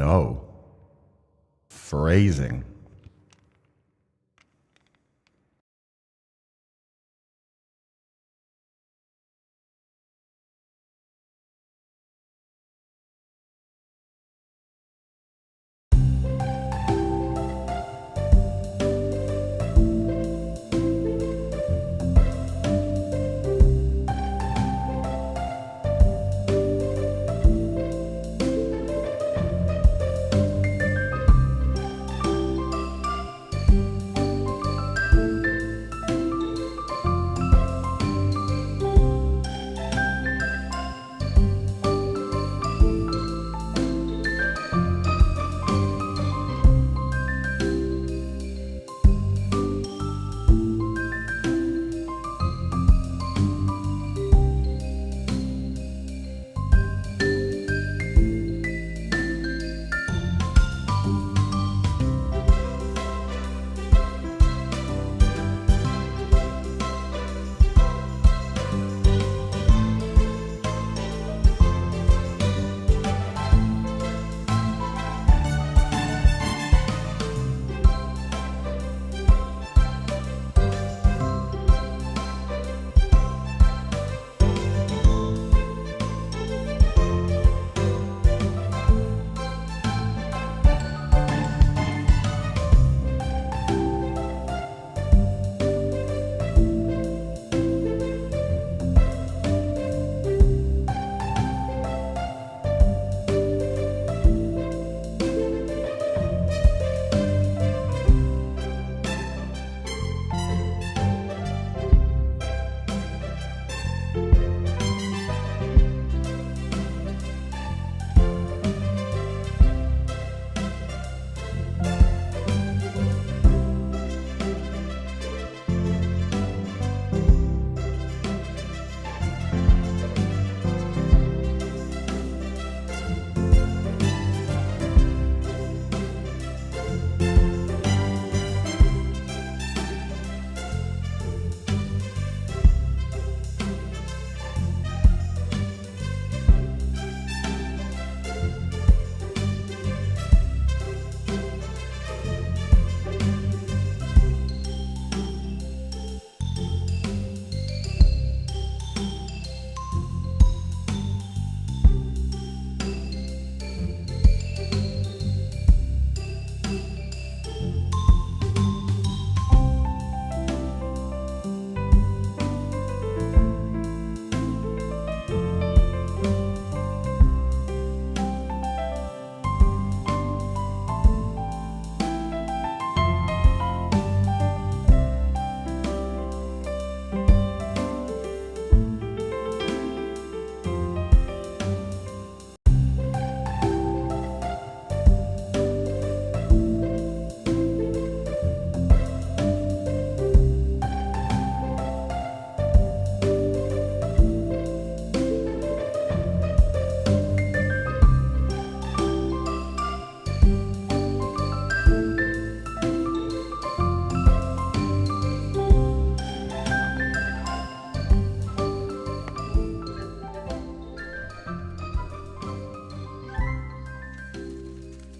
no. Phrasing.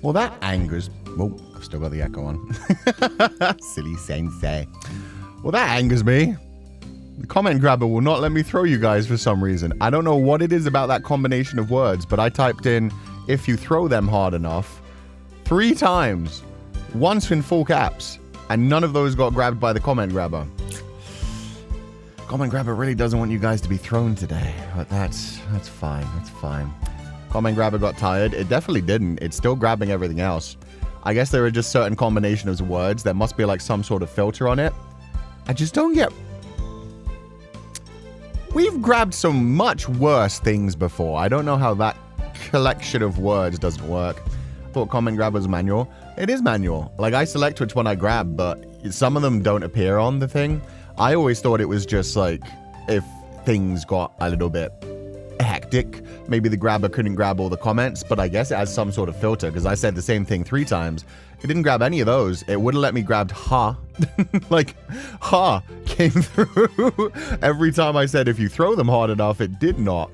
Well, that angers... Oh, I've still got the echo on. Silly sensei. Well, that angers me. The comment grabber will not let me throw you guys for some reason. I don't know what it is about that combination of words, but I typed in, if you throw them hard enough, 3 times. Once in full caps. And none of those got grabbed by the comment grabber. Comment grabber really doesn't want you guys to be thrown today. But that's fine. That's fine. Comment grabber got tired. It definitely didn't. It's still grabbing everything else. I guess there are just certain combinations of words. There must be like some sort of filter on it. I just don't get... We've grabbed some much worse things before. I don't know how that collection of words doesn't work. I thought comment grab was manual. It is manual. Like, I select which one I grab, but some of them don't appear on the thing. I always thought it was just like, if things got a little bit hectic, maybe the grabber couldn't grab all the comments, but I guess it has some sort of filter, because I said the same thing 3 times. It didn't grab any of those. It wouldn't let me grab ha. Like, ha came through. Every time I said if you throw them hard enough, it did not.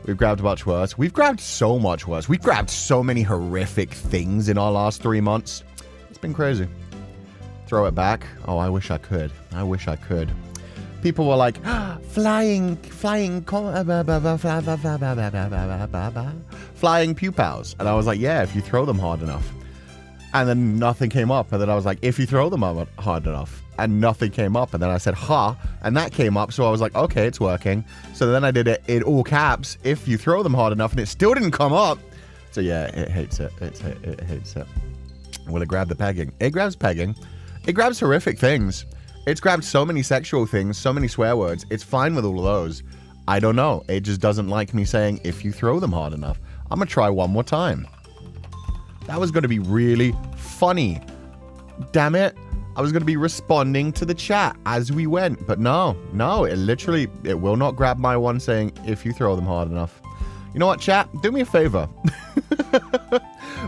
We've grabbed much worse. We've grabbed so much worse. We've grabbed so many horrific things in our last 3 months. It's been crazy. Throw it back. Oh, I wish I could. I wish I could. People were like, flying Pupals. And I was like, yeah, if you throw them hard enough. And then nothing came up. And then I was like, if you throw them hard enough. And nothing came up. And then I said, ha. And that came up. So I was like, okay, it's working. So then I did it in all caps. If you throw them hard enough. And it still didn't come up. So yeah, it hates it. It hates it. Will it grab the pegging? It grabs pegging. It grabs horrific things. It's grabbed so many sexual things, so many swear words. It's fine with all of those. I don't know. It just doesn't like me saying, if you throw them hard enough. I'm going to try one more time. That was going to be really funny. Damn it. I was going to be responding to the chat as we went. But no, it will not grab my one saying, if you throw them hard enough. You know what, chat? Do me a favor.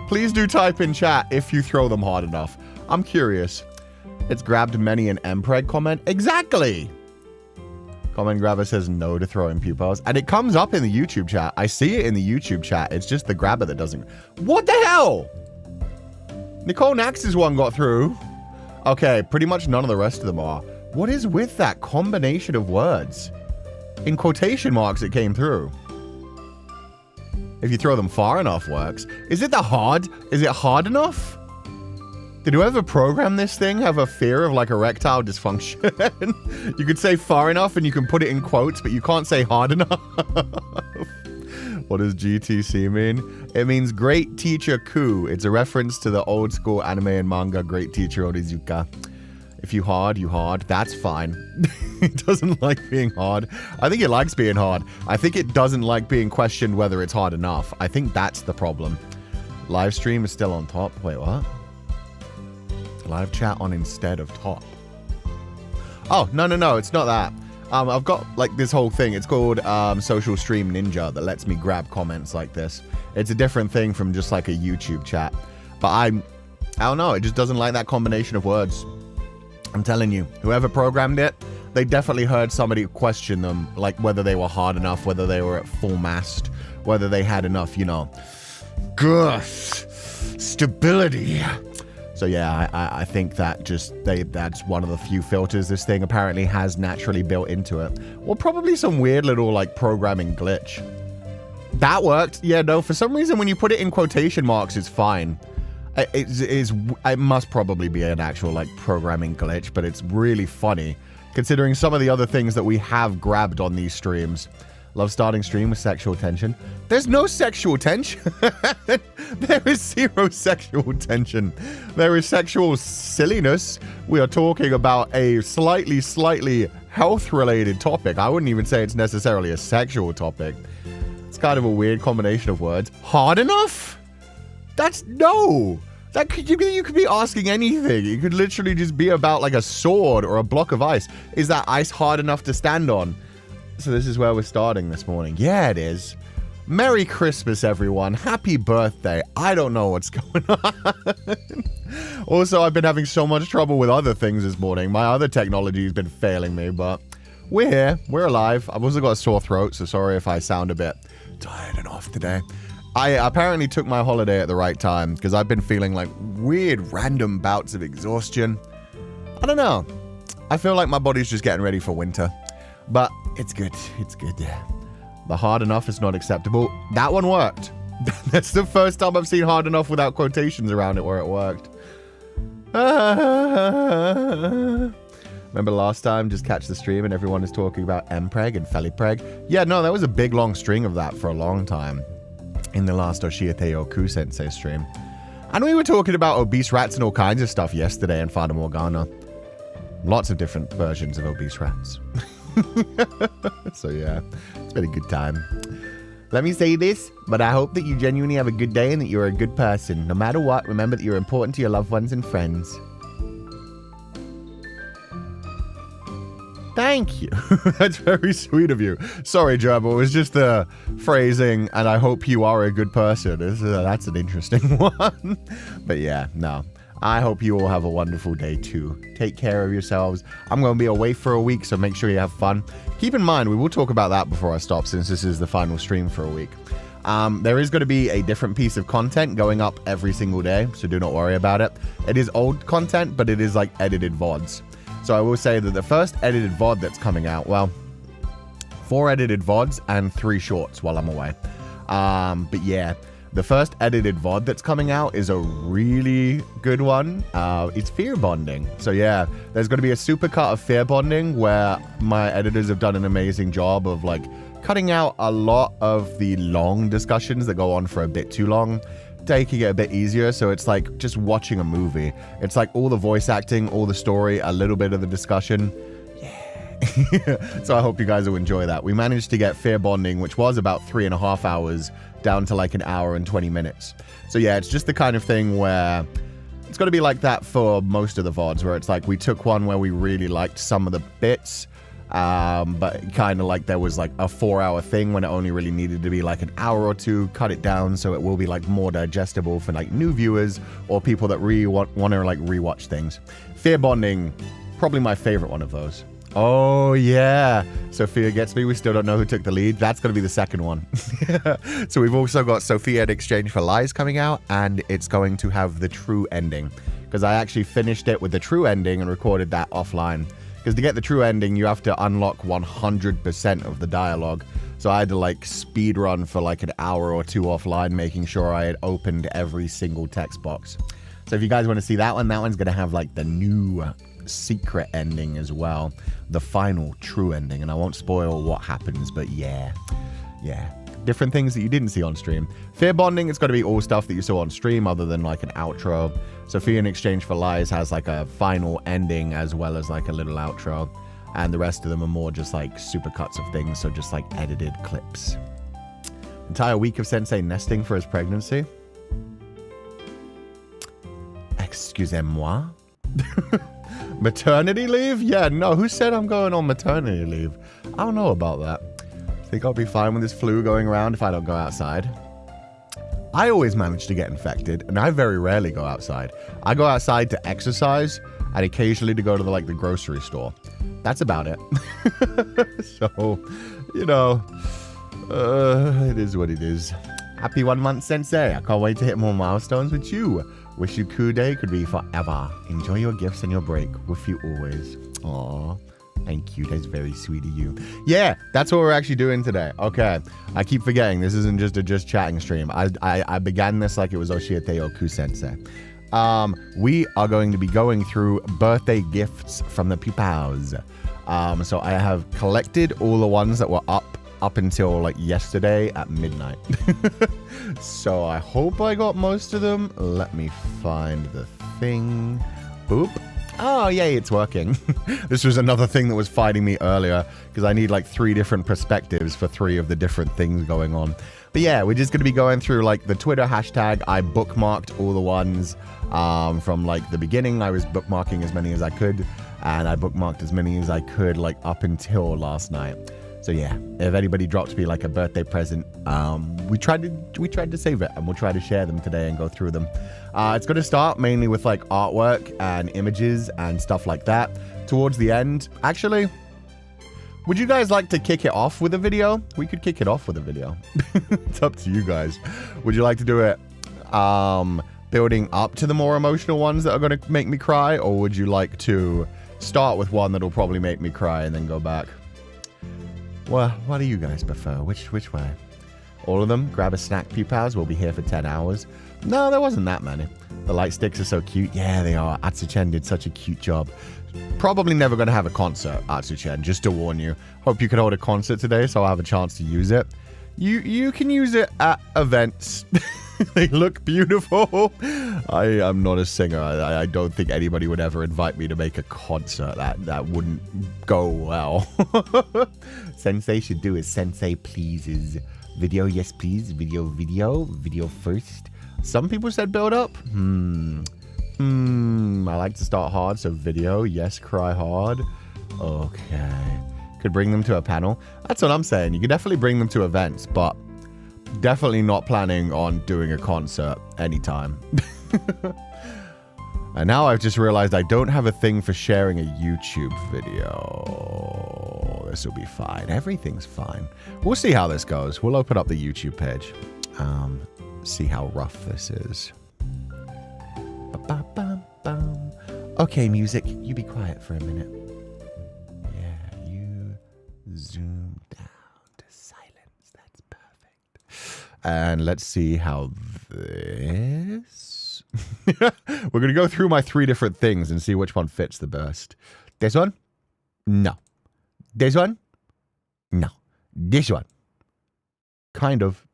Please do type in chat, if you throw them hard enough. I'm curious. It's grabbed many an MPreg comment. Exactly. Comment grabber says no to throwing pupils. And it comes up in the YouTube chat. I see it in the YouTube chat. It's just the grabber that doesn't. What the hell? Nicole Nax's one got through. Okay, pretty much none of the rest of them are. What is with that combination of words? In quotation marks, it came through. If you throw them far enough works. Is it Is it hard enough? Did whoever programmed this thing have a fear of like erectile dysfunction? You could say far enough and you can put it in quotes, but you can't say hard enough. What does GTC mean? It means Great Teacher Cú. It's a reference to the old school anime and manga Great Teacher Onizuka. If you hard, you hard. That's fine. It doesn't like being hard. I think it likes being hard. I think it doesn't like being questioned whether it's hard enough. I think that's the problem. Live stream is still on top. Wait, what? Live chat on instead of top. Oh, no, it's not that. I've got like this whole thing. It's called Social Stream Ninja that lets me grab comments like this. It's a different thing from just like a YouTube chat. But I don't know. It just doesn't like that combination of words. I'm telling you, whoever programmed it, they definitely heard somebody question them, like whether they were hard enough, whether they were at full mast, whether they had enough, you know, girth, stability. So yeah, I think that that's one of the few filters this thing apparently has naturally built into it. Or probably some weird little like programming glitch. That worked. Yeah, no, for some reason when you put it in quotation marks, it's fine. It must probably be an actual like programming glitch, but it's really funny considering some of the other things that we have grabbed on these streams. Love starting stream with sexual tension. There's no sexual tension. There is zero sexual tension. There is sexual silliness. We are talking about a slightly health-related topic. I wouldn't even say it's necessarily a sexual topic. It's kind of a weird combination of words. Hard enough? That's no. You could be asking anything. It could literally just be about like a sword or a block of ice. Is that ice hard enough to stand on? So this is where we're starting this morning. Yeah, it is. Merry Christmas, everyone. Happy birthday. I don't know what's going on. Also, I've been having so much trouble with other things this morning. My other technology has been failing me, but we're here. We're alive. I've also got a sore throat, so sorry if I sound a bit tired and off today. I apparently took my holiday at the right time because I've been feeling like weird random bouts of exhaustion. I don't know. I feel like my body's just getting ready for winter. But it's good. It's good. The hard enough is not acceptable. That one worked. That's the first time I've seen hard enough without quotations around it where it worked. Remember last time, just catch the stream and everyone is talking about MPreg and Felipreg? Yeah, no, that was a big long string of that for a long time in the last Oshiateo Ku Sensei stream. And we were talking about obese rats and all kinds of stuff yesterday in Fata Morgana. Lots of different versions of obese rats. So yeah, it's been a good time. Let me say this, but I hope that you genuinely have a good day and that you're a good person. No matter what, remember that you're important to your loved ones and friends. Thank you. That's very sweet of you. Sorry, Gerbil, it was just the phrasing, and I hope you are a good person. That's an interesting one. But yeah, no. I hope you all have a wonderful day too. Take care of yourselves. I'm going to be away for a week, so make sure you have fun. Keep in mind, we will talk about that before I stop, since this is the final stream for a week. There is going to be a different piece of content going up every single day, so do not worry about it. It is old content, but it is like edited VODs. So I will say that the first edited VOD that's coming out, well, 4 edited VODs and 3 shorts while I'm away. But yeah, the first edited VOD that's coming out is a really good one. It's fear bonding. So yeah, there's going to be a supercut of fear bonding where my editors have done an amazing job of like cutting out a lot of the long discussions that go on for a bit too long, taking it a bit easier. So it's like just watching a movie. It's like all the voice acting, all the story, a little bit of the discussion. So I hope you guys will enjoy that. We managed to get fear bonding, which was about 3.5 hours, down to like 1 hour and 20 minutes. So yeah, it's just the kind of thing where it's going to be like that for most of the VODs, where it's like we took one where we really liked some of the bits, but kind of like there was like a 4-hour thing when it only really needed to be like 1 hour or 2, cut it down so it will be like more digestible for like new viewers or people that really want to like rewatch things. Fear bonding, probably my favorite one of those. Oh yeah, Sophia gets me. We still don't know who took the lead. That's going to be the second one. So we've also got Sophia in Exchange for Lies coming out, and it's going to have the true ending, because I actually finished it with the true ending and recorded that offline. Because to get the true ending, you have to unlock 100% of the dialogue. So I had to like speed run for like 1 hour or 2 offline, making sure I had opened every single text box. So if you guys want to see that one's going to have like the new secret ending as well, the final true ending, and I won't spoil what happens, but yeah, different things that you didn't see on stream. Fear bonding, it's got to be all stuff that you saw on stream other than like an outro. Sophia in Exchange for Lies has like a final ending as well as like a little outro, and the rest of them are more just like super cuts of things, so just like edited clips. Entire week of Sensei nesting for his pregnancy. Excusez-moi. Maternity leave? Yeah, no, who said I'm going on maternity leave? I don't know about that. I think I'll be fine with this flu going around if I don't go outside. I always manage to get infected, and I very rarely go outside. I go outside to exercise and occasionally to go to the grocery store. That's about it. So, you know, it is what it is. Happy 1 month, Sensei. I can't wait to hit more milestones with you. Wish you Coup Day could be forever. Enjoy your gifts and your break. With you always. Aww. Thank you. That's very sweet of you. Yeah, that's what we're actually doing today. Okay. I keep forgetting. This isn't just a just chatting stream. I began this like it was Oshiete Oku Sensei. We are going to be going through birthday gifts from the Pupals. So I have collected all the ones that were up until like yesterday at midnight. So I hope I got most of them. Let me find the thing. Boop. Oh, yay, it's working. This was another thing that was fighting me earlier, because I need like 3 different perspectives for 3 of the different things going on. But yeah, we're just going to be going through like the Twitter hashtag. I bookmarked all the ones from like the beginning. I was bookmarking as many as I could, and I bookmarked as many as I could like up until last night. So yeah, if anybody drops me like a birthday present, we tried to save it, and we'll try to share them today and go through them. It's going to start mainly with like artwork and images and stuff like that. Towards the end, actually, would you guys like to kick it off with a video? We could kick it off with a video. It's up to you guys. Would you like to do it building up to the more emotional ones that are going to make me cry, or would you like to start with one that'll probably make me cry and then go back? Well, what do you guys prefer? Which way? All of them? Grab a snack, Pupals. We'll be here for 10 hours. No, there wasn't that many. The light sticks are so cute. Yeah, they are. Atsuchen did such a cute job. Probably never going to have a concert, Atsuchen, just to warn you. Hope you could hold a concert today so I'll have a chance to use it. You can use it at events. They look beautiful. I am not a singer. I don't think anybody would ever invite me to make a concert. That wouldn't go well. Sensei should do is Sensei pleases. Video, yes please. Video first. Some people said build up. I like to start hard, so video, yes, cry hard. Okay. Could bring them to a panel. That's what I'm saying. You could definitely bring them to events, but definitely not planning on doing a concert anytime. And now I've just realized I don't have a thing for sharing a YouTube video. This will be fine. Everything's fine. We'll see how this goes. We'll open up the YouTube page. See how rough this is. Ba-ba-bum-bum. Okay, music, you be quiet for a minute. Yeah, you zoom down to silence. That's perfect. And let's see how this... We're going to go through my 3 different things and see which one fits the best. This one? No. This one? No. This one? Kind of.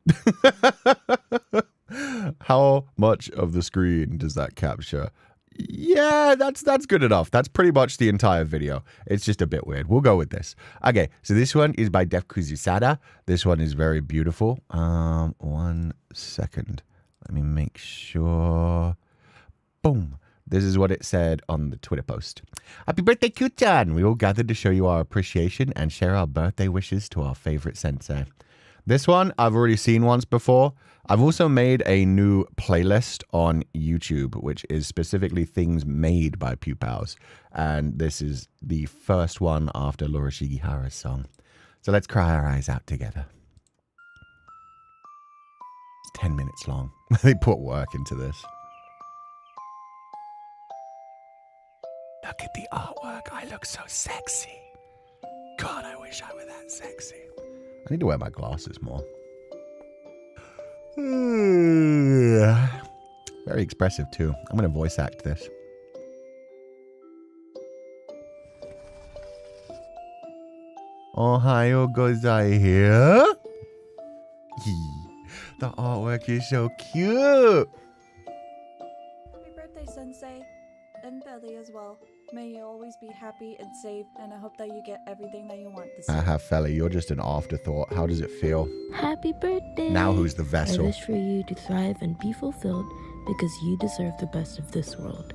How much of the screen does that capture? Yeah, that's good enough. That's pretty much the entire video. It's just a bit weird. We'll go with this. Okay, so this one is by Def Kuzusada. This one is very beautiful. 1 second. Let me make sure. Boom. This is what it said on the Twitter post. Happy birthday, Kuchan! We all gathered to show you our appreciation and share our birthday wishes to our favorite sensei. This one I've already seen once before. I've also made a new playlist on YouTube, which is specifically things made by Pupals. And this is the first one after Laura Shigihara's song. So let's cry our eyes out together. It's 10 minutes long. They put work into this. Look at the artwork. I look so sexy. God, I wish I were that sexy. I need to wear my glasses more. Very expressive too. I'm going to voice act this. Ohayo gozai here. The artwork is so cute. Happy birthday, Sensei. And Belly as well. May you always be happy and safe, and I hope that you get everything that you want this year. Feli, you're just an afterthought. How does it feel? Happy birthday! Now who's the vessel? I wish for you to thrive and be fulfilled because you deserve the best of this world.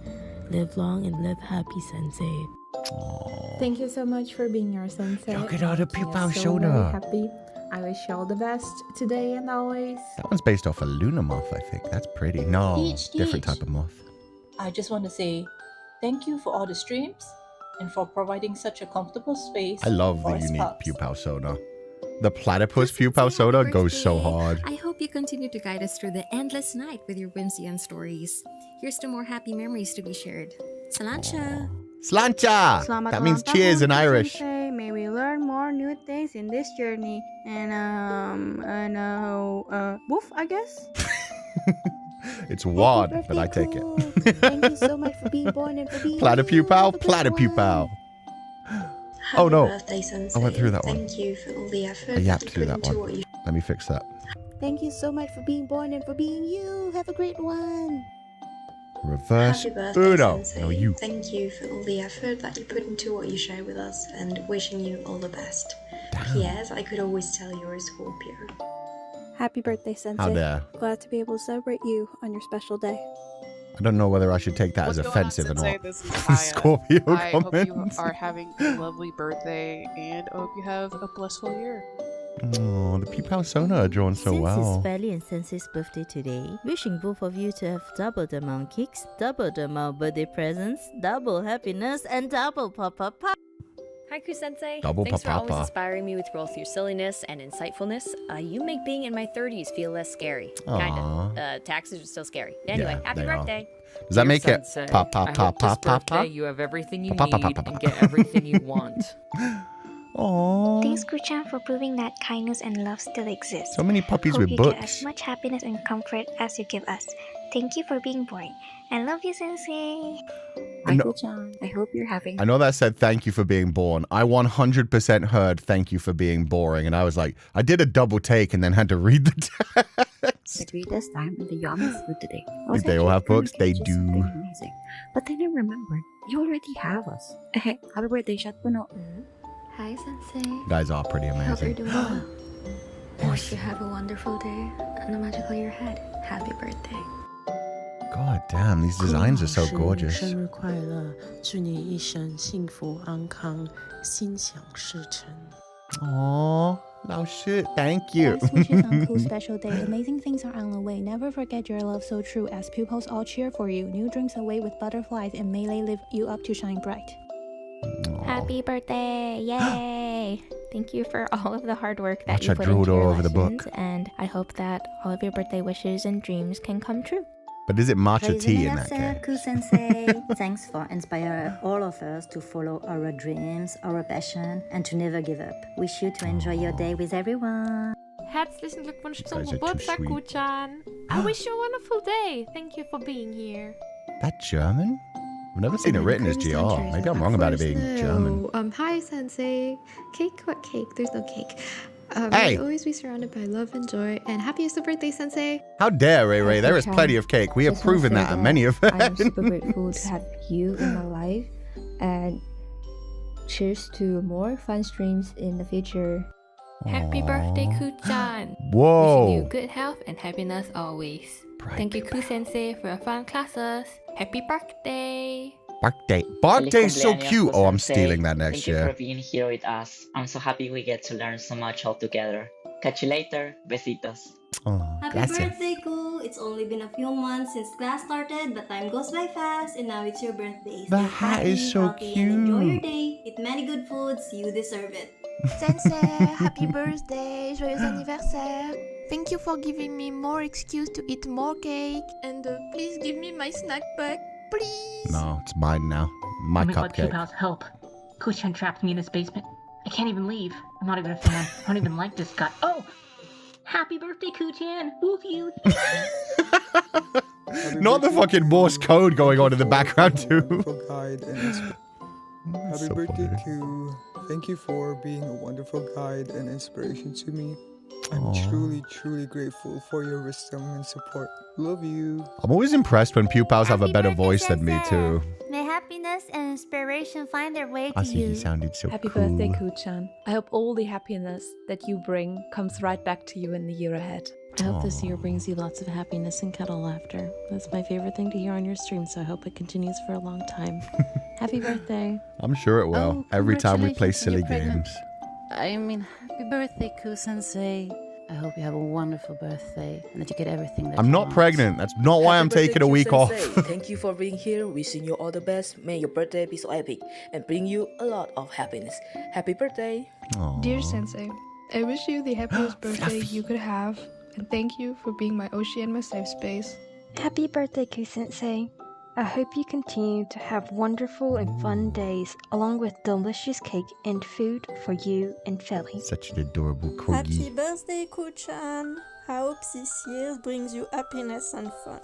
Live long and live happy, Sensei. Aww. Thank you so much for being your sensei. Look at all the Pupal so shoulder. very happy. I wish you all the best today and always. That one's based off a lunar moth, I think. That's pretty. No, different type of moth. I just want to say thank you for all the streams and for providing such a comfortable space. I love the unique Pupal soda. The platypus Pupal soda goes so hard. I hope you continue to guide us through the endless night with your whimsy and stories. Here's to more happy memories to be shared. Slancha! Slancha! That means cheers in Irish. Sensei. May we learn more new things in this journey. And, woof, I guess? It's wad, but I take it. Thank you so much for being born and for being Platypupal, Platypupal. Oh no, birthday, Sensei. I went through that one. Thank you for all the effort I yapped you through put that into one. what you... Let me fix that. Thank you so much for being born and for being you. Have a great one. Reverse Happy birthday, Uno. Sensei. No, you. Thank you for all the effort that you put into what you share with us and wishing you all the best. Damn. P.S. I could always tell you're a Scorpio. Happy birthday, Sensei. How dare. Glad to be able to celebrate you on your special day. I don't know whether I should take that What's as going on, offensive or Sensei? not. This is Kaya. Scorpio I hope you comments. are having a lovely birthday and I hope you have a blissful year. Oh, the Pupal Sona are drawn so Since well. it's Feli and Sensei's birthday today, wishing both of you to have double the amount kicks, double the amount birthday presents, double happiness, and double pop. Haiku Sensei, Double thanks for always papa. inspiring me with both your silliness and insightfulness. You make being in my 30s feel less scary. Kinda. Taxes are still scary. Anyway, Yeah, happy they are. birthday. Does that Dear make it Sensei, pop, pop, I pop, hope this pop, pop, birthday pop? you have everything you Pop, pop, need pop, pop, and pop. get everything you want. Aww. Thanks, Kuchan, for proving that kindness and love still exist. So many puppies Hope with you books. get as much happiness and comfort as you give us. Thank you for being born. I love you, Sensei. I know- Michael-chan, I hope you're having... I know that said thank you for being born. I 100% heard thank you for being boring, and I was like, I did a double take and then had to read the text. The greatest time in the Yami food today. Did they all have books? They do. Amazing. But then I remembered, you already have us. Happy birthday, Shatpuno. Hi, Sensei. You guys are pretty Hope you're amazing. doing well. I wish you have a wonderful day and a magical year ahead. Happy birthday. God damn, these designs are so gorgeous. 生日快乐，祝你一生幸福安康，心想事成。Aww. Oh shit, thank you. Best wishes on Coo's special day. Amazing things are on the way. Never forget your love so true as pupils all cheer for you. New drinks await with butterflies and may they lift you up to shine bright. Happy birthday! Yay! Thank you for all of the hard work that Watch, you I put drooled into all your over the lessons, book. and I hope that all of your birthday wishes and dreams can come true. But is it matcha tea in that case? Ku-sensei. Thanks for inspiring all of us to follow our dreams, our passion, and to never give up. Wish you to enjoy your day with everyone. Herzlichen Glückwunsch zum Guys are too Geburtstag, sweet. Ku-chan. I wish you a wonderful day. Thank you for being here. That German? I've never seen it written as GR. Maybe I'm wrong about it being German. Hi, Sensei. Cake? What cake? There's no cake. Hey! You'll always be surrounded by love and joy. And happiest birthday, Sensei. How dare, Ray Ray? There is plenty of cake. We have Just wanna proven say that at many events. I'm super grateful to have you in my life, and cheers to more fun streams in the future. Happy birthday, Ku-chan. Whoa. Wishing you good health and happiness always. Thank you, Ku-sensei, for your fun classes. Happy birthday. Birthday. Birthday's so cute. Oh, I'm stealing that next Thank you year. for being here with us. I'm so happy we get to learn so much all together. Catch you later. Besitos. Oh, Happy gracias. birthday, Coo! It's only been a few months since class started, but time goes by fast, and now it's your birthday. The Stay hat happy, is so healthy, and enjoy your cute. day. Eat many good foods. You deserve it. Sensei, happy birthday, joyeux anniversaire. Thank you for giving me more excuse to eat more cake. And please give me my snack back, please. No, it's mine now. My Oh my God, cupcake. Pupals, help. Ku-chan trapped me in this basement. I can't even leave. I'm not even a fan. I don't even like this guy. Oh! Happy birthday, Ku-chan! Woof you! Not the fucking Morse code going on in the background too. Guide and Happy birthday, Q. Thank you for being a wonderful guide and inspiration to me. I'm truly grateful for your wisdom and support. Love you. I'm always impressed when pupils have a better voice than me too. May happiness and inspiration find their way I to see you. he sounded so Happy cool. birthday, Ku-chan. I hope all the happiness that you bring comes right back to you in the year ahead. I hope this year brings you lots of happiness and cuddle laughter. That's my favorite thing to hear on your stream, so I hope it continues for a long time. Happy birthday. I'm sure it will. Every time we play silly games. I mean, happy birthday, Ku-sensei. I hope you have a wonderful birthday and that you get everything that I'm you not want. pregnant. That's not why I'm taking a week off. Thank you for being here. Wishing you all the best. May your birthday be so epic and bring you a lot of happiness. Happy birthday. Dear Sensei, I wish you the happiest birthday you could have, and thank you for being my Oshi and my safe space. Happy birthday, Ku-sensei. I hope you continue to have wonderful and fun days, along with delicious cake and food for you and Feli. Such an adorable Happy corgi. birthday, Ku-chan. I hope this year brings you happiness and fun.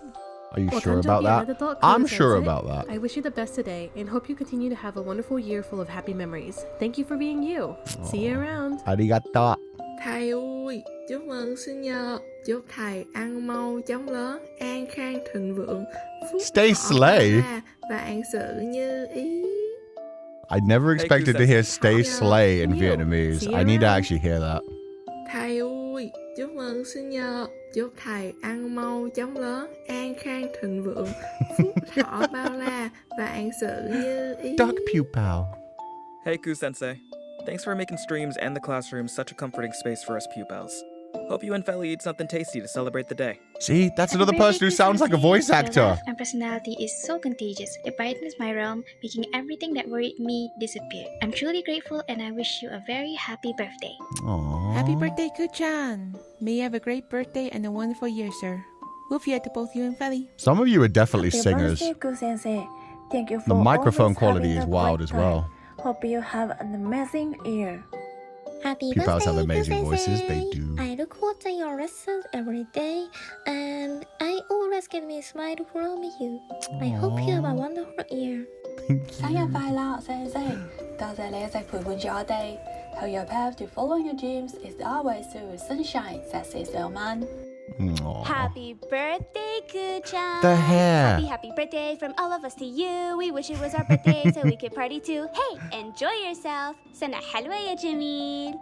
Are you sure about that? I'm sure about that. I wish you the best today and hope you continue to have a wonderful year full of happy memories. Thank you for being you. See you around. Arigato. Thầy ơi, chúc mừng sinh nhật. Chúc thầy ăn mau chóng lớn, an khang thịnh vượng, phúc Stay thọ slay. ba vạn sự như ý. I never expected to hear stay Ku-sensei. slay in Vietnamese. I need to actually hear that. Thầy ơi, chúc mừng sinh nhật. Chúc thầy ăn mau chóng lớn, an khang thịnh vượng, phúc thọ bao la, vạn sự như ý. Duck Pupal. Hey Ku-sensei. Thanks for making streams and the classroom such a comforting space for us pupils. Hope you and Feli eat something tasty to celebrate the day. See, that's another person who sounds like a voice Your actor. laugh and personality is so contagious. It brightens my realm, making everything that worried me disappear. I'm truly grateful and I wish you a very happy birthday. Aww. Happy birthday, Ku-chan. May you have a great birthday and a wonderful year, sir. We'll feed to both you and Feli. Some of you are definitely Happy singers. birthday, Ku-sensei. Thank you for The microphone always quality having is a wild great as time. well. Hope you have an amazing year. Happy Pupils have birthday, amazing voices. Ku-sensei. They do. I look forward to your lessons every day, and I always get me a smile from you. I hope you have a wonderful year. Sinh nhật快樂，Sensei！多謝你一直陪伴住我哋。Tell your path to follow your dreams is always through sunshine. That is your man. Aww. Happy birthday, Ku-chan! The hair. Happy birthday from all of us to you. We wish it was our birthday so we could party too. Hey, enjoy yourself. Sana halwa ya Jamil.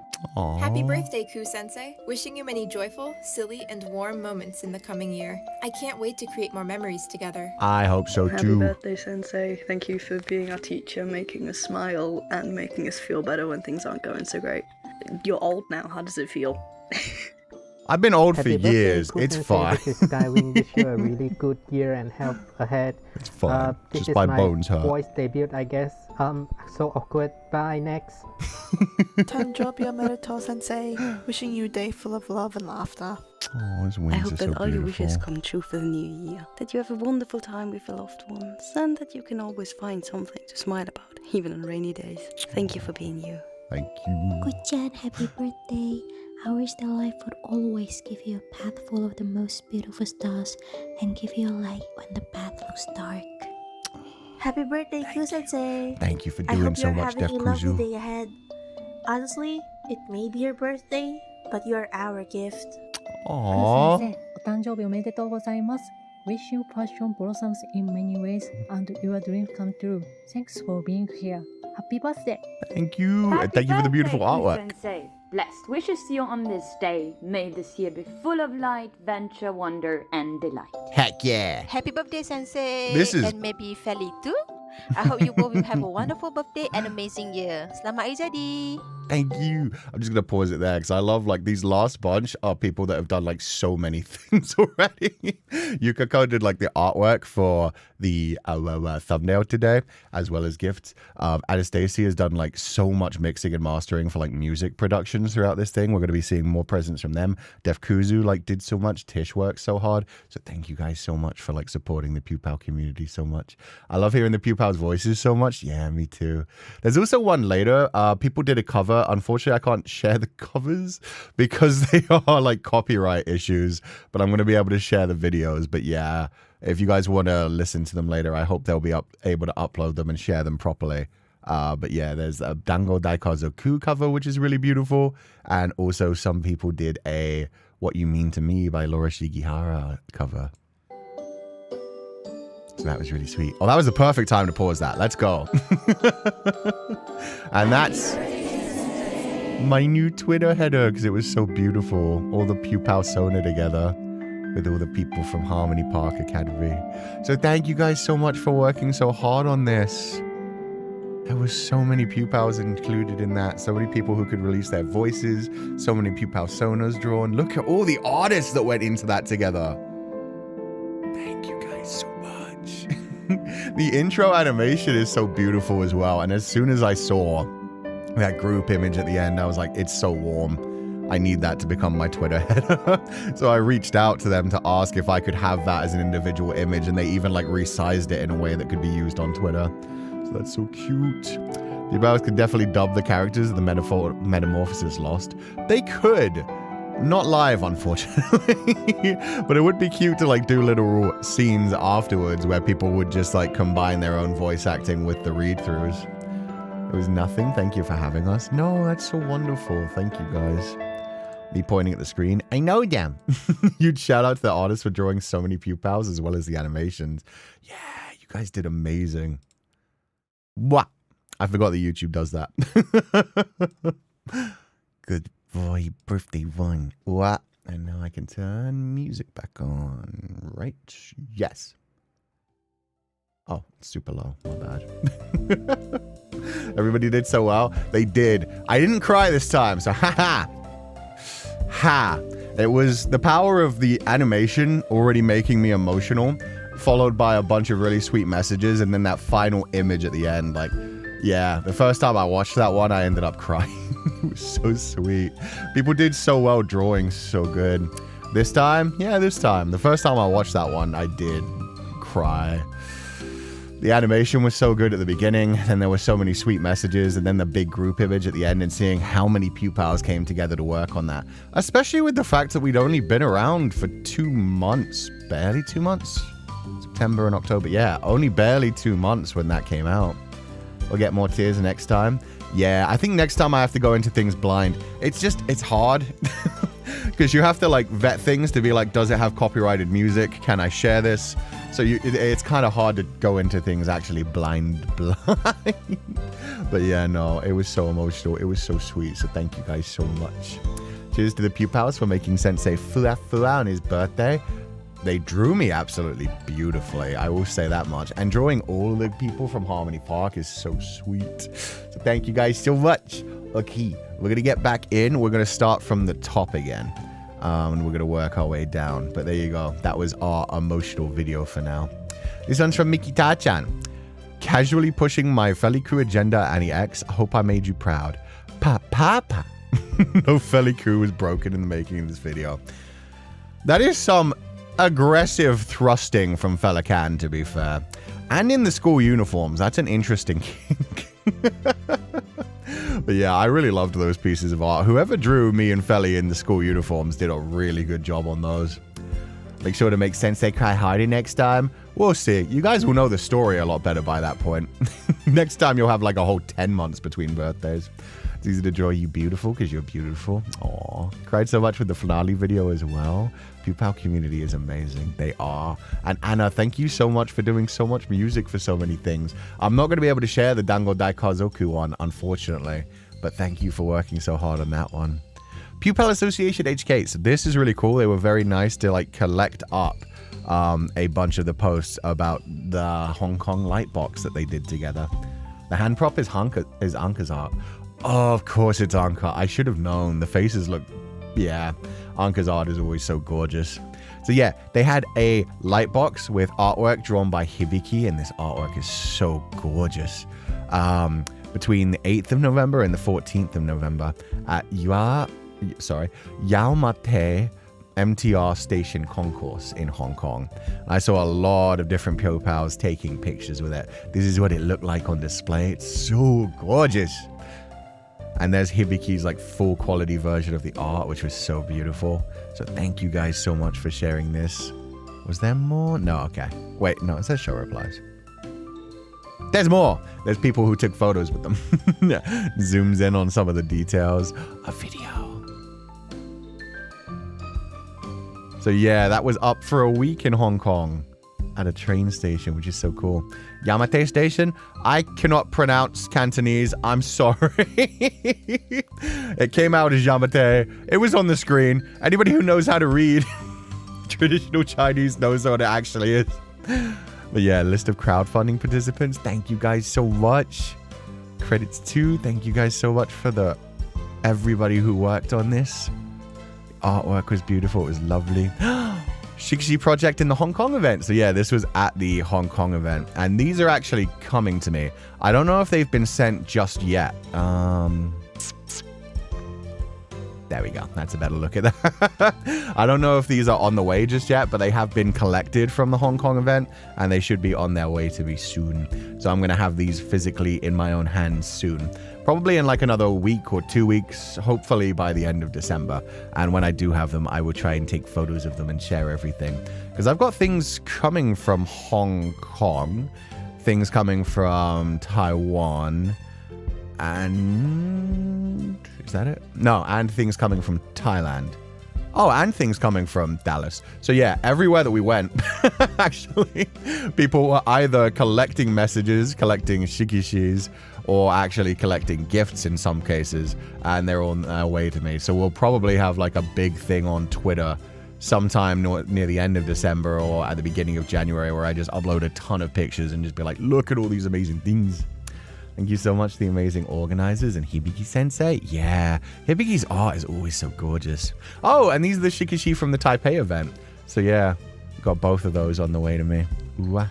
Happy birthday, Ku-sensei. Wishing you many joyful, silly, and warm moments in the coming year. I can't wait to create more memories together. I hope so Happy too. birthday, Sensei. Thank you for being our teacher, making us smile and making us feel better when things aren't going so great. you're old now. How does it feel? I've been old Happy for birthday, years. Cú It's Sensei. fine. This is Skywing. Wish you a really good year and health ahead. It's fine. This Just is my my bones hurt. voice debut, I guess. So awkward. Bye, next. Tanjobyo Meruto Sensei, wishing you a day full of love and laughter. Oh, his I wings hope are so that all your beautiful. wishes come true for the new year. That you have a wonderful time with your loved ones, and that you can always find something to smile about, even on rainy days. Thank you for being you. Thank you. Kuchan, happy birthday. Our still life would always give you a path full of the most beautiful stars and give you a light when the path looks dark. Happy birthday, Cú Sensei. Thank you for I doing hope so you're much, having Def a lovely Kuzu. day ahead. Honestly, it may be your birthday, but you are our gift. Aww. 先生、お誕生日おめでとうございます。Wish you passion blossoms in many ways and your dreams come true. Thanks for being here. Happy birthday! Thank you. And thank you for the beautiful artwork. Sensei. Blessed wishes to you on this day. May this year be full of light, venture, wonder, and delight. Heck yeah. Happy birthday, Sensei! This is- And maybe Feli too. I hope you both will have a wonderful birthday and amazing year. Selamat Hari Jadi! Thank you. I'm just going to pause it there because I love like these last bunch are people that have done like so many things already. Yukiko did like the artwork for the thumbnail today as well as gifts. Anastasia has done like so much mixing and mastering for like music productions throughout this thing. We're going to be seeing more presents from them. Def Kuzu like did so much. Tish worked so hard. So thank you guys so much for like supporting the Pupal community so much. I love hearing the Pupal's voices so much. Yeah, me too. There's also one later. People did a cover. Unfortunately, I can't share the covers because they are like copyright issues, but I'm going to be able to share the videos. But yeah, if you guys want to listen to them later, I hope they'll be able to upload them and share them properly. But yeah, there's a Dango Daikazo Ku cover, which is really beautiful. And also some people did a What You Mean to Me by Laura Shigihara cover. So that was really sweet. Oh, that was the perfect time to pause that. Let's go. And that's my new Twitter header because it was so beautiful. All the Pupal Sona together with all the people from Harmony Park Academy. So thank you guys so much for working so hard on this. There was so many Pupals included in that. So many people who could release their voices. So many Pupal Sonas drawn. Look at all the artists that went into that together. Thank you guys so much. The intro animation is so beautiful as well. And as soon as I saw that group image at the end, I was like, it's so warm. I need that to become my Twitter header. So I reached out to them to ask if I could have that as an individual image, and they even like resized it in a way that could be used on Twitter. So that's so cute. The Pupals could definitely dub the characters of the Metamorphosis Lost. They could. Not live, unfortunately. But it would be cute to like do little scenes afterwards where people would just like combine their own voice acting with the read-throughs. It was nothing. Thank you for having us. No, that's so wonderful. Thank you, guys. Me pointing at the screen. I know them. Huge shout out to the artists for drawing so many Pupals as well as the animations. Yeah, you guys did amazing. What? I forgot that YouTube does that. Good boy, birthday one. What? And now I can turn music back on. Right? Yes. Oh, it's super low. My bad. Everybody did so well. They did. I didn't cry this time, so ha. It was the power of the animation already making me emotional, followed by a bunch of really sweet messages, and then that final image at the end. Like, yeah, the first time I watched that one, I ended up crying. It was so sweet. People did so well drawing so good. This time, the first time I watched that one, I did cry. The animation was so good at the beginning, and there were so many sweet messages, and then the big group image at the end, and seeing how many Pupals came together to work on that. Especially with the fact that we'd only been around for 2 months, barely 2 months. September and October, yeah, only barely 2 months when that came out. We'll get more tears next time. Yeah, I think next time I have to go into things blind. It's hard. Because you have to like vet things to be like, does it have copyrighted music? Can I share this? So it's kind of hard to go into things actually blind. But yeah, no, it was so emotional. It was so sweet. So thank you guys so much. Cheers to the Pupals for making Sensei fua on his birthday. they drew me absolutely beautifully. I will say that much. And drawing all the people from Harmony Park is so sweet. So thank you guys so much. Okay, we're going to get back in. We're going to start from the top again. And we're going to work our way down. But there you go. That was our emotional video for now. This one's from Mikita-chan. Casually pushing my Féileacán agenda, Annie X. I hope I made you proud. Pa. No Féileacán was broken in the making of this video. That is some aggressive thrusting from Féileacan, to be fair. And in the school uniforms. That's an interesting kink. But yeah, I really loved those pieces of art. Whoever drew me and Feli in the school uniforms did a really good job on those. Make sure to make Sensei cry harder next time. We'll see. You guys will know the story a lot better by that point. Next time you'll have like a whole 10 months between birthdays. It's easy to draw you beautiful because you're beautiful. Aww. Cried so much with the finale video as well. Pupal community is amazing. They are. And Anna, thank you so much for doing so much music for so many things. I'm not going to be able to share the Dango Daikazoku one, unfortunately. But thank you for working so hard on that one. Pupal Association HK. So this is really cool. They were very nice to like collect up a bunch of the posts about the Hong Kong light box that they did together. The hand prop is Anka's art. Oh, of course it's Anka. I should have known. The faces look... Yeah, Anka's art is always so gorgeous. So yeah, they had a light box with artwork drawn by Hibiki, and this artwork is so gorgeous. Between the 8th of November and the 14th of November at Yaomate MTR Station Concourse in Hong Kong. I saw a lot of different Pupals taking pictures with it. This is what it looked like on display. It's so gorgeous. And there's Hibiki's like full quality version of the art, which was so beautiful. So thank you guys so much for sharing this. Was there more? No, okay. Wait, no, it says show replies. There's more. There's people who took photos with them. Zooms in on some of the details. A video. So yeah, that was up for a week in Hong Kong at a train station, which is so cool. Yamate Station? I cannot pronounce Cantonese. I'm sorry. It came out as Yamate. It was on the screen. Anybody who knows how to read traditional Chinese knows what it actually is. But yeah, list of crowdfunding participants. Thank you guys so much. Credits too. Thank you guys so much for everybody who worked on this. The artwork was beautiful. It was lovely. Shikishi project in the Hong Kong event. So yeah, this was at the Hong Kong event. And these are actually coming to me. I don't know if they've been sent just yet. There we go. That's a better look at that. I don't know if these are on the way just yet, but they have been collected from the Hong Kong event, and they should be on their way to me soon. So I'm going to have these physically in my own hands soon. Probably in like another week or 2 weeks, hopefully by the end of December. And when I do have them, I will try and take photos of them and share everything. Because I've got things coming from Hong Kong, things coming from Taiwan, and... is that it? No, and things coming from Thailand. Oh, and things coming from Dallas. So yeah, everywhere that we went, actually, people were either collecting messages, collecting shikishis, or actually collecting gifts in some cases, and they're on their way to me. So we'll probably have like a big thing on Twitter sometime near the end of December or at the beginning of January, where I just upload a ton of pictures and just be like, look at all these amazing things. Thank you so much to the amazing organizers and Hibiki-sensei. Yeah, Hibiki's art is always so gorgeous. Oh, and these are the shikishi from the Taipei event. So yeah, got both of those on the way to me. Wow.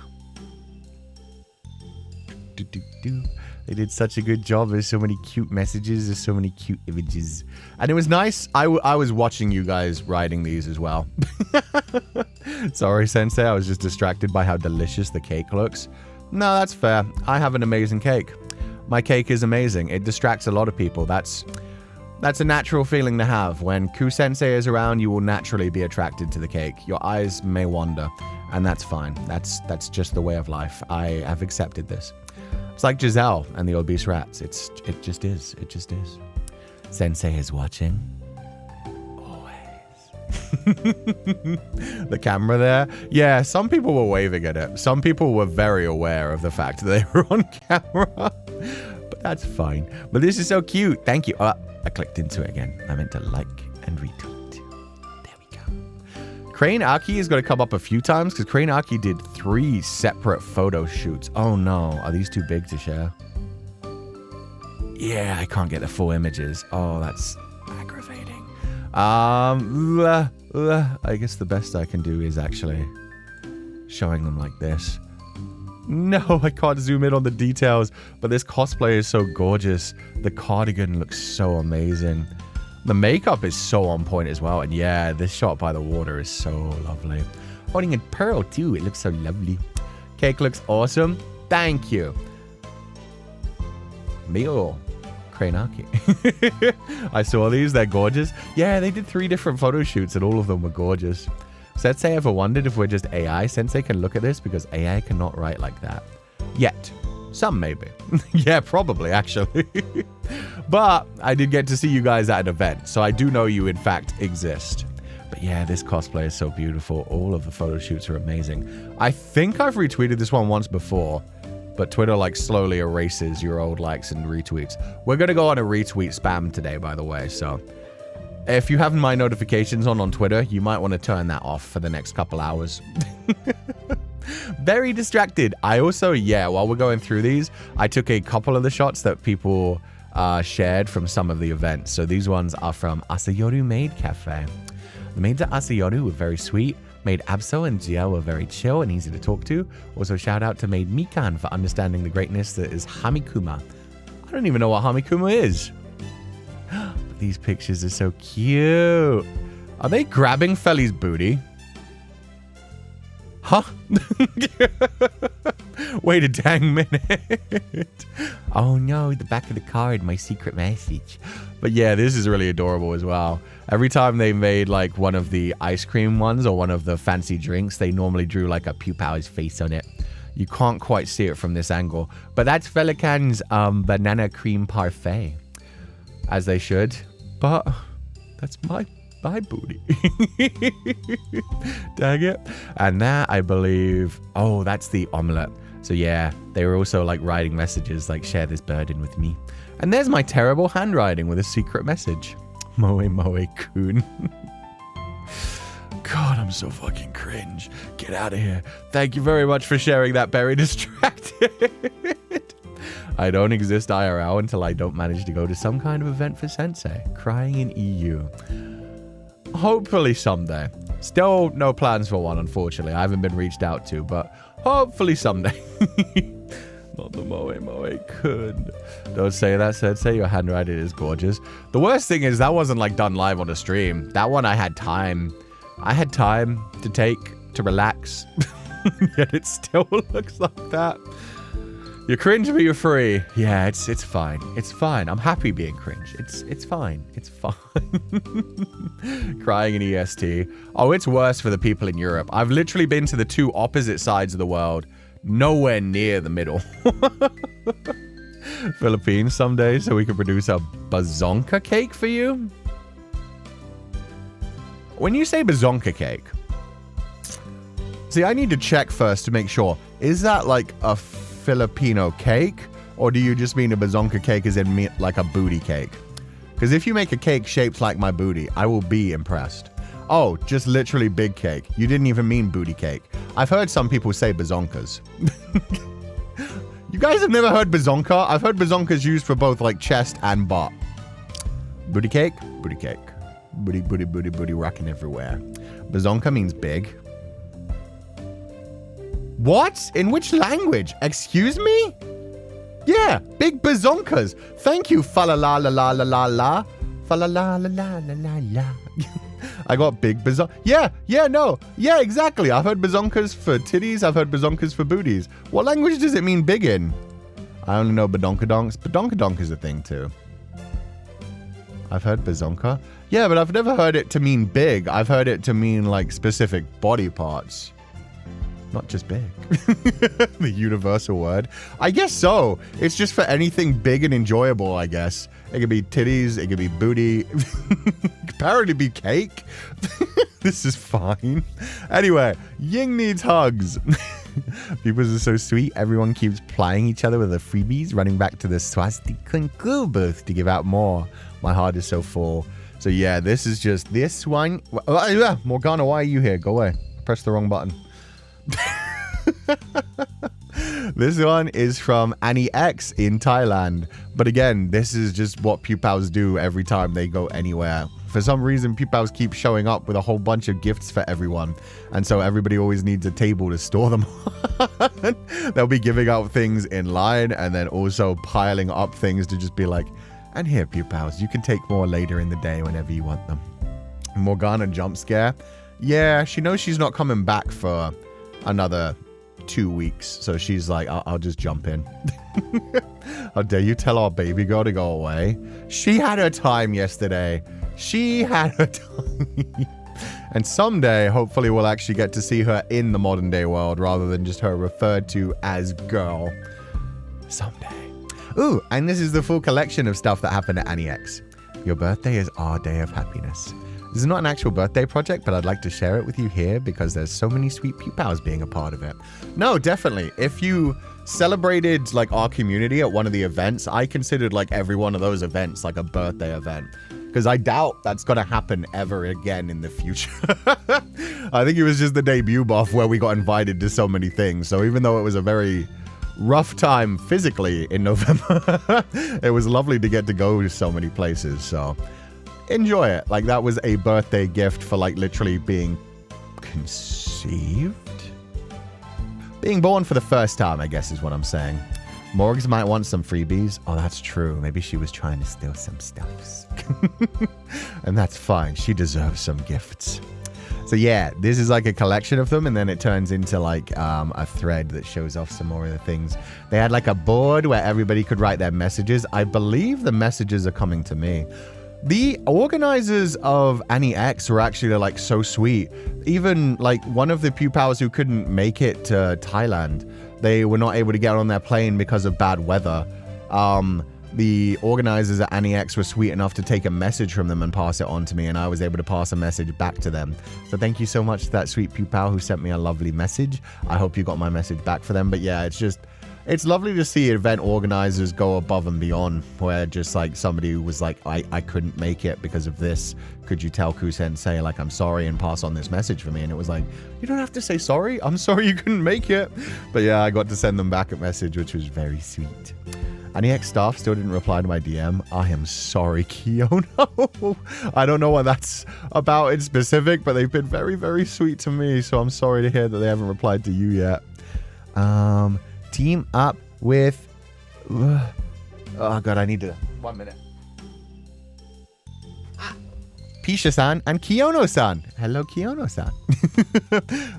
They did such a good job. There's so many cute messages. There's so many cute images. And it was nice. I was watching you guys writing these as well. Sorry, Sensei. I was just distracted by how delicious the cake looks. No, that's fair. I have an amazing cake. My cake is amazing. It distracts a lot of people. That's a natural feeling to have. When Ku-sensei is around, you will naturally be attracted to the cake. Your eyes may wander, and that's fine. That's just the way of life. I have accepted this. It's like Giselle and the obese rats. It just is. It just is. Sensei is watching. The camera there. Yeah, some people were waving at it. Some people were very aware of the fact that they were on camera. But that's fine. But this is so cute. Thank you. I clicked into it again. I meant to like and retweet. There we go. Crane Aki is going to come up a few times because Crane Aki did 3 separate photo shoots. Oh no, are these too big to share? Yeah, I can't get the full images. Oh, that's aggravating. I guess the best I can do is actually showing them like this. No, I can't zoom in on the details, but this cosplay is so gorgeous. The cardigan looks so amazing. The makeup is so on point as well. And yeah, this shot by the water is so lovely. Holding a pearl too. It looks so lovely. Cake looks awesome. Thank you. Meal. Kranaki. I saw these. They're gorgeous. Yeah, they did 3 different photo shoots and all of them were gorgeous. Sensei ever wondered if we're just AI? Sensei can look at this because AI cannot write like that. Yet. Some maybe. Yeah, probably actually. But I did get to see you guys at an event, so I do know you in fact exist. But yeah, this cosplay is so beautiful. All of the photo shoots are amazing. I think I've retweeted this one once before, but Twitter like slowly erases your old likes and retweets. We're going to go on a retweet spam today, by the way, so if you have my notifications on Twitter, you might want to turn that off for the next couple hours. Very distracted. I also, yeah, while we're going through these, I took a couple of the shots that people shared from some of the events. So these ones are from Asayoru Maid Cafe. The maids at Asayoru were very sweet. Maid Abso and Jiao were very chill and easy to talk to. Also shout out to Maid Mikan for understanding the greatness that is Hamikuma. I don't even know what Hamikuma is. But these pictures are so cute. Are they grabbing Feli's booty? Huh? Wait a dang minute. Oh no, the back of the card, my secret message. But yeah, this is really adorable as well. Every time they made like one of the ice cream ones or one of the fancy drinks, they normally drew like a Pupal's face on it. You can't quite see it from this angle. But that's Feileacan's banana cream parfait. As they should. But that's my booty. Dang it. And that, I believe, oh, that's the omelette. So yeah, they were also like writing messages like, share this burden with me. And there's my terrible handwriting with a secret message. Moe Moe Kun. God, I'm so fucking cringe. Get out of here. Thank you very much for sharing that, Berry Distracted. I don't exist IRL until I don't manage to go to some kind of event for Sensei. Crying in EU. Hopefully someday. Still no plans for one, unfortunately. I haven't been reached out to, but hopefully someday. Not the Moe Moe Kun. Don't say that, Sensei. Your handwriting is gorgeous. The worst thing is that wasn't like done live on a stream. That one I had time. I had time to take, to relax. Yet it still looks like that. You're cringe, but you're free. Yeah, it's fine. It's fine. I'm happy being cringe. It's fine. It's fine. Crying in EST. Oh, it's worse for the people in Europe. I've literally been to the 2 opposite sides of the world. Nowhere near the middle. Philippines someday so we can produce a bazonka cake for you? When you say bazonka cake, see, I need to check first to make sure. Is that like a Filipino cake, or do you just mean a bazonka cake as in like a booty cake? Because if you make a cake shaped like my booty, I will be impressed. Oh, just literally big cake. You didn't even mean booty cake. I've heard some people say bazonkas. You guys have never heard bazonka? I've heard bazonkas used for both like chest and butt. Booty cake, booty cake. Booty, booty, booty, booty rocking everywhere. Bazonka means big. What? In which language? Excuse me? Yeah, big bazonkas. Thank you, fa-la-la-la-la-la-la-la. Fa-la-la-la-la-la-la-la. I got big bazonkas. Yeah, no. Yeah, exactly. I've heard bazonkas for titties. I've heard bazonkas for booties. What language does it mean big in? I only know badonkadonks. Badonkadonk is a thing too. I've heard bazonka. Yeah, but I've never heard it to mean big. I've heard it to mean like specific body parts. Not just big. The universal word. I guess so. It's just for anything big and enjoyable, I guess. It could be titties. It could be booty. It could apparently be cake. This is fine. Anyway, Ying needs hugs. People are so sweet. Everyone keeps plying each other with the freebies, running back to the Féileacán and Cú booth to give out more. My heart is so full. So yeah, this is just this one. Morgana, why are you here? Go away. Press the wrong button. This one is from Annie X in Thailand. But again, this is just what Pupals do every time they go anywhere. For some reason, Pupals keep showing up with a whole bunch of gifts for everyone. And so everybody always needs a table to store them on. They'll be giving out things in line and then also piling up things to just be like, and here, Pupals, you can take more later in the day whenever you want them. Morgana jump scare. Yeah, she knows she's not coming back for another 2 weeks. So she's like, I'll just jump in. How dare you tell our baby girl to go away? She had her time yesterday. She had her time. And someday, hopefully, we'll actually get to see her in the modern day world rather than just her referred to as girl. Someday. Ooh, and this is the full collection of stuff that happened at Annie X. Your birthday is our day of happiness. This is not an actual birthday project, but I'd like to share it with you here because there's so many sweet Pupals being a part of it. No, definitely. If you celebrated like our community at one of the events, I considered like every one of those events like a birthday event. Because I doubt that's going to happen ever again in the future. I think it was just the debut buff where we got invited to so many things. So even though it was a very rough time physically in November, it was lovely to get to go to so many places. So enjoy it. Like that was a birthday gift for like literally being conceived. Being born for the first time, I guess is what I'm saying. Morgs might want some freebies. Oh, that's true. Maybe she was trying to steal some stuffs. And that's fine. She deserves some gifts. So yeah, this is like a collection of them, and then it turns into like a thread that shows off some more of the things. They had like a board where everybody could write their messages. I believe the messages are coming to me. The organizers of Annie X were actually like so sweet. Even like one of the Pupals who couldn't make it to Thailand, they were not able to get on their plane because of bad weather. The organizers at Annie X were sweet enough to take a message from them and pass it on to me, and I was able to pass a message back to them. So thank you so much to that sweet Pupal who sent me a lovely message. I hope you got my message back for them. But yeah, it's lovely to see event organizers go above and beyond, where just like somebody who was like, I couldn't make it because of this. Could you tell Ku-sensei like I'm sorry and pass on this message for me? And it was like, you don't have to say sorry. I'm sorry you couldn't make it. But yeah, I got to send them back a message, which was very sweet. Annie X staff still didn't reply to my DM. I am sorry, Kiyono. I don't know what that's about in specific, but they've been very, very sweet to me. So I'm sorry to hear that they haven't replied to you yet. Team up with... oh, God, I need to... 1 minute. Pisha-san and Kiyono-san. Hello, Kiyono-san.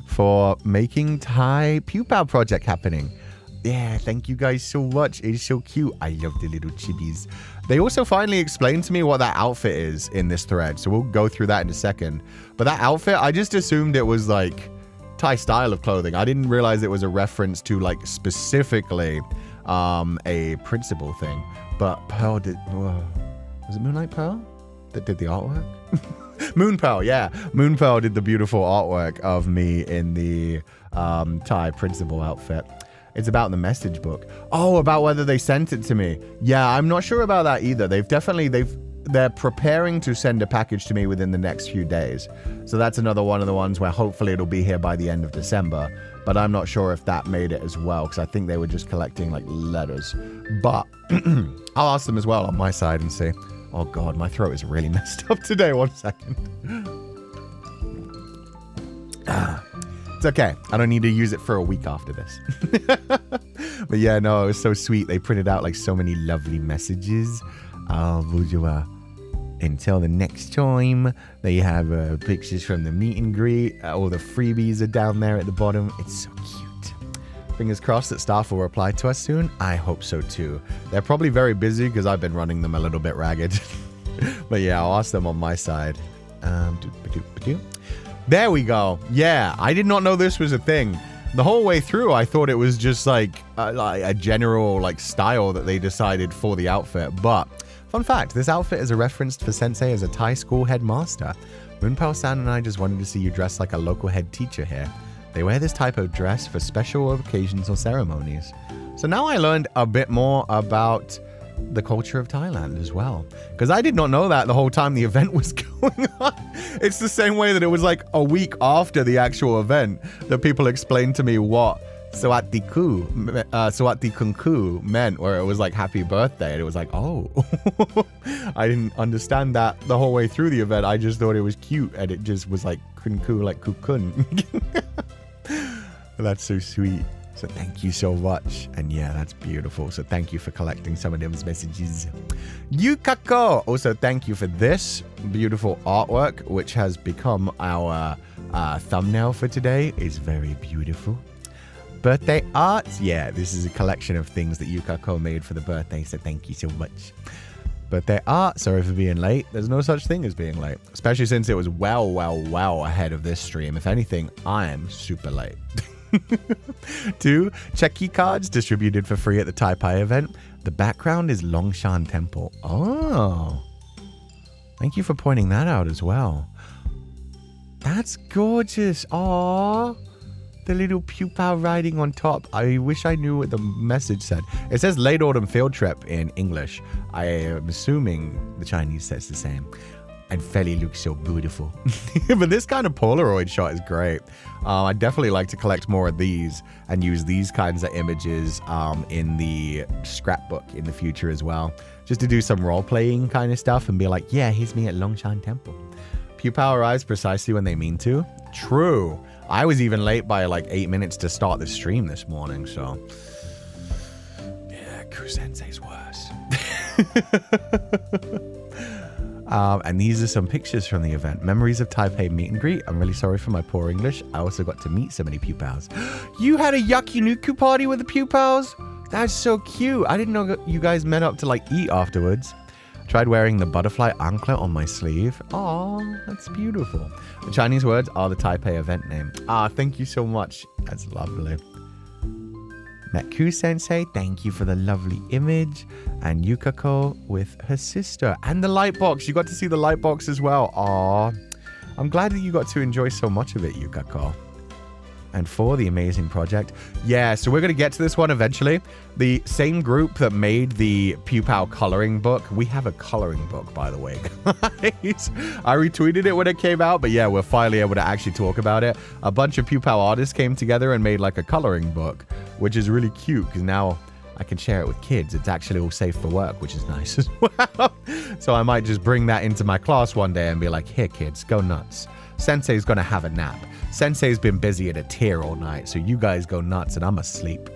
For making Thai Pupal project happening. Yeah, thank you guys so much. It's so cute. I love the little chibis. They also finally explained to me what that outfit is in this thread. So we'll go through that in a second. But that outfit, I just assumed it was like Thai style of clothing. I didn't realize it was a reference to like specifically a principal thing. But Pearl did... was it Moonlight Pearl that did the artwork? Moon Pearl, yeah. Moon Pearl did the beautiful artwork of me in the Thai principal outfit. It's about the message book. Oh, about whether they sent it to me. Yeah, I'm not sure about that either. They're preparing to send a package to me within the next few days. So that's another one of the ones where hopefully it'll be here by the end of December. But I'm not sure if that made it as well, because I think they were just collecting like letters. But I'll ask them as well on my side and see. Oh God, my throat is really messed up today. 1 second. It's okay. I don't need to use it for a week after this. But yeah, no, it was so sweet. They printed out like so many lovely messages. Until the next time, they have pictures from the meet and greet. All the freebies are down there at the bottom. It's so cute. Fingers crossed that staff will reply to us soon. I hope so too. They're probably very busy because I've been running them a little bit ragged. But yeah, I'll ask them on my side. There we go. Yeah, I did not know this was a thing. The whole way through, I thought it was just like a general like style that they decided for the outfit. But fun fact, this outfit is a reference for Sensei as a Thai school headmaster. Moonpao-san and I just wanted to see you dressed like a local head teacher here. They wear this type of dress for special occasions or ceremonies. So now I learned a bit more about the culture of Thailand as well. Because I did not know that the whole time the event was going on. It's the same way that it was like a week after the actual event that people explained to me what Sawati Kunku meant, where it was like happy birthday. And it was like, oh, I didn't understand that the whole way through the event. I just thought it was cute and it just was like Kunku, like Kukun. That's so sweet. So thank you so much. And yeah, that's beautiful. So thank you for collecting some of those messages. Yukako, also thank you for this beautiful artwork, which has become our thumbnail for today. It's very beautiful. Birthday arts. Yeah, this is a collection of things that Yukako made for the birthday. So thank you so much. Birthday art. Sorry for being late. There's no such thing as being late, especially since it was well ahead of this stream. If anything, I am super late. 2 Cheki cards distributed for free at the Taipei event. The background is Longshan Temple. Oh, thank you for pointing that out as well. That's gorgeous. Aww, the little Pupal riding on top. I wish I knew what the message said. It says late autumn field trip in English. I am assuming the Chinese says the same. And Feli looks so beautiful. But this kind of Polaroid shot is great. I'd definitely like to collect more of these and use these kinds of images in the scrapbook in the future as well. Just to do some role-playing kind of stuff and be like, yeah, here's me at Longshan Temple. Pupal arrives precisely when they mean to. True. I was even late by like 8 minutes to start the stream this morning, so... yeah, Ku-sensei's worse. And these are some pictures from the event. Memories of Taipei meet and greet. I'm really sorry for my poor English. I also got to meet so many Pupals. You had a yakiniku party with the Pupals? That's so cute. I didn't know you guys met up to like eat afterwards. Tried wearing the butterfly anklet on my sleeve. Aw, that's beautiful. The Chinese words are the Taipei event name. Ah, thank you so much. That's lovely. Met Ku-sensei, thank you for the lovely image. And Yukako with her sister. And the light box. You got to see the light box as well. Aw, I'm glad that you got to enjoy so much of it, Yukako. And for the amazing project. Yeah, so we're going to get to this one eventually. The same group that made the Pupal coloring book. We have a coloring book, by the way, guys. I retweeted it when it came out, but yeah, we're finally able to actually talk about it. A bunch of Pupal artists came together and made like a coloring book, which is really cute because now I can share it with kids. It's actually all safe for work, which is nice as well. So I might just bring that into my class one day and be like, here, kids, go nuts. Sensei's going to have a nap. Sensei's been busy at a tier all night, so you guys go nuts and I'm asleep.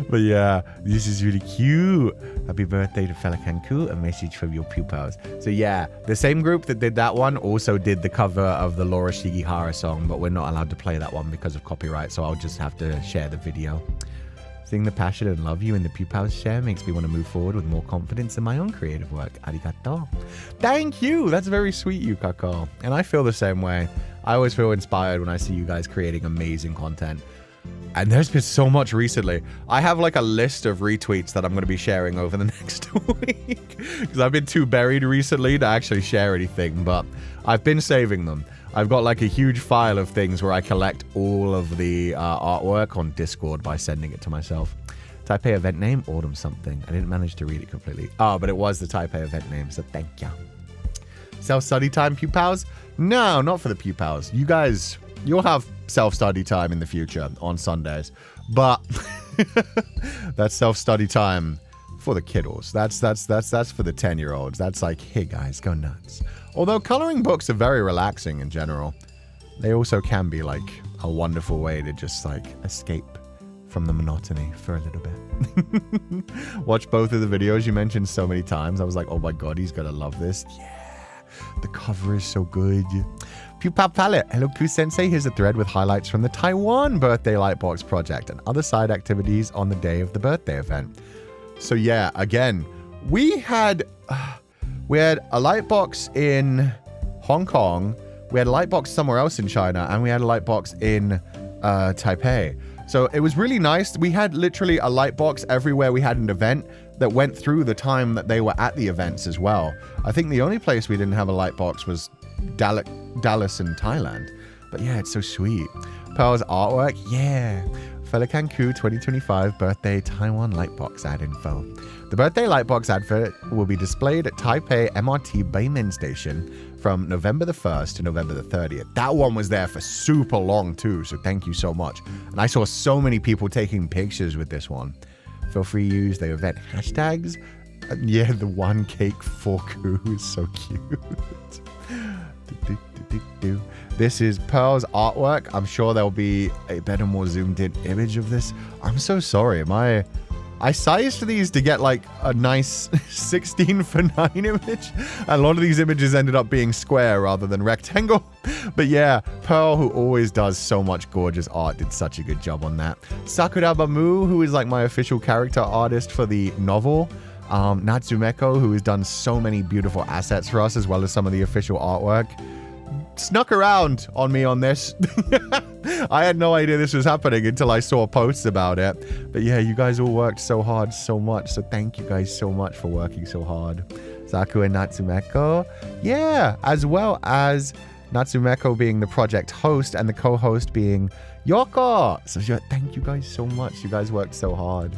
But yeah, this is really cute. Happy birthday to Féileacán and Cú, a message from your Pupals. So yeah, the same group that did that one also did the cover of the Laura Shigihara song, but we're not allowed to play that one because of copyright, so I'll just have to share the video. Seeing the passion and love you in the Pupals share makes me want to move forward with more confidence in my own creative work. Arigato. Thank you. That's very sweet, Yukako. And I feel the same way. I always feel inspired when I see you guys creating amazing content. And there's been so much recently. I have like a list of retweets that I'm going to be sharing over the next week. Because I've been too buried recently to actually share anything. But I've been saving them. I've got like a huge file of things where I collect all of the artwork on Discord by sending it to myself. Taipei event name, Autumn something. I didn't manage to read it completely. Oh, but it was the Taipei event name, so thank you. Self-study time, Pupals? No, not for the Pupals. You guys, you'll have self-study time in the future on Sundays. But that's self-study time for the kiddos. That's for the 10-year-olds. That's like, hey guys, go nuts. Although coloring books are very relaxing in general, they also can be like a wonderful way to just like escape from the monotony for a little bit. Watch both of the videos you mentioned so many times. I was like, oh my god, he's gonna love this. Yeah, the cover is so good. Pupal Palette. Hello, Ku-sensei. Here's a thread with highlights from the Taiwan birthday lightbox project and other side activities on the day of the birthday event. So yeah, again, we had a lightbox in Hong Kong, we had a lightbox somewhere else in China, and we had a lightbox in Taipei. So it was really nice. We had literally a lightbox everywhere we had an event that went through the time that they were at the events as well. I think the only place we didn't have a lightbox was Dallas in Thailand. But yeah, it's so sweet. Pearl's artwork, yeah. Féileacán and Cú 2025 birthday Taiwan Lightbox ad info. The birthday Lightbox advert will be displayed at Taipei MRT Beimin Station from November the 1st to November the 30th. That one was there for super long too, so thank you so much. And I saw so many people taking pictures with this one. Feel free to use the event hashtags. Yeah, the one cake for Cú is so cute. This is Pearl's artwork. I'm sure there'll be a better, more zoomed in image of this. I'm so sorry. I sized these to get like a nice 16:9 image. A lot of these images ended up being square rather than rectangle. But yeah, Pearl, who always does so much gorgeous art, did such a good job on that. Sakurabamu, who is like my official character artist for the novel. Natsumeko, who has done so many beautiful assets for us, as well as some of the official artwork, snuck around on me on this. I had no idea this was happening until I saw posts about it. But yeah, you guys all worked so hard, so much. So thank you guys so much for working so hard. Zaku and Natsumeko. Yeah, as well as Natsumeko being the project host and the co-host being Yoko. So yeah, thank you guys so much. You guys worked so hard.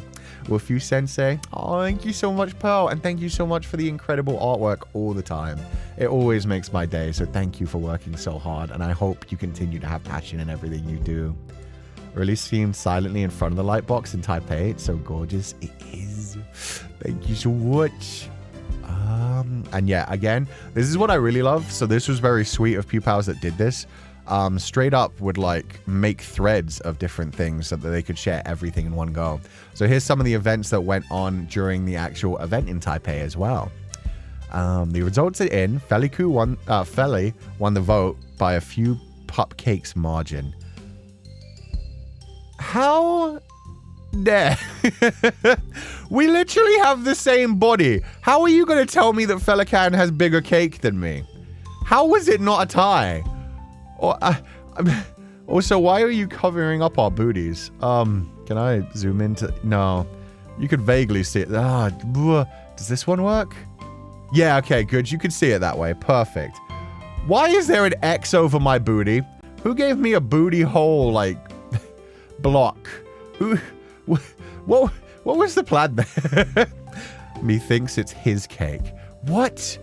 With you, Sensei. Oh, thank you so much, Pearl. And thank you so much for the incredible artwork all the time. It always makes my day. So thank you for working so hard. And I hope you continue to have passion in everything you do. Really seen silently in front of the light box in Taipei. It's so gorgeous. It is. Thank you so much. And yeah, again, this is what I really love. So this was very sweet of Pupals that did this. Straight up would like make threads of different things so that they could share everything in one go. So here's some of the events that went on during the actual event in Taipei as well. The results are in. Feli won the vote by a few cupcakes margin. How dare? We literally have the same body. How are you going to tell me that Féileacan has bigger cake than me? How was it not a tie? Or, also, why are you covering up our booties? Can I zoom into... No. You could vaguely see it. Does this one work? Yeah, okay, good. You could see it that way. Perfect. Why is there an X over my booty? Who gave me a booty hole, like, block? What was the plan there? Methinks it's his cake. What?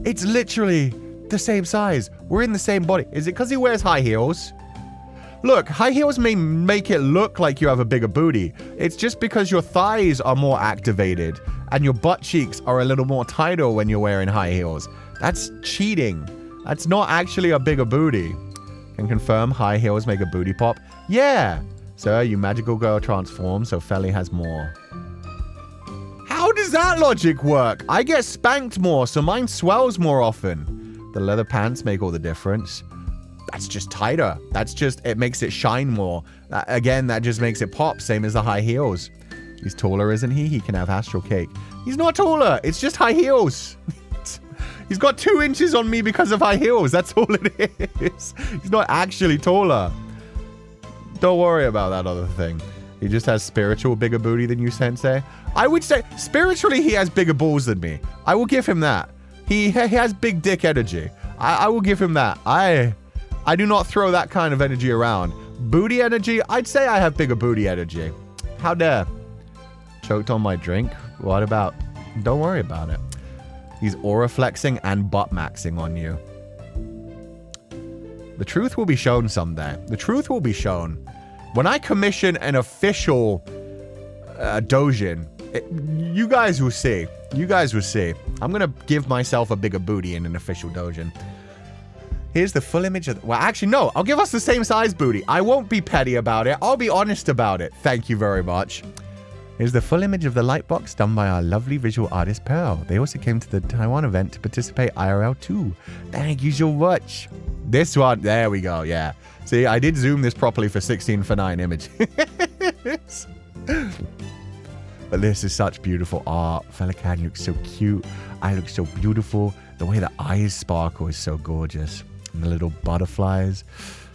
It's literally... the same size. We're in the same body. Is it because he wears high heels? Look, high heels may make it look like you have a bigger booty. It's just because your thighs are more activated and your butt cheeks are a little more tighter when you're wearing high heels. That's cheating. That's not actually a bigger booty. Can confirm high heels make a booty pop. Yeah. So you magical girl transform, so Feli has more. How does that logic work? I get spanked more, so mine swells more often. The leather pants make all the difference. That's just tighter. That's just, it makes it shine more. Again, that just makes it pop, same as the high heels. He's taller, isn't he? He can have astral cake. He's not taller. It's just high heels. He's got 2 inches on me because of high heels. That's all it is. He's not actually taller. Don't worry about that other thing. He just has spiritual bigger booty than you, Sensei. I would say, spiritually, he has bigger balls than me. I will give him that. He has big dick energy. I will give him that. I do not throw that kind of energy around. Booty energy? I'd say I have bigger booty energy. How dare? Choked on my drink? What about? Don't worry about it. He's aura flexing and butt maxing on you. The truth will be shown someday. The truth will be shown. When I commission an official dojin, you guys will see. You guys will see. I'm going to give myself a bigger booty in an official dojin. Here's the full image of... Well, actually, no. I'll give us the same size booty. I won't be petty about it. I'll be honest about it. Thank you very much. Here's the full image of the lightbox done by our lovely visual artist, Pearl. They also came to the Taiwan event to participate IRL too. Thank you so much. This one. There we go. Yeah. See, I did zoom this properly for 16:9 images. But this is such beautiful art. Féileacan looks so cute. I look so beautiful. The way the eyes sparkle is so gorgeous. And the little butterflies,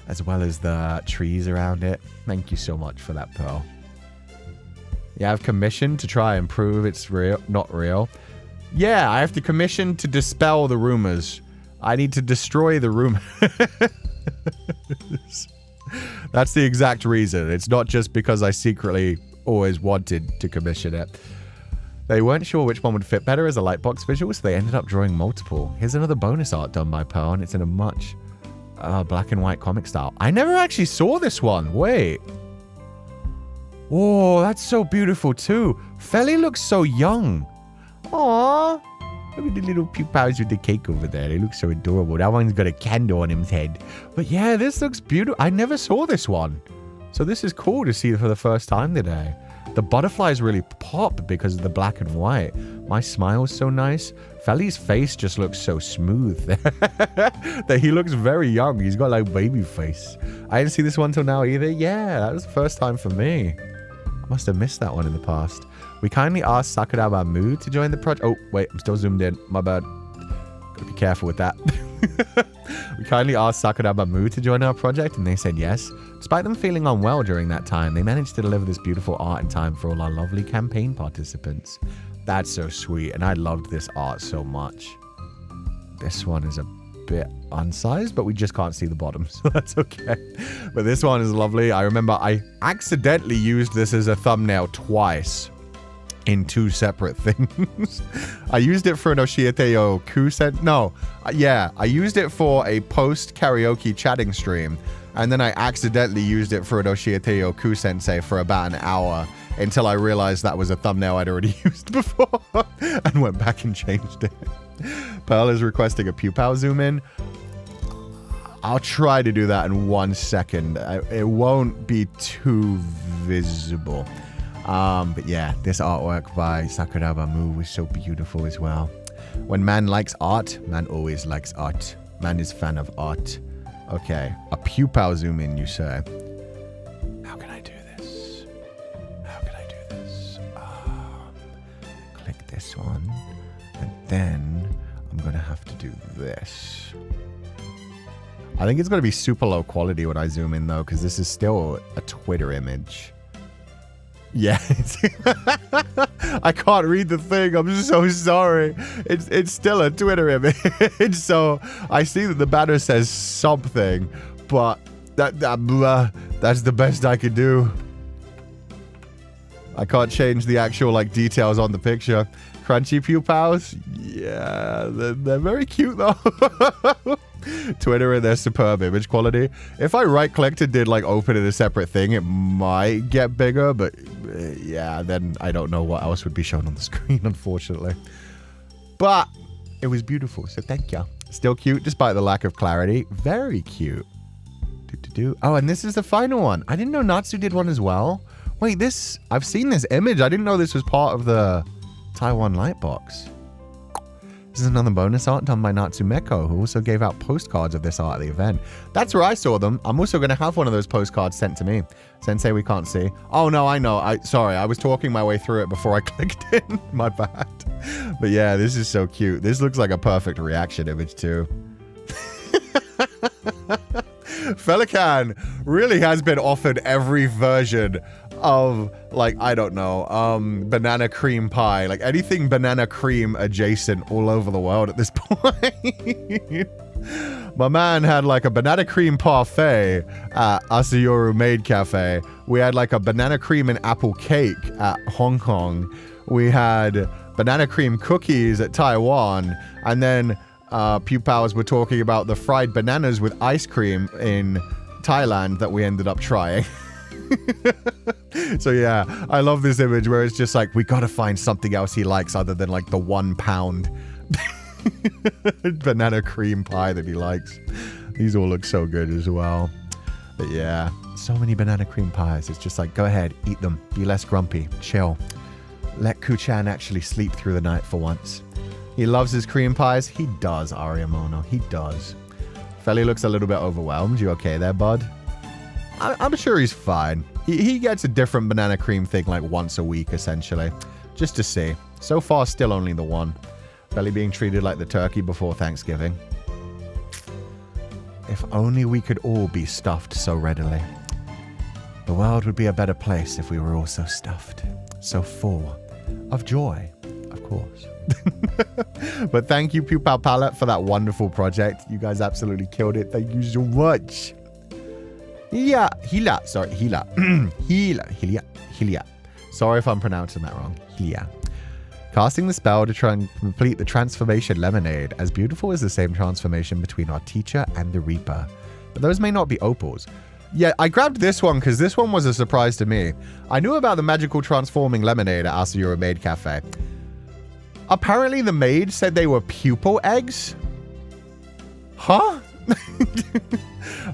as well as the trees around it. Thank you so much for that, Pearl. Yeah, I've commissioned to try and prove it's real, not real. Yeah, I have to commission to dispel the rumors. I need to destroy the rumors. That's the exact reason. It's not just because I secretly always wanted to commission it. They weren't sure which one would fit better as a lightbox visual, so they ended up drawing multiple. Here's another bonus art done by Pearl, and it's in a much black and white comic style. I never actually saw this one. Wait. Oh, that's so beautiful too. Feli looks so young. Aww. Look at the little Pupals with the cake over there. They look so adorable. That one's got a candle on his head. But yeah, this looks beautiful. I never saw this one. So this is cool to see for the first time today. The butterflies really pop because of the black and white. My smile's so nice. Feli's face just looks so smooth. That he looks very young. He's got like baby face. I didn't see this one till now either. Yeah, that was the first time for me. I must have missed that one in the past. We kindly asked Sakuraba Mu to join the project. Oh, wait, I'm still zoomed in. My bad. Gotta be careful with that. We kindly asked Sakuraba Mu to join our project, and they said yes. Despite them feeling unwell during that time, they managed to deliver this beautiful art in time for all our lovely campaign participants. That's so sweet, and I loved this art so much. This one is a bit unsized, but we just can't see the bottom, so that's okay. But this one is lovely. I remember I accidentally used this as a thumbnail twice in two separate things. I used it for an Oshieteo Ku I used it for a post karaoke chatting stream, and then I accidentally used it for an Oshieteo Ku Sensei for about an hour until I realized that was a thumbnail I'd already used before and went back and changed it. Pearl is requesting a Pupal zoom in. I'll try to do that in 1 second. It won't be too visible. But yeah, this artwork by Sakuraba Mu was so beautiful as well. When man likes art, man always likes art. Man is fan of art. Okay, a Pupal zoom in, you say. How can I do this? How can I do this? Click this one. And then I'm going to have to do this. I think it's going to be super low quality when I zoom in, though, because this is still a Twitter image. Yeah, I can't read the thing. I'm so sorry. It's still a Twitter image. So I see that the banner says something, but that's the best I could do. I can't change the actual like details on the picture. Crunchy Pupals, yeah, they're very cute though. Twitter and their superb image quality. If I right clicked and did like open in a separate thing, it might get bigger, but yeah, then I don't know what else would be shown on the screen, unfortunately. But it was beautiful, so thank you. Still cute despite the lack of clarity. Very cute. Oh, and this is the final one. I didn't know Natsu did one as well. Wait, I've seen this image. I didn't know this was part of the Taiwan Lightbox. This is another bonus art done by Natsumeko, who also gave out postcards of this art at the event. That's where I saw them. I'm also going to have one of those postcards sent to me. Sensei, we can't see. Oh, no, I know. Sorry, I was talking my way through it before I clicked in. My bad. But yeah, this is so cute. This looks like a perfect reaction image, too. Feileacan really has been offered every version of, like, I don't know, banana cream pie, like anything banana cream adjacent all over the world at this point. My man had like a banana cream parfait at Asayoru Maid Cafe. We had like a banana cream and apple cake at Hong Kong. We had banana cream cookies at Taiwan. And then Pupals were talking about the fried bananas with ice cream in Thailand that we ended up trying. So yeah, I love this image where it's just like, we gotta find something else he likes other than like the 1 pound banana cream pie that he likes. These all look so good as well. But yeah, so many banana cream pies. It's just like, go ahead, eat them, be less grumpy, chill. Let Kuchan actually sleep through the night for once. He loves his cream pies. He does, Ariamono. He does. Feli looks a little bit overwhelmed. You okay there, bud? I'm sure he's fine. He gets a different banana cream thing like once a week, essentially. Just to see. So far, still only the one. Feli being treated like the turkey before Thanksgiving. If only we could all be stuffed so readily. The world would be a better place if we were all so stuffed. So full of joy, of course. But thank you, Pupal Palette, for that wonderful project. You guys absolutely killed it. Thank you so much. Hila. Sorry, Hila. Helia. Sorry if I'm pronouncing that wrong. Helia. Casting the spell to try and complete the transformation lemonade, as beautiful as the same transformation between our teacher and the Reaper. But those may not be opals. Yeah, I grabbed this one because this one was a surprise to me. I knew about the magical transforming lemonade at Asayura Maid Cafe. Apparently the maid said they were pupal eggs. Huh?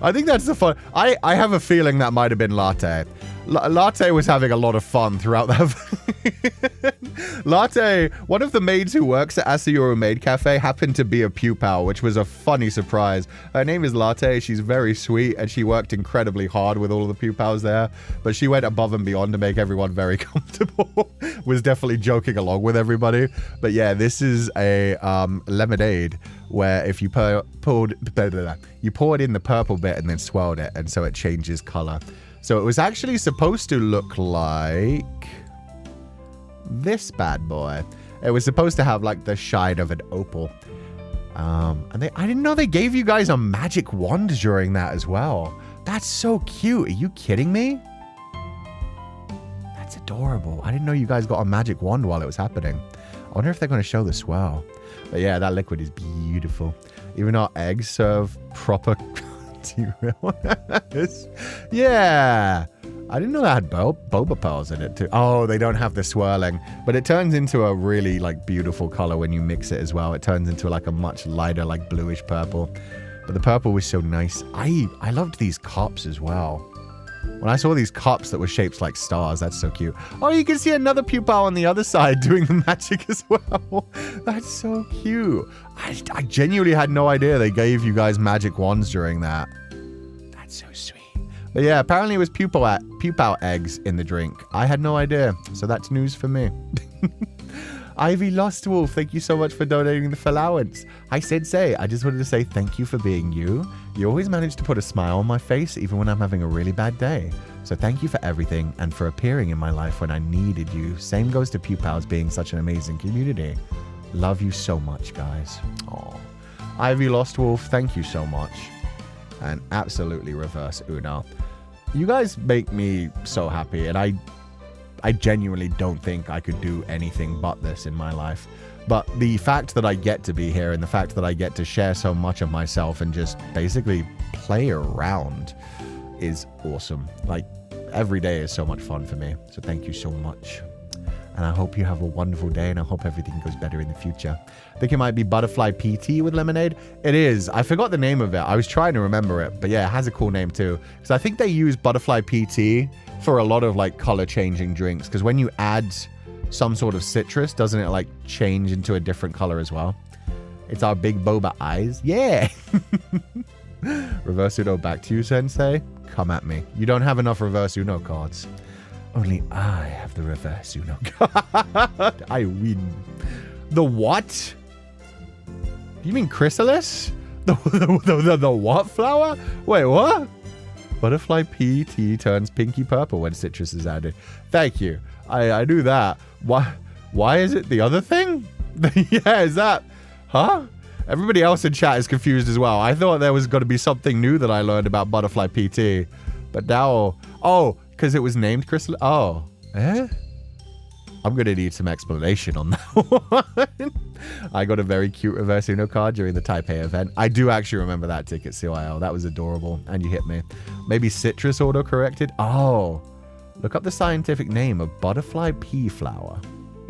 I think that's the fun. I have a feeling that might have been Latte. Latte was having a lot of fun throughout that. Latte, one of the maids who works at Asayura Maid Cafe, happened to be a pupal, which was a funny surprise. Her name is Latte. She's very sweet, and she worked incredibly hard with all of the pupals there. But she went above and beyond to make everyone very comfortable. Was definitely joking along with everybody. But yeah, this is a lemonade where if you pour it in the purple bit and then swirled it, and so it changes color. So it was actually supposed to look like this bad boy. It was supposed to have like the shine of an opal. And I didn't know they gave you guys a magic wand during that as well. That's so cute. Are you kidding me? That's adorable. I didn't know you guys got a magic wand while it was happening. I wonder if they're going to show the swirl. But yeah, that liquid is beautiful. Even our eggs serve proper... Yeah, I didn't know that had boba pearls in it too. Oh, they don't have the swirling, but it turns into a really like beautiful color when you mix it as well. It turns into like a much lighter like bluish purple, but the purple was so nice. I loved these cups as well. When I saw these cups that were shaped like stars, that's so cute. Oh, you can see another pupal on the other side doing the magic as well. That's so cute. I genuinely had no idea they gave you guys magic wands during that. That's so sweet. But yeah, apparently it was pupal eggs in the drink. I had no idea, so that's news for me. Ivy Lost Wolf, thank you so much for donating the allowance. Hi Sensei, I just wanted to say thank you for being you. You always manage to put a smile on my face even when I'm having a really bad day. So thank you for everything and for appearing in my life when I needed you. Same goes to Pupals being such an amazing community. Love you so much, guys. Aww. Ivy Lost Wolf, thank you so much. And absolutely reverse Una. You guys make me so happy, and I genuinely don't think I could do anything but this in my life. But the fact that I get to be here and the fact that I get to share so much of myself and just basically play around is awesome. Like, every day is so much fun for me. So thank you so much. And I hope you have a wonderful day, and I hope everything goes better in the future. I think it might be Butterfly PT with lemonade. It is. I forgot the name of it. I was trying to remember it, but yeah, it has a cool name too. Because I think they use Butterfly PT for a lot of like color changing drinks. Because when you add some sort of citrus, doesn't it like change into a different color as well? It's our big boba eyes. Yeah. Reverse Uno back to you, Sensei. Come at me. You don't have enough Reverse Uno cards. Only I have the Reverse Uno card. I win. The what? You mean chrysalis? The what flower? Wait, what? Butterfly PT turns pinky purple when citrus is added. Thank you. I knew that. Why is it the other thing? Yeah, is that... Huh? Everybody else in chat is confused as well. I thought there was going to be something new that I learned about Butterfly PT. But now... Oh, because it was named Crystal... Oh. Eh? I'm going to need some explanation on that one. I got a very cute Reverse Uno card during the Taipei event. I do actually remember that ticket, CYL. That was adorable. And you hit me. Maybe citrus auto-corrected? Oh. Look up the scientific name of butterfly pea flower.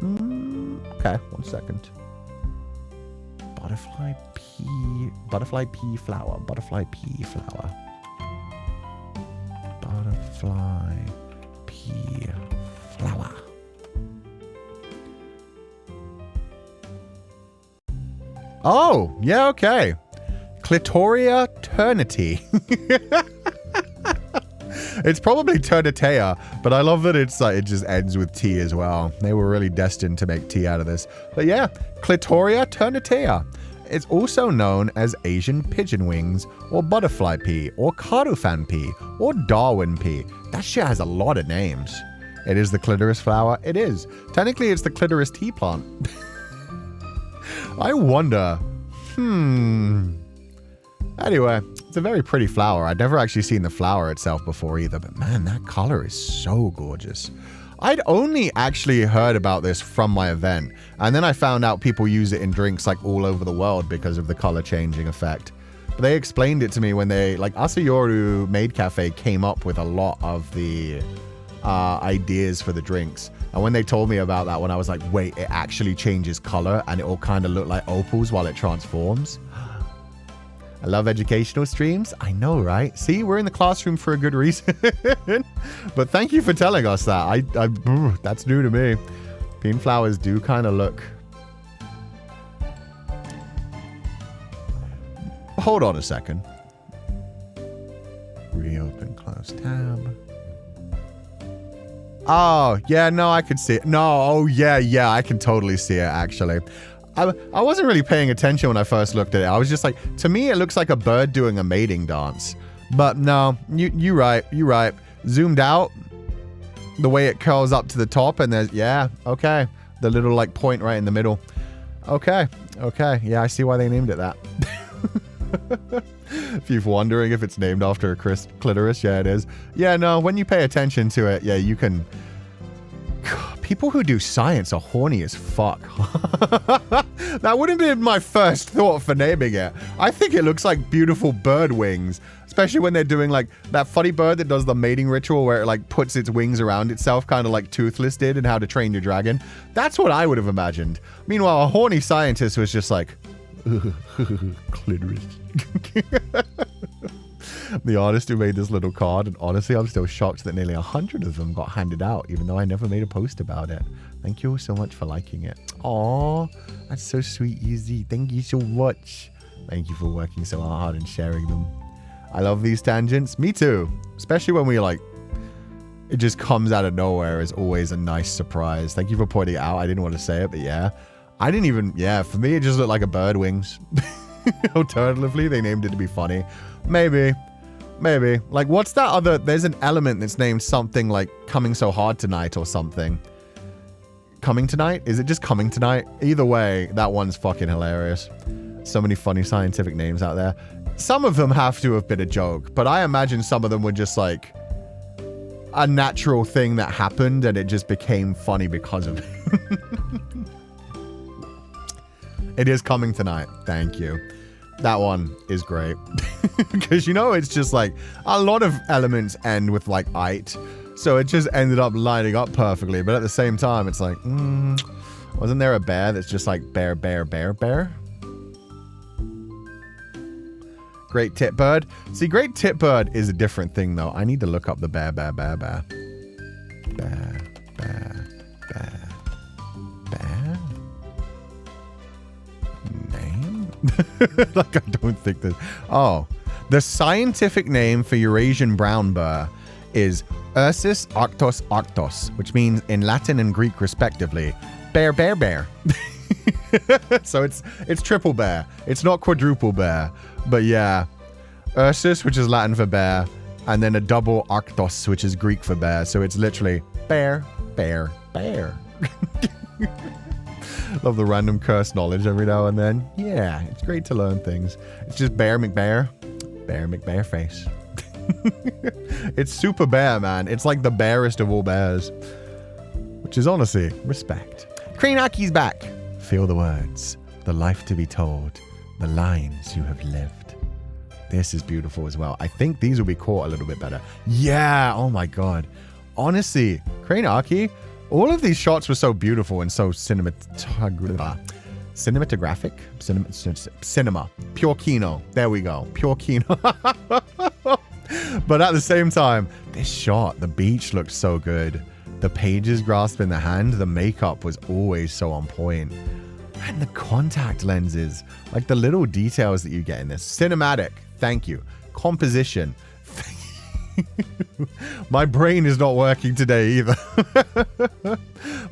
Okay, 1 second. Butterfly pea flower. Butterfly pea flower. Butterfly pea flower. Oh, yeah, okay. Clitoria ternity. It's probably Ternitea, but I love that it's like it just ends with T as well. They were really destined to make tea out of this. But yeah, Clitoria ternitea. It's also known as Asian pigeon wings, or butterfly pea, or Karufan pea, or Darwin pea. That shit has a lot of names. It is the clitoris flower. It is. Technically, it's the clitoris tea plant. I wonder. Anyway, It's a very pretty flower. I'd never actually seen the flower itself before either, but man, that color is so gorgeous. I'd only actually heard about this from my event, and then I found out people use it in drinks like all over the world because of the color changing effect. But they explained it to me when they, like, Asayoru Maid Cafe came up with a lot of the ideas for the drinks. And when they told me about that one, I was like, wait, it actually changes color and it will kind of look like opals while it transforms. I love educational streams. I know, right? See, we're in the classroom for a good reason. But thank you for telling us that. That's new to me. Bean flowers do kind of look... Hold on a second. Reopen, close tab. Oh, yeah, no, I could see it. No, oh, yeah, I can totally see it, actually. I wasn't really paying attention when I first looked at it. I was just like, to me, it looks like a bird doing a mating dance. But no, you're right. Zoomed out, the way it curls up to the top, and there's, yeah, okay. The little, like, point right in the middle. Okay. Yeah, I see why they named it that. If you're wondering if it's named after a clitoris, yeah, it is. Yeah, no, when you pay attention to it, yeah, you can... People who do science are horny as fuck. That wouldn't have been my first thought for naming it. I think it looks like beautiful bird wings, especially when they're doing like that funny bird that does the mating ritual where it like puts its wings around itself, kind of like Toothless did in How to Train Your Dragon. That's what I would have imagined. Meanwhile, a horny scientist was just like, clitoris. The artist who made this little card, and honestly, I'm still shocked that nearly 100 of them got handed out, even though I never made a post about it. Thank you all so much for liking it. Aww, that's so sweet, Easy. Thank you so much. Thank you for working so hard and sharing them. I love these tangents. Me too. Especially when we like, it just comes out of nowhere is always a nice surprise. Thank you for pointing it out. I didn't want to say it, but yeah. I didn't even, yeah, for me, it just looked like a bird wings. Alternatively, they named it to be funny. Maybe. Like, what's that other... There's an element that's named something like Coming So Hard Tonight or something. Coming Tonight? Is it just Coming Tonight? Either way, that one's fucking hilarious. So many funny scientific names out there. Some of them have to have been a joke, but I imagine some of them were just like a natural thing that happened and it just became funny because of it. It is Coming Tonight. Thank you. That one is great. Because, you know, it's just like a lot of elements end with like "ite." So it just ended up lining up perfectly. But at the same time, it's like, wasn't there a bear that's just like bear? Great Tit Bird. See, Great Tit Bird is a different thing, though. I need to look up the bear. Bear. Name? Like, I don't think that... Oh. The scientific name for Eurasian brown bear is Ursus arctos, which means in Latin and Greek respectively, bear. So it's triple bear. It's not quadruple bear. But yeah. Ursus, which is Latin for bear, and then a double arctos, which is Greek for bear. So it's literally bear. Love the random curse knowledge every now and then. Yeah, it's great to learn things. It's just Bear McBear face. It's super bear, man. It's like the barest of all bears. Which is honestly, respect. Krenaki's back. Feel the words, the life to be told, the lines you have lived. This is beautiful as well. I think these will be caught a little bit better. Yeah, oh my god. Honestly, Krenaki, all of these shots were so beautiful and so cinematographic. Cinema. Pure Kino. There we go. Pure Kino. But at the same time, this shot, the beach looked so good. The pages grasped in the hand, the makeup was always so on point. And the contact lenses, like the little details that you get in this. Cinematic. Thank you. Composition. My brain is not working today either.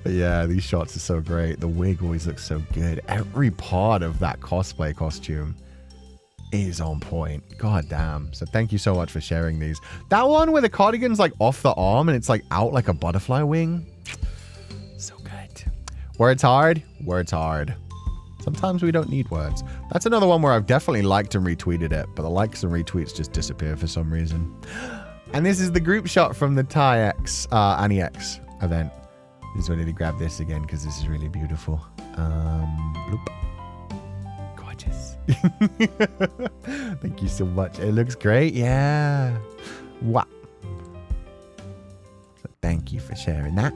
But yeah, these shots are so great. The wig always looks so good. Every part of that cosplay costume is on point. God damn. So thank you so much for sharing these. That one where the cardigan's like off the arm and it's like out like a butterfly wing. So good. Words hard. Sometimes we don't need words. That's another one where I've definitely liked and retweeted it, but the likes and retweets just disappear for some reason. And this is the group shot from the Annie X event. Just wanted to grab this again because this is really beautiful. Bloop. Gorgeous. Thank you so much. It looks great. Yeah. Wow. So thank you for sharing that.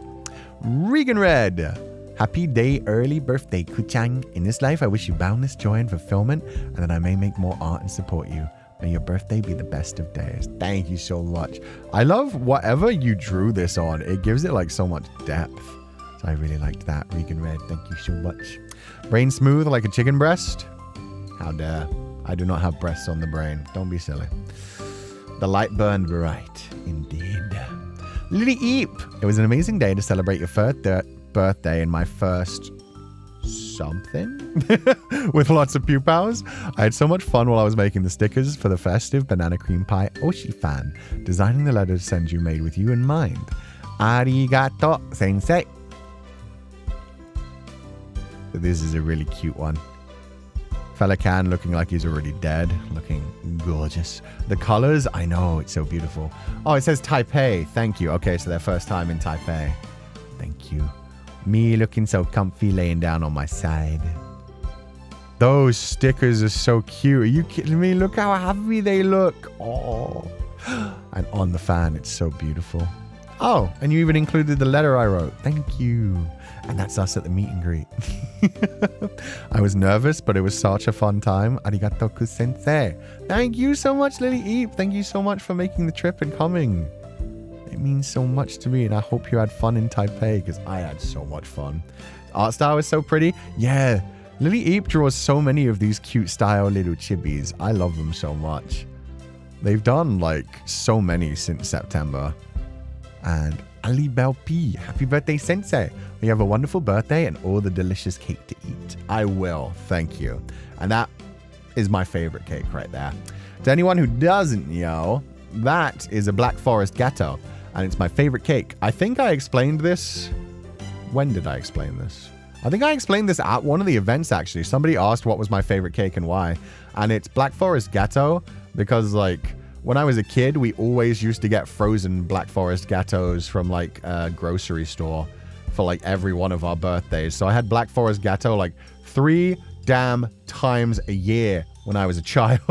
Regan Red. Happy day, early birthday, Kuchang. In this life, I wish you boundless joy and fulfillment, and that I may make more art and support you. May your birthday be the best of days. Thank you so much. I love whatever you drew this on. It gives it like so much depth. So I really liked that. Regan Red, thank you so much. Brain smooth like a chicken breast. How dare. I do not have breasts on the brain. Don't be silly. The light burned bright. Indeed. Lily Eep. It was an amazing day to celebrate your birthday and my first something with lots of Pupals. I had so much fun while I was making the stickers for the festive banana cream pie Oshi fan, designing the letter to send you made with you in mind. Arigato, sensei. This is a really cute one. Feileacan looking like he's already dead, looking gorgeous. The colors, I know, it's so beautiful. Oh, it says Taipei. Thank you. Okay, so their first time in Taipei. Thank you. Me looking so comfy laying down on my side. Those stickers are so cute. Are you kidding me? Look how happy they look. Oh. And on the fan, it's so beautiful. Oh, and you even included the letter I wrote. Thank you. And that's us at the meet and greet. I was nervous, but it was such a fun time. Arigato ku-sensei. Thank you so much, Lily Eep. Thank you so much for making the trip and coming. It means so much to me, and I hope you had fun in Taipei, because I had so much fun. Art style is so pretty. Yeah, Lily Eep draws so many of these cute style little chibis. I love them so much. They've done like so many since September. And Ali Bell P, happy birthday, Sensei. You have a wonderful birthday and all the delicious cake to eat. I will, thank you. And that is my favorite cake right there. To anyone who doesn't know, that is a Black Forest Gâteau. And it's my favorite cake. I think I explained this. When did I explain this? I think I explained this at one of the events, actually. Somebody asked what was my favorite cake and why. And it's Black Forest Gâteau because, like, when I was a kid, we always used to get frozen Black Forest Gâteaux from, like, a grocery store for, like, every one of our birthdays. So I had Black Forest Gâteau, like, 3 damn times a year when I was a child.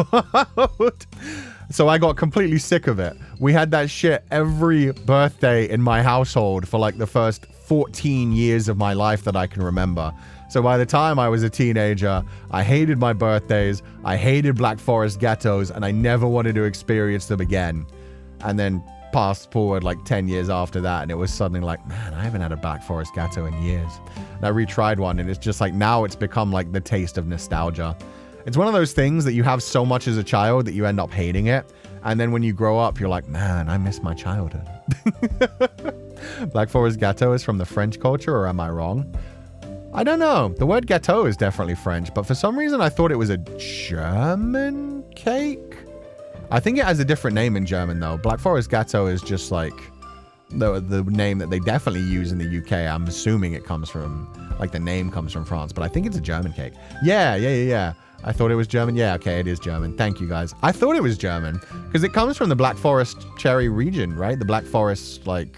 So I got completely sick of it. We had that shit every birthday in my household for like the first 14 years of my life that I can remember. So by the time I was a teenager, I hated my birthdays, I hated Black Forest Gâteaux, and I never wanted to experience them again. And then fast forward like 10 years after that, and it was suddenly like, man, I haven't had a Black Forest Gâteau in years. And I retried one, and it's just like, now it's become like the taste of nostalgia. It's one of those things that you have so much as a child that you end up hating it. And then when you grow up, you're like, man, I miss my childhood. Black Forest Gâteau is from the French culture, or am I wrong? I don't know. The word gâteau is definitely French, but for some reason I thought it was a German cake. I think it has a different name in German though. Black Forest Gâteau is just like the name that they definitely use in the UK. I'm assuming it comes from, like the name comes from France, but I think it's a German cake. Yeah. I thought it was German. Yeah, okay, it is German. Thank you, guys. I thought it was German because it comes from the Black Forest cherry region, right? The Black Forest, like,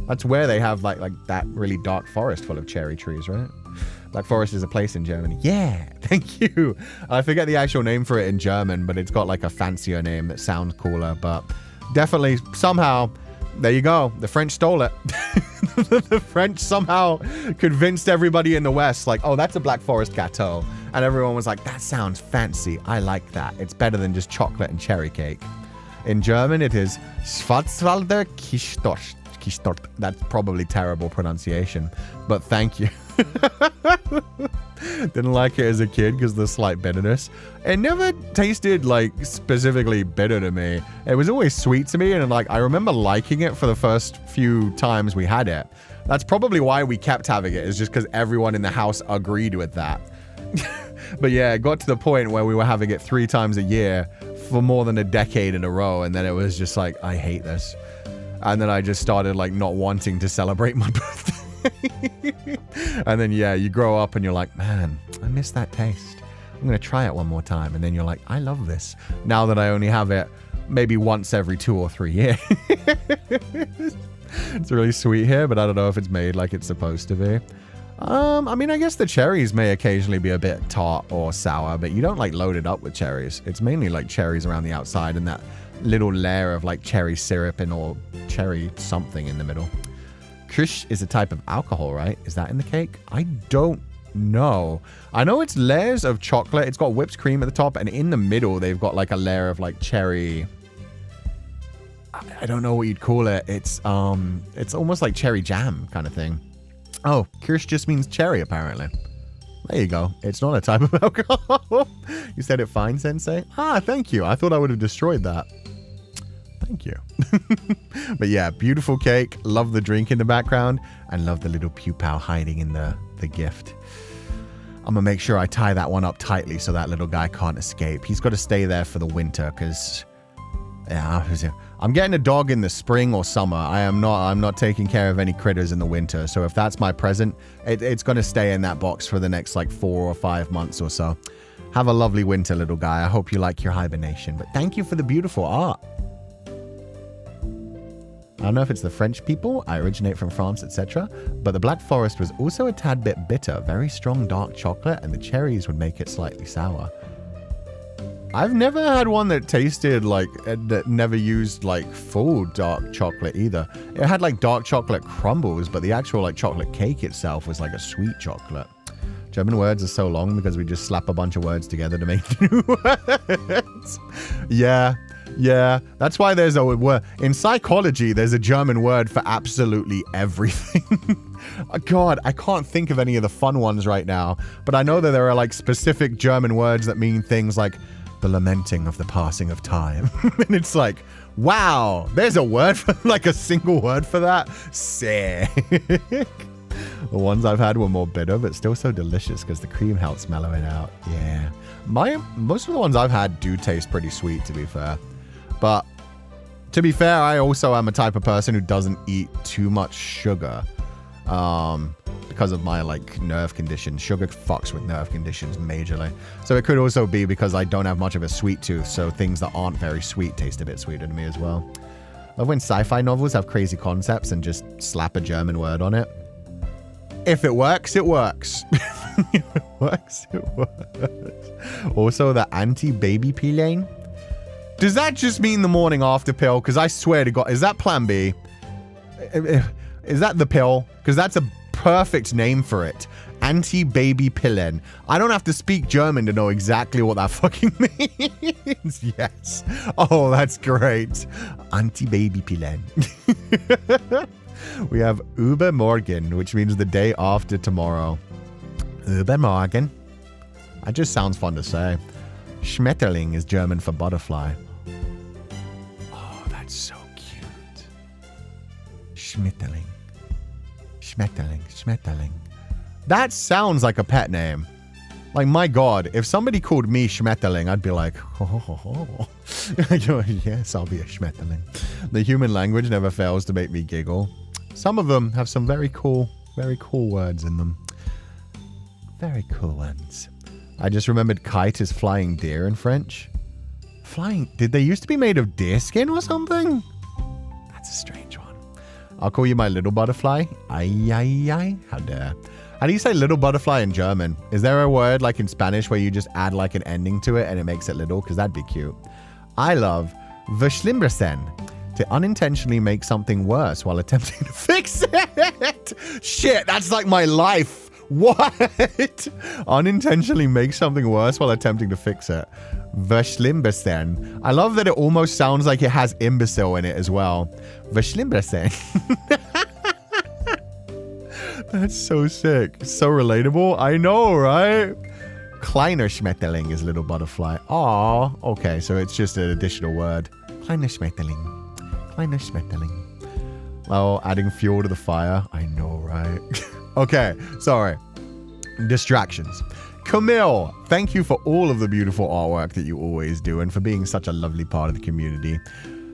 that's where they have like that really dark forest full of cherry trees, right? Black Forest is a place in Germany. Yeah, thank you. I forget the actual name for it in German, but it's got like a fancier name that sounds cooler. But definitely, somehow, there you go. The French stole it. The French somehow convinced everybody in the West, like, oh, that's a Black Forest Gâteau. And everyone was like, that sounds fancy. I like that. It's better than just chocolate and cherry cake. In German, it is Schwarzwälder Kirschtorte. That's probably terrible pronunciation, but thank you. Didn't like it as a kid because of the slight bitterness. It never tasted like specifically bitter to me. It was always sweet to me, and like I remember liking it for the first few times we had it. That's probably why we kept having it, is just because everyone in the house agreed with that. But yeah, it got to the point where we were having it 3 times a year for more than a decade in a row, and then it was just like, I hate this. And then I just started like not wanting to celebrate my birthday. And then, yeah, you grow up and you're like, man, I miss that taste. I'm going to try it one more time. And then you're like, I love this. Now that I only have it maybe once every 2 or 3 years. It's really sweet here, but I don't know if it's made like it's supposed to be. I mean, I guess the cherries may occasionally be a bit tart or sour, but you don't like load it up with cherries. It's mainly like cherries around the outside and that little layer of like cherry syrup and or cherry something in the middle. Kush is a type of alcohol, right? Is that in the cake? I don't know. I know it's layers of chocolate. It's got whipped cream at the top, and in the middle they've got like a layer of like cherry. I don't know what you'd call it. It's almost like cherry jam kind of thing. Oh, Kirsch just means cherry, apparently. There you go. It's not a type of alcohol. You said it fine, Sensei? Ah, thank you. I thought I would have destroyed that. Thank you. But yeah, beautiful cake. Love the drink in the background. And love the little Pupal hiding in the gift. I'm going to make sure I tie that one up tightly so that little guy can't escape. He's got to stay there for the winter because... yeah, I'm getting a dog in the spring or summer. I'm not taking care of any critters in the winter. So if that's my present, it's going to stay in that box for the next like 4 or 5 months or so. Have a lovely winter, little guy. I hope you like your hibernation. But thank you for the beautiful art. I don't know if it's the French people. I originate from France, etc. But the Black Forest was also a tad bit bitter. Very strong dark chocolate, and the cherries would make it slightly sour. I've never had one that tasted like, that never used like full dark chocolate either. It had like dark chocolate crumbles, but the actual like chocolate cake itself was like a sweet chocolate. German words are so long because we just slap a bunch of words together to make new words. Yeah. That's why there's a word. In psychology, there's a German word for absolutely everything. God, I can't think of any of the fun ones right now, but I know that there are like specific German words that mean things like the lamenting of the passing of time. And it's like, wow, there's a word for like a single word for that. Sick. The ones I've had were more bitter, but still so delicious because the cream helps mellow it out. Yeah. Most of the ones I've had do taste pretty sweet, to be fair. But to be fair, I also am a type of person who doesn't eat too much sugar. Because of my like nerve condition. Sugar fucks with nerve conditions majorly. So it could also be because I don't have much of a sweet tooth, so things that aren't very sweet taste a bit sweeter to me as well. Love when sci-fi novels have crazy concepts and just slap a German word on it. If it works, it works. If it works, it works. Also, the anti-baby pillen. Does that just mean the morning after pill? Because I swear to God, is that Plan B? Is that the pill? Because that's a perfect name for it. Anti-baby pillen. I don't have to speak German to know exactly what that fucking means. Yes. Oh, that's great. Anti-baby pillen. We have Übermorgen, which means the day after tomorrow. Übermorgen. That just sounds fun to say. Schmetterling is German for butterfly. Oh, that's so cute. Schmetterling. Schmetterling. That sounds like a pet name. Like, my God, if somebody called me Schmetterling, I'd be like, oh. Yes, I'll be a Schmetterling. The human language never fails to make me giggle. Some of them have some very cool words in them. Very cool ones. I just remembered kite is flying deer in French. Did they used to be made of deer skin or something? That's a strange one. I'll call you my little butterfly. Ay. How dare. How do you say little butterfly in German? Is there a word like in Spanish where you just add like an ending to it and it makes it little? Because that'd be cute. I love verschlimmbessern. To unintentionally make something worse while attempting to fix it. Shit, that's like my life. What? Unintentionally make something worse while attempting to fix it. Verschlimmbessern. I love that it almost sounds like it has imbecile in it as well. Verschlimmbessern. That's so sick. So relatable. I know, right? Kleiner Schmetterling is little butterfly. Aw. Okay, so it's just an additional word. Kleiner Schmetterling. Kleiner Schmetterling. Oh, adding fuel to the fire. I know, right? Okay, sorry. Distractions. Camille, thank you for all of the beautiful artwork that you always do and for being such a lovely part of the community.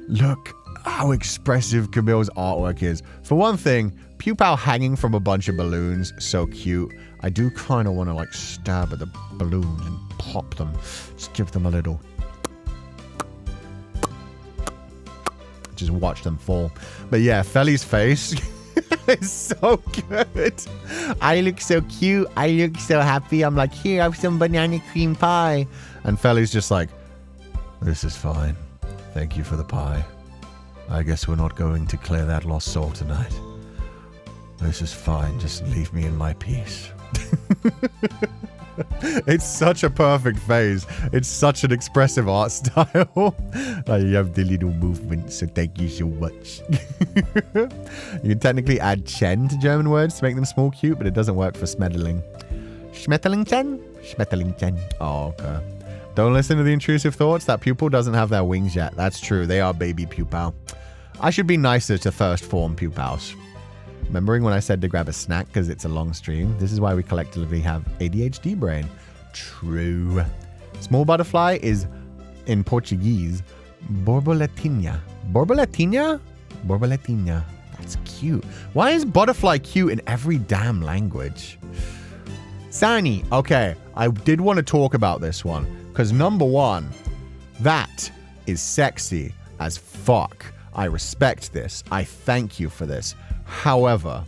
Look, how expressive Camille's artwork is. For one thing, Pupal hanging from a bunch of balloons, so cute. I do kind of want to like stab at the balloons and pop them. Just give them a little. Just watch them fall. But yeah, Feli's face is so good. I look so cute. I look so happy. I'm like, here, have some banana cream pie. And Feli's just like, this is fine. Thank you for the pie. I guess we're not going to clear that lost soul tonight. This is fine. Just leave me in my peace. It's such a perfect face. It's such an expressive art style. I love the little movements, so thank you so much. You can technically add chen to German words to make them small cute, but it doesn't work for Schmetterling. Schmetterling-chen? Schmetterling-chen. Oh, okay. Don't listen to the intrusive thoughts. That pupil doesn't have their wings yet. That's true. They are baby pupal. I should be nicer to first form pupals. Remembering when I said to grab a snack because it's a long stream? This is why we collectively have ADHD brain. True. Small butterfly is, in Portuguese, borboletinha. Borboletinha? Borboletinha. That's cute. Why is butterfly cute in every damn language? Sani. Okay, I did want to talk about this one. Because number one, that is sexy as fuck. I respect this. I thank you for this. However,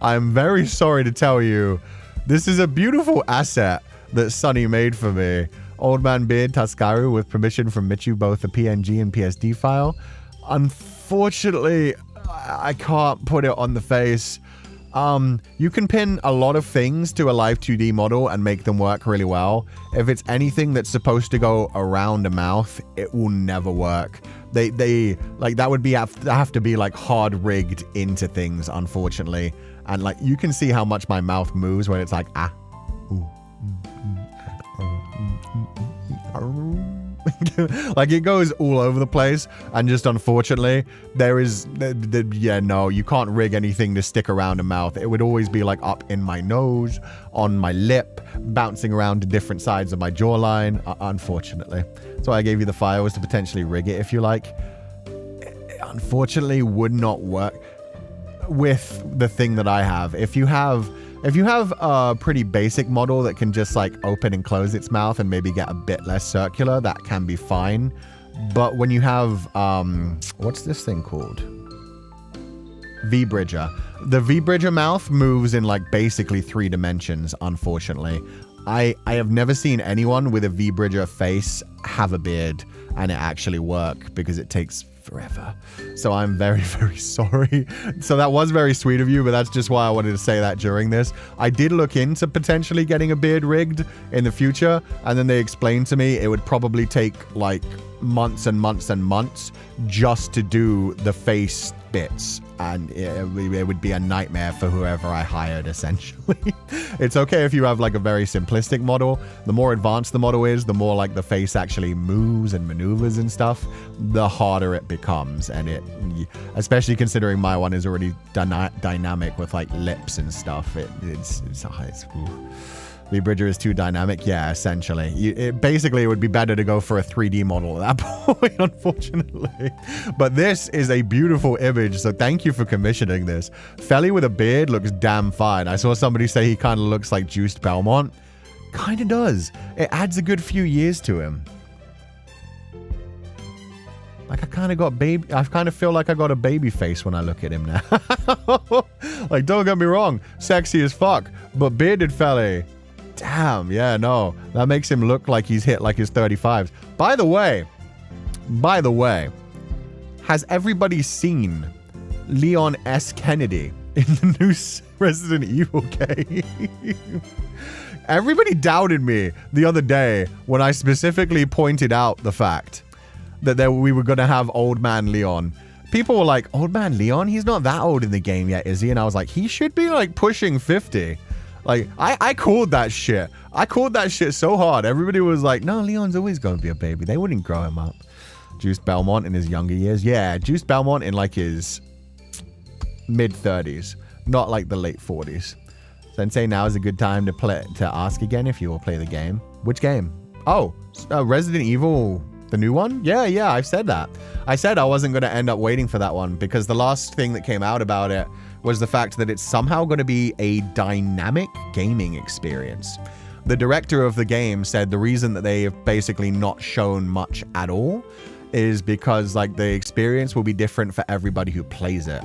I'm very sorry to tell you, this is a beautiful asset that Sunny made for me. Old Man Beard Tascaru with permission from Michu, both a PNG and PSD file. Unfortunately, I can't put it on the face. You can pin a lot of things to a live 2D model and make them work really well. If it's anything that's supposed to go around a mouth, it will never work. They like that would be have to be like hard rigged into things, unfortunately. And like you can see how much my mouth moves when it's like like it goes all over the place, and just unfortunately there is yeah, no, you can't rig anything to stick around a mouth. It would always be like up in my nose, on my lip, bouncing around to different sides of my jawline, unfortunately. That's why I gave you the file, was to potentially rig it if you like. It unfortunately would not work with the thing that I have. If you have a pretty basic model that can just like open and close its mouth and maybe get a bit less circular, that can be fine. But when you have, what's this thing called? V-Bridger. The V-Bridger mouth moves in like basically 3 dimensions, unfortunately. I have never seen anyone with a V-Bridger face have a beard and it actually work, because it takes forever. So I'm very, very sorry. So that was very sweet of you, but that's just why I wanted to say that during this. I did look into potentially getting a beard rigged in the future, and then they explained to me it would probably take like months and months and months just to do the face bits, and it would be a nightmare for whoever I hired, essentially. It's okay if you have like a very simplistic model. The more advanced the model is, the more like the face actually moves and maneuvers and stuff, the harder it becomes. And it, especially considering my one is already dynamic with like lips and stuff, it's V-Bridger is too dynamic. Yeah, essentially. Basically, it would be better to go for a 3D model at that point, unfortunately. But this is a beautiful image, so thank you for commissioning this. Feli with a beard looks damn fine. I saw somebody say he kind of looks like Juiced Belmont. Kind of does. It adds a good few years to him. Like I kind of feel like I got a baby face when I look at him now. Like, don't get me wrong, sexy as fuck, but bearded Feli. Damn, yeah, no. That makes him look like he's hit like his 35s. By the way, has everybody seen Leon S. Kennedy in the new Resident Evil game? Everybody doubted me the other day when I specifically pointed out the fact that we were going to have Old Man Leon. People were like, Old Man Leon? He's not that old in the game yet, is he? And I was like, he should be like pushing 50. Like, I called that shit. I called that shit so hard. Everybody was like, no, Leon's always going to be a baby. They wouldn't grow him up. Juiced Belmont in his younger years. Yeah, Juiced Belmont in like his mid-30s. Not like the late 40s. Sensei, now is a good time to ask again if you will play the game. Which game? Oh, Resident Evil The new one? Yeah, I've said that. I said I wasn't going to end up waiting for that one because the last thing that came out about it was the fact that it's somehow going to be a dynamic gaming experience. The director of the game said the reason that they have basically not shown much at all is because like the experience will be different for everybody who plays it.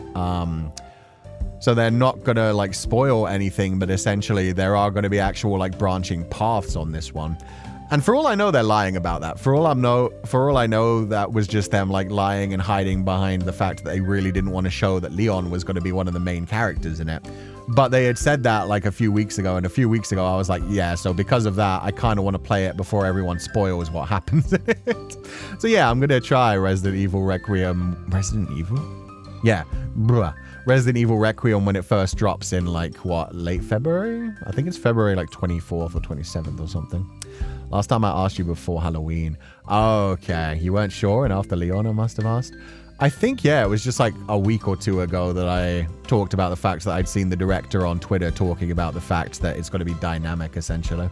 So they're not going to like spoil anything, but essentially there are going to be actual like branching paths on this one. And for all I know, they're lying about that. For all I know, that was just them like lying and hiding behind the fact that they really didn't want to show that Leon was going to be one of the main characters in it. But they had said that like a few weeks ago, and a few weeks ago I was like, yeah, so because of that, I kind of want to play it before everyone spoils what happens in it. So yeah, I'm going to try Resident Evil Requiem. Resident Evil? Yeah, Resident Evil Requiem when it first drops in like, what, late February? I think it's February like 24th or 27th or something. Last time I asked you before Halloween. Oh, okay. You weren't sure, and after Leona must have asked? I think, yeah, it was just like a week or two ago that I talked about the fact that I'd seen the director on Twitter talking about the fact that it's going to be dynamic, essentially.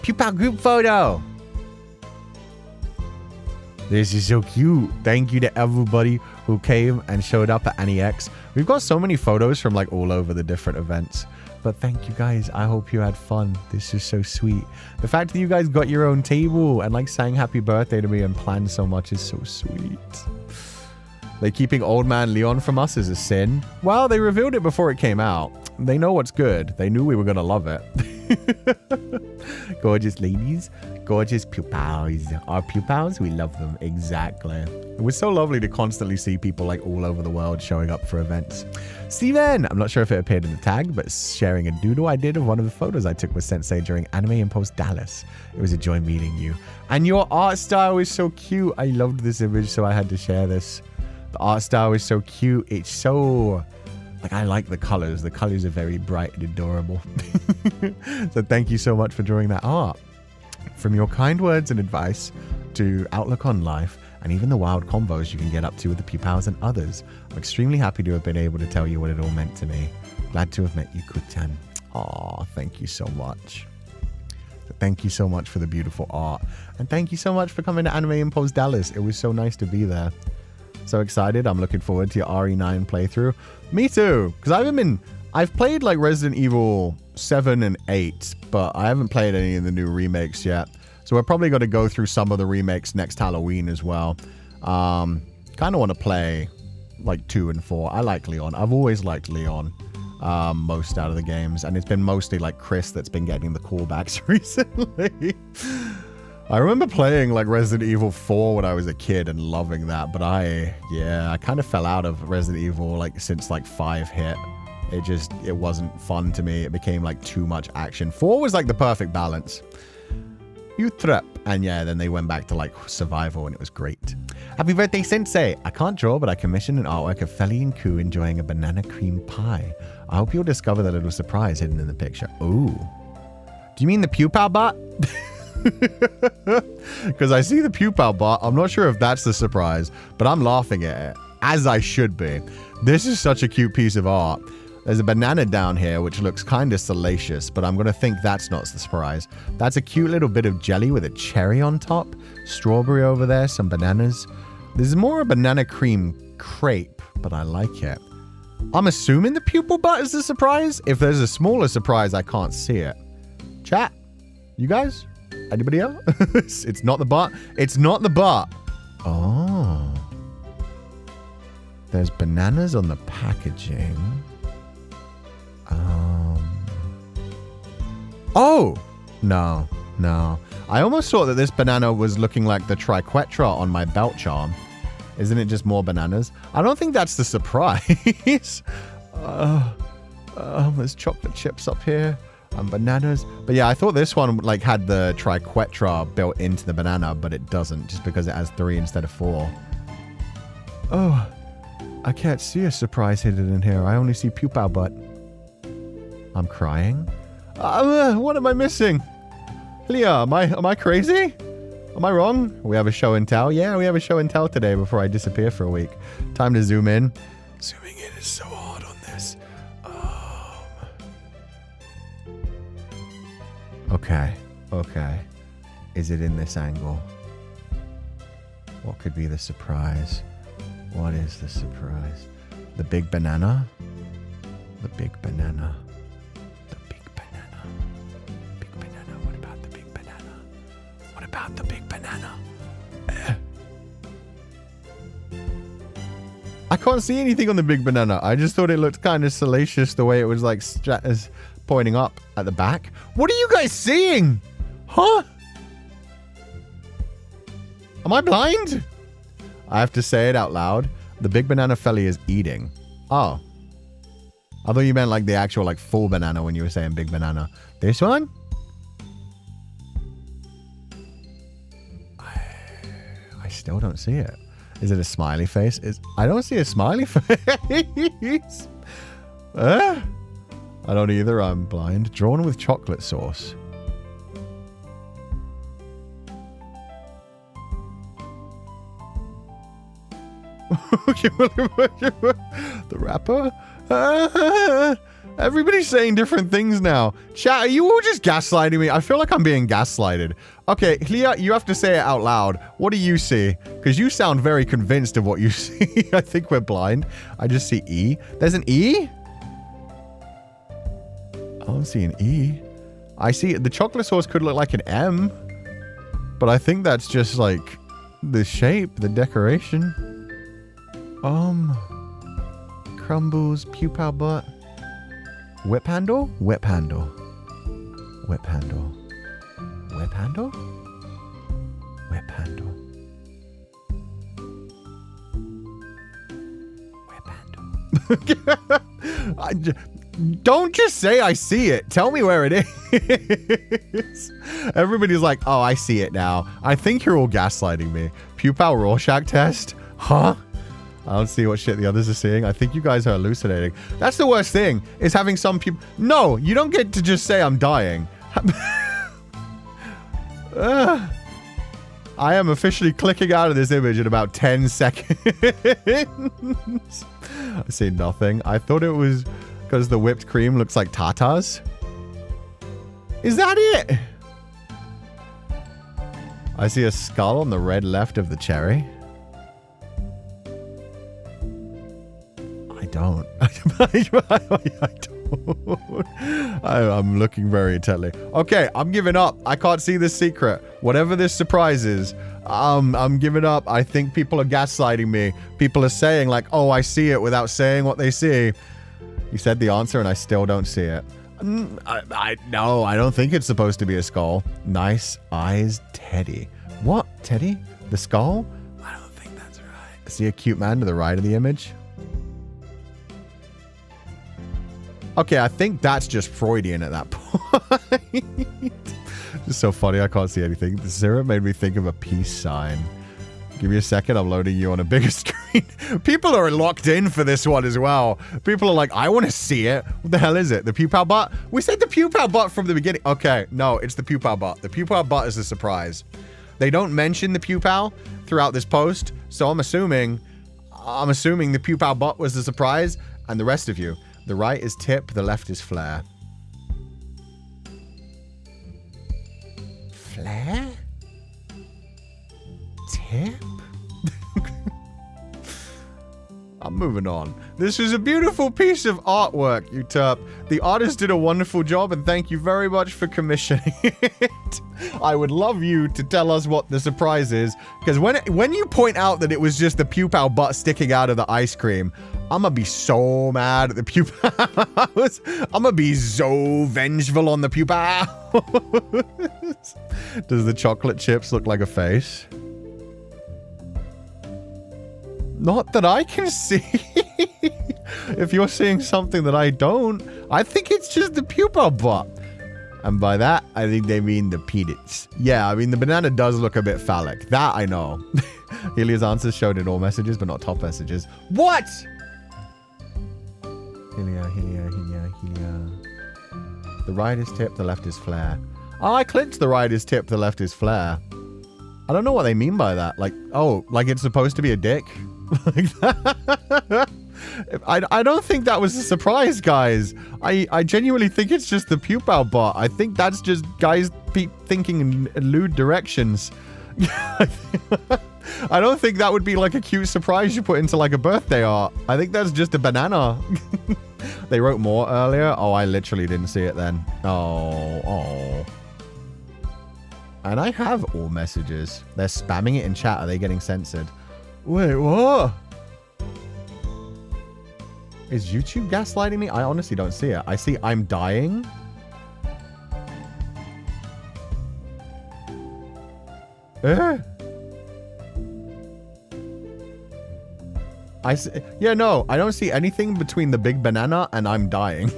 Pupal group photo! This is so cute. Thank you to everybody who came and showed up at NEX. We've got so many photos from like all over the different events. But thank you guys. I hope you had fun. This is so sweet. The fact that you guys got your own table and like sang happy birthday to me and planned so much is so sweet. They keeping old man Leon from us is a sin. Well, they revealed it before it came out. They know what's good. They knew we were going to love it. Gorgeous ladies. Gorgeous pupals. Our pupals, we love them. Exactly. It was so lovely to constantly see people like all over the world showing up for events. Steven, I'm not sure if it appeared in the tag, but sharing a doodle I did of one of the photos I took with Sensei during Anime Impulse Dallas. It was a joy meeting you. And your art style is so cute. I loved this image, so I had to share this. The art style is so cute. It's so... like, I like the colors. The colors are very bright and adorable. So thank you so much for drawing that art. From your kind words and advice to outlook on life, and even the wild combos you can get up to with the Pupals and others, I'm extremely happy to have been able to tell you what it all meant to me. Glad to have met you, Kutan. Aw, thank you so much. So thank you so much for the beautiful art. And thank you so much for coming to Anime Impulse Dallas. It was so nice to be there. So excited. I'm looking forward to your RE9 playthrough. Me too, because I've played like Resident Evil 7 and 8, but I haven't played any of the new remakes yet. So we're probably going to go through some of the remakes next Halloween as well. Kind of want to play like 2 and 4. I like Leon. I've always liked Leon most out of the games, and it's been mostly like Chris that's been getting the callbacks recently. I remember playing like Resident Evil 4 when I was a kid and loving that, but I kind of fell out of Resident Evil like since like 5 hit. It wasn't fun to me. It became like too much action. 4 was like the perfect balance. Utrep. And yeah, then they went back to like survival and it was great. Happy birthday, Sensei. I can't draw, but I commissioned an artwork of Féileacán and Cú enjoying a banana cream pie. I hope you'll discover the little surprise hidden in the picture. Ooh. Do you mean the Pupal bot? Because I see the Pupal bot. I'm not sure if that's the surprise, but I'm laughing at it, as I should be. This is such a cute piece of art. There's a banana down here, which looks kind of salacious, but I'm going to think that's not the surprise. That's a cute little bit of jelly with a cherry on top. Strawberry over there, some bananas. This is more a banana cream crepe, but I like it. I'm assuming the pupil butt is the surprise. If there's a smaller surprise, I can't see it. Chat, you guys? Anybody else? It's not the butt. It's not the butt. Oh. There's bananas on the packaging. Oh! No. I almost thought that this banana was looking like the triquetra on my belt charm. Isn't it just more bananas? I don't think that's the surprise. There's chocolate chips up here and bananas. But yeah, I thought this one like had the triquetra built into the banana, but it doesn't, just because it has 3 instead of 4. Oh, I can't see a surprise hidden in here. I only see Pupal butt. I'm crying. What am I missing? Leah, am I crazy? Am I wrong? We have a show and tell. Yeah, we have a show and tell today before I disappear for a week. Time to zoom in. Zooming in is so hard on this. Okay. Is it in this angle? What could be the surprise? What is the surprise? The big banana? The big banana. The big banana. Big banana. What about the big banana? What about the big banana? I can't see anything on the big banana. I just thought it looked kind of salacious the way it was like pointing up at the back. What are you guys seeing? Huh? Am I blind? I have to say it out loud. The big banana Feli is eating. Oh. I thought you meant like the actual like full banana when you were saying big banana. This one? I still don't see it. Is it a smiley face? I don't see a smiley face. I don't either. I'm blind. Drawn with chocolate sauce. The rapper? Everybody's saying different things now. Chat, are you all just gaslighting me? I feel like I'm being gaslighted. Okay, Leah, you have to say it out loud. What do you see? Because you sound very convinced of what you see. I think we're blind. I just see E. There's an E? I don't see an E. I see the chocolate sauce could look like an M. But I think that's just like the shape, the decoration. Crumbles, Pupal butt. Whip handle? Whip handle. Whip handle. Whip handle? Whip handle. Whip handle. Don't just say I see it. Tell me where it is. Everybody's like, oh, I see it now. I think you're all gaslighting me. Pupal Rorschach test? Huh? I don't see what shit the others are seeing. I think you guys are hallucinating. That's the worst thing, is having some people... No, you don't get to just say I'm dying. I am officially clicking out of this image in about 10 seconds. I see nothing. I thought it was because the whipped cream looks like tatas. Is that it? I see a skull on the red left of the cherry. I don't. I'm looking very intently. Okay, I'm giving up. I can't see this secret. Whatever this surprise is, I'm giving up. I think people are gaslighting me. People are saying like, oh, I see it without saying what they see. You said the answer and I still don't see it. No, I don't think it's supposed to be a skull. Nice eyes, Teddy. What, Teddy? The skull? I don't think that's right. I see a cute man to the right of the image. Okay, I think that's just Freudian at that point. It's so funny, I can't see anything. The syrup made me think of a peace sign. Give me a second, I'm loading you on a bigger screen. People are locked in for this one as well. People are like, I want to see it. What the hell is it? The Pupal butt? We said the Pupal butt from the beginning. Okay, no, it's the Pupal butt. The Pupal butt is a surprise. They don't mention the Pupal throughout this post, so I'm assuming the Pupal butt was the surprise, and the rest of you. The right is tip, the left is flare. Flare? Tip? I'm moving on. This is a beautiful piece of artwork, you terp. The artist did a wonderful job and thank you very much for commissioning it. I would love you to tell us what the surprise is, because when you point out that it was just the Pupal butt sticking out of the ice cream, I'm gonna be so mad at the Pupals. I'm gonna be so vengeful on the Pupals. Does the chocolate chips look like a face? Not that I can see. If you're seeing something that I don't, I think it's just the Pupal butt. And by that, I think they mean the peanuts. Yeah, I mean, the banana does look a bit phallic. That I know. Helia's answers showed in all messages, but not top messages. What? Helia. The right is tip, the left is flare. Oh, I clicked the right is tip, the left is flare. I don't know what they mean by that. Like, oh, like it's supposed to be a dick? Like that? I don't think that was a surprise, guys. I genuinely think it's just the Pupal bot. I think that's just guys thinking in lewd directions. I don't think that would be like a cute surprise you put into like a birthday art. I think that's just a banana. They wrote more earlier. Oh, I literally didn't see it then. Oh. And I have all messages. They're spamming it in chat. Are they getting censored? Wait, what? Is YouTube gaslighting me? I honestly don't see it. I see I'm dying. I see, yeah, no, I don't see anything between the big banana and I'm dying.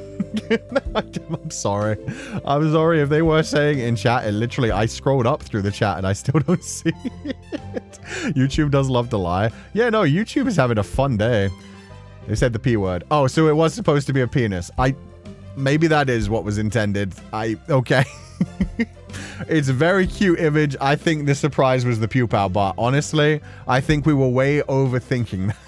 I'm sorry. I'm sorry if they were saying in chat, and literally I scrolled up through the chat and I still don't see it. YouTube does love to lie. Yeah, no, YouTube is having a fun day. They said the P word. Oh, so it was supposed to be a penis. Maybe that is what was intended. Okay. It's a very cute image. I think the surprise was the Pupal, but honestly, I think we were way overthinking that.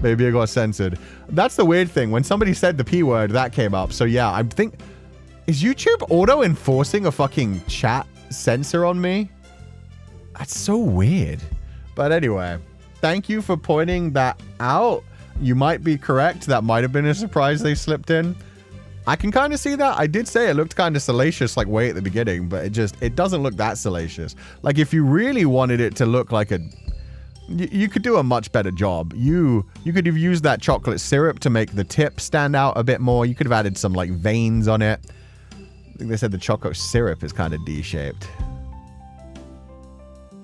Maybe it got censored. That's the weird thing. When somebody said the P word, that came up. So yeah, I think... Is YouTube auto-enforcing a fucking chat censor on me? That's so weird. But anyway, thank you for pointing that out. You might be correct. That might have been a surprise they slipped in. I can kind of see that. I did say it looked kind of salacious like way at the beginning, but it doesn't look that salacious. Like if you really wanted it to look like a... You could do a much better job. You could have used that chocolate syrup to make the tip stand out a bit more. You could have added some like veins on it. I think they said the chocolate syrup is kind of D-shaped.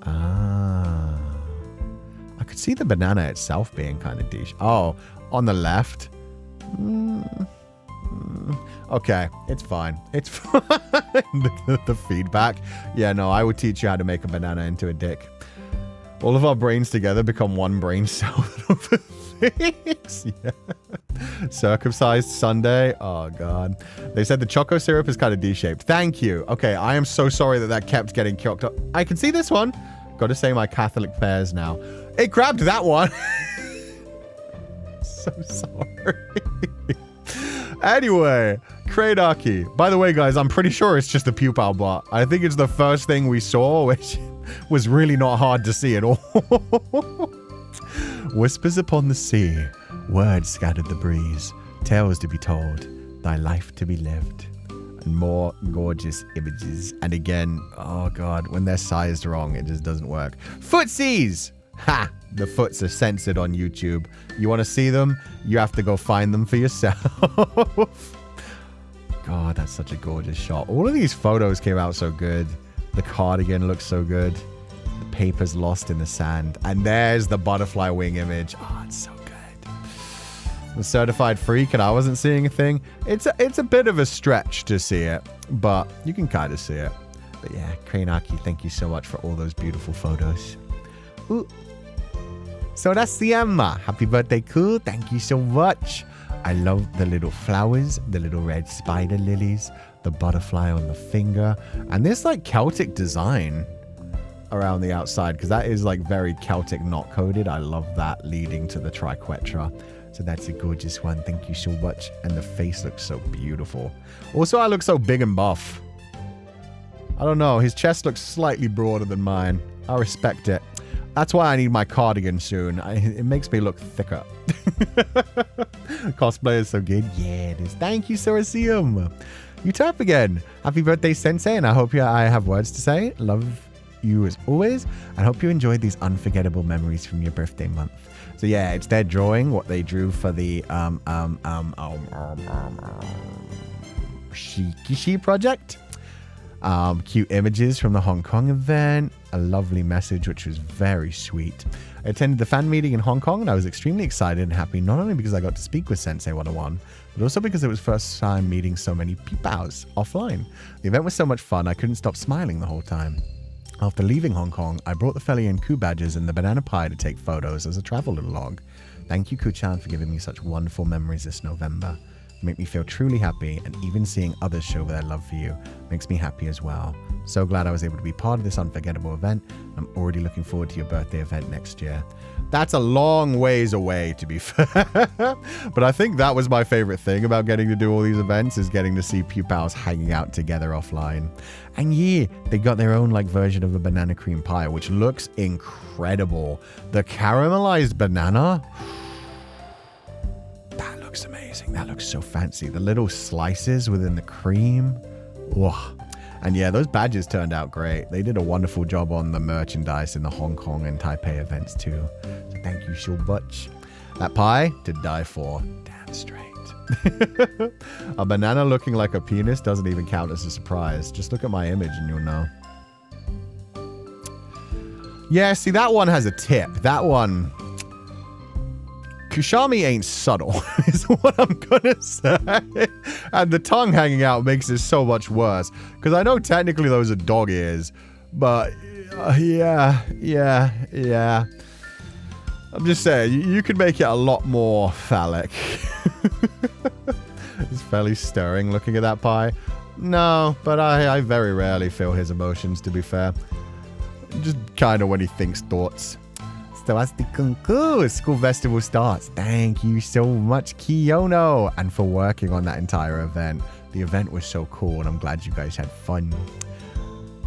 Ah. I could see the banana itself being kind of D-shaped. Oh, on the left. Okay, it's fine. It's fine. the feedback. Yeah, no, I would teach you how to make a banana into a dick. All of our brains together become one brain cell. Yeah. Circumcised Sunday. Oh, God. They said the choco syrup is kind of D-shaped. Thank you. Okay, I am so sorry that kept getting kicked up. I can see this one. Got to say my Catholic prayers now. It grabbed that one. So sorry. Anyway, Kradarchy. By the way, guys, I'm pretty sure it's just a Pupal bot. I think it's the first thing we saw, which was really not hard to see at all. Whispers upon the sea, words scattered the breeze, tales to be told, thy life to be lived, and more gorgeous images. And again, oh God, when they're sized wrong, it just doesn't work. Footsies! Ha! The foots are censored on YouTube. You want to see them? You have to go find them for yourself. God, that's such a gorgeous shot. All of these photos came out so good. The cardigan looks so good. The paper's lost in the sand. And there's the butterfly wing image. Oh, it's so good. The certified freak, and I wasn't seeing a thing. It's a bit of a stretch to see it, but you can kind of see it. But yeah, Kradarchy, thank you so much for all those beautiful photos. Ooh. So that's the Emma. Happy birthday, Cool. Thank you so much. I love the little flowers, the little red spider lilies, the butterfly on the finger, and this like Celtic design around the outside, because that is like very Celtic knot coded. I love that leading to the triquetra. So that's a gorgeous one. Thank you so much. And the face looks so beautiful. Also, I look so big and buff. I don't know. His chest looks slightly broader than mine. I respect it. That's why I need my cardigan soon. It makes me look thicker. Cosplay is so good. Yeah, it is. Thank you, Seracium. You tap again. Happy birthday, Sensei, and I hope I have words to say. Love you as always, and hope you enjoyed these unforgettable memories from your birthday month. So yeah, it's their drawing, what they drew for the Shikishi project. Cute images from the Hong Kong event, a lovely message which was very sweet. I attended the fan meeting in Hong Kong and I was extremely excited and happy, not only because I got to speak with Sensei 101, but also because it was first time meeting so many Pupals offline. The event was so much fun, I couldn't stop smiling the whole time. After leaving Hong Kong, I brought the Féileacán and Cú badges and the banana pie to take photos as a travel log. Thank you, Kuchan, for giving me such wonderful memories this November. You make me feel truly happy, and even seeing others show their love for you makes me happy as well. So glad I was able to be part of this unforgettable event, and I'm already looking forward to your birthday event next year. That's a long ways away, to be fair. But I think that was my favorite thing about getting to do all these events, is getting to see Pupals hanging out together offline. And yeah, they got their own like version of a banana cream pie, which looks incredible. The caramelized banana, that looks amazing. That looks so fancy. The little slices within the cream. Whoa. And yeah, those badges turned out great. They did a wonderful job on the merchandise in the Hong Kong and Taipei events too. So thank you so much. That pie, to die for. Damn straight. A banana looking like a penis doesn't even count as a surprise. Just look at my image and you'll know. Yeah, see, that one has a tip. That one... Kushami ain't subtle, is what I'm gonna say. And the tongue hanging out makes it so much worse. Because I know technically those are dog ears. But, yeah. I'm just saying, you could make it a lot more phallic. Is Feli stirring looking at that pie? No, but I very rarely feel his emotions, to be fair. Just kind of when he thinks thoughts. School festival starts. Thank you so much, Kiyono, and for working on that entire event. The event was so cool, and I'm glad you guys had fun.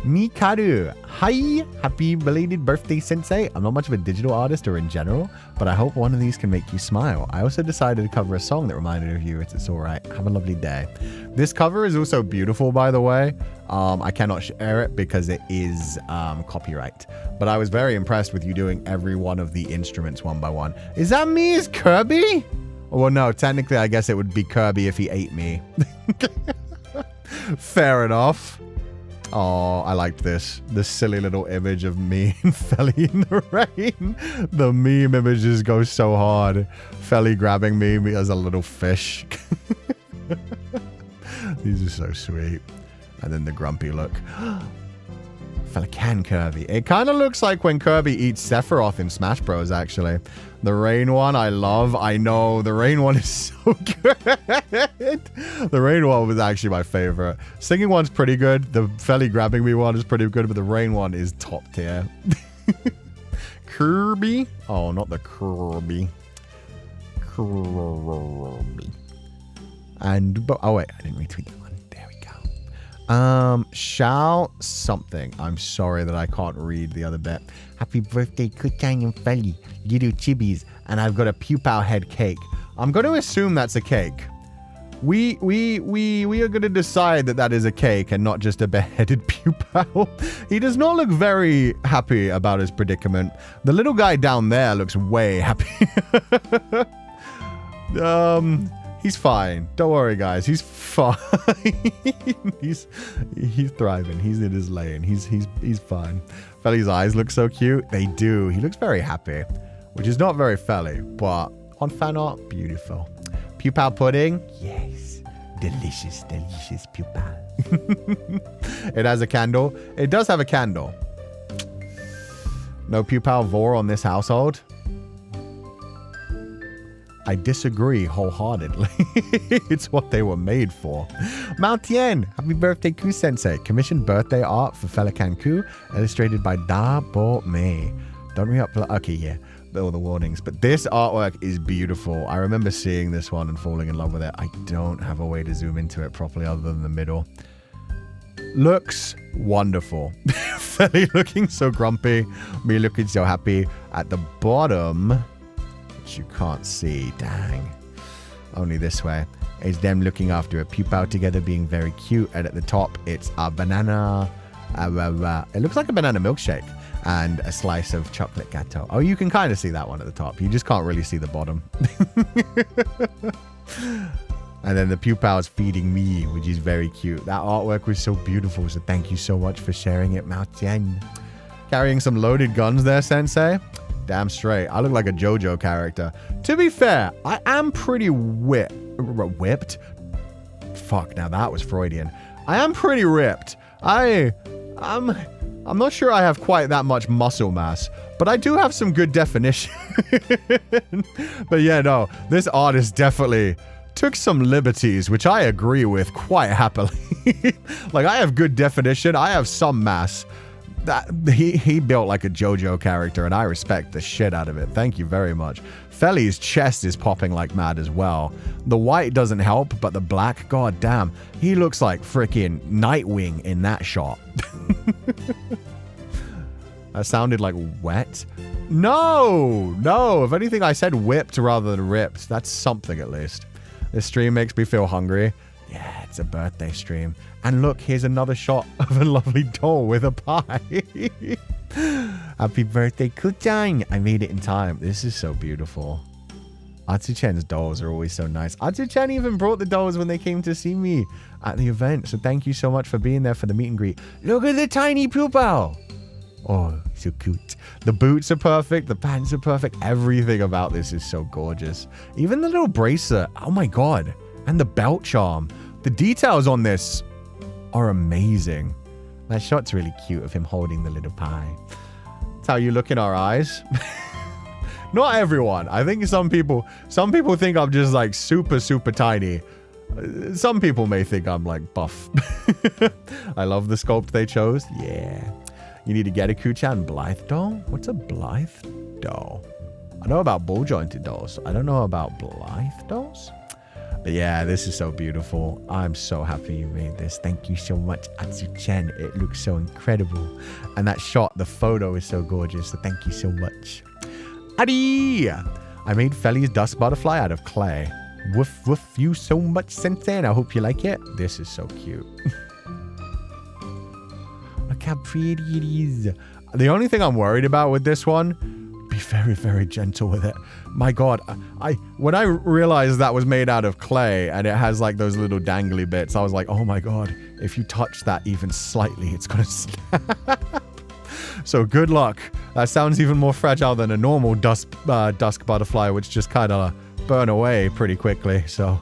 Mikaru, hi, happy belated birthday, Sensei. I'm not much of a digital artist or in general, but I hope one of these can make you smile. I also decided to cover a song that reminded of you. It's all right. Have a lovely day. This cover is also beautiful, by the way. I cannot share it because it is copyright, but I was very impressed with you doing every one of the instruments one by one. Is that me as Kirby? Well, no, technically, I guess it would be Kirby if he ate me. Fair enough. Oh, I liked this. This silly little image of me and Feli in the rain. The meme images go so hard. Feli grabbing me as a little fish. These are so sweet. And then the grumpy look. Féileacán Kirby. It kind of looks like when Kirby eats Sephiroth in Smash Bros, actually. The rain one, I love. I know, the rain one is so good. The rain one was actually my favorite. Singing one's pretty good. The Feli grabbing me one is pretty good, but the rain one is top tier. Kirby? Oh, not the Kirby. Kirby. And, but, oh wait, I didn't retweet that one. There we go. Shall something. I'm sorry that I can't read the other bit. Happy birthday, Kutang and Feli, little chibis, and I've got a Pupal head cake. I'm going to assume that's a cake. We are going to decide that is a cake and not just a beheaded Pupal. He does not look very happy about his predicament. The little guy down there looks way happy. He's fine. Don't worry, guys. He's fine. he's thriving. He's in his lane. He's fine. Feli's eyes look so cute. They do. He looks very happy, which is not very Feli, but on fan art, beautiful. Pupal pudding. Yes. Delicious, delicious Pupal. It has a candle. It does have a candle. No Pupal vor on this household. I disagree wholeheartedly. It's what they were made for. Mountain, happy birthday, Ku Sensei. Commissioned birthday art for Féileacán and Cú, illustrated by Da Bo Me. Don't re-upload. Okay, yeah, all the warnings. But this artwork is beautiful. I remember seeing this one and falling in love with it. I don't have a way to zoom into it properly other than the middle. Looks wonderful. Feli looking so grumpy. Me looking so happy. At the bottom, you can't see, dang, only this way, is them looking after a Pupal together being very cute, and at the top it's a banana, it looks like a banana milkshake and a slice of chocolate gâteau. Oh, you can kind of see that one at the top, you just can't really see the bottom. And then the Pupal is feeding me, which is very cute. That artwork was so beautiful, so thank you so much for sharing it, Mao Tian. Carrying some loaded guns there, Sensei. Damn straight. I look like a JoJo character. To be fair, I am pretty whipped. Fuck, now that was Freudian. I am pretty ripped. I'm not sure I have quite that much muscle mass, but I do have some good definition. But yeah, no, this artist definitely took some liberties, which I agree with quite happily. Like, I have good definition. I have some mass. he built like a JoJo character, and I respect the shit out of it. Thank you very much. Feli's chest is popping like mad as well. The white doesn't help, but the black, god damn, he looks like freaking Nightwing in that shot. That sounded like wet. No. If anything, I said whipped rather than ripped. That's something at least. This stream makes me feel hungry. Yeah, it's a birthday stream. And look, here's another shot of a lovely doll with a pie. Happy birthday, Kuchan! I made it in time. This is so beautiful. Atsu-chan's dolls are always so nice. Atsu-chan even brought the dolls when they came to see me at the event. So thank you so much for being there for the meet and greet. Look at the tiny Pupal! Oh, so cute. The boots are perfect. The pants are perfect. Everything about this is so gorgeous. Even the little bracelet. Oh my god. And the belt charm. The details on this are amazing. That shot's really cute of him holding the little pie. That's how you look in our eyes. Not everyone. I think some people think I'm just like super, super tiny. Some people may think I'm like buff. I love the sculpt they chose. Yeah. You need to get a Kuchan Blythe doll? What's a Blythe doll? I know about ball jointed dolls. I don't know about Blythe dolls. But yeah, this is so beautiful. I'm so happy you made this. Thank you so much, Atsu-chan. It looks so incredible. And that shot, the photo is so gorgeous. So thank you so much. Adi! I made Feli's dust butterfly out of clay. Woof woof you so much, Sensei, and I hope you like it. This is so cute. Look how pretty it is. The only thing I'm worried about with this one, be very, very gentle with it. My god, when I realized that was made out of clay and it has like those little dangly bits, I was like, oh my god, if you touch that even slightly, it's gonna snap. So good luck. That sounds even more fragile than a normal dusk butterfly, which just kind of burn away pretty quickly. So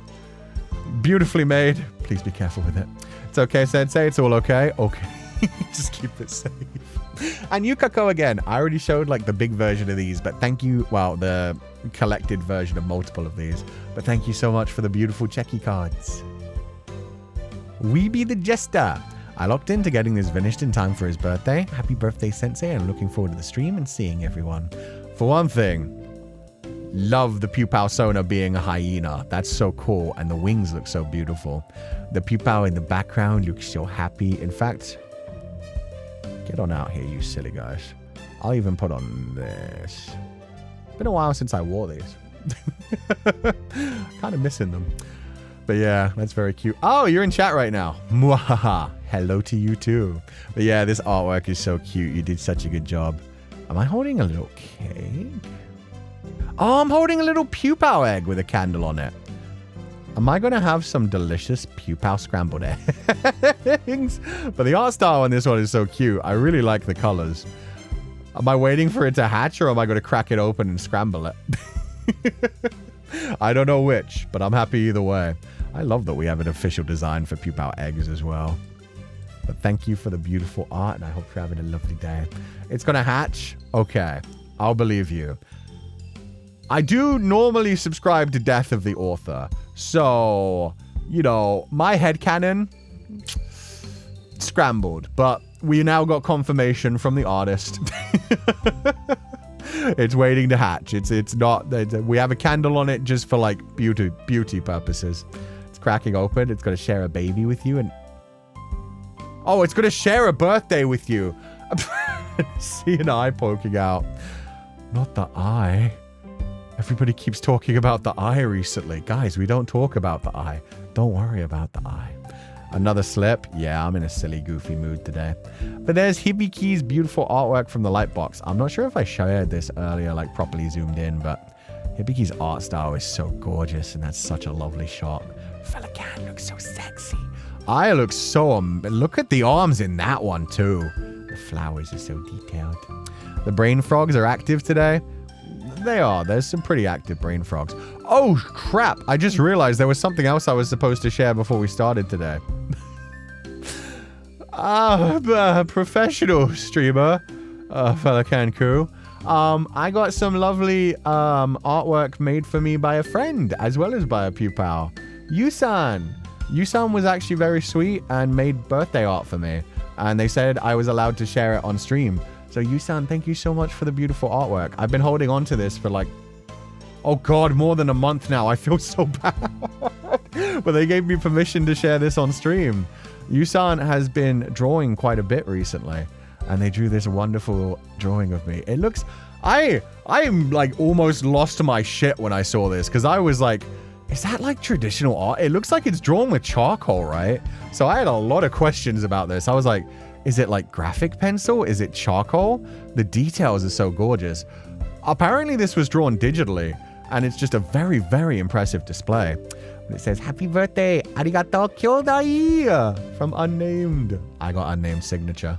beautifully made. Please be careful with it. It's okay, Sensei. It's all okay. Okay. Just keep it safe. And Yukako again. I already showed like the big version of these, but thank you. Well, the collected version of multiple of these. But thank you so much for the beautiful checky cards. We be the Jester. I locked into getting this finished in time for his birthday. Happy birthday, Sensei. I'm looking forward to the stream and seeing everyone. For one thing, love the Pupal Sona being a hyena. That's so cool. And the wings look so beautiful. The Pupal in the background looks so happy. In fact, get on out here, you silly guys. I'll even put on this. It's been a while since I wore these. Kind of missing them. But yeah, that's very cute. Oh, you're in chat right now. Mwahaha. Hello to you too. But yeah, this artwork is so cute. You did such a good job. Am I holding a little cake? Oh, I'm holding a little Pupal egg with a candle on it. Am I going to have some delicious Pupal scrambled eggs? But the art style on this one is so cute. I really like the colors. Am I waiting for it to hatch, or am I going to crack it open and scramble it? I don't know which, but I'm happy either way. I love that we have an official design for Pupal eggs as well. But thank you for the beautiful art, and I hope you're having a lovely day. It's going to hatch? Okay. I'll believe you. I do normally subscribe to Death of the Author. So, you know, my headcanon scrambled. But we now got confirmation from the artist. It's waiting to hatch. It's not... we have a candle on it just for, like, beauty purposes. It's cracking open. It's going to share a baby with you and... Oh, it's going to share a birthday with you. See an eye poking out. Not the eye. Everybody keeps talking about the eye recently. Guys, we don't talk about the eye. Don't worry about the eye. Another slip. Yeah, I'm in a silly, goofy mood today. But there's Hibiki's beautiful artwork from the Lightbox. I'm not sure if I shared this earlier, like properly zoomed in, but Hibiki's art style is so gorgeous, and that's such a lovely shot. Feileacan looks so sexy. I look so... look at the arms in that one, too. The flowers are so detailed. The brain frogs are active today. They are. There's some pretty active brain frogs. Oh, crap. I just realized there was something else I was supposed to share before we started today. Professional streamer, Féileacán and Cú. I got some lovely artwork made for me by a friend, as well as by a Pupal. Yusan was actually very sweet and made birthday art for me. and they said I was allowed to share it on stream. So Yusan, thank you so much for the beautiful artwork. I've been holding on to this for like, oh god, more than a month now. I feel so bad. But they gave me permission to share this on stream. Yusan has been drawing quite a bit recently, and they drew this wonderful drawing of me. It looks, I am like almost lost my shit when I saw this, because I was like, is that like traditional art? It looks like it's drawn with charcoal, right? So I had a lot of questions about this. I was like, is it like graphic pencil? Is it charcoal? The details are so gorgeous. Apparently this was drawn digitally, and it's just a very, very impressive display. It says, happy birthday, arigato kyodai, from Unnamed. I got Unnamed signature.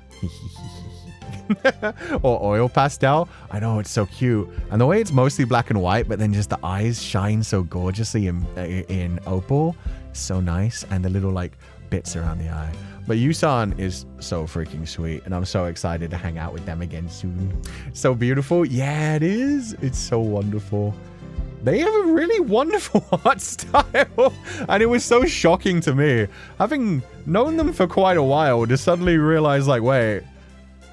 Or oil pastel. I know, it's so cute. And the way it's mostly black and white, but then just the eyes shine so gorgeously in opal. So nice. And the little like bits around the eye. But Yusan is so freaking sweet, and I'm so excited to hang out with them again soon. So beautiful. Yeah, it is. It's so wonderful. They have a really wonderful art style, and it was so shocking to me. Having known them for quite a while, to suddenly realize, like, wait,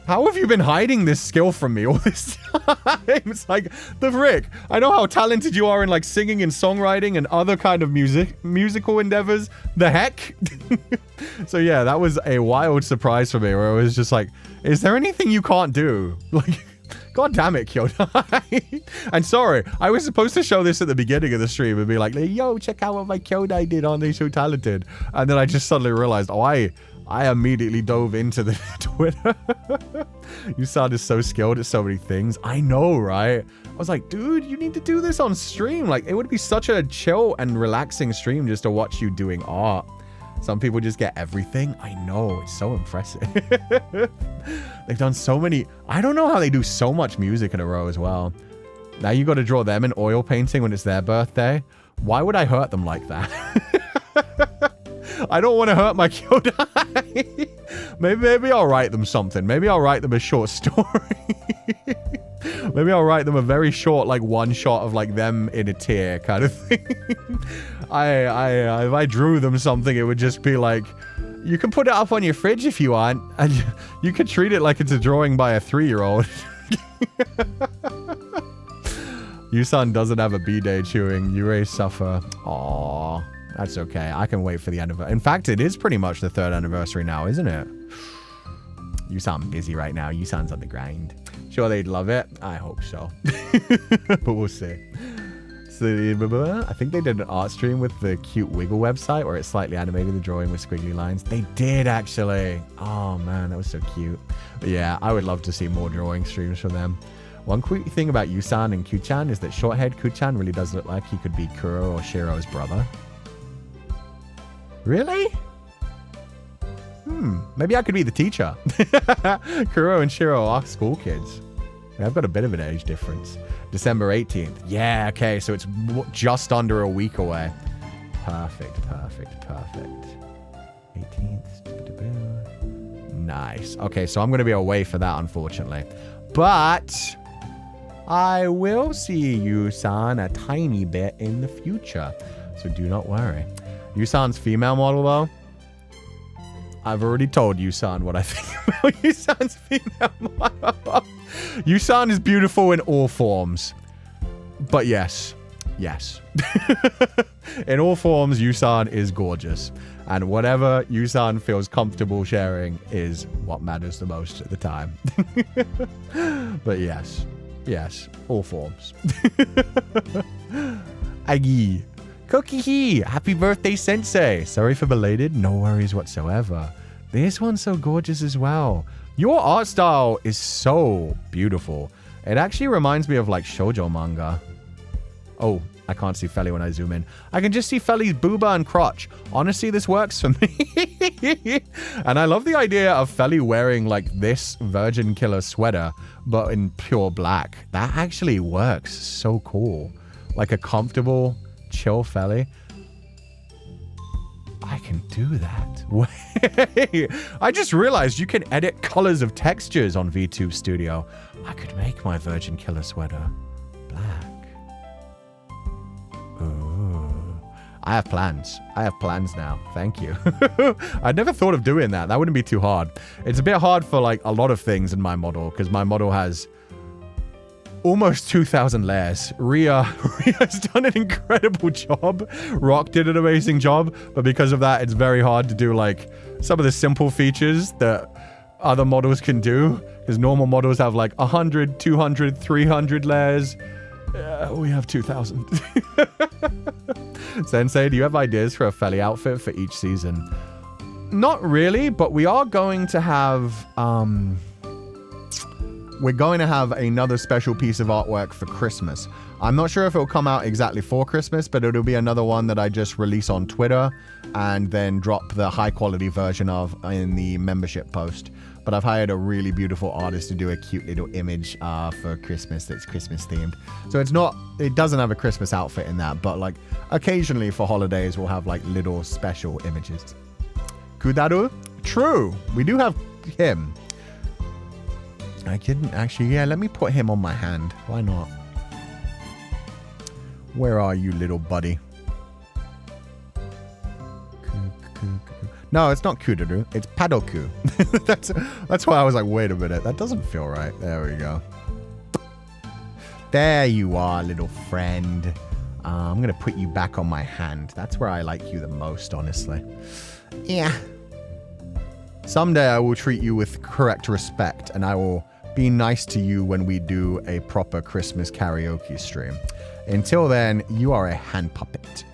how have you been hiding this skill from me all this time? It's like, the frick. I know how talented you are in like singing and songwriting and other kind of musical endeavors. The heck? So yeah, that was a wild surprise for me, where I was just like, is there anything you can't do? Like, god damn it, Kyodai. And sorry, I was supposed to show this at the beginning of the stream and be like, yo, check out what my Kyodai did. Aren't they so talented? And then I just suddenly realized, oh, I immediately dove into the Twitter. Yusan is so skilled at so many things. I know, right? I was like, dude, you need to do this on stream. Like, it would be such a chill and relaxing stream just to watch you doing art. Some people just get everything. I know, it's so impressive. They've done so many. I don't know how they do so much music in a row as well. Now you got to draw them in oil painting when it's their birthday. Why would I hurt them like that? I don't want to hurt my Kyodai. Maybe I'll write them something. Maybe I'll write them a short story. Maybe I'll write them a very short, like, one shot of like them in a tear kind of thing. If I drew them something, it would just be like, you can put it up on your fridge if you want, and you could treat it like it's a drawing by a 3-year-old. Yusan doesn't have a B-day chewing. You may suffer. Aww. That's okay. I can wait for the anniversary. In fact, it is pretty much the 3rd anniversary now, isn't it? Yusan busy right now. Yusan's on the grind. Sure they'd love it? I hope so. But we'll see. So, I think they did an art stream with the cute Wiggle website where it slightly animated the drawing with squiggly lines. They did, actually. Oh, man, that was so cute. But yeah, I would love to see more drawing streams from them. One quick thing about Yusan and Kuchan is that short-haired Kuchan really does look like he could be Kuro or Shiro's brother. Really? Maybe I could be the teacher. Kuro and Shiro are school kids. I've got a bit of an age difference. December 18th. Yeah, okay, so it's just under a week away. Perfect. 18th. Nice. Okay, so I'm going to be away for that, unfortunately. But I will see Yusan a tiny bit in the future. So do not worry. Yusan's female model, though. I've already told Yusan what I think about Yusan's female model. Yusan is beautiful in all forms. But yes. In all forms, Yusan is gorgeous. And whatever Yusan feels comfortable sharing is what matters the most at the time. But yes, all forms. Agi. Kokihi, happy birthday, Sensei. Sorry for belated, no worries whatsoever. This one's so gorgeous as well. Your art style is so beautiful. It actually reminds me of like shoujo manga. Oh, I can't see Feli when I zoom in. I can just see Feli's booba and crotch. Honestly, this works for me. And I love the idea of Feli wearing like this Virgin Killer sweater, but in pure black. That actually works so cool. Like a comfortable, chill Feli. I can do that. Wait, I just realized you can edit colors of textures on VTube Studio. I could make my Virgin Killer sweater black. Ooh. I have plans. I have plans now. Thank you. I'd never thought of doing that. That wouldn't be too hard. It's a bit hard for like a lot of things in my model because my model has almost 2,000 layers. Ria's done an incredible job. Rock did an amazing job, but because of that, it's very hard to do like some of the simple features that other models can do because normal models have like 100, 200, 300 layers. We have 2,000. Sensei, do you have ideas for a Feli outfit for each season? Not really, but we are going to have another special piece of artwork for Christmas. I'm not sure if it'll come out exactly for Christmas, but it'll be another one that I just release on Twitter and then drop the high quality version of in the membership post. But I've hired a really beautiful artist to do a cute little image for Christmas that's Christmas themed. So it doesn't have a Christmas outfit in that, but like occasionally for holidays, we'll have like little special images. Kudaru? True. We do have him. I didn't actually, yeah, let me put him on my hand. Why not? Where are you, little buddy? No, it's not Kudaru. It's Padoku. That's why I was like, wait a minute. That doesn't feel right. There we go. There you are, little friend. I'm going to put you back on my hand. That's where I like you the most, honestly. Yeah. Someday I will treat you with correct respect, and I will be nice to you when we do a proper Christmas karaoke stream. Until then, you are a hand puppet.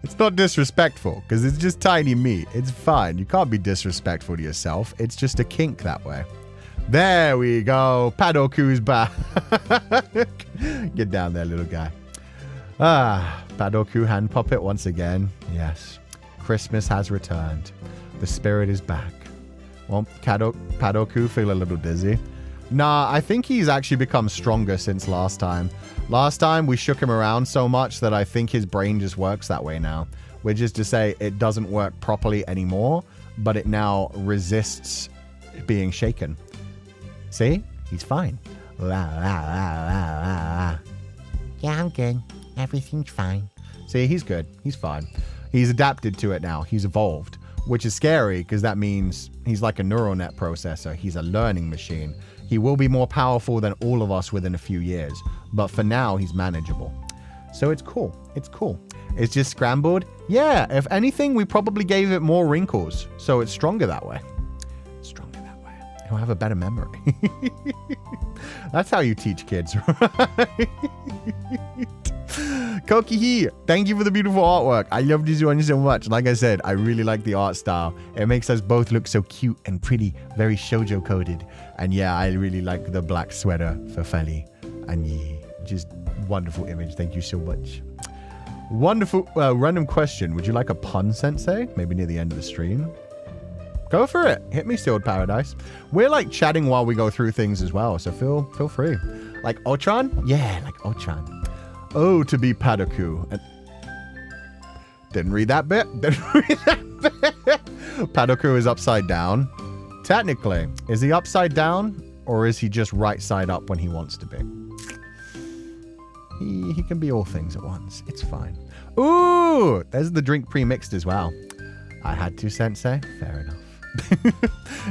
It's not disrespectful, because it's just tiny meat. It's fine. You can't be disrespectful to yourself. It's just a kink that way. There we go. Padoku's back. Get down there, little guy. Padoku hand puppet once again. Yes. Christmas has returned. The spirit is back. Well, Padoku feel a little dizzy. Nah, I think he's actually become stronger since last time. Last time we shook him around so much that I think his brain just works that way now. Which is to say it doesn't work properly anymore, but it now resists being shaken. See? He's fine. Yeah, I'm good. Everything's fine. See, he's good. He's fine. He's adapted to it now. He's evolved, which is scary because that means he's like a neural net processor. He's a learning machine. He will be more powerful than all of us within a few years, but for now, he's manageable. So it's cool. It's cool. It's just scrambled. Yeah, if anything, we probably gave it more wrinkles, so it's stronger that way. Stronger that way. He'll have a better memory. That's how you teach kids, right? Kokihi, thank you for the beautiful artwork. I love this one so much. Like I said, I really like the art style. It makes us both look so cute and pretty, very shoujo coded. And yeah, I really like the black sweater for Feli. And yeah, just wonderful image. Thank you so much. Wonderful. Random question. Would you like a pun, Sensei? Maybe near the end of the stream? Go for it. Hit me, Sealed Paradise. We're like chatting while we go through things as well. So feel free. Like Ochan? Yeah, like Ochan. Oh, to be Padoku. Didn't read that bit. Padoku is upside down. Technically, is he upside down or is he just right side up when he wants to be? He can be all things at once. It's fine. Ooh, there's the drink pre-mixed as well. I had to, Sensei. Fair enough.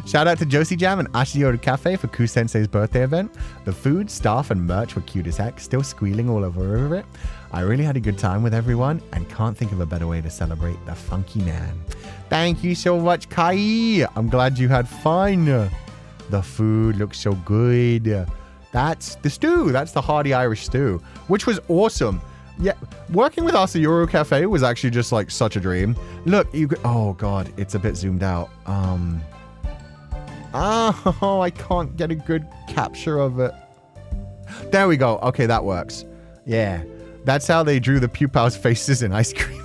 Shout out to Josie Jam and Ashioru Cafe for Ku Sensei's birthday event. The food, staff, and merch were cute as heck, still squealing all over it. I really had a good time with everyone and can't think of a better way to celebrate the funky man. Thank you so much, Kai. I'm glad you had fun. The food looks so good. That's the stew. That's the hearty Irish stew, which was awesome. Yeah, working with Ashioru Cafe was actually just like such a dream. Look, oh god, it's a bit zoomed out. Oh, I can't get a good capture of it. There we go. Okay, that works. Yeah, that's how they drew the Pupals faces in ice cream.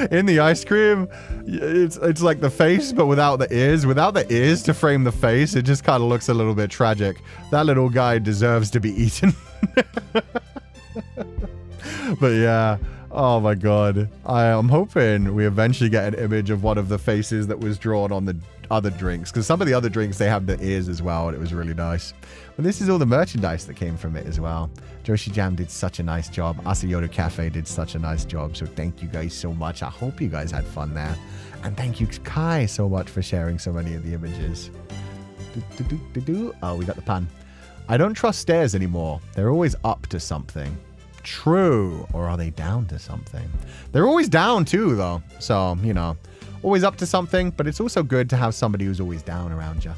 In the ice cream, it's like the face, but without the ears. Without the ears to frame the face, it just kind of looks a little bit tragic. That little guy deserves to be eaten. But yeah, Oh my god. I'm hoping we eventually get an image of one of the faces that was drawn on the other drinks, because some of the other drinks, they have the ears as well, and it was really nice. But this is all the merchandise that came from it as well. Joshi Jam did such a nice job. Asayoda Cafe did such a nice job. So thank you guys so much. I hope you guys had fun there. And thank you, Kai, so much for sharing so many of the images. Oh, we got the pan. I don't trust stairs anymore. They're always up to something. True. Or are they down to something? They're always down too, though. So, you know, always up to something, but it's also good to have somebody who's always down around you.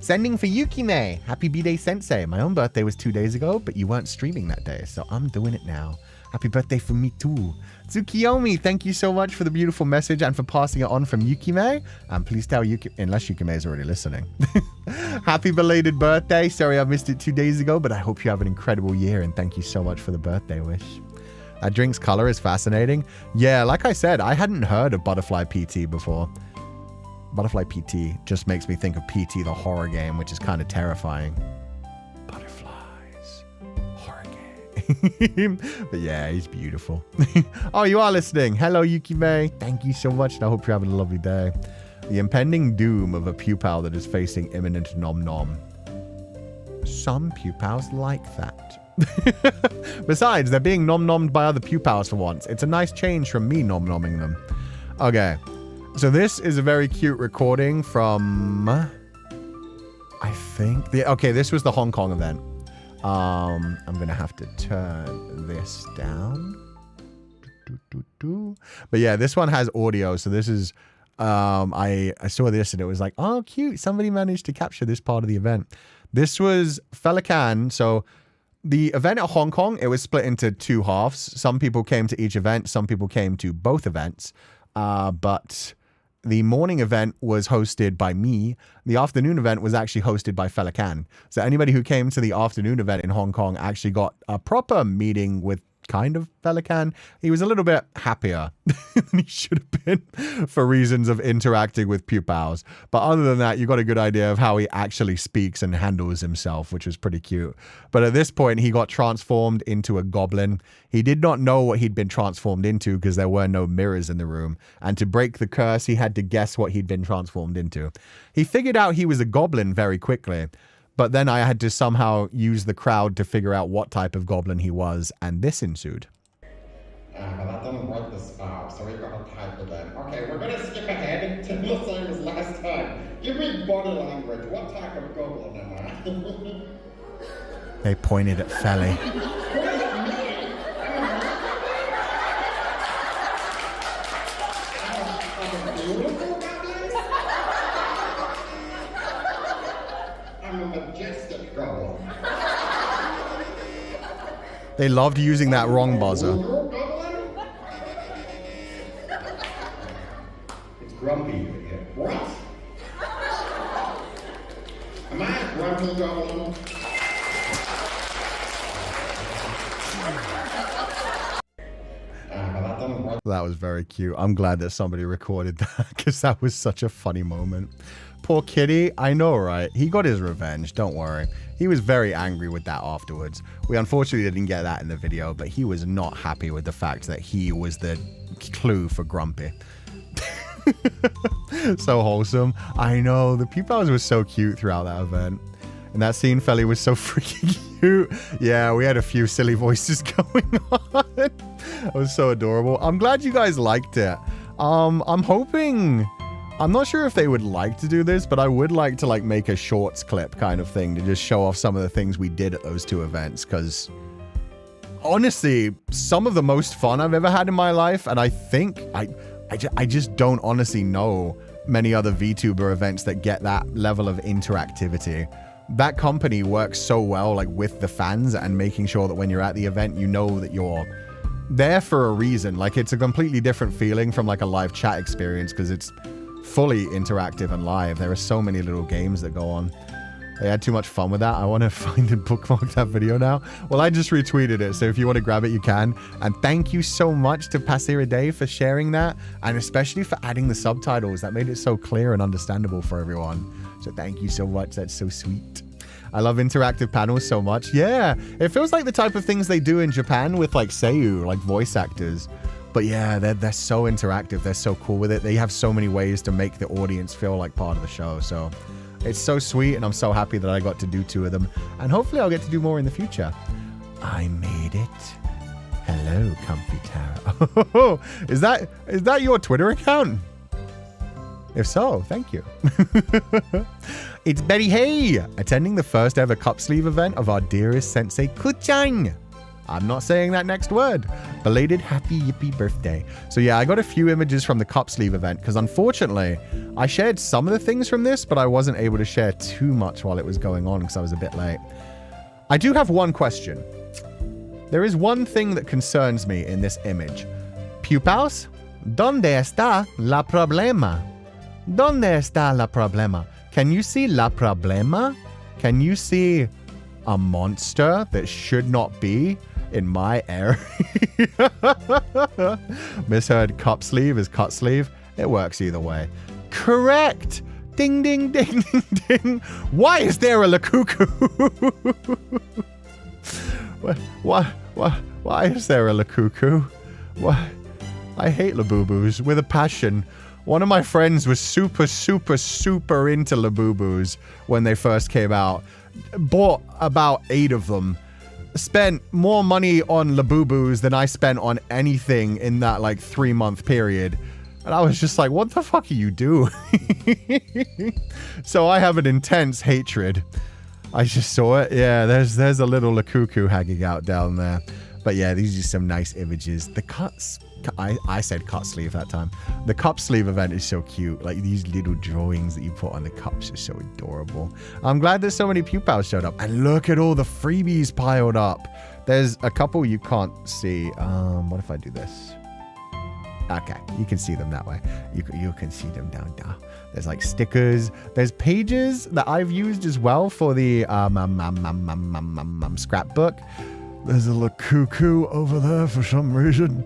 Sending for Yukime. Happy B-Day Sensei. My own birthday was 2 days ago, but you weren't streaming that day, so I'm doing it now. Happy birthday for me too. Tsukiyomi, thank you so much for the beautiful message and for passing it on from Yukime. And please tell Yukime, unless Yukime is already listening. Happy belated birthday. Sorry I missed it 2 days ago, but I hope you have an incredible year, and thank you so much for the birthday wish. That drink's color is fascinating. Yeah, like I said, I hadn't heard of Butterfly PT before. Butterfly PT just makes me think of PT, the horror game, which is kind of terrifying. Butterflies. Horror game. But yeah, he's beautiful. Oh, you are listening. Hello, Yukime. Thank you so much, and I hope you're having a lovely day. The impending doom of a pupal that is facing imminent nom-nom. Some pupals like that. Besides, they're being nom-nommed by other pupals for once. It's a nice change from me nom-nomming them. Okay. So this is a very cute recording from, I think, okay, this was the Hong Kong event. I'm going to have to turn this down. But yeah, this one has audio. So this is, I saw this and it was like, oh, cute. Somebody managed to capture this part of the event. This was Féileacán. So the event at Hong Kong, it was split into two halves. Some people came to each event. Some people came to both events. But the morning event was hosted by me. The afternoon event was actually hosted by Féileacán. So anybody who came to the afternoon event in Hong Kong actually got a proper meeting with kind of Féileacán. He was a little bit happier than he should have been for reasons of interacting with pupils. But other than that, you got a good idea of how he actually speaks and handles himself, which was pretty cute. But at this point, he got transformed into a goblin. He did not know what he'd been transformed into because there were no mirrors in the room. And to break the curse, he had to guess what he'd been transformed into. He figured out he was a goblin very quickly. But then I had to somehow use the crowd to figure out what type of goblin he was, and this ensued. But that doesn't work the spot, so we've got to type it in. Okay, we're going to skip ahead to the same as last time. Give me body language. What type of goblin am I? They pointed at Feli. I'm a majestic goblin. They loved using that wrong buzzer. It's grumpy, you idiot. What? Am I a grumpy goblin? That was very cute. I'm glad that somebody recorded that because that was such a funny moment. Poor kitty. I know, right? He got his revenge. Don't worry. He was very angry with that afterwards. We unfortunately didn't get that in the video, but he was not happy with the fact that he was the clue for Grumpy. So wholesome. I know. The Pupals were so cute throughout that event. And that scene, Feli, was so freaking cute. Yeah, we had a few silly voices going on. It was so adorable. I'm glad you guys liked it. I'm hoping... I'm not sure if they would like to do this, but I would like to like make a shorts clip kind of thing to just show off some of the things we did at those two events. Because honestly, some of the most fun I've ever had in my life. And I think I just don't honestly know many other VTuber events that get that level of interactivity. That company works so well like with the fans and making sure that when you're at the event, you know that you're there for a reason. Like it's a completely different feeling from like a live chat experience because it's fully interactive and live. There are so many little games that go on. They had too much fun with that. I want to find and bookmark that video now. Well, I just retweeted it, so if you want to grab it, you can. And thank you so much to Pasirade for sharing that, and especially for adding the subtitles. That made it so clear and understandable for everyone. So thank you so much. That's so sweet. I love interactive panels so much. Yeah, it feels like the type of things they do in Japan with like Seiyu, like voice actors. But yeah, they're so interactive. They're so cool with it. They have so many ways to make the audience feel like part of the show. So it's so sweet, and I'm so happy that I got to do 2 of them. And hopefully I'll get to do more in the future. I made it. Hello, Comfy Tara. Is that your Twitter account? If so, thank you. It's Betty Hay, attending the first ever cup sleeve event of our dearest sensei Kuchan. I'm not saying that next word. Belated happy yippee birthday. So yeah, I got a few images from the cup sleeve event because unfortunately I shared some of the things from this, but I wasn't able to share too much while it was going on because I was a bit late. I do have one question. There is one thing that concerns me in this image. Pupals, ¿dónde está la problema? ¿Dónde está la problema? Can you see la problema? Can you see a monster that should not be in my area? Misheard cup sleeve is cut sleeve. It works either way. Correct! Ding, ding, ding, ding, ding. Why is there a Lakuku? Why is there a Lakuku? Why? I hate Labubu's with a passion. One of my friends was super into Labubus when they first came out. Bought about 8 of them. Spent more money on Labubus than I spent on anything in that like 3-month period. And I was just like, what the fuck are you doing? So I have an intense hatred. I just saw it. Yeah, there's a little Lakuku hanging out down there. But yeah, these are some nice images. The cuts, I said cut sleeve that time. The cup sleeve event is so cute. Like these little drawings that you put on the cups are so adorable. I'm glad that so many Pupals showed up. And look at all the freebies piled up. There's a couple you can't see. What if I do this? Okay, you can see them that way. You can see them down there. There's like stickers. There's pages that I've used as well for the scrapbook. There's a little cuckoo over there for some reason.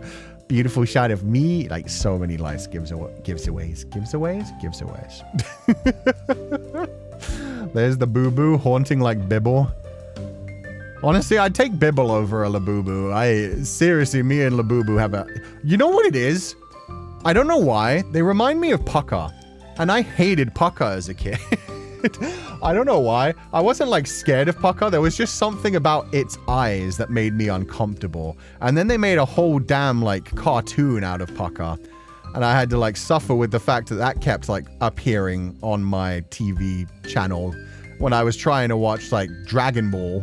Beautiful shot of me. Like so many likes, giveaways. There's the boo-boo haunting like Bibble. Honestly, I'd take Bibble over a Labubu. Seriously, me and Labubu have a... You know what it is? I don't know why. They remind me of Pucka. And I hated Pucka as a kid. I don't know why. I wasn't like scared of Pucka. There was just something about its eyes that made me uncomfortable. And then they made a whole damn like cartoon out of Pucka. And I had to like suffer with the fact that that kept like appearing on my TV channel when I was trying to watch like Dragon Ball.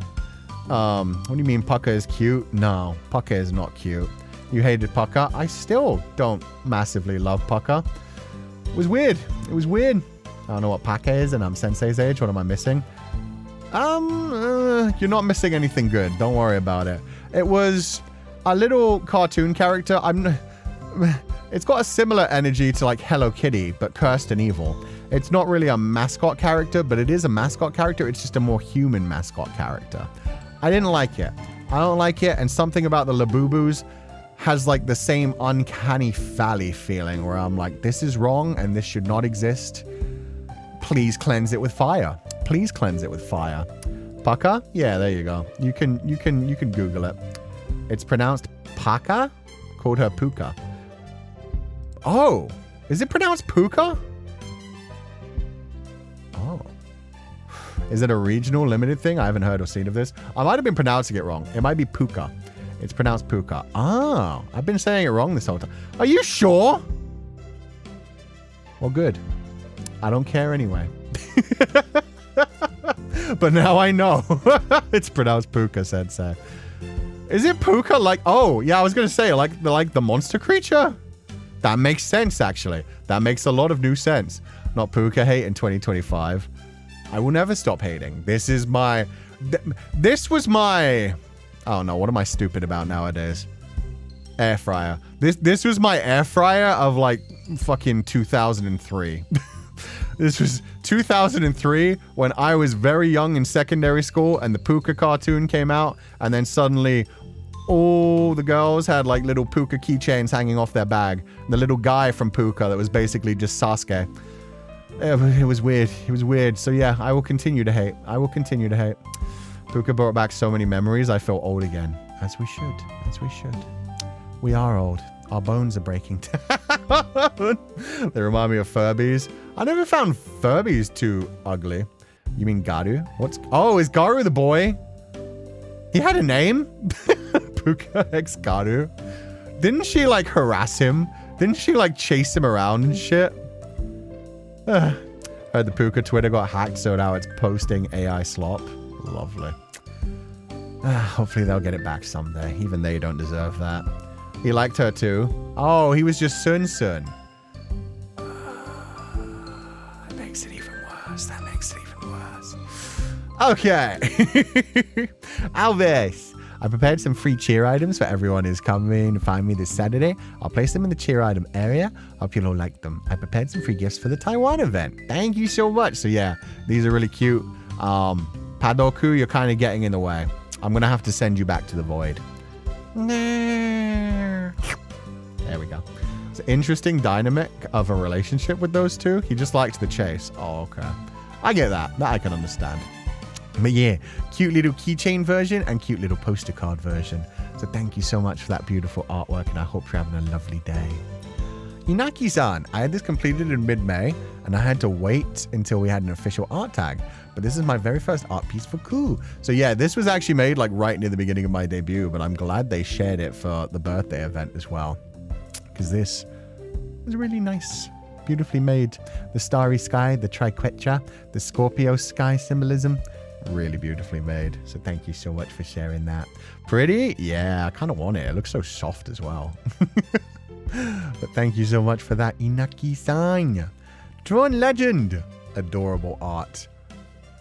What do you mean Pucka is cute? No, Pucka is not cute. You hated Pucka? I still don't massively love Pucka. It was weird. It was weird. I don't know what Pucka is, and I'm Sensei's age. What am I missing? You're not missing anything good. Don't worry about it. It was a little cartoon character. It's got a similar energy to like Hello Kitty, but cursed and evil. It's not really a mascot character, but it is a mascot character. It's just a more human mascot character. I didn't like it. I don't like it, and something about the Labubus has like the same uncanny valley feeling where I'm like, this is wrong and this should not exist. Please cleanse it with fire. Please cleanse it with fire. Pucka? Yeah, there you go. You can Google it. It's pronounced Paka? Called her Puka. Oh, is it pronounced Puka? Oh. Is it a regional limited thing? I haven't heard or seen of this. I might have been pronouncing it wrong. It might be Puka. It's pronounced Puka. Oh, I've been saying it wrong this whole time. Are you sure? Well, good. I don't care anyway. But now I know. It's pronounced Puka, Sensei. Is it Puka like... Oh, yeah, I was going to say, like the monster creature? That makes sense, actually. That makes a lot of new sense. Not Puka hate in 2025. I will never stop hating. This is my... This was my... Oh no, what am I stupid about nowadays? Air fryer. This was my air fryer of like fucking 2003. This was 2003 when I was very young in secondary school and the Puka cartoon came out, and then suddenly all the girls had like little Puka keychains hanging off their bag. The little guy from Puka that was basically just Sasuke. It was weird. It was weird. So yeah, I will continue to hate. I will continue to hate. Puka brought back so many memories. I feel old again. As we should. As we should. We are old. Our bones are breaking down. They remind me of Furbies. I never found Furbies too ugly. You mean Garu? Is Garu the boy? He had a name? Puka X Garu. Didn't she like harass him? Didn't she like chase him around and shit? Heard the Puka Twitter got hacked, so now it's posting AI slop. Lovely. Hopefully they'll get it back someday. Even they don't deserve that. He liked her too. Oh, he was just Sun. That makes it even worse. Okay. Alves. I prepared some free cheer items for everyone who's coming to find me this Saturday. I'll place them in the cheer item area. Hope you'll all like them. I prepared some free gifts for the Taiwan event. Thank you so much. So yeah, these are really cute. Padoku, you're kind of getting in the way. I'm going to have to send you back to the void. There we go. It's an interesting dynamic of a relationship with those two. He just likes the chase. Oh, okay. I get that. That I can understand. But yeah, cute little keychain version and cute little poster card version. So thank you so much for that beautiful artwork, and I hope you're having a lovely day. Inaki-san, I had this completed in mid-May, and I had to wait until we had an official art tag. But this is my very first art piece for Cú. So yeah, this was actually made like right near the beginning of my debut, but I'm glad they shared it for the birthday event as well. Because this was really nice. Beautifully made. The starry sky, the triquetra, the Scorpio sky symbolism. Really beautifully made. So thank you so much for sharing that. Pretty? Yeah, I kind of want it. It looks so soft as well. But thank you so much for that, Inaki-san. Drawn Legend. Adorable art.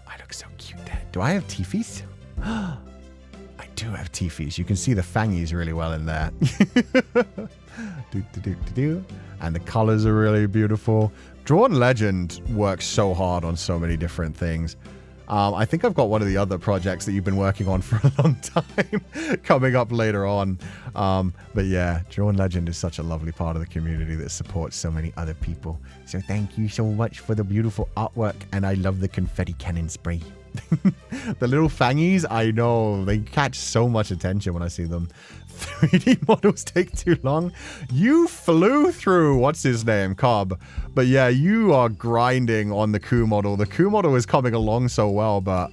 I look so cute there. Do I have teefies? I do have teefies. You can see the fangies really well in there. And the colors are really beautiful. Drawn Legend works so hard on so many different things. I think I've got one of the other projects that you've been working on for a long time coming up later on. But yeah, Drawn Legend is such a lovely part of the community that supports so many other people. So thank you so much for the beautiful artwork, and I love the confetti cannon spray. The little fangies, I know, they catch so much attention when I see them. 3D models take too long. You flew through, what's his name, Cobb. But yeah, you are grinding on the Cú model. The Cú model is coming along so well, but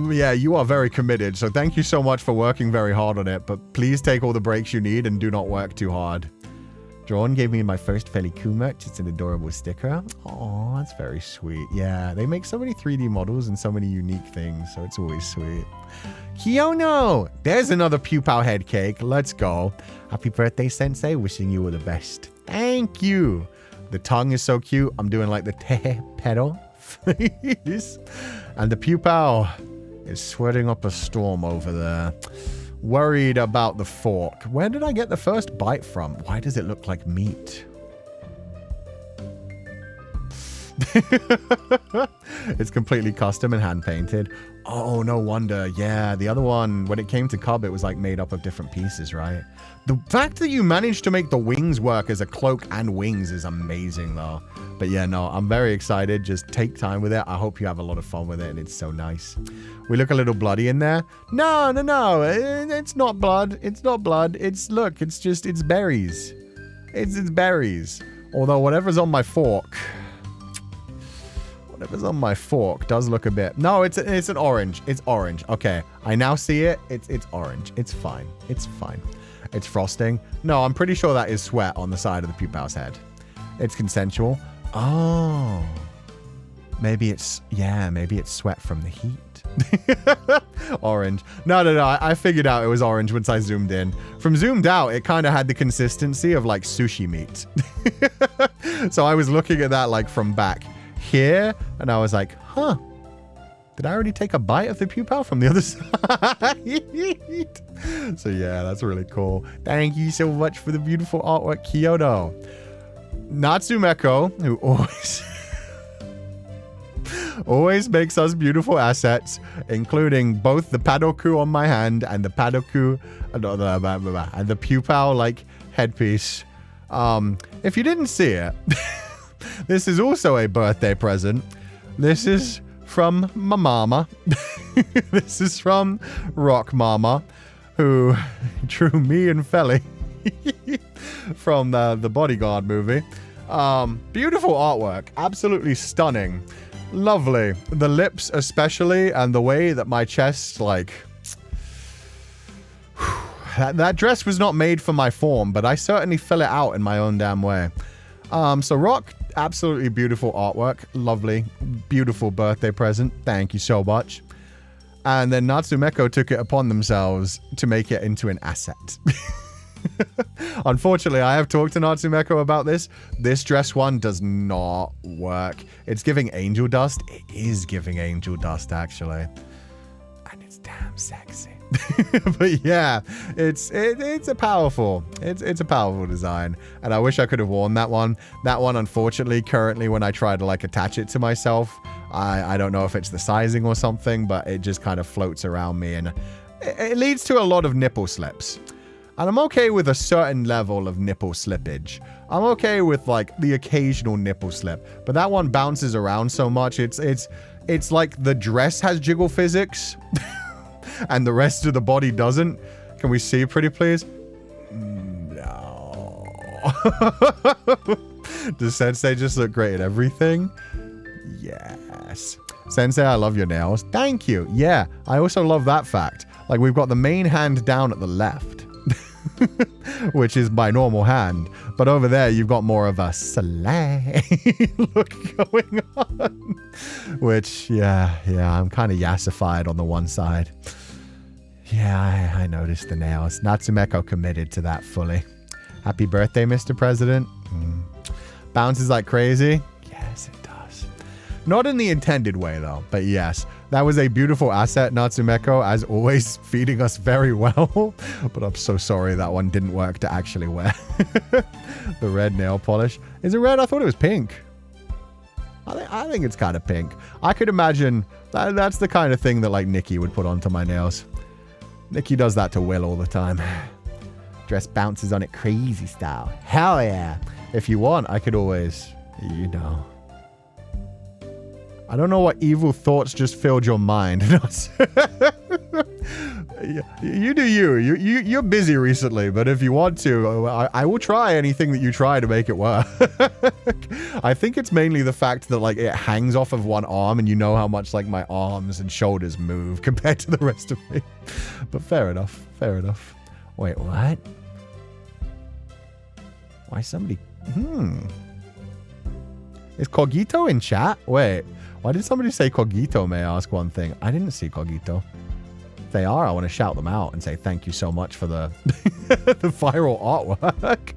yeah, you are very committed. So thank you so much for working very hard on it. But please take all the breaks you need and do not work too hard. Drawn gave me my first Feileacan merch. It's an adorable sticker. Oh, that's very sweet. Yeah, they make so many 3D models and so many unique things, so it's always sweet. Kiyono! There's another Pupal head cake. Let's go. Happy birthday, Sensei. Wishing you all the best. Thank you. The tongue is so cute. I'm doing like the te pedal. And the Pupal is sweating up a storm over there. Worried about the fork. Where did I get the first bite from? Why does it look like meat? It's completely custom and hand painted. Oh, no wonder. Yeah, the other one, when it came to Cub, it was like made up of different pieces, right? The fact that you managed to make the wings work as a cloak and wings is amazing, though. But yeah, no, I'm very excited. Just take time with it. I hope you have a lot of fun with it, and it's so nice. We look a little bloody in there. No. It's not blood. It's not blood. It's berries. It's berries. Although whatever's on my fork does look a bit. No, it's an orange. It's orange. Okay, I now see it. It's orange. It's fine. It's fine. It's frosting. No, I'm pretty sure that is sweat on the side of the Pupal's head. It's consensual. Oh, maybe it's sweat from the heat. Orange. No. I figured out it was orange once I zoomed in. From zoomed out, it kind of had the consistency of like sushi meat. So I was looking at that like from back here, and I was like, huh, did I already take a bite of the Pupal from the other side? So yeah, that's really cool. Thank you so much for the beautiful artwork, Kyoto. Natsumeko, who always makes us beautiful assets, including both the Padoku on my hand and the Padoku and the Pupal like headpiece. If you didn't see it, this is also a birthday present. This is from my mama. This is from Rock Mama, who drew me and Feli from the Bodyguard movie. Beautiful artwork. Absolutely stunning. Lovely. The lips especially, and the way that my chest, like... that dress was not made for my form, but I certainly fill it out in my own damn way. So Rock, absolutely beautiful artwork. Lovely. Beautiful birthday present. Thank you so much. And then Natsumeko took it upon themselves to make it into an asset. Unfortunately, I have talked to Natsumeko about this. This dress one does not work. It's giving angel dust. It is giving angel dust, actually. And it's damn sexy. But yeah, it's a powerful design, and I wish I could have worn that one. That one, unfortunately, currently when I try to like attach it to myself, I don't know if it's the sizing or something, but it just kind of floats around me, and it leads to a lot of nipple slips. And I'm okay with a certain level of nipple slippage. I'm okay with like the occasional nipple slip, but that one bounces around so much. It's like the dress has jiggle physics. And the rest of the body doesn't. Can we see pretty please? No. Does Sensei just look great at everything? Yes. Sensei, I love your nails. Thank you. Yeah, I also love that fact. Like, we've got the main hand down at the left, which is my normal hand. But over there, you've got more of a slay look going on. Which, yeah, I'm kind of yassified on the one side. Yeah, I noticed the nails. Natsumeko committed to that fully. Happy birthday, Mr. President. Bounces like crazy. Yes, it does. Not in the intended way, though. But yes, that was a beautiful asset, Natsumeko, as always, feeding us very well. But I'm so sorry that one didn't work to actually wear. The red nail polish. Is it red? I thought it was pink. I think it's kind of pink. I could imagine that's the kind of thing that like Nikki would put onto my nails. Nikki does that to Will all the time. Dress bounces on it crazy style. Hell yeah. If you want, I could always, you know. I don't know what evil thoughts just filled your mind. You do you. You're busy recently, but if you want to, I will try anything that you try to make it work. I think it's mainly the fact that like it hangs off of one arm, and you know how much like my arms and shoulders move compared to the rest of me. But fair enough. Fair enough. Wait, what? Why somebody... Is Cogito in chat? Wait, why did somebody say Cogito, may I ask one thing? I didn't see Cogito. If they are, I want to shout them out and say thank you so much for the the viral artwork.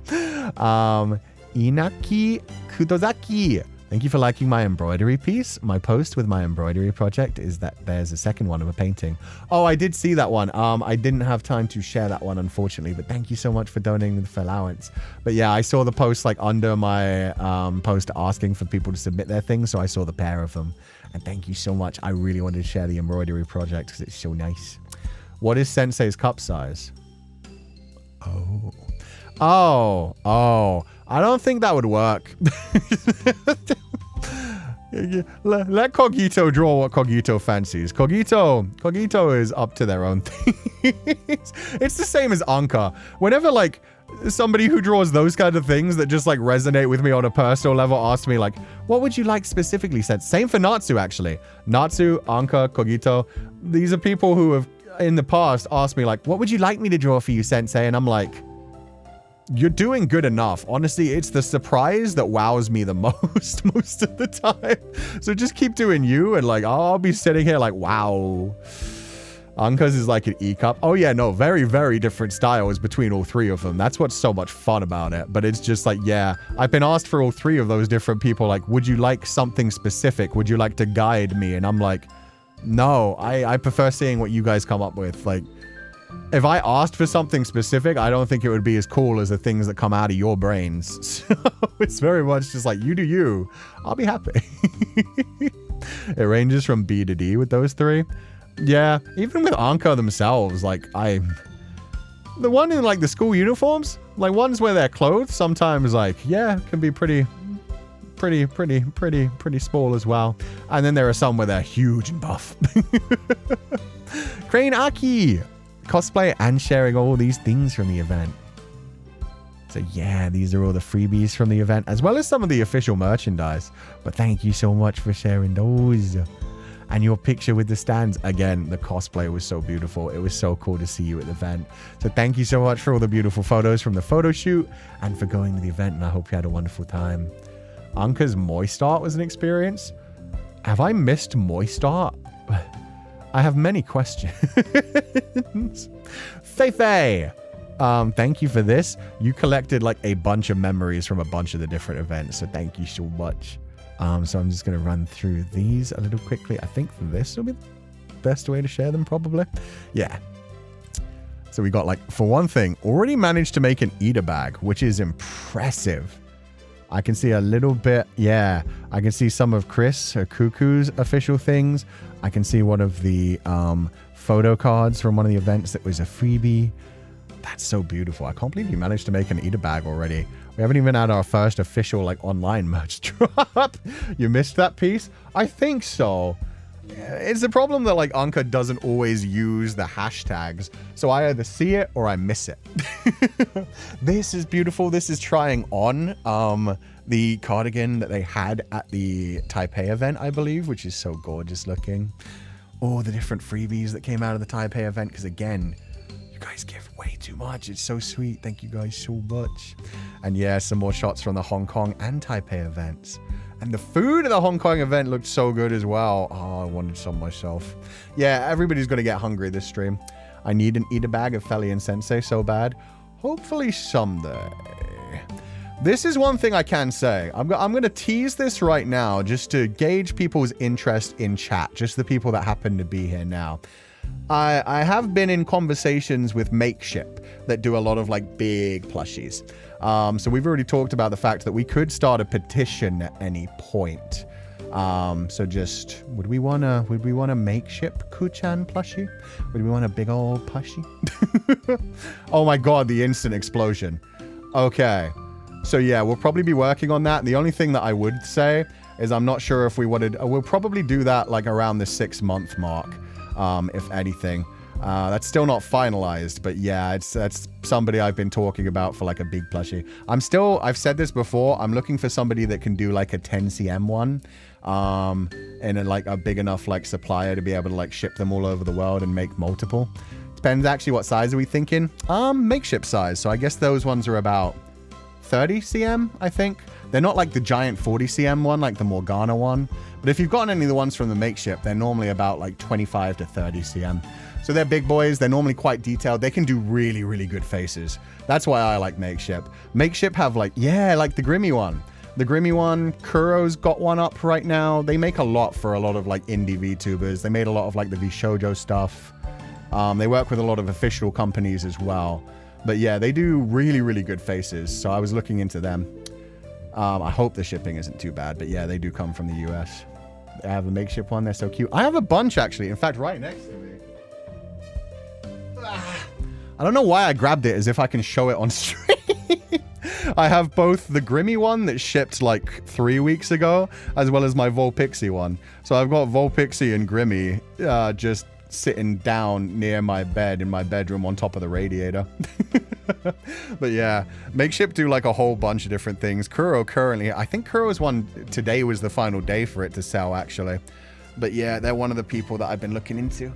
Inaki Kudozaki. Thank you for liking my embroidery piece. My post with my embroidery project is that there's a second one of a painting. Oh, I did see that one. I didn't have time to share that one, unfortunately, but thank you so much for donating the allowance. But yeah, I saw the post like under my post asking for people to submit their things, so I saw the pair of them. And thank you so much. I really wanted to share the embroidery project because it's so nice. What is Sensei's cup size? Oh. I don't think that would work. Let Cogito draw what Cogito fancies. Cogito is up to their own thing. It's the same as Anka. Whenever like somebody who draws those kind of things that just like resonate with me on a personal level asks me like, what would you like specifically said? Same for Natsu, actually. Natsu, Anka, Cogito. These are people who have in the past asked me like, what would you like me to draw for you, Sensei? And I'm like, you're doing good enough. Honestly, it's the surprise that wows me the most of the time. So just keep doing you, and like I'll be sitting here like, wow. Anka's is like an E-cup. Oh yeah, no, very, very different styles between all three of them. That's what's so much fun about it. But it's just like, yeah, I've been asked for all three of those different people, like, would you like something specific? Would you like to guide me? And I'm like, no, I prefer seeing what you guys come up with. Like, if I asked for something specific, I don't think it would be as cool as the things that come out of your brains. So it's very much just like, you do you. I'll be happy. It ranges from B to D with those three. Yeah, even with Anka themselves, like the one in like the school uniforms, like ones where they're clothed, sometimes like, yeah, can be pretty small as well. And then there are some where they're huge and buff. Crane Aki. Cosplay and sharing all these things from the event. So yeah, these are all the freebies from the event, as well as some of the official merchandise. But thank you so much for sharing those. And your picture with the stands. Again, the cosplay was so beautiful. It was so cool to see you at the event. So thank you so much for all the beautiful photos from the photo shoot and for going to the event. And I hope you had a wonderful time. Anka's Moist Art was an experience. Have I missed Moist Art? I have many questions. Feifei! Thank you for this. You collected like a bunch of memories from a bunch of the different events. So thank you so much. So I'm just going to run through these a little quickly. I think this will be the best way to share them probably. Yeah. So we got like, for one thing, already managed to make an eater bag, which is impressive. I can see a little bit. Yeah. I can see some of Chris or Cuckoo's official things. I can see one of the photo cards from one of the events that was a freebie. That's so beautiful. I can't believe you managed to make an eater bag already. We haven't even had our first official like online merch drop. You missed that piece? I think so. It's the problem that like Anka doesn't always use the hashtags. So I either see it or I miss it. This is beautiful. This is trying on the cardigan that they had at the Taipei event, I believe, which is so gorgeous looking. All the different freebies that came out of the Taipei event, because again, guys give way too much. It's so sweet. Thank you guys so much. And yeah, some more shots from the Hong Kong and Taipei events. And the food at the Hong Kong event looked so good as well. Oh, I wanted some myself. Yeah, everybody's going to get hungry this stream. I need an eater bag of Feileacan Sensei so bad. Hopefully someday. This is one thing I can say. I'm going to tease this right now just to gauge people's interest in chat. Just the people that happen to be here now. I have been in conversations with Makeship that do a lot of like big plushies. So we've already talked about the fact that we could start a petition at any point. So just would we want a Makeship Kuchan plushie? Would we want a big old plushie? Oh my god, the instant explosion. Okay. So yeah, we'll probably be working on that. The only thing that I would say is I'm not sure if we wanted, we'll probably do that like around the 6-month mark. If anything. That's still not finalized, but yeah, that's somebody I've been talking about for like a big plushie. I've said this before, I'm looking for somebody that can do like a 10 cm one, and like a big enough like supplier to be able to like ship them all over the world and make multiple. Depends actually what size are we thinking. Makeship size, so I guess those ones are about 30 cm, I think. They're not like the giant 40 cm one, like the Morgana one. But if you've gotten any of the ones from the Makeship, they're normally about like 25 to 30 cm. So they're big boys. They're normally quite detailed. They can do really, really good faces. That's why I like Makeship. Makeship have like, yeah, like the Grimmy one. The Grimmy one, Kuro's got one up right now. They make a lot for a lot of like indie VTubers. They made a lot of like the VShoujo stuff. They work with a lot of official companies as well. But yeah, they do really, really good faces. So I was looking into them. I hope the shipping isn't too bad, but yeah, they do come from the US. I have a Makeship one. They're so cute. I have a bunch actually. In fact, right next to me. I don't know why I grabbed it as if I can show it on stream. I have both the Grimmy one that shipped like 3 weeks ago, as well as my Volpixie one. So I've got Volpixie and Grimmy just sitting down near my bed in my bedroom on top of the radiator. But yeah, Makeship do like a whole bunch of different things. Kuro currently, I think Kuro's one today was the final day for it to sell actually. But yeah, they're one of the people that I've been looking into.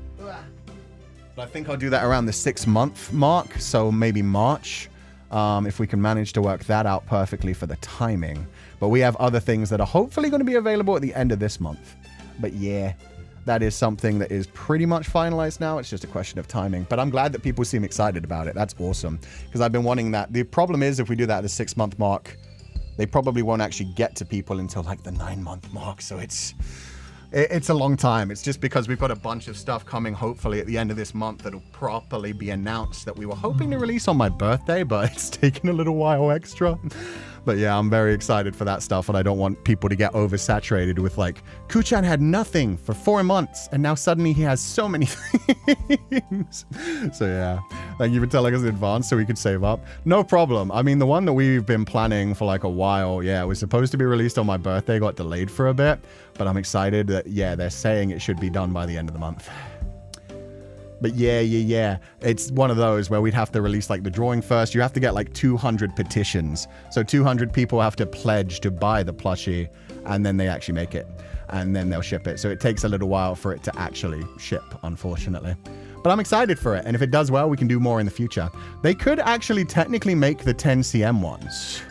But I think I'll do that around the 6-month mark, so maybe March, if we can manage to work that out perfectly for the timing. But we have other things that are hopefully going to be available at the end of this month. But yeah, that is something that is pretty much finalized now. It's just a question of timing. But I'm glad that people seem excited about it. That's awesome. Because I've been wanting that. The problem is if we do that at the 6-month mark, they probably won't actually get to people until like the 9-month mark. So it's a long time. It's just because we've got a bunch of stuff coming hopefully at the end of this month that'll properly be announced that we were hoping to release on my birthday, but it's taken a little while extra. But yeah, I'm very excited for that stuff, and I don't want people to get oversaturated with like, Kuchan had nothing for 4 months, and now suddenly he has so many things. So yeah, thank you for telling us in advance so we could save up. No problem. I mean, the one that we've been planning for like a while, yeah, it was supposed to be released on my birthday, got delayed for a bit, but I'm excited that, yeah, they're saying it should be done by the end of the month. But yeah. It's one of those where we'd have to release like the drawing first. You have to get like 200 petitions. So 200 people have to pledge to buy the plushie, and then they actually make it. And then they'll ship it. So it takes a little while for it to actually ship, unfortunately. But I'm excited for it. And if it does well, we can do more in the future. They could actually technically make the 10 cm ones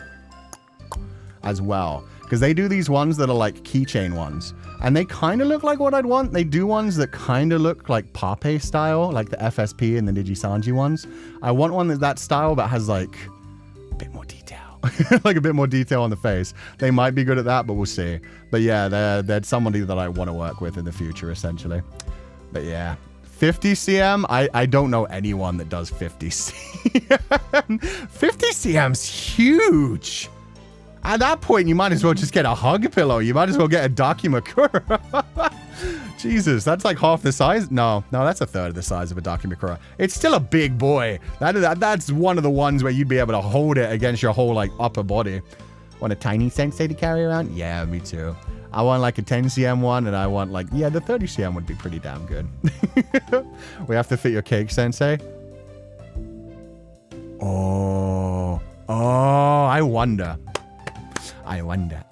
as well. Because they do these ones that are like keychain ones. And they kind of look like what I'd want. They do ones that kind of look like Pape style, like the FSP and the Digisanji ones. I want one that's that style but has like a bit more detail. Like a bit more detail on the face. They might be good at that, but we'll see. But yeah, they're somebody that I want to work with in the future, essentially. But yeah. 50 cm? I don't know anyone that does 50 cm. 50 cm's huge. At that point, you might as well just get a hug pillow. You might as well get a Dakimakura. Jesus, that's like half the size. No, that's a third of the size of a Dakimakura. It's still a big boy. That's one of the ones where you'd be able to hold it against your whole like upper body. Want a tiny sensei to carry around? Yeah, me too. I want like a 10 cm one, and I want like, yeah, the 30 cm would be pretty damn good. We have to fit your cake, sensei. Oh, I wonder. I wonder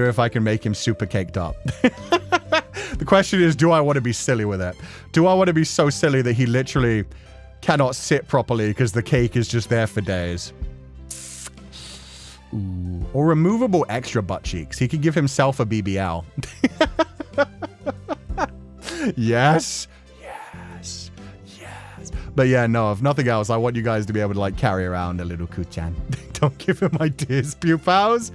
if I can make him super caked up. The question is, do I want to be silly with it? Do I want to be so silly that he literally cannot sit properly because the cake is just there for days? Ooh. Or removable extra butt cheeks. He could give himself a BBL. Yes. But yeah, no, if nothing else, I want you guys to be able to like carry around a little Kuchan. Don't give him ideas, Pupals.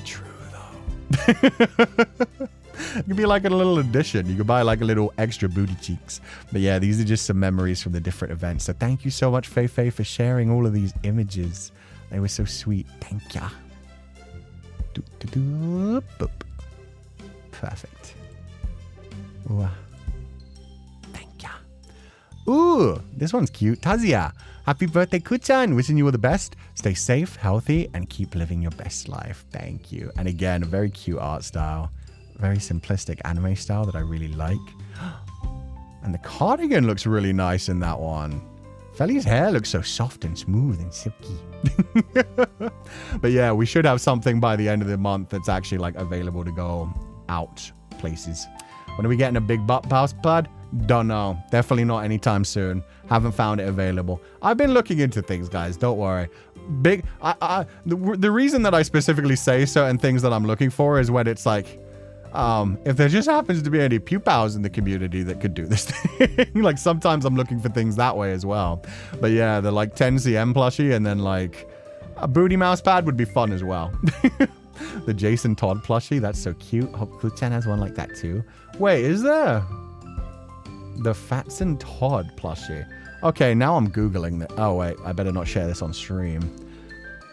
True though. It could be like a little addition. You could buy like a little extra booty cheeks. But yeah, these are just some memories from the different events. So thank you so much, Fei, for sharing all of these images. They were so sweet. Thank ya. Boop. Perfect. Ooh. Ooh, this one's cute. Tazia, happy birthday, Kuchan. Wishing you all the best. Stay safe, healthy, and keep living your best life. Thank you. And again, a very cute art style. Very simplistic anime style that I really like. And the cardigan looks really nice in that one. Feli's hair looks so soft and smooth and silky. But yeah, we should have something by the end of the month that's actually like available to go out places. When are we getting a big butt pass, bud? Don't know. Definitely not anytime soon. Haven't found it available. I've been looking into things, guys. Don't worry. The reason that I specifically say certain things that I'm looking for is when it's like, if there just happens to be any Pupals in the community that could do this thing. Like sometimes I'm looking for things that way as well. But yeah, the like 10 cm plushie and then like a booty mouse pad would be fun as well. The Jason Todd plushie, that's so cute. Hope Kuchan has one like that too. Wait, is there? The Fatson Todd plushie. Okay, now I'm Googling that. Oh, wait. I better not share this on stream.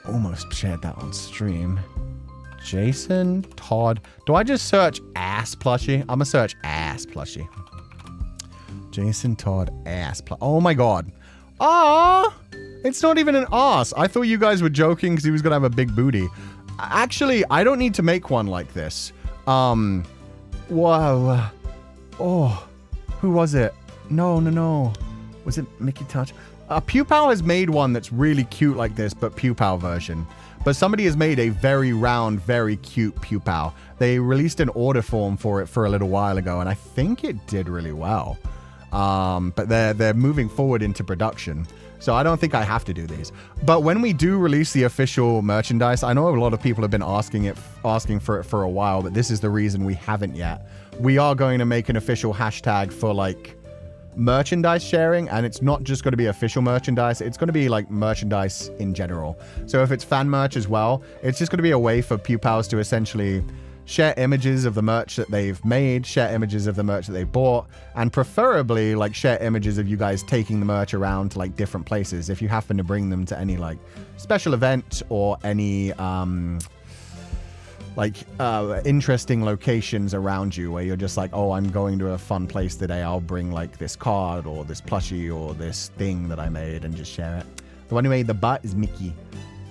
Almost shared that on stream. Jason Todd. Do I just search ass plushie? I'm gonna search ass plushie. Jason Todd ass plushie. Oh my god. Ah! It's not even an ass. I thought you guys were joking because he was gonna have a big booty. Actually, I don't need to make one like this. Whoa. Oh. Who was it? No. Was it Mickey Touch? Pupal has made one that's really cute like this, but Pupal version. But somebody has made a very round, very cute Pupal. They released an order form for it for a little while ago, and I think it did really well. But they're moving forward into production. So I don't think I have to do these. But when we do release the official merchandise, I know a lot of people have been asking for it for a while, but this is the reason we haven't yet. We are going to make an official hashtag for like merchandise sharing, and it's not just going to be official merchandise, it's going to be like merchandise in general. So if it's fan merch as well, it's just going to be a way for Pupals to essentially share images of the merch that they've made, share images of the merch that they bought, and preferably like share images of you guys taking the merch around to like different places if you happen to bring them to any like special event or any interesting locations around you where you're just like, oh, I'm going to a fun place today, I'll bring like this card or this plushie or this thing that I made and just share it. The one who made the butt is Mickey.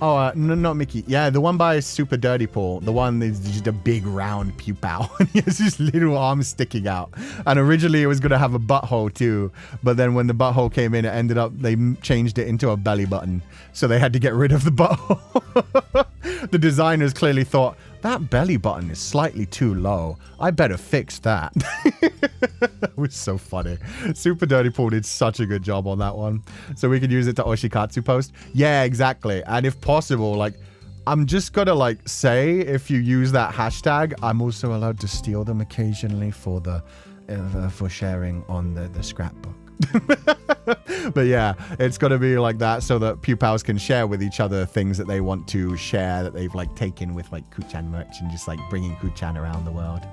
Oh, no, not Mickey. Yeah, the one by Super Dirty Paul. The one that's just a big round Pupal. He has his little arms sticking out. And originally it was going to have a butthole too. But then when the butthole came in, it ended up, they changed it into a belly button. So they had to get rid of the butthole. The designers clearly thought, that belly button is slightly too low. I better fix that. It was so funny. Super Dirty Paul did such a good job on that one. So we could use it to Oshikatsu post. Yeah, exactly. And if possible, like, I'm just gonna like say, if you use that hashtag, I'm also allowed to steal them occasionally for the for sharing on the scrapbook. But yeah, it's got to be like that so that Pupals can share with each other things that they want to share that they've like taken with like Kuchan merch and just like bringing Kuchan around the world.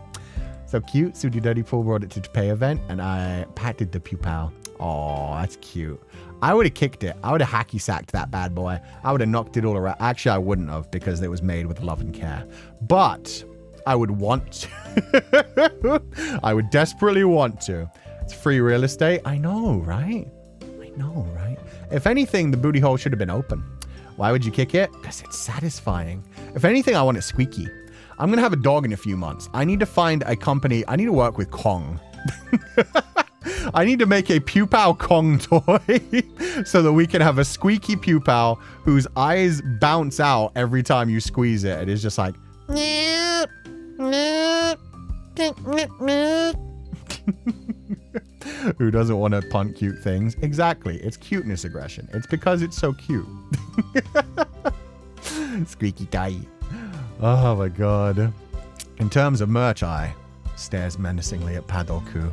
So cute. Super Dirty Paul brought it to the pay event and I patted the Pupal. Oh, that's cute. I would have kicked it. I would have hacky sacked that bad boy. I would have knocked it all around. Actually, I wouldn't have because it was made with love and care. But I would want to. I would desperately want to. It's free real estate. I know, right? I know, right? If anything, the booty hole should have been open. Why would you kick it? Because it's satisfying. If anything, I want it squeaky. I'm going to have a dog in a few months. I need to find a company. I need to work with Kong. I need to make a Pupal Kong toy so that we can have a squeaky Pupal whose eyes bounce out every time you squeeze it. It is just like... Who doesn't want to punt cute things? Exactly. It's cuteness aggression. It's because it's so cute. Squeaky guy. Oh my god. In terms of merch, I stares menacingly at Padoku.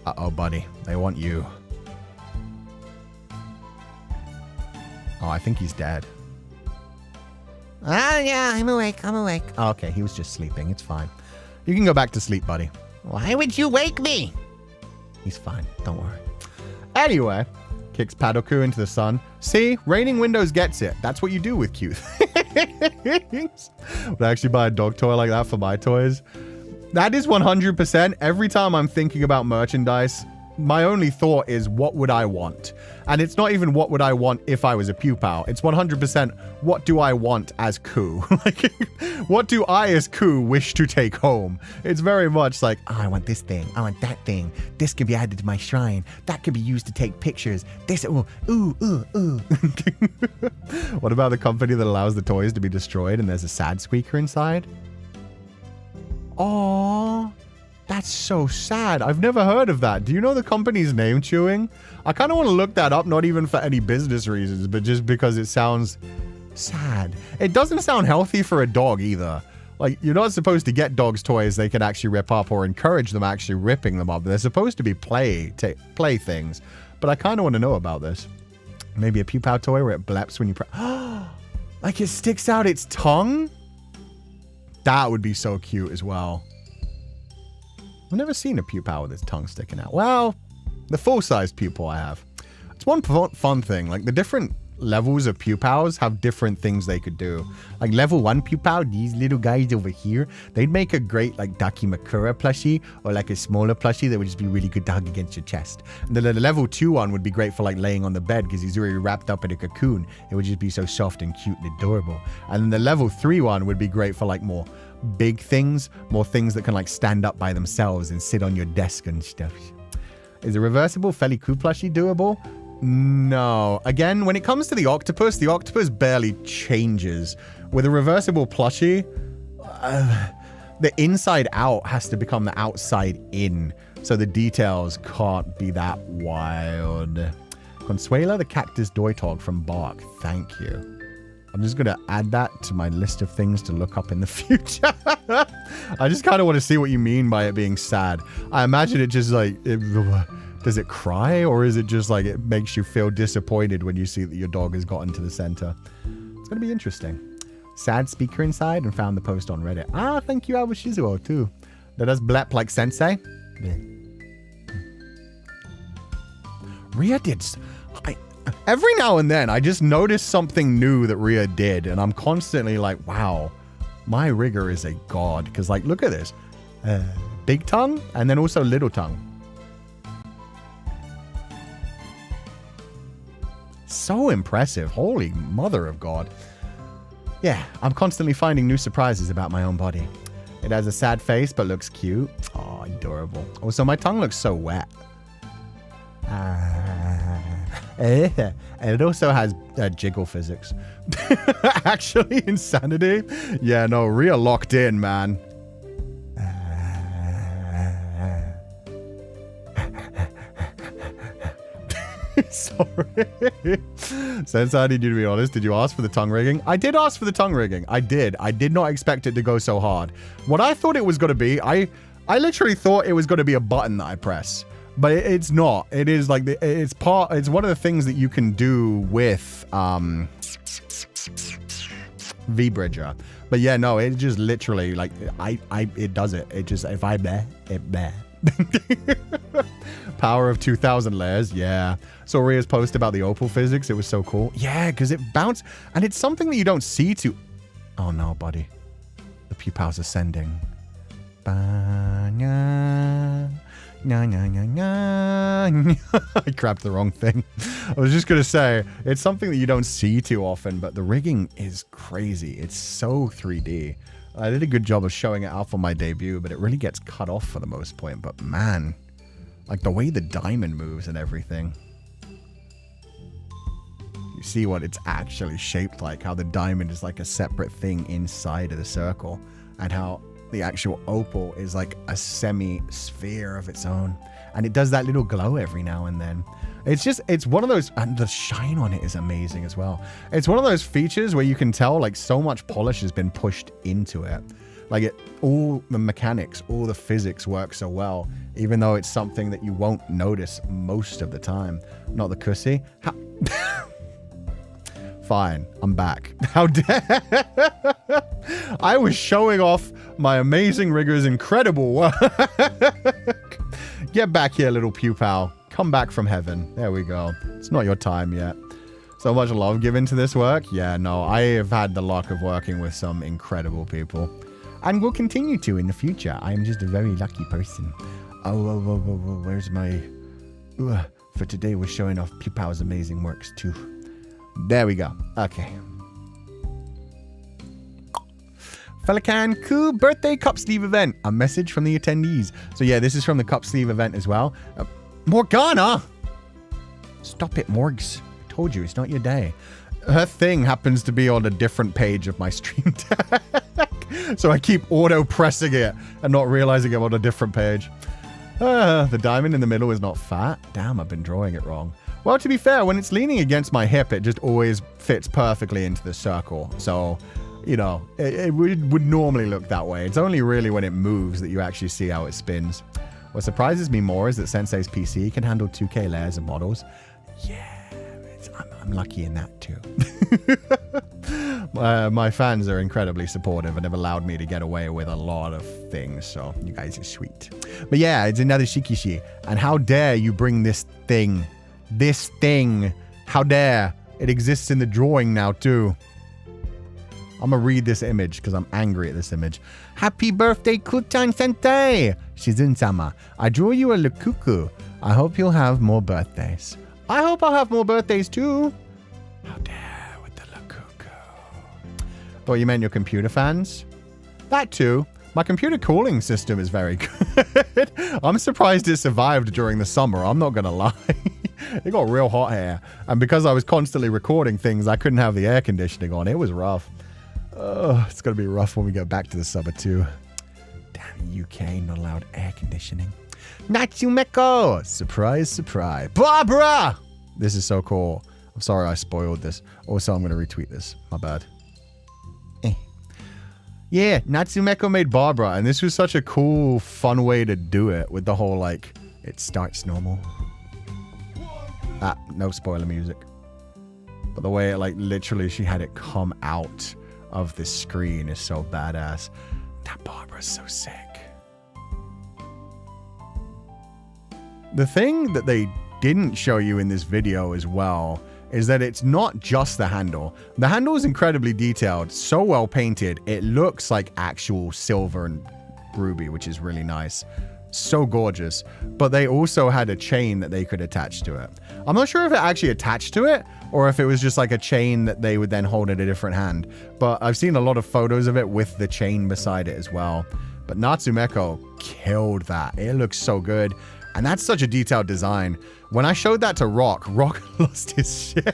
Uh-oh, buddy. They want you. Oh, I think he's dead. Ah, yeah, I'm awake. I'm awake. Oh, okay, he was just sleeping. It's fine. You can go back to sleep, buddy. Why would you wake me? He's fine. Don't worry. Anyway, kicks Padoku into the sun. See? Raining Windows gets it. That's what you do with cute things. Would I actually buy a dog toy like that for my toys? That is 100%. Every time I'm thinking about merchandise, my only thought is, what would I want? And it's not even what would I want if I was a Pupal. It's 100% what do I want as Cú? Like, what do I as Cú wish to take home? It's very much like, oh, I want this thing. I want that thing. This can be added to my shrine. That could be used to take pictures. This, ooh. What about the company that allows the toys to be destroyed and there's a sad squeaker inside? Aww. That's so sad. I've never heard of that. Do you know the company's name, Chewing? I kind of want to look that up, not even for any business reasons, but just because it sounds sad. It doesn't sound healthy for a dog either. Like, you're not supposed to get dogs toys they can actually rip up or encourage them actually ripping them up. They're supposed to be play things. But I kind of want to know about this. Maybe a Pupal toy where it bleps when you like it sticks out its tongue? That would be so cute as well. I've never seen a Pupal with its tongue sticking out. Well, the full-sized Pupal I have. It's one fun thing. Like, the different levels of Pupals have different things they could do. Like, level 1 Pupal, these little guys over here, they'd make a great, like, Dakimakura plushie, or, like, a smaller plushie that would just be really good to hug against your chest. And the level 2 one would be great for, like, laying on the bed, because he's already wrapped up in a cocoon. It would just be so soft and cute and adorable. And then the level 3 one would be great for, like, more big things, more things that can like stand up by themselves and sit on your desk and stuff. Is a reversible Feileacan plushie doable? No. Again, when it comes to the octopus barely changes. With a reversible plushie, the inside out has to become the outside in, so the details can't be that wild. Consuela the cactus doitog from Bark. Thank you. I'm just going to add that to my list of things to look up in the future. I just kind of want to see what you mean by it being sad. I imagine it just like, does it cry? Or is it just like it makes you feel disappointed when you see that your dog has gotten to the center? It's going to be interesting. Sad speaker inside and found the post on Reddit. Ah, thank you, Alba Shizuo, too. That does blep like sensei. Yeah. Rhea did... Every now and then, I just notice something new that Rhea did, and I'm constantly like, wow, my rigger is a god. Because, like, look at this. Big tongue, and then also little tongue. So impressive. Holy mother of God. Yeah, I'm constantly finding new surprises about my own body. It has a sad face, but looks cute. Oh, adorable. Also, my tongue looks so wet. And it also has jiggle physics. Actually, insanity. Yeah, no, real locked in, man. Sorry. Sensei, I need you to be honest. Did you ask for the tongue rigging? I did ask for the tongue rigging. I did. I did not expect it to go so hard. What I thought it was going to be, I literally thought it was going to be a button that I press. But it's not. It is like, it's one of the things that you can do with V-Bridger. But yeah, no, it just literally, like, it does it. It just, if I bear, it bear. Power of 2,000 layers. Yeah. Saw Ria's post about the opal physics. It was so cool. Yeah, because it bounced. And it's something that you don't see too. Oh no, buddy. The Pupals ascending. I grabbed the wrong thing. I was just going to say, it's something that you don't see too often, but the rigging is crazy. It's so 3D. I did a good job of showing it off on my debut, but it really gets cut off for the most point. But man, like the way the diamond moves and everything. You see what it's actually shaped like, how the diamond is like a separate thing inside of the circle, and how the actual opal is like a semi-sphere of its own. And it does that little glow every now and then. It's one of those, and the shine on it is amazing as well. It's one of those features where you can tell like so much polish has been pushed into it. Like all the mechanics, all the physics work so well, even though it's something that you won't notice most of the time. Not the cussy. Fine, I'm back. How dare I was showing off my amazing rigger's incredible work. Get back here, little Pupal. Come back from heaven. There we go. It's not your time yet. So much love given to this work. Yeah, no, I have had the luck of working with some incredible people. And will continue to in the future. I am just a very lucky person. Oh, where's my... for today, we're showing off Pupal's amazing works too. There we go. Okay. Féileacán and Cú birthday cup sleeve event. A message from the attendees. So yeah, this is from the cup sleeve event as well. Morgana! Stop it, Morgs. I told you, it's not your day. Her thing happens to be on a different page of my stream deck. So I keep auto-pressing it and not realizing I'm on a different page. The diamond in the middle is not fat. Damn, I've been drawing it wrong. Well, to be fair, when it's leaning against my hip, it just always fits perfectly into the circle. So, you know, it would normally look that way. It's only really when it moves that you actually see how it spins. What surprises me more is that Sensei's PC can handle 2K layers of models. Yeah, I'm lucky in that too. My fans are incredibly supportive and have allowed me to get away with a lot of things, so you guys are sweet. But yeah, it's another Shikishi. And how dare you bring this thing, how dare, it exists in the drawing now too. I'm gonna read this image because I'm angry at this image. Happy birthday, Kutan Sensei! Shizun-sama, I drew you a lukuku. I hope you'll have more birthdays. I hope I'll have more birthdays too. How dare with the lukuku. Thought you meant your computer fans? That too. My computer cooling system is very good. I'm surprised it survived during the summer, I'm not gonna lie. It got real hot here. And because I was constantly recording things, I couldn't have the air conditioning on. It was rough. It's gonna be rough when we go back to the summer too. Damn, UK, not allowed air conditioning. Natsumeko! Surprise, surprise. Barbara! This is so cool. I'm sorry I spoiled this. Also, I'm gonna retweet this. My bad. Yeah, Natsumeko made Barbara, and this was such a cool, fun way to do it with the whole, like, it starts normal. No spoiler music. But the way it, like, literally she had it come out of the screen is so badass. That Barbara's so sick. The thing that they didn't show you in this video as well is that it's not just the handle. The handle is incredibly detailed, so well painted, it looks like actual silver and ruby, which is really nice. So gorgeous. But they also had a chain that they could attach to it. I'm not sure if it actually attached to it or if it was just like a chain that they would then hold in a different hand. But I've seen a lot of photos of it with the chain beside it as well. But Natsumeko killed that. It looks so good. And that's such a detailed design. When I showed that to Rock lost his shit.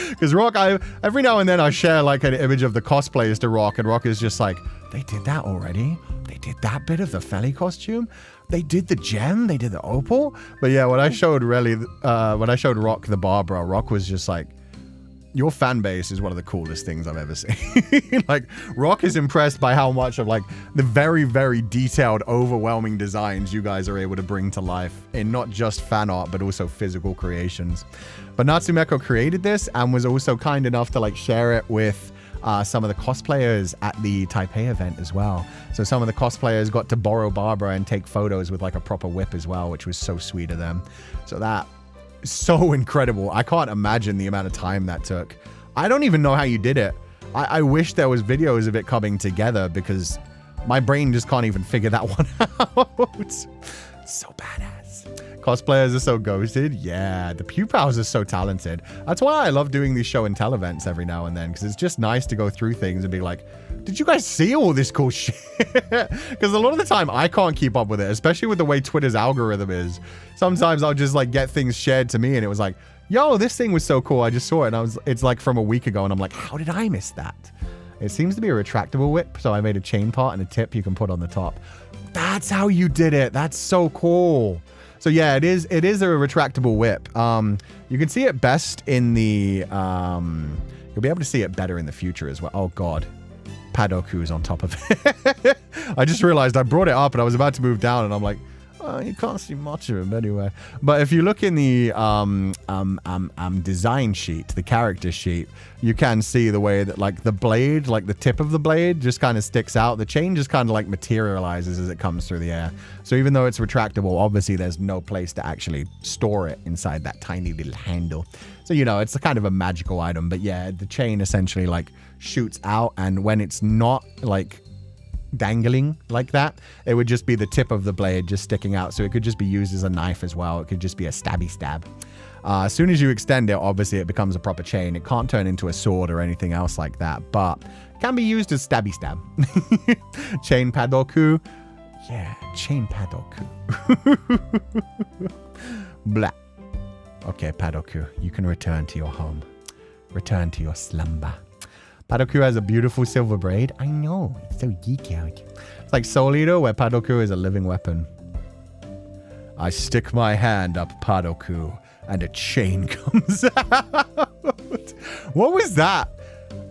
Because Rock, every now and then I share like an image of the cosplayers to Rock, and Rock is just like, they did that already? They did that bit of the Feli costume? They did the gem? They did the opal? But yeah, when I showed Rock the Barbara, Rock was just like, your fan base is one of the coolest things I've ever seen. Like, Rock is impressed by how much of like the very, very detailed, overwhelming designs you guys are able to bring to life in not just fan art, but also physical creations. But Natsumeko created this and was also kind enough to like share it with some of the cosplayers at the Taipei event as well. So some of the cosplayers got to borrow Barbara and take photos with like a proper whip as well, which was so sweet of them. So that so incredible. I can't imagine the amount of time that took. I don't even know how you did it. I wish there was videos of it coming together because my brain just can't even figure that one out. So badass. Cosplayers are so ghosted. Yeah, the Pupals are so talented. That's why I love doing these show and tell events every now and then, because it's just nice to go through things and be like, did you guys see all this cool shit? Because a lot of the time I can't keep up with it, especially with the way Twitter's algorithm is. Sometimes I'll just like get things shared to me and it was like, yo, this thing was so cool. I just saw it and it's like from a week ago and I'm like, how did I miss that? It seems to be a retractable whip. So I made a chain part and a tip you can put on the top. That's how you did it. That's so cool. So yeah, it is a retractable whip. You can see it best in the, you'll be able to see it better in the future as well. Oh God. Padoku is on top of it. I just realized I brought it up and I was about to move down and I'm like, oh, you can't see much of him anyway. But if you look in the design sheet, the character sheet, you can see the way that like the blade, like the tip of the blade just kind of sticks out. The chain just kind of like materializes as it comes through the air. So even though it's retractable, obviously there's no place to actually store it inside that tiny little handle. So, you know, it's a kind of a magical item. But yeah, the chain essentially like shoots out, and when it's not like dangling like that, it would just be the tip of the blade just sticking out. So it could just be used as a knife as well. It could just be a stabby stab. As soon as you extend it, obviously it becomes a proper chain. It can't turn into a sword or anything else like that, but it can be used as stabby stab. Chain padoku. Yeah, chain padoku. Blah. Okay, Padoku, you can return to your home. Return to your slumber. Padoku has a beautiful silver braid. I know, it's so geeky out. It's like Soul Eater, where Padoku is a living weapon. I stick my hand up Padoku, and a chain comes out. What was that?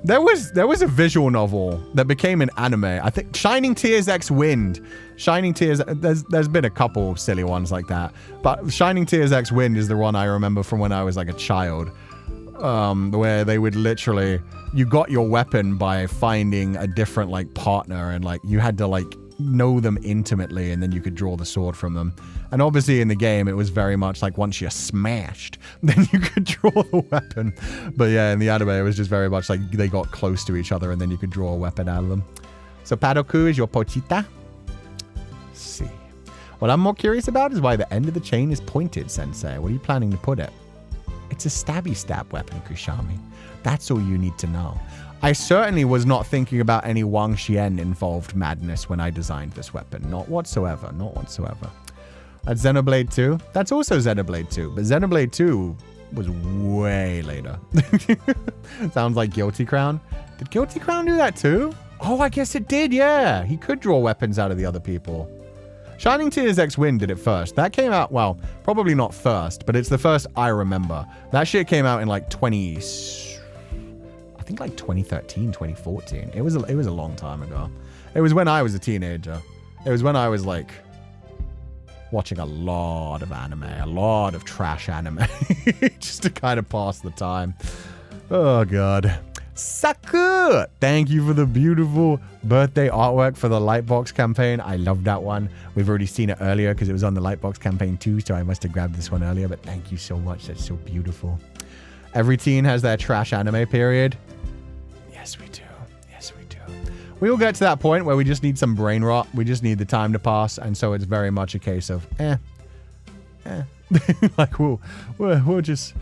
There was a visual novel that became an anime. I think Shining Tears X Wind. Shining Tears, there's been a couple silly ones like that. But Shining Tears X Wind is the one I remember from when I was like a child. Where they would literally, you got your weapon by finding a different like partner, and like you had to like know them intimately, and then you could draw the sword from them. And obviously in the game it was very much like once you're smashed, then you could draw the weapon. But yeah, in the anime it was just very much like they got close to each other and then you could draw a weapon out of them. So Padoku is your pochita. Let's see. What I'm more curious about is why the end of the chain is pointed, Sensei. What are you planning to put it? It's a stabby stab weapon, Kushami. That's all you need to know. I certainly was not thinking about any Wang Xian involved madness when I designed this weapon. Not whatsoever. Not whatsoever. That's Xenoblade 2. That's also Xenoblade 2. But Xenoblade 2 was way later. Sounds like Guilty Crown. Did Guilty Crown do that too? Oh, I guess it did, yeah. He could draw weapons out of the other people. Shining Tears X Wind did it first. That came out, well, probably not first, but it's the first I remember. That shit came out in like 2013, 2014. It was a long time ago. It was when I was a teenager. It was when I was like watching a lot of anime, a lot of trash anime, just to kind of pass the time. Oh God. Saku! Thank you for the beautiful birthday artwork for the Lightbox campaign. I love that one. We've already seen it earlier because it was on the Lightbox campaign too, so I must have grabbed this one earlier, but thank you so much. That's so beautiful. Every teen has their trash anime period. Yes, we do. Yes, we do. We will get to that point where we just need some brain rot. We just need the time to pass. And so it's very much a case of, like we'll just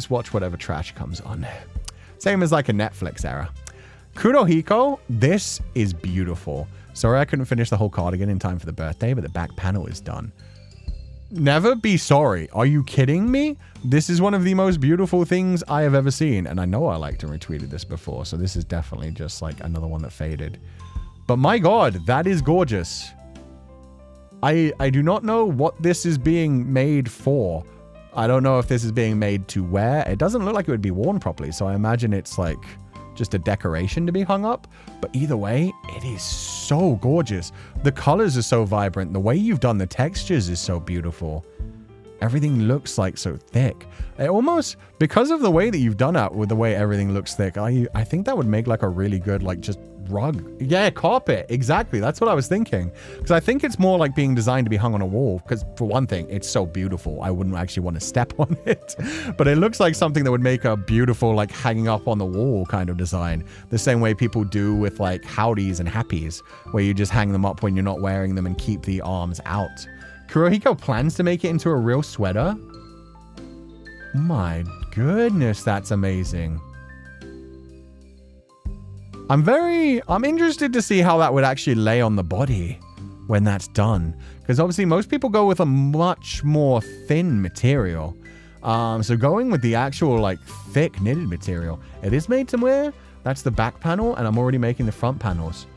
watch whatever trash comes on. Same as like a Netflix era. Kurohiko, this is beautiful. Sorry I couldn't finish the whole cardigan in time for the birthday, but the back panel is done. Never be sorry. Are you kidding me? This is one of the most beautiful things I have ever seen. And I know I liked and retweeted this before, so this is definitely just like another one that faded. But my God, that is gorgeous. I do not know what this is being made for. I don't know if this is being made to wear. It doesn't look like it would be worn properly, so I imagine it's like just a decoration to be hung up. But either way, it is so gorgeous. The colors are so vibrant. The way you've done the textures is so beautiful. Everything looks like so thick. It almost, because of the way that you've done it with the way everything looks thick, I think that would make like a really good like just rug. Yeah, carpet. Exactly. That's what I was thinking. Because I think it's more like being designed to be hung on a wall. Because for one thing, it's so beautiful. I wouldn't actually want to step on it. But it looks like something that would make a beautiful like hanging up on the wall kind of design. The same way people do with like howdies and happies, where you just hang them up when you're not wearing them and keep the arms out. Kurohiko plans to make it into a real sweater. My goodness, that's amazing. I'm interested to see how that would actually lay on the body when that's done. Because obviously most people go with a much more thin material. So going with the actual like thick knitted material. It is made to wear. That's the back panel, and I'm already making the front panels.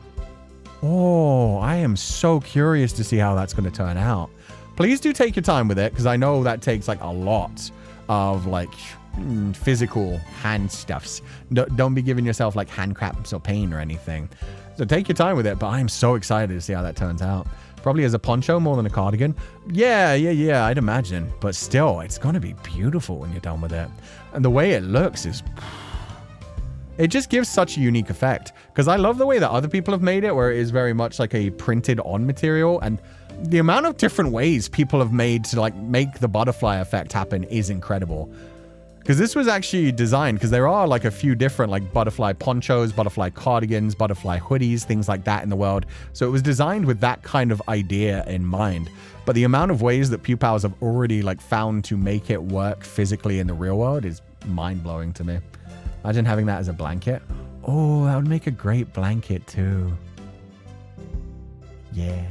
Oh, I am so curious to see how that's going to turn out. Please do take your time with it, because I know that takes like a lot of like physical hand stuffs. Don't be giving yourself like hand cramps or pain or anything. So take your time with it, but I'm so excited to see how that turns out. Probably as a poncho more than a cardigan. Yeah, I'd imagine. But still, it's going to be beautiful when you're done with it. And the way it looks is... It just gives such a unique effect. Because I love the way that other people have made it, where it is very much like a printed on material. And the amount of different ways people have made to like make the butterfly effect happen is incredible. Because this was actually designed, because there are like a few different like butterfly ponchos, butterfly cardigans, butterfly hoodies, things like that in the world. So it was designed with that kind of idea in mind. But the amount of ways that Pupals have already like found to make it work physically in the real world is mind-blowing to me. Imagine having that as a blanket. Oh, that would make a great blanket too. Yeah.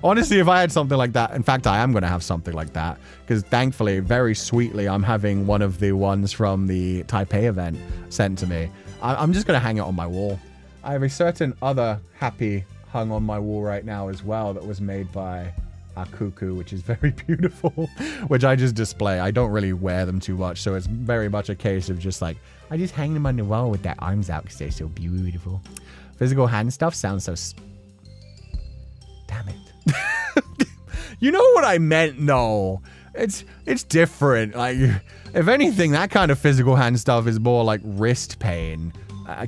Honestly, if I had something like that, in fact, I am going to have something like that, because thankfully, very sweetly, I'm having one of the ones from the Taipei event sent to me. I'm just going to hang it on my wall. I have a certain other happy hung on my wall right now as well that was made by Akuku, which is very beautiful, which I just display. I don't really wear them too much, so it's very much a case of just like, I just hang them on the wall with their arms out because they're so beautiful. Physical hand stuff sounds so... Damn it. You know what I meant? No, it's different. Like, if anything, that kind of physical hand stuff is more like wrist pain. I'd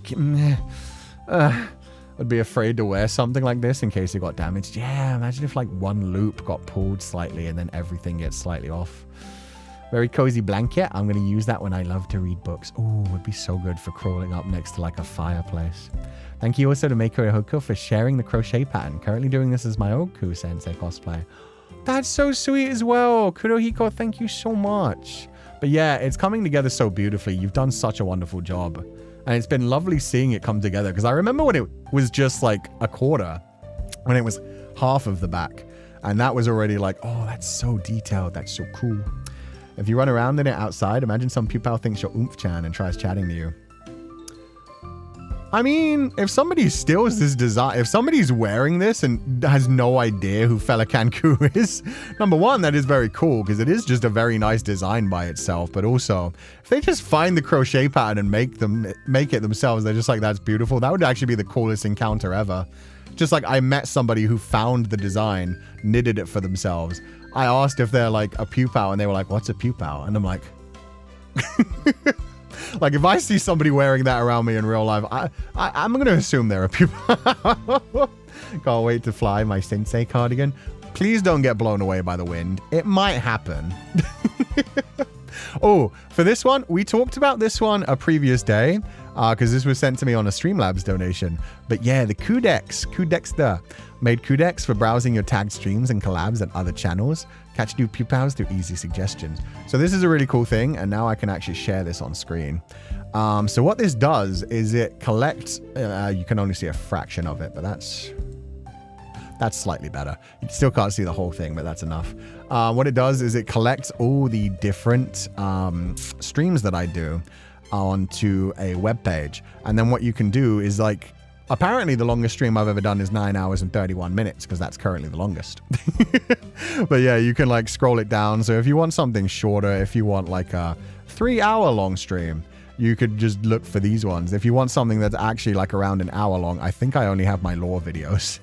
be afraid to wear something like this in case it got damaged. Yeah, imagine if like one loop got pulled slightly and then everything gets slightly off. Very cozy blanket. I'm going to use that when I love to read books. Oh, it would be so good for crawling up next to like a fireplace. Thank you also to Meiko Hoko for sharing the crochet pattern. Currently doing this as my Oku Sensei cosplay. That's so sweet as well. Kurohiko, thank you so much. But yeah, it's coming together so beautifully. You've done such a wonderful job. And it's been lovely seeing it come together. Because I remember when it was just like a quarter. When it was half of the back. And that was already like, oh, that's so detailed. That's so cool. If you run around in it outside, imagine some Pupal thinks you're Oomph-chan and tries chatting to you. I mean, if somebody steals this design, if somebody's wearing this and has no idea who Féileacán and Cú is, number one, that is very cool because it is just a very nice design by itself. But also, if they just find the crochet pattern and make it themselves, they're just like, that's beautiful. That would actually be the coolest encounter ever. Just like I met somebody who found the design, knitted it for themselves. I asked if they're like a Pupal and they were like, what's a Pupal? And I'm like... Like, if I see somebody wearing that around me in real life, I'm going to assume they're a Pupal. Can't wait to fly my Sensei cardigan. Please don't get blown away by the wind. It might happen. Oh, for this one, we talked about this one a previous day because this was sent to me on a Streamlabs donation. But yeah, the Codex made Codex for browsing your tagged streams and collabs and other channels. Catch new Pupals through easy suggestions. So this is a really cool thing, and now I can actually share this on screen. So what this does is it collects, you can only see a fraction of it, but that's slightly better. You still can't see the whole thing, but that's enough. What it does is it collects all the different streams that I do onto a web page. And then what you can do is like, apparently the longest stream I've ever done is 9 hours and 31 minutes because that's currently the longest. But yeah, you can like scroll it down. So if you want something shorter, if you want like a 3-hour long stream, you could just look for these ones. If you want something that's actually like around an hour long, I think I only have my lore videos.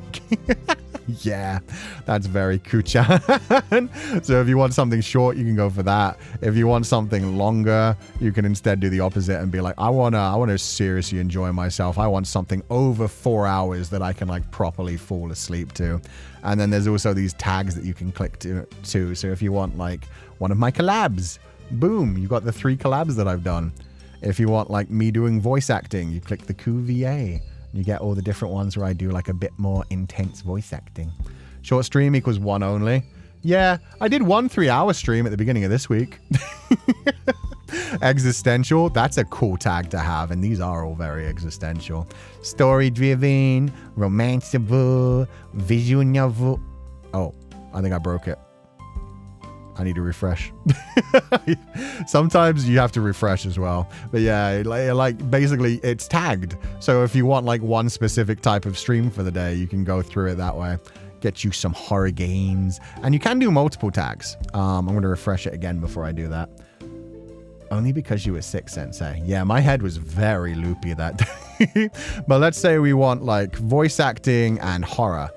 Yeah, that's very Kuchan. So if you want something short, you can go for that. If you want something longer, you can instead do the opposite and be like, I wanna seriously enjoy myself. I want something over 4 hours that I can like properly fall asleep to. And then there's also these tags that you can click to. So if you want like one of my collabs, boom, you got the 3 collabs that I've done. If you want like me doing voice acting, you click the Cú VA. You get all the different ones where I do like a bit more intense voice acting. Short stream equals 1 only. Yeah, I did 1 3-hour stream at the beginning of this week. Existential, that's a cool tag to have, and these are all very existential. Story driven, romanceable, visual novel. Oh, I think I broke it. I need to refresh. Sometimes you have to refresh as well. But yeah, like basically it's tagged. So if you want like one specific type of stream for the day, you can go through it that way. Get you some horror games. And you can do multiple tags. I'm going to refresh it again before I do that. Only because you were sick, Sensei. Yeah, my head was very loopy that day. But let's say we want like voice acting and horror.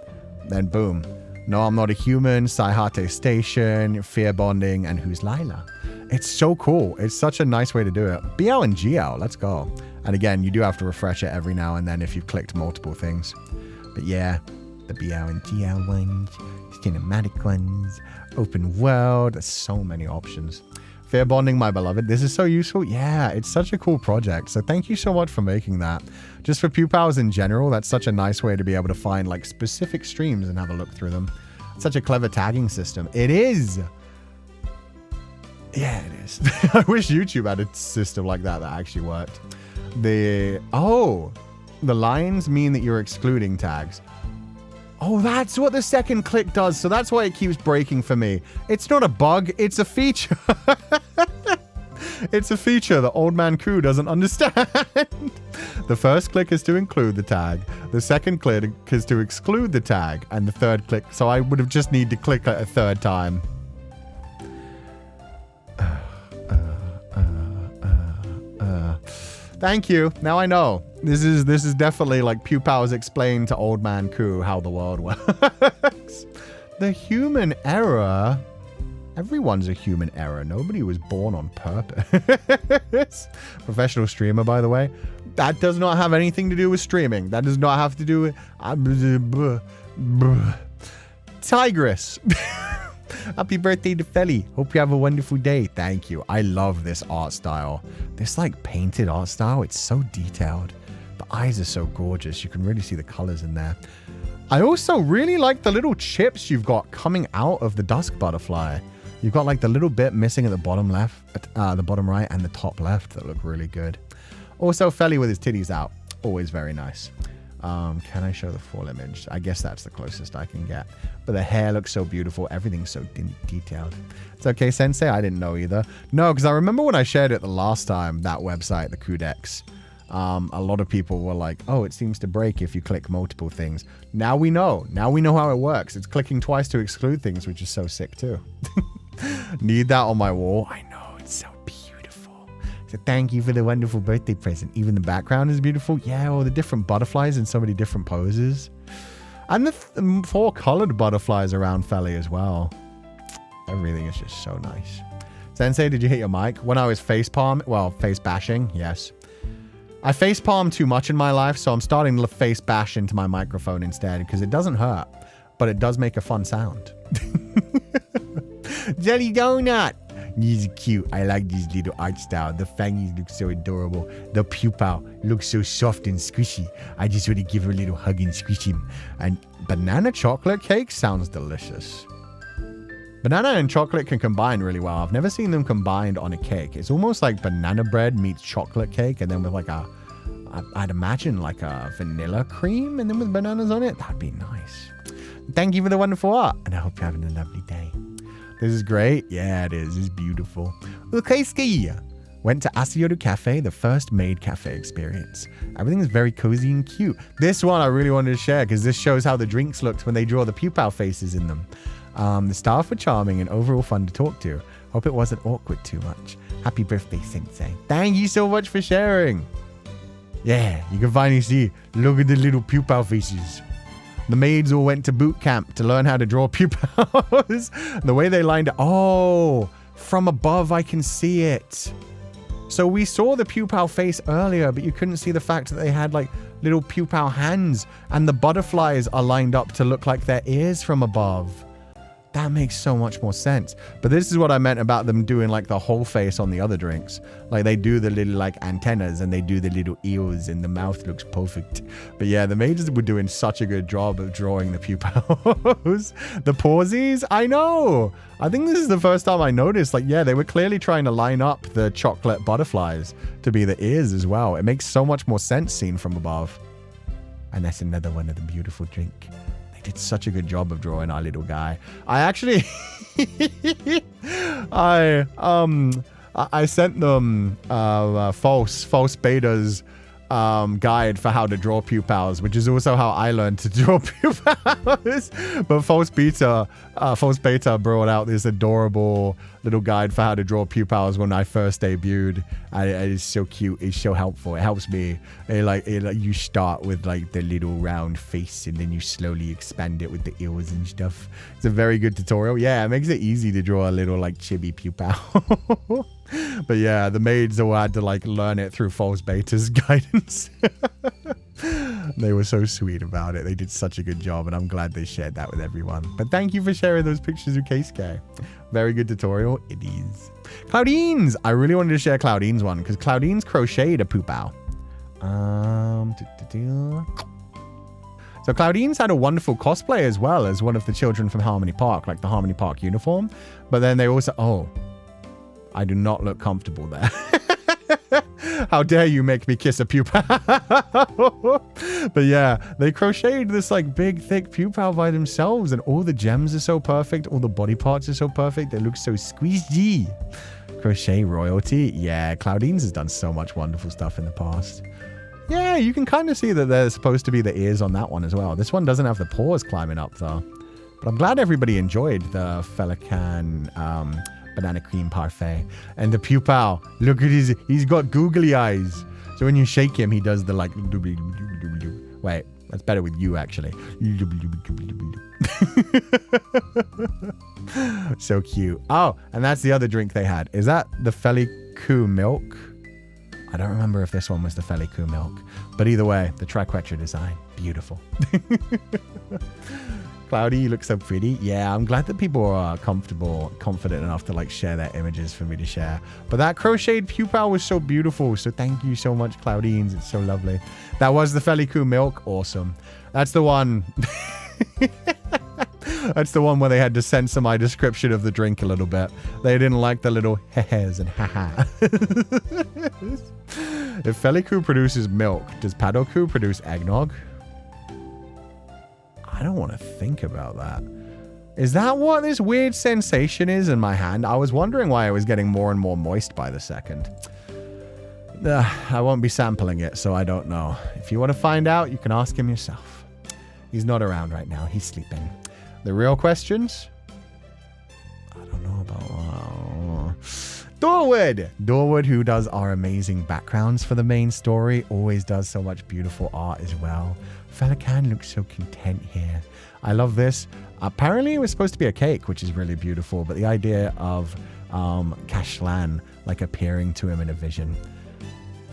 Then boom. No, I'm Not a Human, Saihate Station, Fear Bonding, and Who's Lila? It's so cool. It's such a nice way to do it. BL and GL, let's go. And again, you do have to refresh it every now and then if you've clicked multiple things. But yeah, the BL and GL ones, cinematic ones, open world, there's so many options. Fear Bonding, my beloved, this is so useful. Yeah, it's such a cool project. So thank you so much for making that. Just for Pupals in general, that's such a nice way to be able to find like specific streams and have a look through them. It's such a clever tagging system. It is. Yeah, it is. I wish YouTube had a system like that actually worked. The lines mean that you're excluding tags. Oh, that's what the second click does. So that's why it keeps breaking for me. It's not a bug. It's a feature. It's a feature that Old Man Cú doesn't understand. The first click is to include the tag. The second click is to exclude the tag. And the third click. So I would have just need to click it a third time. Thank you. Now I know. This is definitely like Pupals explain to Old Man Cú how the world works. The human error. Everyone's a human error. Nobody was born on purpose. Professional streamer, by the way. That does not have anything to do with streaming. That does not have to do with... Tigress. Happy birthday to Feli. Hope you have a wonderful day. Thank you. I love this art style. This like painted art style. It's so detailed. The eyes are so gorgeous. You can really see the colors in there. I also really like the little chips you've got coming out of the dusk butterfly. You've got like the little bit missing at the bottom left, the bottom right and the top left that look really good. Also Feli with his titties out. Always very nice. Can I show the full image? I guess that's the closest I can get. But the hair looks so beautiful. Everything's so detailed. It's okay, Sensei. I didn't know either. No, because I remember when I shared it the last time, that website, the Codex. A lot of people were like, oh, it seems to break if you click multiple things. Now we know. Now we know how it works. It's clicking twice to exclude things, which is so sick too. Need that on my wall. I know. It's so beautiful. So thank you for the wonderful birthday present. Even the background is beautiful. Yeah, all the different butterflies in so many different poses. And the 4 colored butterflies around Feli as well. Everything is just so nice. Sensei, did you hit your mic? When I was face bashing, yes. I face palm too much in my life, so I'm starting to face bash into my microphone instead because it doesn't hurt, but it does make a fun sound. Jelly Donut, These are cute. I like these little art style. The fangies look so adorable. The pupal looks so soft and squishy. I just want to give her a little hug and squish him. And banana chocolate cake sounds delicious. Banana and chocolate can combine really well. I've never seen them combined on a cake. It's almost like banana bread meets chocolate cake, and then with like I'd imagine like a vanilla cream, and then with bananas on it. That'd be nice. Thank you for the wonderful art, and I hope you're having a lovely day. This is great. Yeah, it is. It's beautiful. Ukaiski went to Asiodu Cafe, the first maid cafe experience. Everything is very cozy and cute. This one I really wanted to share because this shows how the drinks looked when they draw the pupal faces in them. The staff were charming and overall fun to talk to. Hope it wasn't awkward too much. Happy birthday, Sensei. Thank you so much for sharing. Yeah, you can finally see. Look at the little pupal faces. The maids all went to boot camp to learn how to draw pupils. The way they lined it. Oh, from above I can see it. So we saw the pupal face earlier, but you couldn't see the fact that they had like little pupal hands, and the butterflies are lined up to look like their ears from above. That makes so much more sense. But this is what I meant about them doing like the whole face on the other drinks. Like they do the little like antennas and they do the little ears and the mouth looks perfect. But yeah, the maids were doing such a good job of drawing the pupils. The pawsies, I know. I think this is the first time I noticed, like, yeah, they were clearly trying to line up the chocolate butterflies to be the ears as well. It makes so much more sense seen from above. And that's another one of the beautiful drink. Did such a good job of drawing our little guy. I actually I sent them false betas guide for how to draw pupals, which is also how I learned to draw pupals. But false beta brought out this adorable little guide for how to draw pupils when I first debuted. It is so cute. It's so helpful. It helps me. You start with like the little round face and then you slowly expand it with the ears and stuff. It's a very good tutorial. Yeah, it makes it easy to draw a little like chibi pupal. But yeah, the maids all had to like learn it through false beta's guidance. They were so sweet about it. They did such a good job, and I'm glad they shared that with everyone. But thank you for sharing those pictures of Keisuke. Very good tutorial. It is. Claudine's. I really wanted to share Claudine's one because Claudine's crocheted a pupal. So Claudine's had a wonderful cosplay as well as one of the children from Harmony Park, like the Harmony Park uniform. But then they also... Oh, I do not look comfortable there. How dare you make me kiss a pupal? But yeah, they crocheted this like big thick pupal by themselves, and all the gems are so perfect. All the body parts are so perfect. They look so squeezy. Crochet royalty. Yeah, Claudine's has done so much wonderful stuff in the past. Yeah, you can kind of see that there's supposed to be the ears on that one as well. This one doesn't have the paws climbing up though. But I'm glad everybody enjoyed the Feileacan banana cream parfait. And the pupal, look at he's got googly eyes. So when you shake him, he does the like... Wait, that's better with you actually. So cute. Oh, and that's the other drink they had. Is that the Féileacán milk? I don't remember if this one was the Féileacán milk. But either way, the triquetra design, beautiful. Cloudy, you look so pretty. Yeah, I'm glad that people are confident enough to like share their images for me to share. But that crocheted pupal was so beautiful. So thank you so much, Claudines. It's so lovely. That was the Féileacán milk. Awesome. That's the one. That's the one where they had to censor my description of the drink a little bit. They didn't like the little hehes and haha. If Féileacán produces milk, does Padoku produce eggnog? I don't want to think about that. Is that what this weird sensation is in my hand? I was wondering why it was getting more and more moist by the second. I won't be sampling it, so I don't know. If you want to find out, you can ask him yourself. He's not around right now. He's sleeping. The real questions? I don't know about... Dorwood! Dorwood, who does our amazing backgrounds for the main story, always does so much beautiful art as well. Feileacan looks so content here. I love this. Apparently it was supposed to be a cake, which is really beautiful, but the idea of Kashlan like appearing to him in a vision,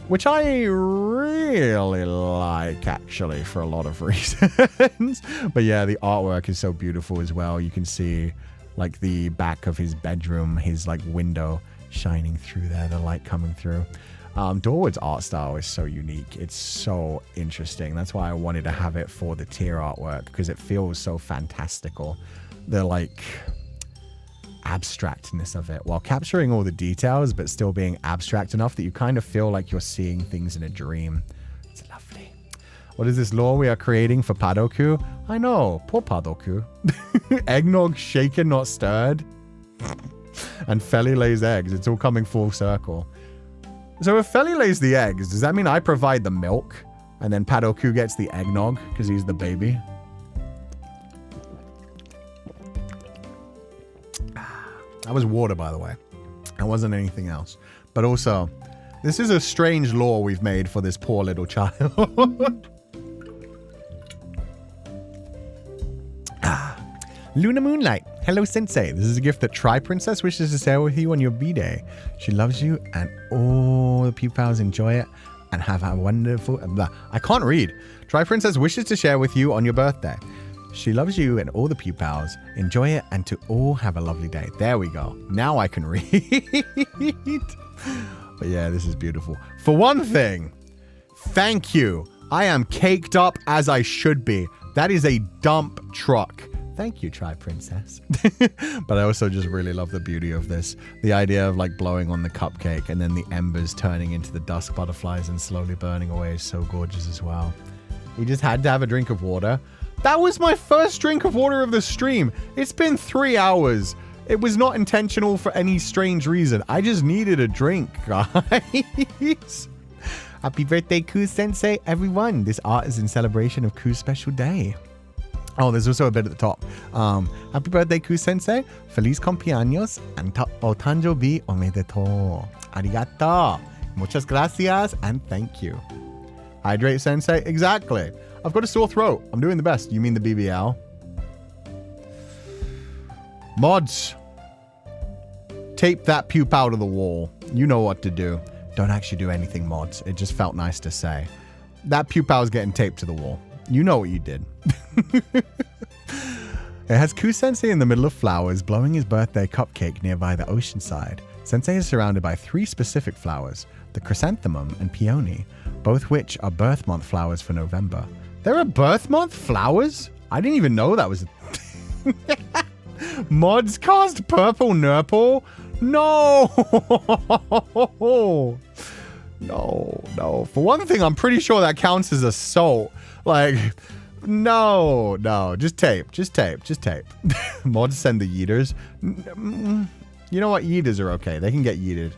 which I really like actually for a lot of reasons. But yeah, the artwork is so beautiful as well. You can see like the back of his bedroom, his like window shining through there, the light coming through. Dorwood's art style is so unique. It's so interesting. That's why I wanted to have it for the tier artwork, because it feels so fantastical. The like abstractness of it, while capturing all the details, but still being abstract enough that you kind of feel like you're seeing things in a dream. It's lovely. What is this lore we are creating for Padoku? I know, poor Padoku. Eggnog shaken, not stirred. And Feli lays eggs. It's all coming full circle. So if Feli lays the eggs, does that mean I provide the milk and then Padoku gets the eggnog because he's the baby? That was water, by the way. That wasn't anything else. But also, this is a strange lore we've made for this poor little child. Luna Moonlight. Hello, Sensei. This is a gift that Tri-Princess wishes to share with you on your B-Day. She loves you and all the Pupals enjoy it and have a wonderful... Blah. I can't read. Tri-Princess wishes to share with you on your birthday. She loves you and all the Pupals. Enjoy it and to all have a lovely day. There we go. Now I can read. But yeah, this is beautiful. For one thing, thank you. I am caked up as I should be. That is a dump truck. Thank you, Tri-Princess. But I also just really love the beauty of this. The idea of like blowing on the cupcake and then the embers turning into the dusk butterflies and slowly burning away is so gorgeous as well. He just had to have a drink of water. That was my first drink of water of the stream. It's been 3 hours. It was not intentional for any strange reason. I just needed a drink, guys. Happy birthday, Ku Sensei, everyone. This art is in celebration of Ku's special day. Oh, there's also a bit at the top. Happy birthday, Ku Sensei. Feliz cumpleaños and otanjobi omedetou. Arigato. Muchas gracias and thank you. Hydrate, Sensei. Exactly. I've got a sore throat. I'm doing the best. You mean the BBL? Mods. Tape that Pupal to the wall. You know what to do. Don't actually do anything, mods. It just felt nice to say. That Pupal's getting taped to the wall. You know what you did. It has Ku Sensei in the middle of flowers, blowing his birthday cupcake nearby the ocean side. Sensei is surrounded by 3 specific flowers, the chrysanthemum and peony, both which are birth month flowers for November. There are birth month flowers? I didn't even know that was... Mods cast Purple Nurple? No! No. For one thing, I'm pretty sure that counts as assault. Like, no. Just tape. Mods send the yeeters. You know what? Yeeters are okay. They can get yeeted.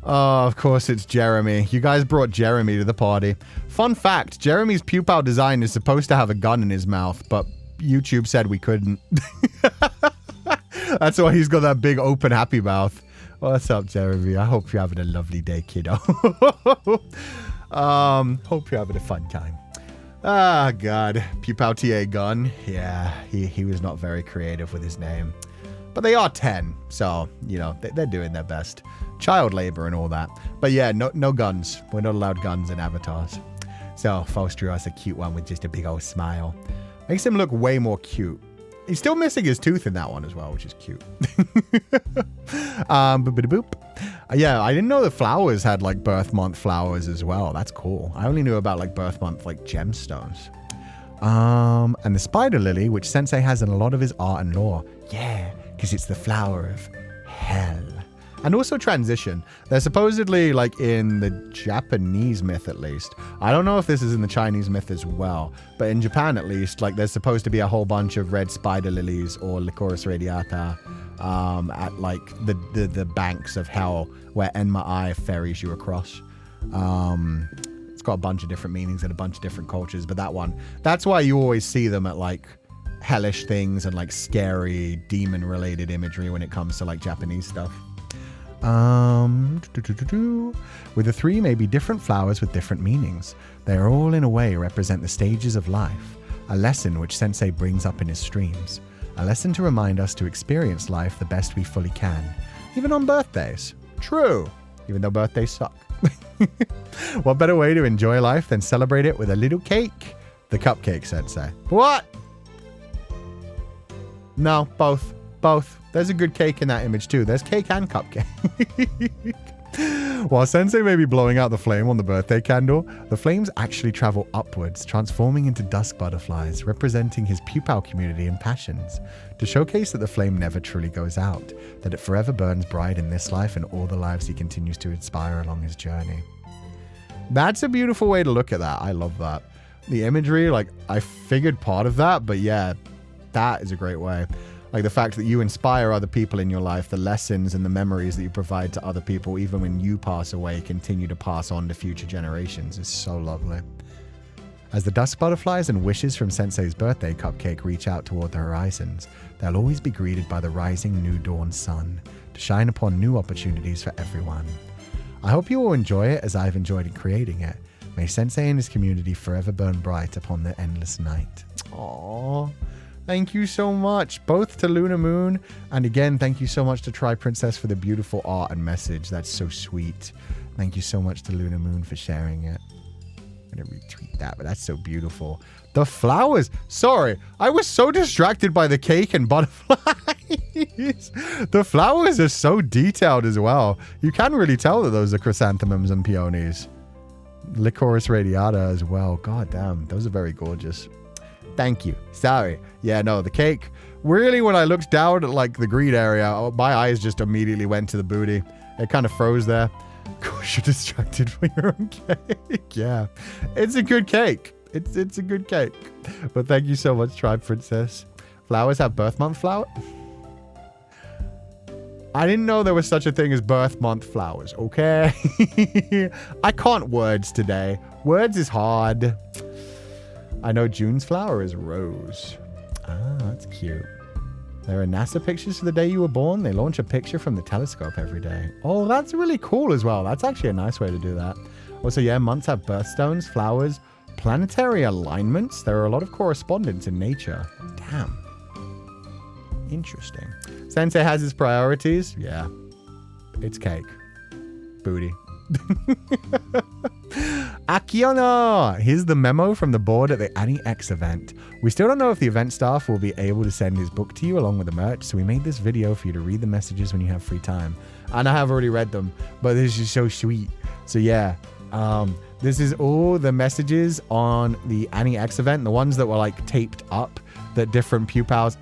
Oh, of course it's Jeremy. You guys brought Jeremy to the party. Fun fact, Jeremy's Pupal design is supposed to have a gun in his mouth, but YouTube said we couldn't. That's why he's got that big open happy mouth. What's up, Jeremy? I hope you're having a lovely day, kiddo. Hope you're having a fun time. Ah, God. Pupal TA gun. Yeah, he was not very creative with his name. But they are 10, so, you know, they're doing their best. Child labor and all that. But yeah, no guns. We're not allowed guns in avatars. So, Faust drew us a cute one with just a big old smile. Makes him look way more cute. He's still missing his tooth in that one as well, which is cute. Boop. Yeah, I didn't know the flowers had like birth month flowers as well. That's cool. I only knew about like birth month like gemstones. And the spider lily, which Sensei has in a lot of his art and lore. Yeah, because it's the flower of hell. And also transition. They're supposedly like in the Japanese myth at least. I don't know if this is in the Chinese myth as well, but in Japan at least, like there's supposed to be a whole bunch of red spider lilies or Lycoris radiata at like the banks of hell where Enma Eye ferries you across. It's got a bunch of different meanings in a bunch of different cultures, but that's why you always see them at like hellish things and like scary demon related imagery when it comes to like Japanese stuff. With the 3 may be different flowers with different meanings. They are all in a way represent the stages of life, a lesson which Sensei brings up in his streams, a lesson to remind us to experience life the best we fully can, even on birthdays. True, even though birthdays suck. What better way to enjoy life than celebrate it with a little cake? The cupcake, Sensei. What? No, both. There's a good cake in that image too. There's cake and cupcake. While Sensei may be blowing out the flame on the birthday candle, the flames actually travel upwards, transforming into dusk butterflies, representing his Pupal community and passions, to showcase that the flame never truly goes out, that it forever burns bright in this life and all the lives he continues to inspire along his journey. That's a beautiful way to look at that. I love that. The imagery, like, I figured part of that, but yeah, that is a great way. Like the fact that you inspire other people in your life, the lessons and the memories that you provide to other people, even when you pass away, continue to pass on to future generations is so lovely. As the dusk butterflies and wishes from Sensei's birthday cupcake reach out toward the horizons, they'll always be greeted by the rising new dawn sun to shine upon new opportunities for everyone. I hope you all enjoy it as I've enjoyed in creating it. May Sensei and his community forever burn bright upon the endless night. Aww. Thank you so much, both to Luna Moon, and again, thank you so much to Tri Princess for the beautiful art and message. That's so sweet. Thank you so much to Luna Moon for sharing it. I'm going to retweet that, but that's so beautiful. The flowers. Sorry, I was so distracted by the cake and butterflies. The flowers are so detailed as well. You can really tell that those are chrysanthemums and peonies. Licorice radiata as well. God damn, those are very gorgeous. Thank you. Sorry. Yeah, no, the cake. Really, when I looked down at like the green area, my eyes just immediately went to the booty. It kind of froze there. Gosh, you're distracted by your own cake. Yeah, it's a good cake. It's a good cake. But thank you so much, Tribe Princess. Flowers have birth month flower? I didn't know there was such a thing as birth month flowers, okay? I can't words today. Words is hard. I know June's flower is rose. Ah, that's cute. There are NASA pictures for the day you were born. They launch a picture from the telescope every day. Oh, that's really cool as well. That's actually a nice way to do that. Also, yeah, months have birthstones, flowers, planetary alignments. There are a lot of correspondence in nature. Damn. Interesting. Sensei has his priorities. Yeah. It's cake. Booty. Akiono! Here's the memo from the board at the Annie X event. We still don't know if the event staff will be able to send his book to you along with the merch, so we made this video for you to read the messages when you have free time. And I have already read them, but this is so sweet. So yeah, this is all the messages on the Annie X event, the ones that were like taped up that different Pupals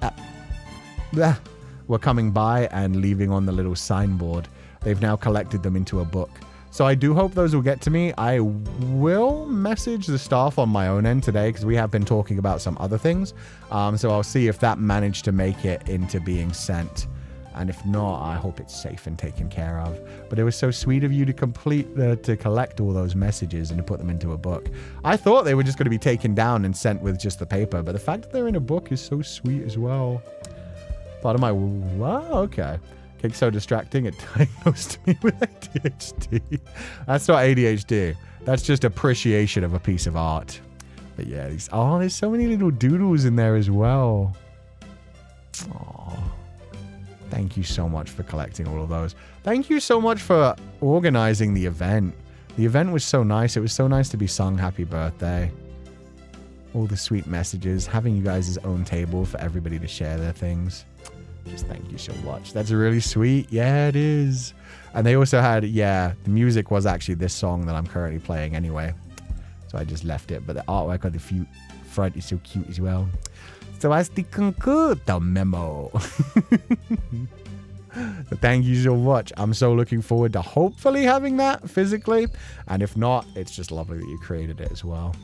were coming by and leaving on the little signboard. They've now collected them into a book. So I do hope those will get to me. I will message the staff on my own end today because we have been talking about some other things. So I'll see if that managed to make it into being sent. And if not, I hope it's safe and taken care of. But it was so sweet of you to collect all those messages and to put them into a book. I thought they were just going to be taken down and sent with just the paper, but the fact that they're in a book is so sweet as well. Part of my, wow, okay. Cake's so distracting, it diagnosed me with ADHD. That's not ADHD. That's just appreciation of a piece of art. But yeah, there's so many little doodles in there as well. Aww. Thank you so much for collecting all of those. Thank you so much for organizing the event. The event was so nice. It was so nice to be sung happy birthday. All the sweet messages, having you guys' own table for everybody to share their things. Just thank you so much. That's really sweet. Yeah, it is. And they also had, yeah, the music was actually this song that I'm currently playing anyway. So I just left it. But the artwork on the front is so cute as well. So as to conclude the memo. So thank you so much. I'm so looking forward to hopefully having that physically. And if not, it's just lovely that you created it as well.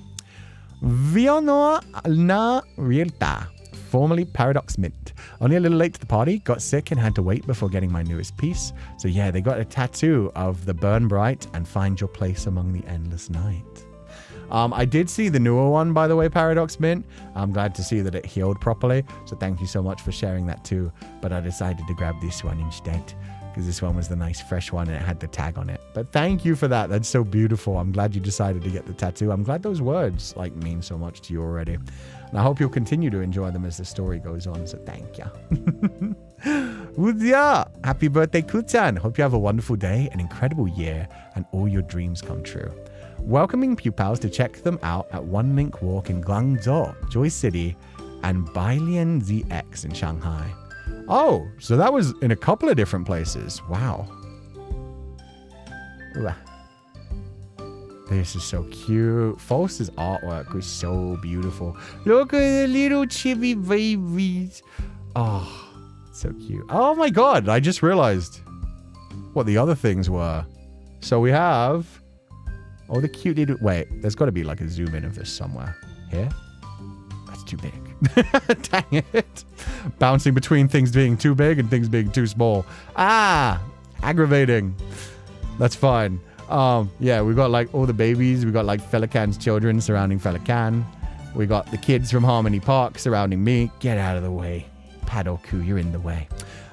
Viano na Realta. Formerly Paradox Mint. Only a little late to the party, got sick and had to wait before getting my newest piece. So yeah, they got a tattoo of the Burn Bright and Find Your Place Among the Endless Night. I did see the newer one, by the way, Paradox Mint. I'm glad to see that it healed properly. So thank you so much for sharing that too. But I decided to grab this one instead because this one was the nice fresh one and it had the tag on it. But thank you for that. That's so beautiful. I'm glad you decided to get the tattoo. I'm glad those words like mean so much to you already. And I hope you'll continue to enjoy them as the story goes on. So thank you. Woodia! Happy birthday, Kutan. Hope you have a wonderful day, an incredible year, and all your dreams come true. Welcoming Pupals to check them out at One Link Walk in Guangzhou, Joy City, and Bailian ZX in Shanghai. Oh, so that was in a couple of different places. Wow. This is so cute. False's artwork was so beautiful. Look at the little chibi babies. Oh, so cute. Oh my god, I just realized what the other things were. So we have... Oh, the cute little... Wait, there's got to be like a zoom in of this somewhere. Here? That's too big. Dang it. Bouncing between things being too big and things being too small. Ah! Aggravating. That's fine. Yeah, we got like all the babies. We got like Feileacan's children surrounding Féileacan. We got the kids from Harmony Park surrounding me. Get out of the way. Paddle-Cú, you're in the way.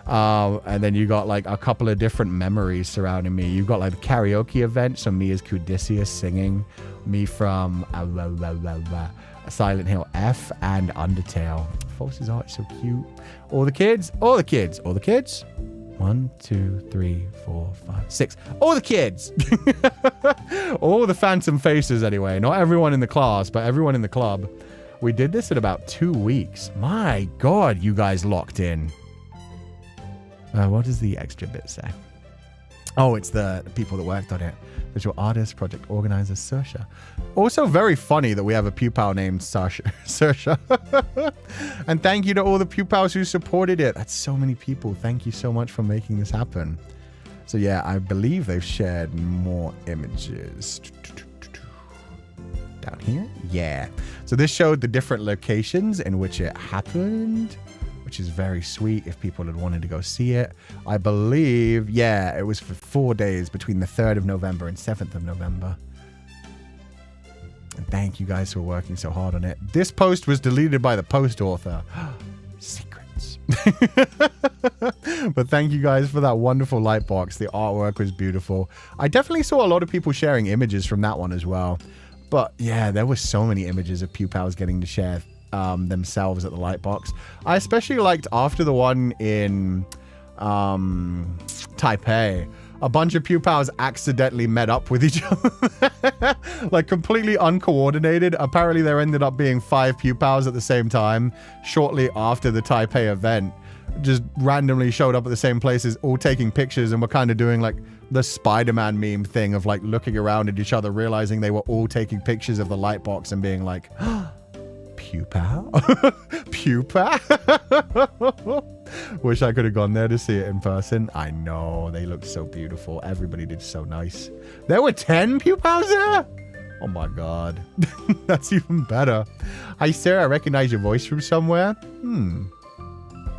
And then you got like a couple of different memories surrounding me. You've got like the karaoke event. So me as Cudicius singing. Me from Silent Hill F and Undertale. False's art is so cute. All the kids. All the kids. All the kids. 1, 2, 3, 4, 5, 6. All the kids. All the phantom faces anyway. Not everyone in the class, but everyone in the club. We did this in about 2 weeks. My God, you guys locked in. What does the extra bit say? Oh, it's the people that worked on it. Visual artist, project organizer, Saoirse. Also very funny that we have a Pupal named Saoirse. And thank you to all the Pupals who supported it. That's so many people. Thank you so much for making this happen. So yeah, I believe they've shared more images. Down here? Yeah. So this showed the different locations in which it happened, which is very sweet if people had wanted to go see it. I believe, yeah, it was for 4 days between the 3rd of November and 7th of November. And thank you guys for working so hard on it. This post was deleted by the post author. Secrets. But thank you guys for that wonderful light box. The artwork was beautiful. I definitely saw a lot of people sharing images from that one as well. But yeah, there were so many images of Pupals getting to share themselves at the lightbox. I especially liked after the one in Taipei. A bunch of Pupals accidentally met up with each other. Like completely uncoordinated. Apparently there ended up being 5 Pupals at the same time shortly after the Taipei event. Just randomly showed up at the same places, all taking pictures, and were kind of doing like the Spider-Man meme thing of like looking around at each other, realizing they were all taking pictures of the lightbox and being like, Pupal? Pupa? Wish I could have gone there to see it in person. I know, they looked so beautiful. Everybody did so nice. There were 10 Pupals there? Oh my God. That's even better. Hi sir, I recognize your voice from somewhere.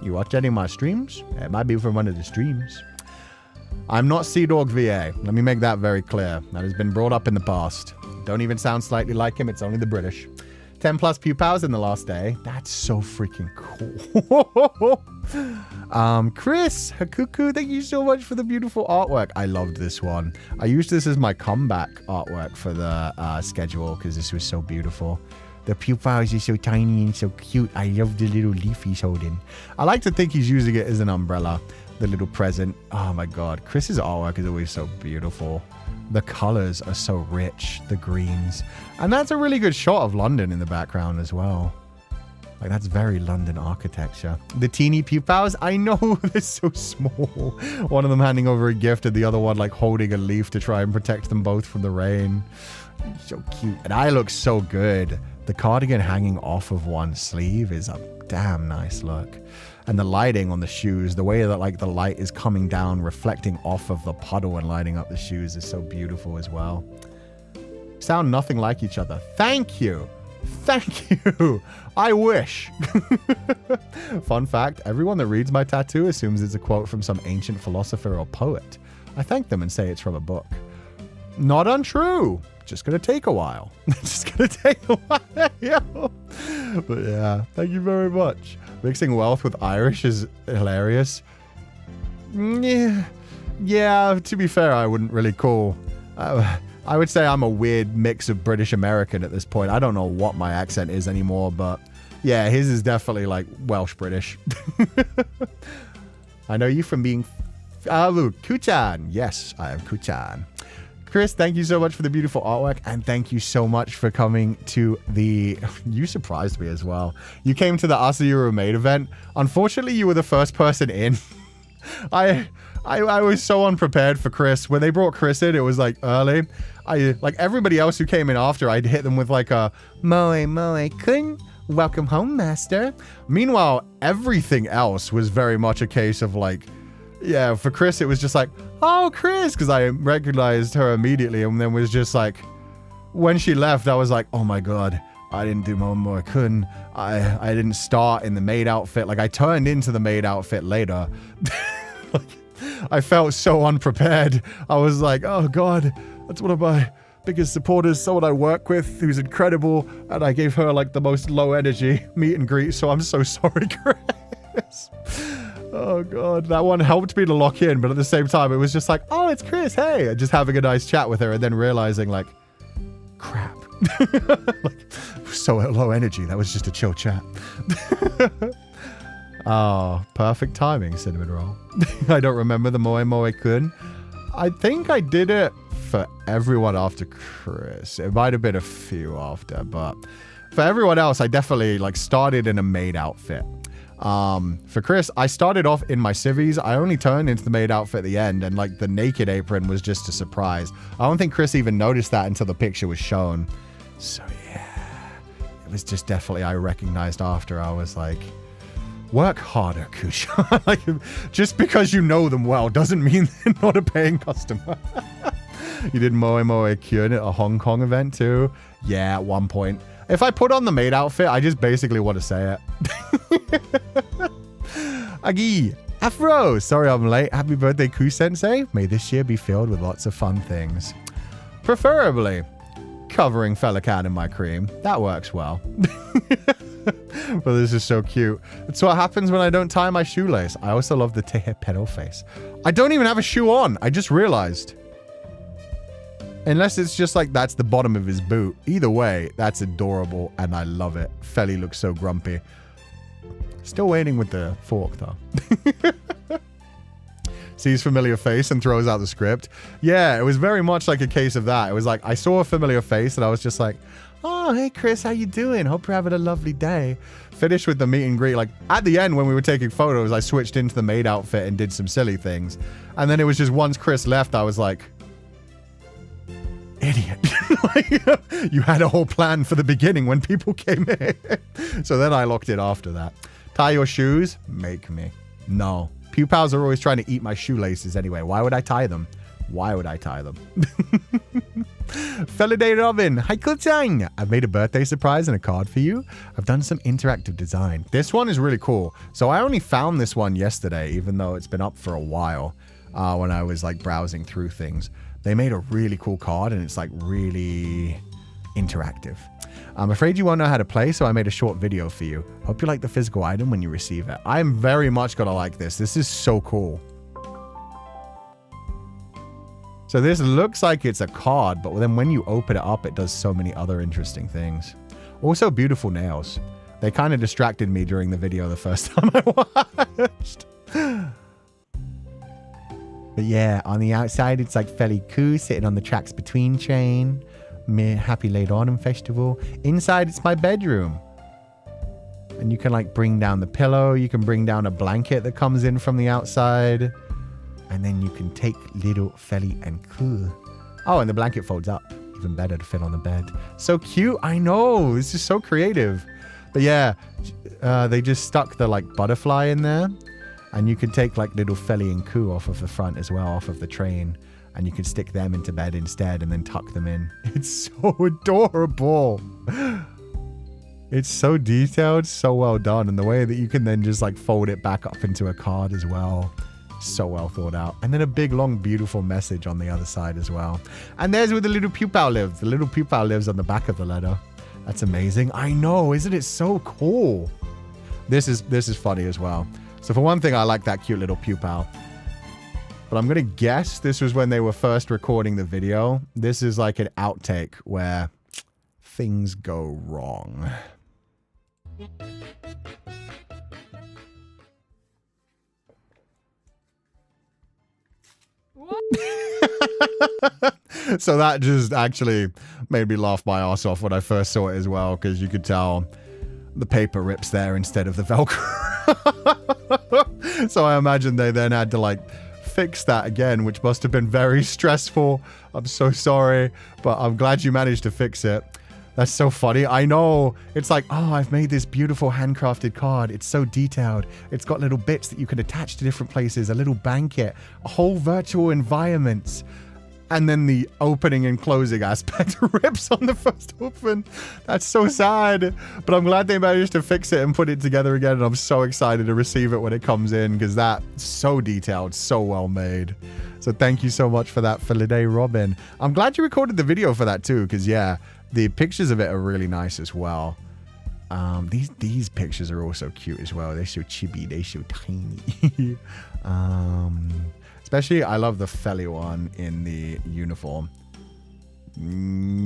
You watch any of my streams? It might be from one of the streams. I'm not Sea Dog VA. Let me make that very clear. That has been brought up in the past. Don't even sound slightly like him. It's only the British. 10 plus Pupals in the last day. That's so freaking cool. Chris Hakuku, thank you so much for the beautiful artwork. I loved this one. I used this as my comeback artwork for the schedule because this was so beautiful. The Pupals are so tiny and so cute. I love the little leaf he's holding. I like to think he's using it as an umbrella. The little present. Oh my God. Chris's artwork is always so beautiful. The colors are so rich. The greens. And that's a really good shot of London in the background as well. Like that's very London architecture. The teeny Pupals, I know they're so small. One of them handing over a gift and the other one like holding a leaf to try and protect them both from the rain. So cute. And I look so good. The cardigan hanging off of one sleeve is a damn nice look. And the lighting on the shoes, the way that like the light is coming down, reflecting off of the puddle and lighting up the shoes is so beautiful as well. Sound nothing like each other. Thank you. Thank you. I wish. Fun fact, everyone that reads my tattoo assumes it's a quote from some ancient philosopher or poet. I thank them and say it's from a book. Not untrue. Just gonna take a while. Just gonna take a while. But yeah, thank you very much. Mixing wealth with Irish is hilarious. Yeah, to be fair, I wouldn't really call... I would say I'm a weird mix of British American at this point. I don't know what my accent is anymore, but yeah, his is definitely like Welsh British. I know you from being... Kuchan. Yes, I am Kuchan. Chris, thank you so much for the beautiful artwork, and thank you so much for coming to the... You surprised me as well. You came to the Asa You Were Made event. Unfortunately, you were the first person in. I was so unprepared for Chris. When they brought Chris in, it was like early. Like everybody else who came in after, I'd hit them with like a Moe kun, welcome home, master. Meanwhile, everything else was very much a case of like, yeah, for Chris, it was just like, oh, Chris, because I recognized her immediately, and then was just like, when she left, I was like, oh my god, I didn't do Moe kun. I didn't start in the maid outfit. Like I turned into the maid outfit later. Like, I felt so unprepared. I was like, oh god, that's one of my biggest supporters, someone I work with who's incredible, and I gave her like the most low energy meet and greet, so I'm so sorry, Chris. Oh god, that one helped me to lock in, but at the same time it was just like, oh, it's Chris, hey, and just having a nice chat with her, and then realizing like, crap. Like, so low energy, that was just a chill chat. Oh, perfect timing, Cinnamon Roll. I don't remember the Moe kun. I think I did it for everyone after Chris. It might have been a few after, but for everyone else, I definitely like started in a maid outfit. For Chris, I started off in my civvies. I only turned into the maid outfit at the end, and like the naked apron was just a surprise. I don't think Chris even noticed that until the picture was shown. So yeah, it was just definitely, I recognized after. I was like, work harder, Kusha. Like, just because you know them well doesn't mean they're not a paying customer. You did Moe kun at a Hong Kong event too? Yeah, at one point. If I put on the maid outfit, I just basically want to say it. Agi, Afro, sorry I'm late. Happy birthday, Ku Sensei. May this year be filled with lots of fun things. Preferably covering Féileacán in my cream. That works well. But this is so cute. It's what happens when I don't tie my shoelace. I also love the Tehe pedal face. I don't even have a shoe on. I just realized. Unless it's just like that's the bottom of his boot. Either way, that's adorable and I love it. Feli looks so grumpy. Still waiting with the fork though. Sees familiar face and throws out the script. Yeah, it was very much like a case of that. It was like I saw a familiar face and I was just like, oh, hey Chris, how you doing? Hope you're having a lovely day. Finished with the meet and greet. Like at the end when we were taking photos, I switched into the maid outfit and did some silly things. And then it was just once Chris left, I was like, idiot. Like, you had a whole plan for the beginning when people came in. So then I locked it after that. Tie your shoes? Make me. No. Pupals are always trying to eat my shoelaces anyway. Why would I tie them? Why would I tie them? Feliday Robin. Hi, Kultang. I've made a birthday surprise and a card for you. I've done some interactive design. This one is really cool. So I only found this one yesterday, even though it's been up for a while when I was like browsing through things. They made a really cool card and it's like really interactive. I'm afraid you won't know how to play, so I made a short video for you. Hope you like the physical item when you receive it. I'm very much gonna like this. This is so cool. So this looks like it's a card, but then when you open it up, it does so many other interesting things. Also beautiful nails. They kind of distracted me during the video the first time I watched. But yeah, on the outside, it's like Feli Ku sitting on the tracks between chain. Happy late autumn festival. Inside, it's my bedroom. And you can like bring down the pillow. You can bring down a blanket that comes in from the outside. And then you can take little Feli and Ku. Oh, and the blanket folds up. Even better to fit on the bed. So cute. I know. This is so creative. But yeah, they just stuck the like butterfly in there. And you can take like little Feli and Ku off of the front as well, off of the train. And you can stick them into bed instead and then tuck them in. It's so adorable. It's so detailed, so well done. And the way that you can then just like fold it back up into a card as well. So well thought out. And then a big, long, beautiful message on the other side as well. And there's where the little Pupal lives. The little Pupal lives on the back of the letter. That's amazing. I know, isn't it so cool? This is funny as well. So for one thing, I like that cute little Pupal. But I'm going to guess this was when they were first recording the video. This is like an outtake where things go wrong. So that just actually made me laugh my ass off when I first saw it as well, because you could tell the paper rips there instead of the Velcro. So I imagine they then had to like fix that again, which must have been very stressful. I'm so sorry, but I'm glad you managed to fix it. That's so funny. I know. It's like, oh, I've made this beautiful handcrafted card. It's so detailed. It's got little bits that you can attach to different places, a little blanket, a whole virtual environment. And then the opening and closing aspect rips on the first open. That's so sad. But I'm glad they managed to fix it and put it together again. And I'm so excited to receive it when it comes in, because that's so detailed, so well made. So thank you so much for that, Feliday Robin. I'm glad you recorded the video for that too, because yeah, the pictures of it are really nice as well. These pictures are also cute as well. They're so chibi, they're so tiny. Especially, I love the Feli one in the uniform.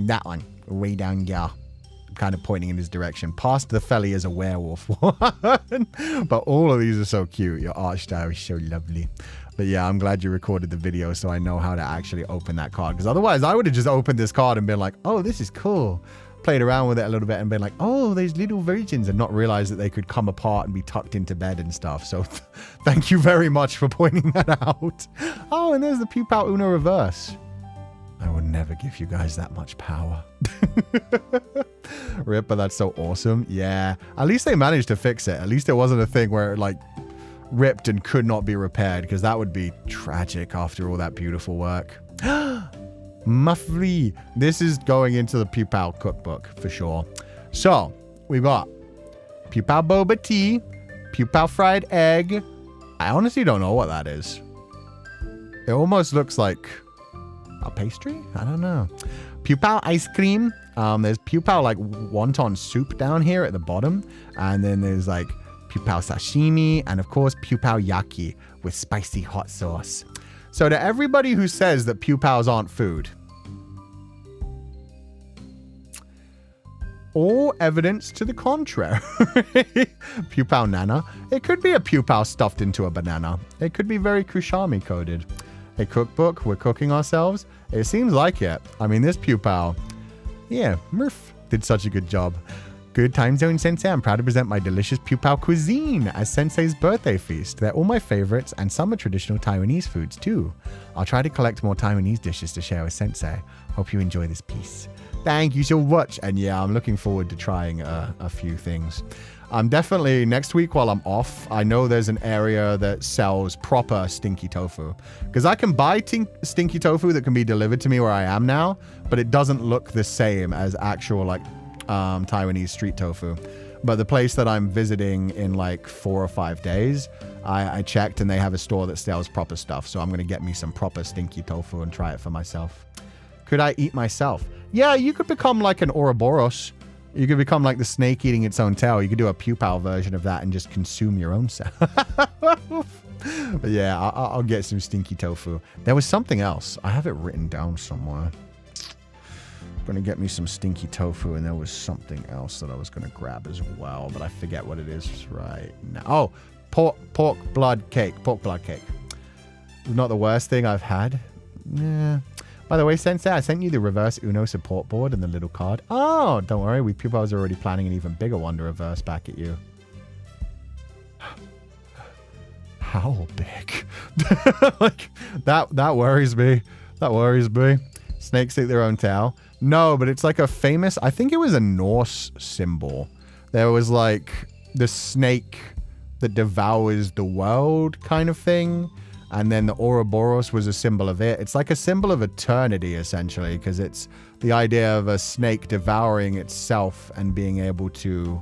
That one, way down here, kind of pointing in his direction. Past the Feli is a werewolf one. But all of these are so cute. Your art style is so lovely. But yeah, I'm glad you recorded the video so I know how to actually open that card. Because otherwise, I would have just opened this card and been like, oh, this is cool. Played around with it a little bit and been like, oh, there's little versions, and not realize that they could come apart and be tucked into bed and stuff. So thank you very much for pointing that out. Oh, and there's the Pupal Uno reverse. I would never give you guys that much power. Rip, but that's so awesome. Yeah, at least they managed to fix it. At least it wasn't a thing where it like ripped and could not be repaired, because that would be tragic after all that beautiful work. Muffly. This is going into the Pupal cookbook for sure. So we've got Pupal boba tea, Pupal fried egg. I honestly don't know what that is. It almost looks like a pastry. I don't know. Pupal ice cream. There's Pupal like wonton soup down here at the bottom, and then there's like Pupal sashimi, and of course Pupal yaki with spicy hot sauce. So to everybody who says that Pupals aren't food, all evidence to the contrary. Pupal nana. It could be a Pupal stuffed into a banana. It could be very Kushami coded. A cookbook, we're cooking ourselves. It seems like it. I mean, this Pupal, yeah, Murph did such a good job. Good time zone, Sensei. I'm proud to present my delicious Pupal cuisine as Sensei's birthday feast. They're all my favorites, and some are traditional Taiwanese foods too. I'll try to collect more Taiwanese dishes to share with Sensei. Hope you enjoy this piece. Thank you so much. And yeah, I'm looking forward to trying a few things. Definitely next week while I'm off, I know there's an area that sells proper stinky tofu. Because I can buy stinky tofu that can be delivered to me where I am now, but it doesn't look the same as actual like Taiwanese street tofu. But the place that I'm visiting in like 4 or 5 days, I checked and they have a store that sells proper stuff. So I'm going to get me some proper stinky tofu and try it for myself. Could I eat myself? Yeah, you could become like an Ouroboros. You could become like the snake eating its own tail. You could do a Pupal version of that and just consume your own self. But yeah, I'll get some stinky tofu. There was something else. I have it written down somewhere. I'm going to get me some stinky tofu, and there was something else that I was going to grab as well, but I forget what it is right now. Oh, pork blood cake. Pork blood cake. Not the worst thing I've had. Yeah. By the way, Sensei, I sent you the reverse Uno support board and the little card. Oh, don't worry. We Pupals are already planning an even bigger one to reverse back at you. How big? Like, that worries me. That worries me. Snakes eat their own tail. No, but it's like a famous, I think it was a Norse symbol. There was like the snake that devours the world kind of thing. And then the Ouroboros was a symbol of it. It's like a symbol of eternity, essentially, because it's the idea of a snake devouring itself and being able to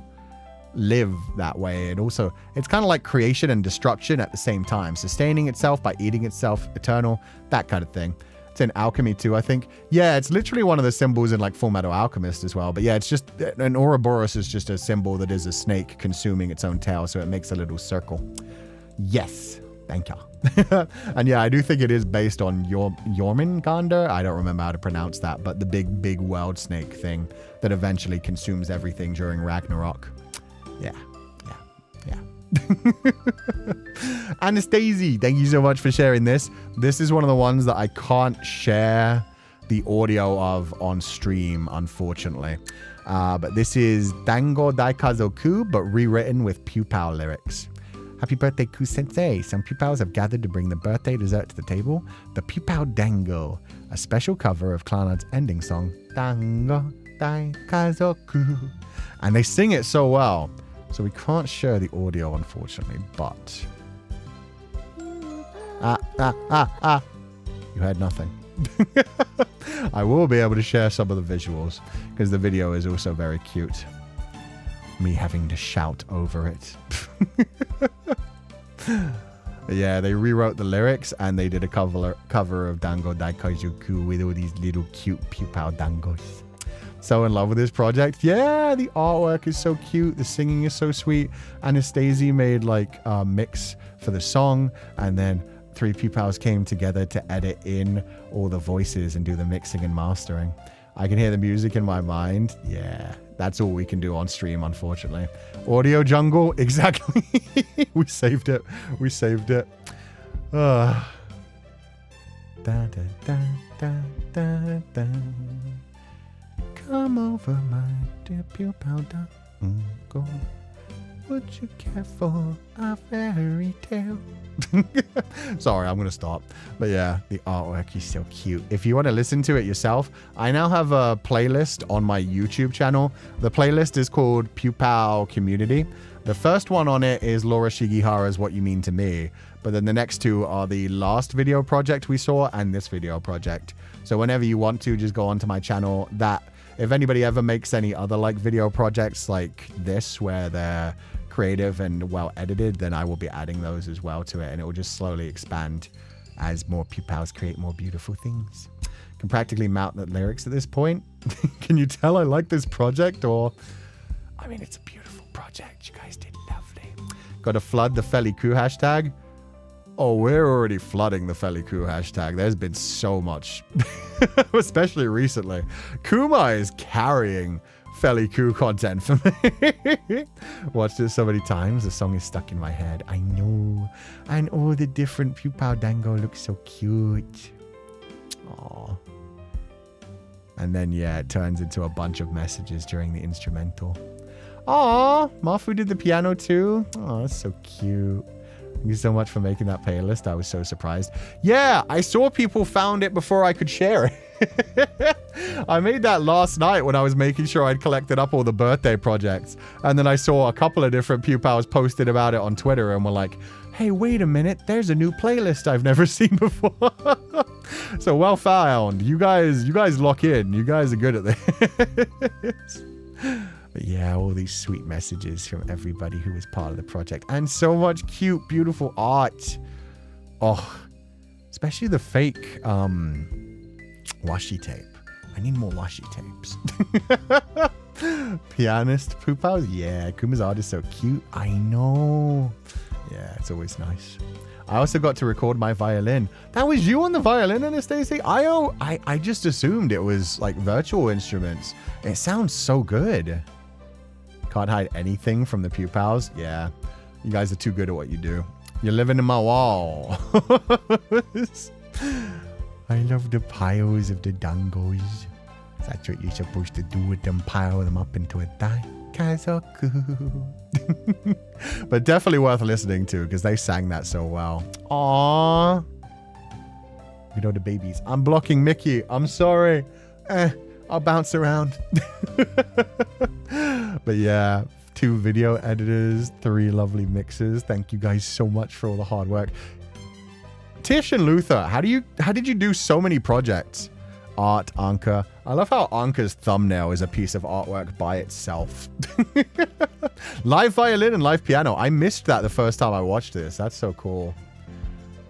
live that way. And also, it's kind of like creation and destruction at the same time. Sustaining itself by eating itself, eternal, that kind of thing. It's in alchemy too, I think. Yeah, it's literally one of the symbols in like Full Metal Alchemist as well. But yeah, it's just, an Ouroboros is just a symbol that is a snake consuming its own tail. So it makes a little circle. Yes. Thank you. And yeah, I do think it is based on Jormungandr. I don't remember how to pronounce that, but the big world snake thing that eventually consumes everything during Ragnarok. Yeah. Anastasia, thank you so much for sharing this. This is one of the ones that I can't share the audio of on stream, unfortunately. But this is Dango Daikazoku, but rewritten with Pupal lyrics. Happy birthday, Ku Sensei. Some Pupals have gathered to bring the birthday dessert to the table. The Pupal Dango, a special cover of Clannad's ending song, Dango Daikazoku. And they sing it so well. So we can't share the audio, unfortunately, but... You heard nothing. I will be able to share some of the visuals, because the video is also very cute. Me having to shout over it. Yeah, they rewrote the lyrics, and they did a cover of Dango Daikazoku with all these little cute Pupal Dangos. So in love with this project. Yeah, the artwork is so cute. The singing is so sweet. Anastasia made like a mix for the song, and then 3 Pupals came together to edit in all the voices and do the mixing and mastering. I can hear the music in my mind. Yeah, that's all we can do on stream, unfortunately. Audio jungle, exactly. We saved it. We saved it. Da, da, da, da, da, da. Come over, my dear Pupal Dango. Would you care for a fairy tale? Sorry, I'm going to stop. But yeah, the artwork is so cute. If you want to listen to it yourself, I now have a playlist on my YouTube channel. The playlist is called Pupal Community. The first one on it is Laura Shigihara's What You Mean to Me. But then the next 2 are the last video project we saw and this video project. So whenever you want to, just go onto my channel. If anybody ever makes any other like video projects like this where they're creative and well edited, then I will be adding those as well to it, and it will just slowly expand as more Pupals create more beautiful things. Can practically mount the lyrics at this point. Can you tell I like this project? Or I mean, it's a beautiful project. You guys did lovely. Got to flood the Féileacán hashtag. Oh, we're already flooding the Féileacán hashtag. There's been so much, especially recently. Kuma is carrying Féileacán content for me. Watched it so many times. The song is stuck in my head. I know. And all the different Pupal Dango look so cute. Aww. And then, yeah, it turns into a bunch of messages during the instrumental. Aww. Mafu did the piano too. Oh, that's so cute. Thank you so much for making that playlist. I was so surprised. Yeah, I saw people found it before I could share it. I made that last night when I was making sure I'd collected up all the birthday projects. And then I saw a couple of different Pupals posted about it on Twitter and were like, hey, wait a minute. There's a new playlist I've never seen before. So well found. You guys lock in. You guys are good at this. But yeah, all these sweet messages from everybody who was part of the project. And so much cute, beautiful art. Oh, especially the fake washi tape. I need more washi tapes. Pianist Pupals. Yeah, Kuma's art is so cute. I know. Yeah, it's always nice. I also got to record my violin. That was you on the violin, Anastasia? I just assumed it was like virtual instruments. It sounds so good. Can't hide anything from the Pupals. Yeah, you guys are too good at what you do. You're living in my wall. I love the piles of the dangos. That's what you're supposed to do with them. Pile them up into a daikazoku. But definitely worth listening to because they sang that so well. Aww. You know the babies. I'm blocking Mickey. I'm sorry. I'll bounce around. But yeah, 2 video editors, 3 lovely mixes. Thank you guys so much for all the hard work. Tish and Luther, how did you do so many projects? Art, Anka. I love how Anka's thumbnail is a piece of artwork by itself. Live violin and live piano. I missed that the first time I watched this. That's so cool.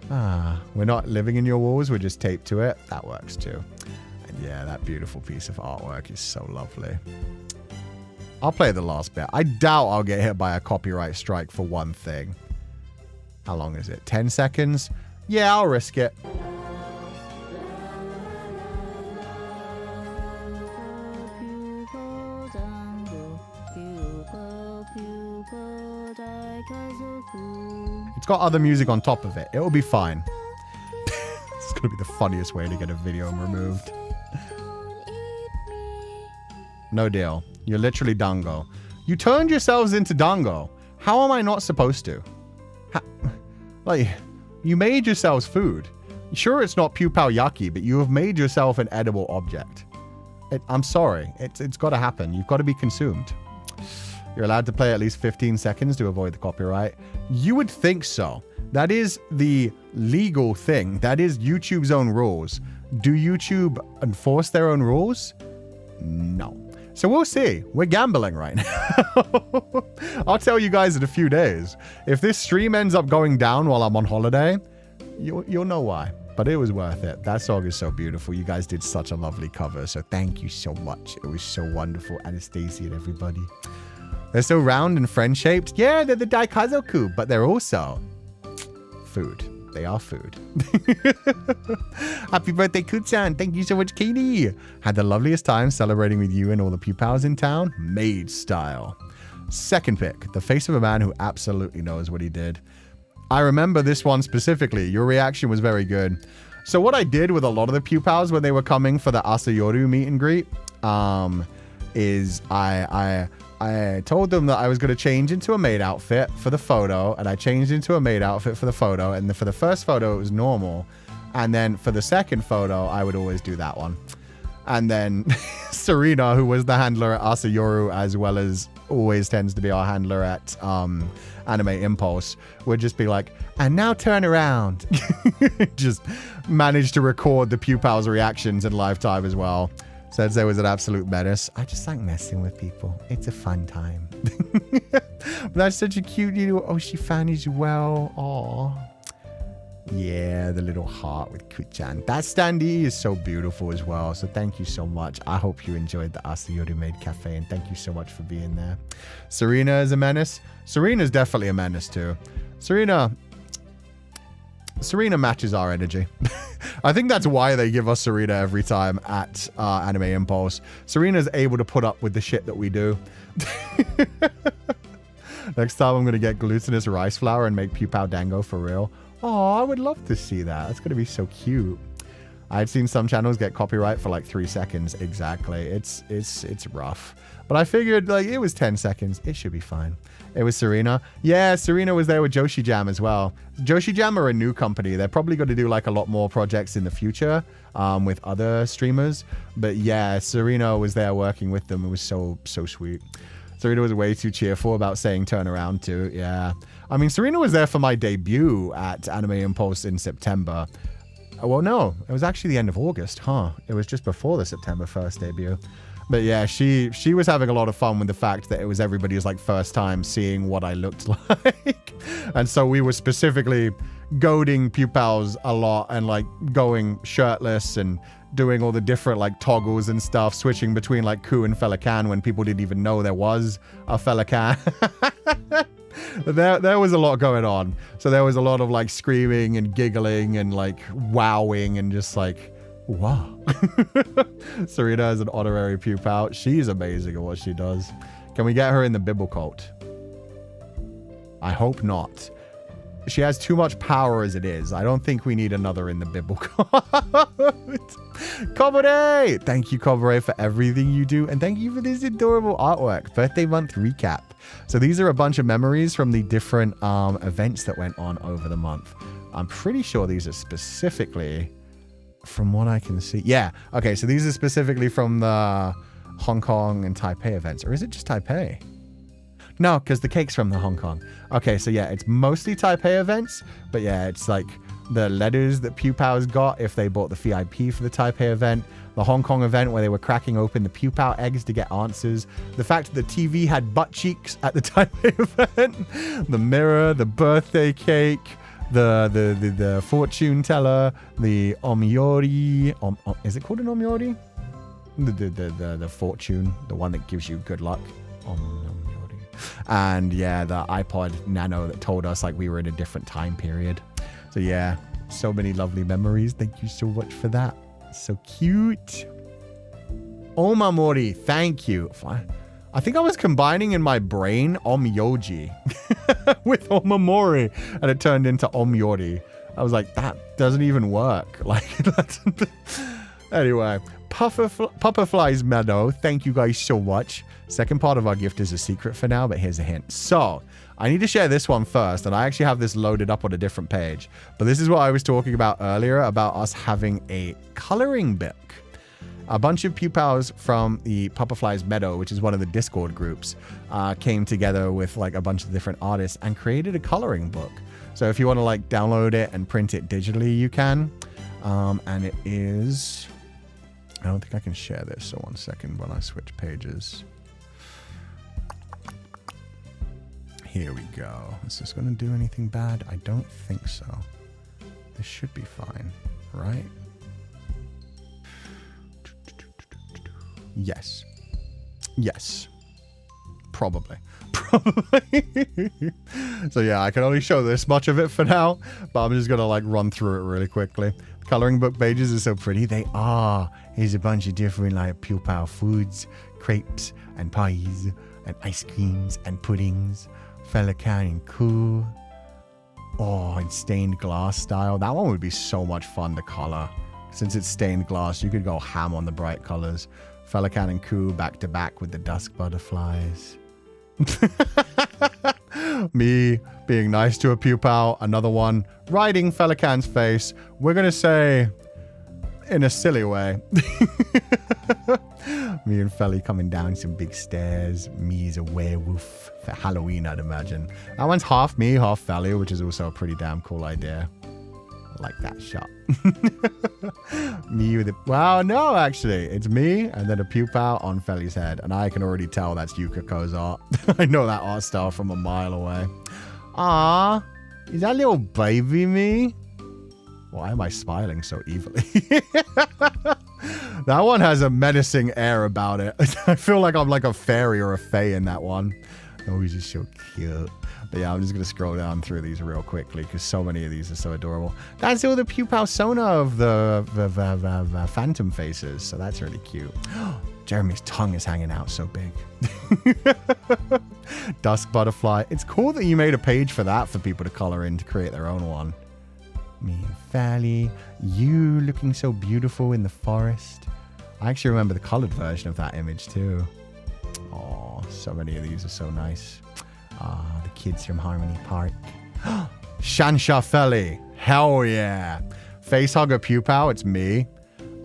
We're not living in your walls. We're just taped to it. That works too. And yeah, that beautiful piece of artwork is so lovely. I'll play the last bit. I doubt I'll get hit by a copyright strike for one thing. How long is it? 10 seconds? Yeah, I'll risk it. It's got other music on top of it. It will be fine. It's going to be the funniest way to get a video removed. No deal. You're literally Dango. You turned yourselves into Dango. How am I not supposed to? Like, you made yourselves food. Sure, it's not Pupal Yaki, but you have made yourself an edible object. I'm sorry. It's got to happen. You've got to be consumed. You're allowed to play at least 15 seconds to avoid the copyright. You would think so. That is the legal thing. That is YouTube's own rules. Do YouTube enforce their own rules? No. So we'll see. We're gambling right now. I'll tell you guys in a few days. If this stream ends up going down while I'm on holiday, you'll know why. But it was worth it. That song is so beautiful. You guys did such a lovely cover. So thank you so much. It was so wonderful. Anastasia and everybody. They're so round and friend-shaped. Yeah, they're the Daikazoku, but they're also food. They are food. Happy birthday, Kutsan. Thank you so much, Katie. Had the loveliest time celebrating with you and all the Pupals in town. Maid style. Second pick, the face of a man who absolutely knows what he did. I remember this one specifically. Your reaction was very good. So what I did with a lot of the Pupals when they were coming for the Asayoru meet and greet is I told them that I was going to change into a maid outfit for the photo, and I changed into a maid outfit for the photo, and for the first photo it was normal, and then for the second photo I would always do that one. And then Serena, who was the handler at Asayoru as well as always tends to be our handler at Anime Impulse, would just be like, and now turn around. Just managed to record the Pupals reactions in live time as well. Sensei was an absolute menace. I just like messing with people. It's a fun time. But that's such a cute little Oshi fan as well. Aww. Yeah, the little heart with Kuchan. That standee is so beautiful as well. So thank you so much. I hope you enjoyed the Asayoru Maid Cafe, and thank you so much for being there. Serena is a menace. Serena's definitely a menace too. Serena matches our energy. I think that's why they give us Serena every time at Anime Impulse. Serena's able to put up with the shit that we do. Next time I'm going to get glutinous rice flour and make Pupal Dango for real. Oh, I would love to see that. That's going to be so cute. I'd seen some channels get copyright for like 3 seconds. Exactly. It's rough. But I figured like it was 10 seconds. It should be fine. It was Serena. Yeah, Serena was there with Joshi Jam as well. Joshi Jam are a new company. They're probably going to do like a lot more projects in the future with other streamers. But yeah, Serena was there working with them. It was so sweet. Serena was way too cheerful about saying turn around too. Yeah. I mean, Serena was there for my debut at Anime Impulse in September. Well, no, it was actually the end of August, huh? It was just before the September 1st debut. But yeah, she was having a lot of fun with the fact that it was everybody's like first time seeing what I looked like. And so we were specifically goading Pupals a lot and like going shirtless and doing all the different like toggles and stuff, switching between like Cú and Feileacan when people didn't even know there was a Feileacan. There was a lot going on. So there was a lot of like screaming and giggling and like wowing and just like, wow. Serena is an honorary Pupal. She's amazing at what she does. Can we get her in the Bibble cult? I hope not. She has too much power as it is. I don't think we need another in the Bibble cult. Kobore! Thank you, Kobore, for everything you do. And thank you for this adorable artwork. Birthday month recap. So these are a bunch of memories from the different events that went on over the month. I'm pretty sure these are specifically from what I can see. Yeah. Okay. So these are specifically from the Hong Kong and Taipei events. Or is it just Taipei? No, because the cake's from the Hong Kong. Okay. So yeah, it's mostly Taipei events. But yeah, it's like the letters that Pupals got if they bought the VIP for the Taipei event. The Hong Kong event where they were cracking open the Pupal eggs to get answers. The fact that the TV had butt cheeks at the Taipei event. The mirror, the birthday cake. The fortune teller, the omyori, is it called an omyori? The fortune, the one that gives you good luck. Omyori. And yeah, the iPod Nano that told us like we were in a different time period. So yeah, so many lovely memories. Thank you so much for that. So cute. Omamori, thank you. I think I was combining in my brain omyoji. with Omamori, and it turned into Omyori. I was like, that doesn't even work. Like, that's... Anyway, Pufferfly's Meadow, thank you guys so much. Second part of our gift is a secret for now, but here's a hint. So, I need to share this one first, and I actually have this loaded up on a different page. But this is what I was talking about earlier, about us having a coloring book. A bunch of Pupals from the Pufferfly's Meadow, which is one of the Discord groups, came together with like a bunch of different artists and created a coloring book. So if you want to like download it and print it digitally, you can. And it is... I don't think I can share this, so 1 second when I switch pages. Here we go. Is this going to do anything bad? I don't think so. This should be fine, right? Yes. Yes. Probably. So yeah, I can only show this much of it for now, but I'm just going to like run through it really quickly. Coloring book pages are so pretty. They are. Here's a bunch of different like Pupal foods, crepes and pies and ice creams and puddings. Féileacán and Cú. Oh, in stained glass style. That one would be so much fun to color. Since it's stained glass, you could go ham on the bright colors. Féileacán and Cú back to back with the dusk butterflies. Me being nice to a Pupal. Another one riding Féileacan's face. We're going to say in a silly way. Me and Feli coming down some big stairs. Me as a werewolf for Halloween, I'd imagine. That one's half me, half Feli, which is also a pretty damn cool idea. I like that shot. Me with it. Wow, no, actually. It's me and then a Pupal on Feli's head. And I can already tell that's Yukako's art. I know that art style from a mile away. Ah, is that little baby me? Why am I smiling so evilly? That one has a menacing air about it. I feel like I'm like a fairy or a fae in that one. Oh, he's just so cute. But yeah, I'm just going to scroll down through these real quickly because so many of these are so adorable. That's all the Pupal Sona of the phantom faces. So that's really cute. Jeremy's tongue is hanging out so big. Dusk butterfly. It's cool that you made a page for that for people to color in to create their own one. Me and Fally. You looking so beautiful in the forest. I actually remember the colored version of that image too. Oh, so many of these are so nice. Ah, the kids from Harmony Park. Shansha Feli. Hell yeah. Facehugger Pupal, it's me.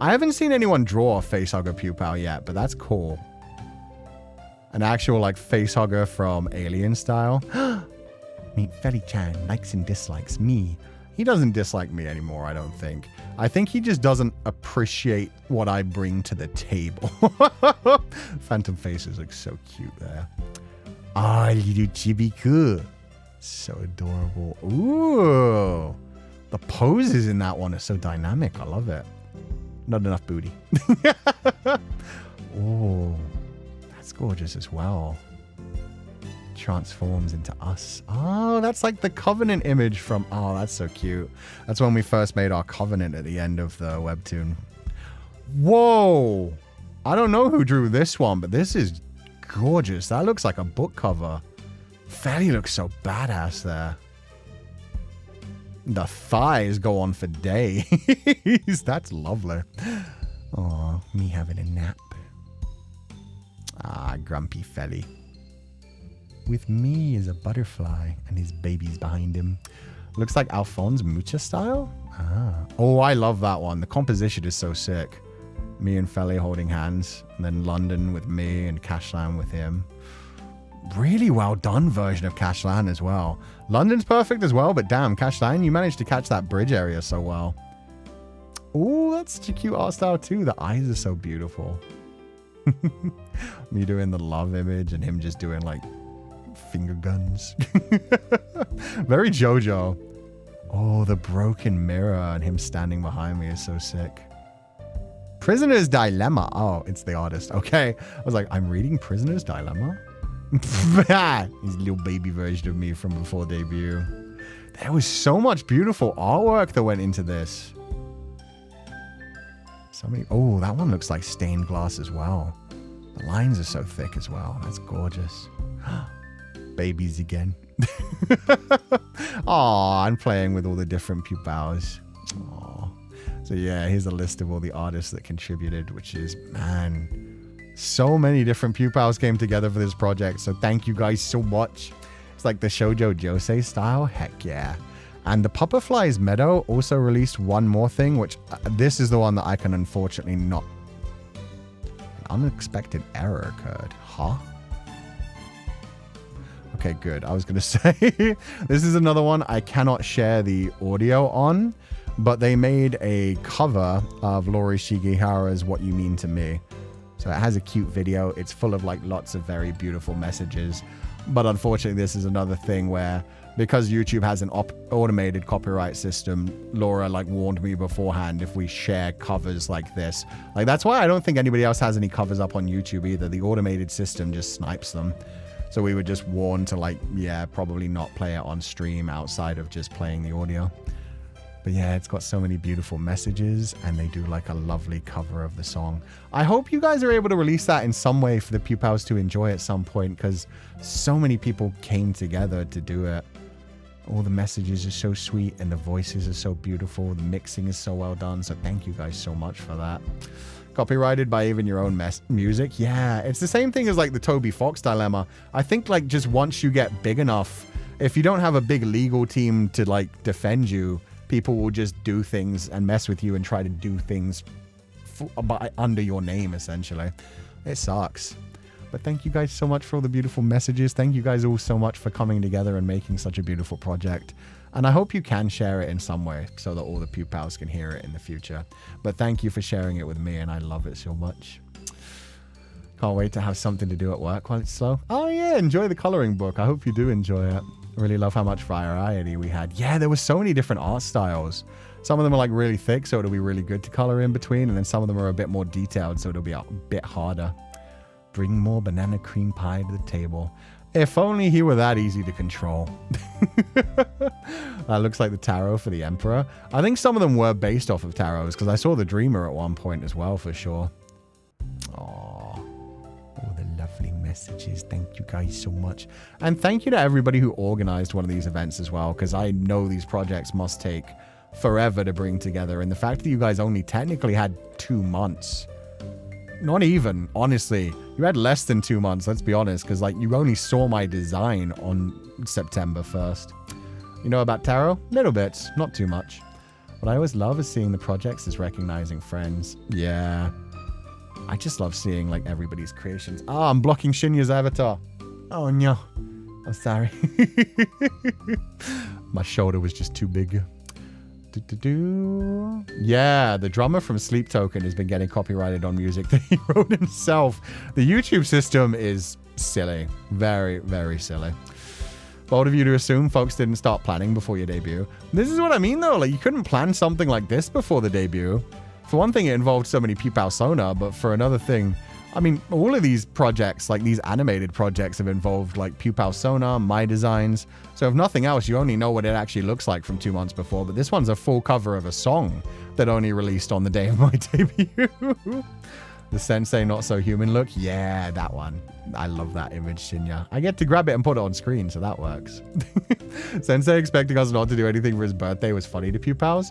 I haven't seen anyone draw a Facehugger Pupal yet, but that's cool. An actual like facehugger from Alien style. Meet Feli-chan, likes and dislikes me. He doesn't dislike me anymore, I don't think. I think he just doesn't appreciate what I bring to the table. Phantom faces look so cute there. Ah, little Chibiku. So adorable. Ooh. The poses in that one are so dynamic. I love it. Not enough booty. Oh, that's gorgeous as well. Transforms into us. Oh, that's like the Covenant image from... Oh, that's so cute. That's when we first made our Covenant at the end of the webtoon. Whoa! I don't know who drew this one, but this is gorgeous. That looks like a book cover. Feli looks so badass there. The thighs go on for days. That's lovely. Oh, me having a nap. Ah, grumpy Feli. With me is a butterfly and his babies behind him. Looks like Alphonse Mucha style. Ah. Oh, I love that one. The composition is so sick. Me and Feli holding hands. And then London with me and Cashlan with him. Really well done version of Cashlan as well. London's perfect as well, but damn, Cashlan, you managed to catch that bridge area so well. Oh, that's such a cute art style too. The eyes are so beautiful. Me doing the love image and him just doing like finger guns. Very JoJo. Oh, the broken mirror and him standing behind me is so sick. Prisoner's Dilemma. Oh, it's the artist. Okay. I was like, I'm reading Prisoner's Dilemma? His little baby version of me from before debut. There was so much beautiful artwork that went into this. So many. Oh, that one looks like stained glass as well. The lines are so thick as well. That's gorgeous. Babies again. Aw, I'm playing with all the different Pupals. Aw. So yeah, here's a list of all the artists that contributed, which is, man, so many different Pupals came together for this project. So thank you guys so much. It's like the Shoujo Josei style. Heck yeah. And the Pupperflies Meadow also released one more thing, which this is the one that I can unfortunately not. An unexpected error occurred. Huh? Okay, good. I was going to say, this is another one I cannot share the audio on, but they made a cover of Lori Shigehara's What You Mean to Me. So it has a cute video. It's full of like lots of very beautiful messages. But unfortunately, this is another thing where, because YouTube has an automated copyright system, Laura like warned me beforehand if we share covers like this. Like, that's why I don't think anybody else has any covers up on YouTube either. The automated system just snipes them. So we were just warned to like, yeah, probably not play it on stream outside of just playing the audio. But yeah, it's got so many beautiful messages, and they do like a lovely cover of the song. I hope you guys are able to release that in some way for the Pupals to enjoy at some point, because so many people came together to do it. All the messages are so sweet, and the voices are so beautiful. The mixing is so well done. So thank you guys so much for that. Copyrighted by even your own music. Yeah, it's the same thing as like the Toby Fox dilemma. I think like just once you get big enough, if you don't have a big legal team to like defend you, people will just do things and mess with you and try to do things under your name, essentially. It sucks. But thank you guys so much for all the beautiful messages. Thank you guys all so much for coming together and making such a beautiful project. And I hope you can share it in some way so that all the Pupals can hear it in the future. But thank you for sharing it with me, and I love it so much. Can't wait to have something to do at work while it's slow. Oh yeah, enjoy the coloring book. I hope you do enjoy it. I really love how much variety we had. Yeah, there were so many different art styles. Some of them are like really thick, so it'll be really good to color in between. And then some of them are a bit more detailed, so it'll be a bit harder. Bring more banana cream pie to the table. If only he were that easy to control. That looks like the tarot for the Emperor. I think some of them were based off of tarots, because I saw the Dreamer at one point as well, for sure. Aww. All the lovely messages. Thank you guys so much. And thank you to everybody who organized one of these events as well, because I know these projects must take forever to bring together. And the fact that you guys only technically had 2 months. Not even, honestly. You had less than 2 months, let's be honest, because like you only saw my design on September 1st. You know about tarot? Little bits, not too much. What I always love is seeing the projects as recognizing friends. Yeah. I just love seeing like everybody's creations. Ah, I'm blocking Shinya's avatar. Oh no. I'm sorry. My shoulder was just too big. Yeah, the drummer from Sleep Token has been getting copyrighted on music that he wrote himself. The YouTube system is silly. Very, very silly. Bold of you to assume folks didn't start planning before your debut. This is what I mean though, like you couldn't plan something like this before the debut. For one thing, it involved so many Pupal Sona, but for another thing, I mean, all of these projects, like these animated projects, have involved like Pupal Sona, my designs. So if nothing else, you only know what it actually looks like from 2 months before. But this one's a full cover of a song that only released on the day of my debut. The Sensei Not So Human look. Yeah, that one. I love that image, Shinya. I get to grab it and put it on screen, so that works. Sensei expecting us not to do anything for his birthday was funny to Pupals.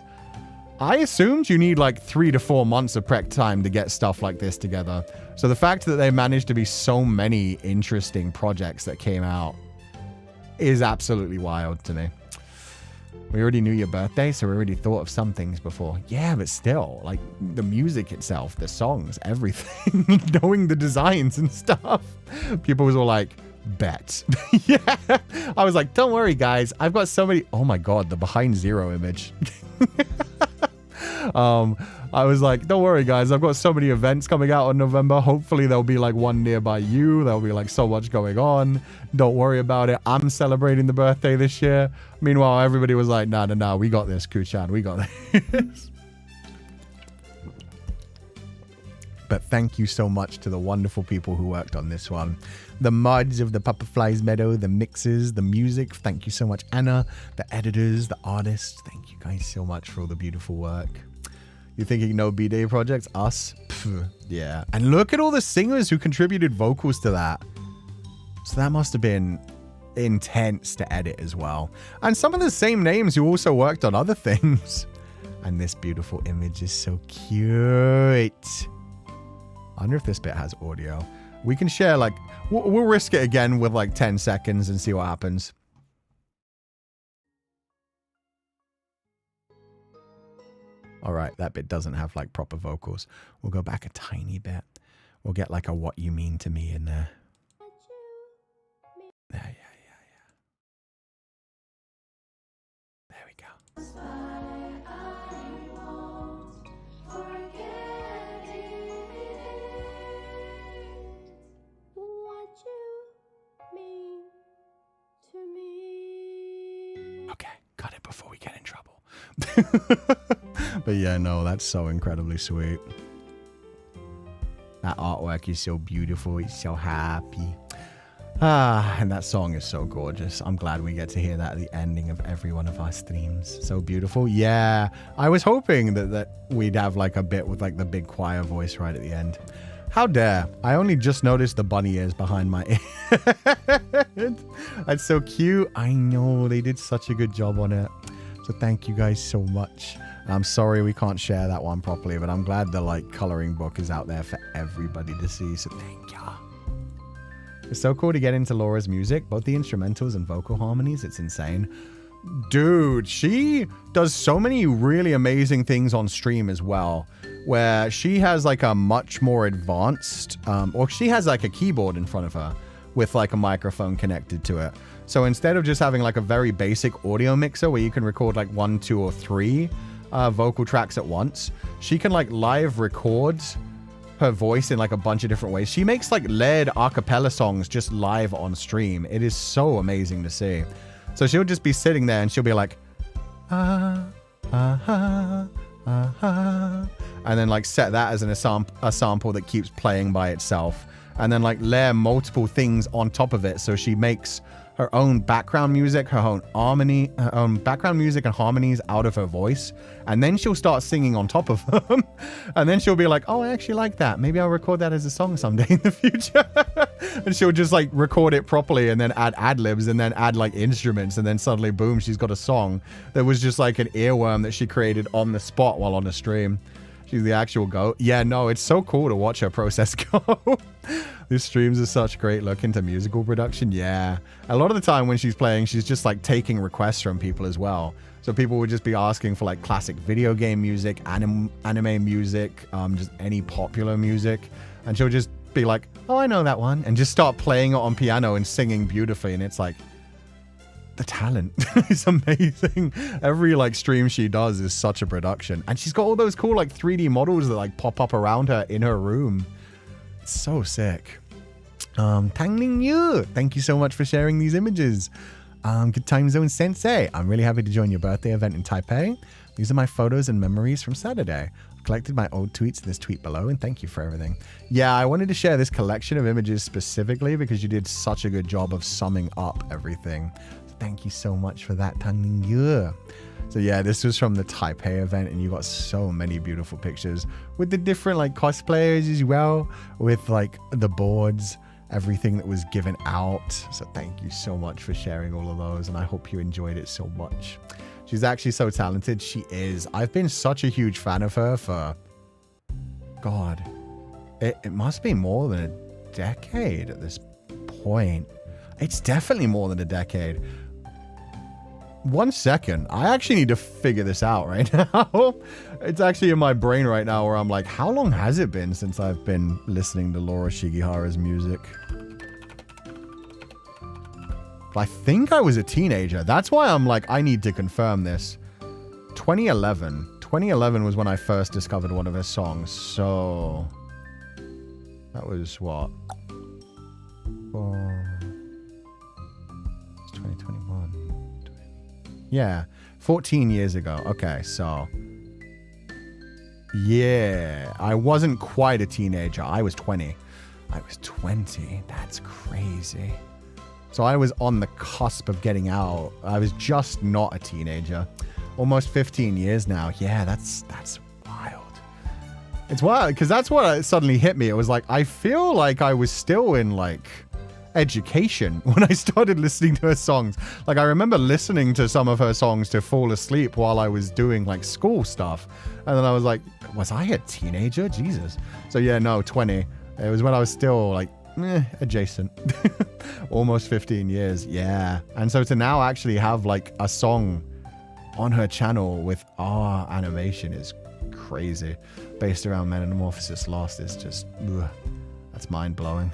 I assumed you need like 3 to 4 months of prep time to get stuff like this together. So the fact that they managed to be so many interesting projects that came out is absolutely wild to me. We already knew your birthday, so we already thought of some things before. Yeah, but still, like the music itself, the songs, everything, knowing the designs and stuff. People was all like, bet. Yeah. I was like, don't worry, guys. I've got so many. Oh my God, the behind zero image. I was like, don't worry guys, I've got so many events coming out in November. Hopefully there'll be like one nearby you. There'll be like so much going on. Don't worry about it. I'm celebrating the birthday this year. Meanwhile, everybody was like, nah, we got this, Kuchan, we got this. But thank you so much to the wonderful people who worked on this one. The mods of the Pupperflies Meadow, the mixes, the music. Thank you so much, Anna. The editors, the artists. Thank you guys so much for all the beautiful work. You thinking no B-Day projects? Us? Pff, yeah. And look at all the singers who contributed vocals to that. So that must have been intense to edit as well. And some of the same names who also worked on other things. And this beautiful image is so cute. I wonder if this bit has audio. We can share, like, we'll risk it again with like 10 seconds and see what happens. All right, that bit doesn't have like proper vocals. We'll go back a tiny bit. We'll get like a "What You Mean to Me" in there. There, yeah. There we go. Okay, cut it before we get in trouble. But yeah, no, that's so incredibly sweet. That artwork is so beautiful. It's so happy. And that song is so gorgeous. I'm glad we get to hear that at the ending of every one of our streams. So beautiful. Yeah, I was hoping that we'd have like a bit with like the big choir voice right at the end. How dare. I only just noticed the bunny ears behind my ear. That's so cute. I know, they did such a good job on it. So thank you guys so much. I'm sorry we can't share that one properly, but I'm glad the like coloring book is out there for everybody to see. So thank ya. It's so cool to get into Laura's music, both the instrumentals and vocal harmonies. It's insane. Dude, she does so many really amazing things on stream as well, where she has like a much more advanced, or she has like a keyboard in front of her with like a microphone connected to it. So instead of just having like a very basic audio mixer where you can record like 1, 2, or 3 vocal tracks at once, she can like live record her voice in like a bunch of different ways. She makes like layered a cappella songs just live on stream. It is so amazing to see. So she'll just be sitting there and she'll be like, and then like set that as a sample that keeps playing by itself, and then like layer multiple things on top of it. So she makes her own background music, her own background music and harmonies out of her voice, and then she'll start singing on top of them. And then she'll be like, oh, I actually like that. Maybe I'll record that as a song someday in the future. And she'll just like record it properly and then add ad-libs and then add like instruments, and then suddenly, boom, she's got a song that was just like an earworm that she created on the spot while on a stream. She's the actual goat. Yeah, no, it's so cool to watch her process go. These streams are such a great look into musical production. Yeah. A lot of the time when she's playing, she's just like taking requests from people as well. So people would just be asking for like classic video game music, anime music, just any popular music. And she'll just be like, oh, I know that one. And just start playing it on piano and singing beautifully. And it's like, the talent is amazing. Every like stream she does is such a production. And she's got all those cool like 3D models that like pop up around her in her room. It's so sick. Tangling Yu, thank you so much for sharing these images. Good Time Zone Sensei, I'm really happy to join your birthday event in Taipei. These are my photos and memories from Saturday. I've collected my old tweets in this tweet below, and thank you for everything. Yeah, I wanted to share this collection of images specifically because you did such a good job of summing up everything. So thank you so much for that, Tangling Yu. So yeah, this was from the Taipei event, and you got so many beautiful pictures with the different like cosplayers as well, with like the boards, everything that was given out. So thank you so much for sharing all of those, and I hope you enjoyed it so much. She's actually so talented. She is. I've been such a huge fan of her for, God, it must be more than a decade at this point. It's definitely more than a decade. 1 second. I actually need to figure this out right now. It's actually in my brain right now where I'm like, how long has it been since I've been listening to Laura Shigihara's music? I think I was a teenager. That's why I'm like, I need to confirm this. 2011. 2011 was when I first discovered one of her songs. So that was what? It's 2021. Yeah, 14 years ago. Okay, so yeah, I wasn't quite a teenager. I was 20. I was 20. That's crazy. So I was on the cusp of getting out. I was just not a teenager. Almost 15 years now. Yeah, that's wild. It's wild because that's what suddenly hit me. It was like, I feel like I was still in like education when I started listening to her songs. Like, I remember listening to some of her songs to fall asleep while I was doing like school stuff. And then I was like, was I a teenager? Jesus. So yeah, no, 20. It was when I was still like, adjacent. Almost 15 years. Yeah. And so to now actually have like a song on her channel with our animation is crazy. Based around Metamorphosis Lost is just, that's mind-blowing.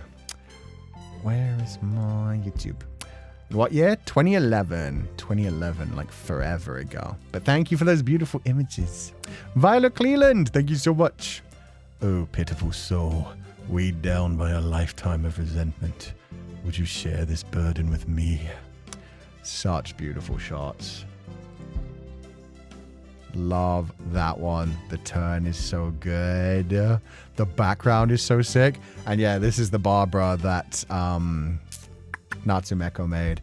Where is my YouTube? What year? 2011. 2011, like forever ago. But thank you for those beautiful images. Violet Cleland, thank you so much. Oh, pitiful soul, weighed down by a lifetime of resentment. Would you share this burden with me? Such beautiful shots. Love that one. The turn is so good. The background is so sick. And yeah, this is the Barbara that Natsumeko made.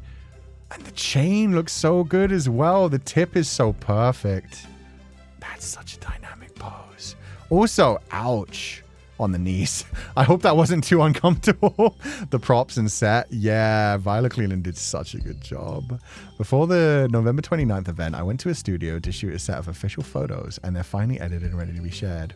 And the chain looks so good as well. The tip is so perfect. That's such a dynamic pose. Also, ouch on the knees. I hope that wasn't too uncomfortable. The props and set. Yeah, Violet Cleland did such a good job. Before the November 29th event, I went to a studio to shoot a set of official photos, and they're finally edited and ready to be shared.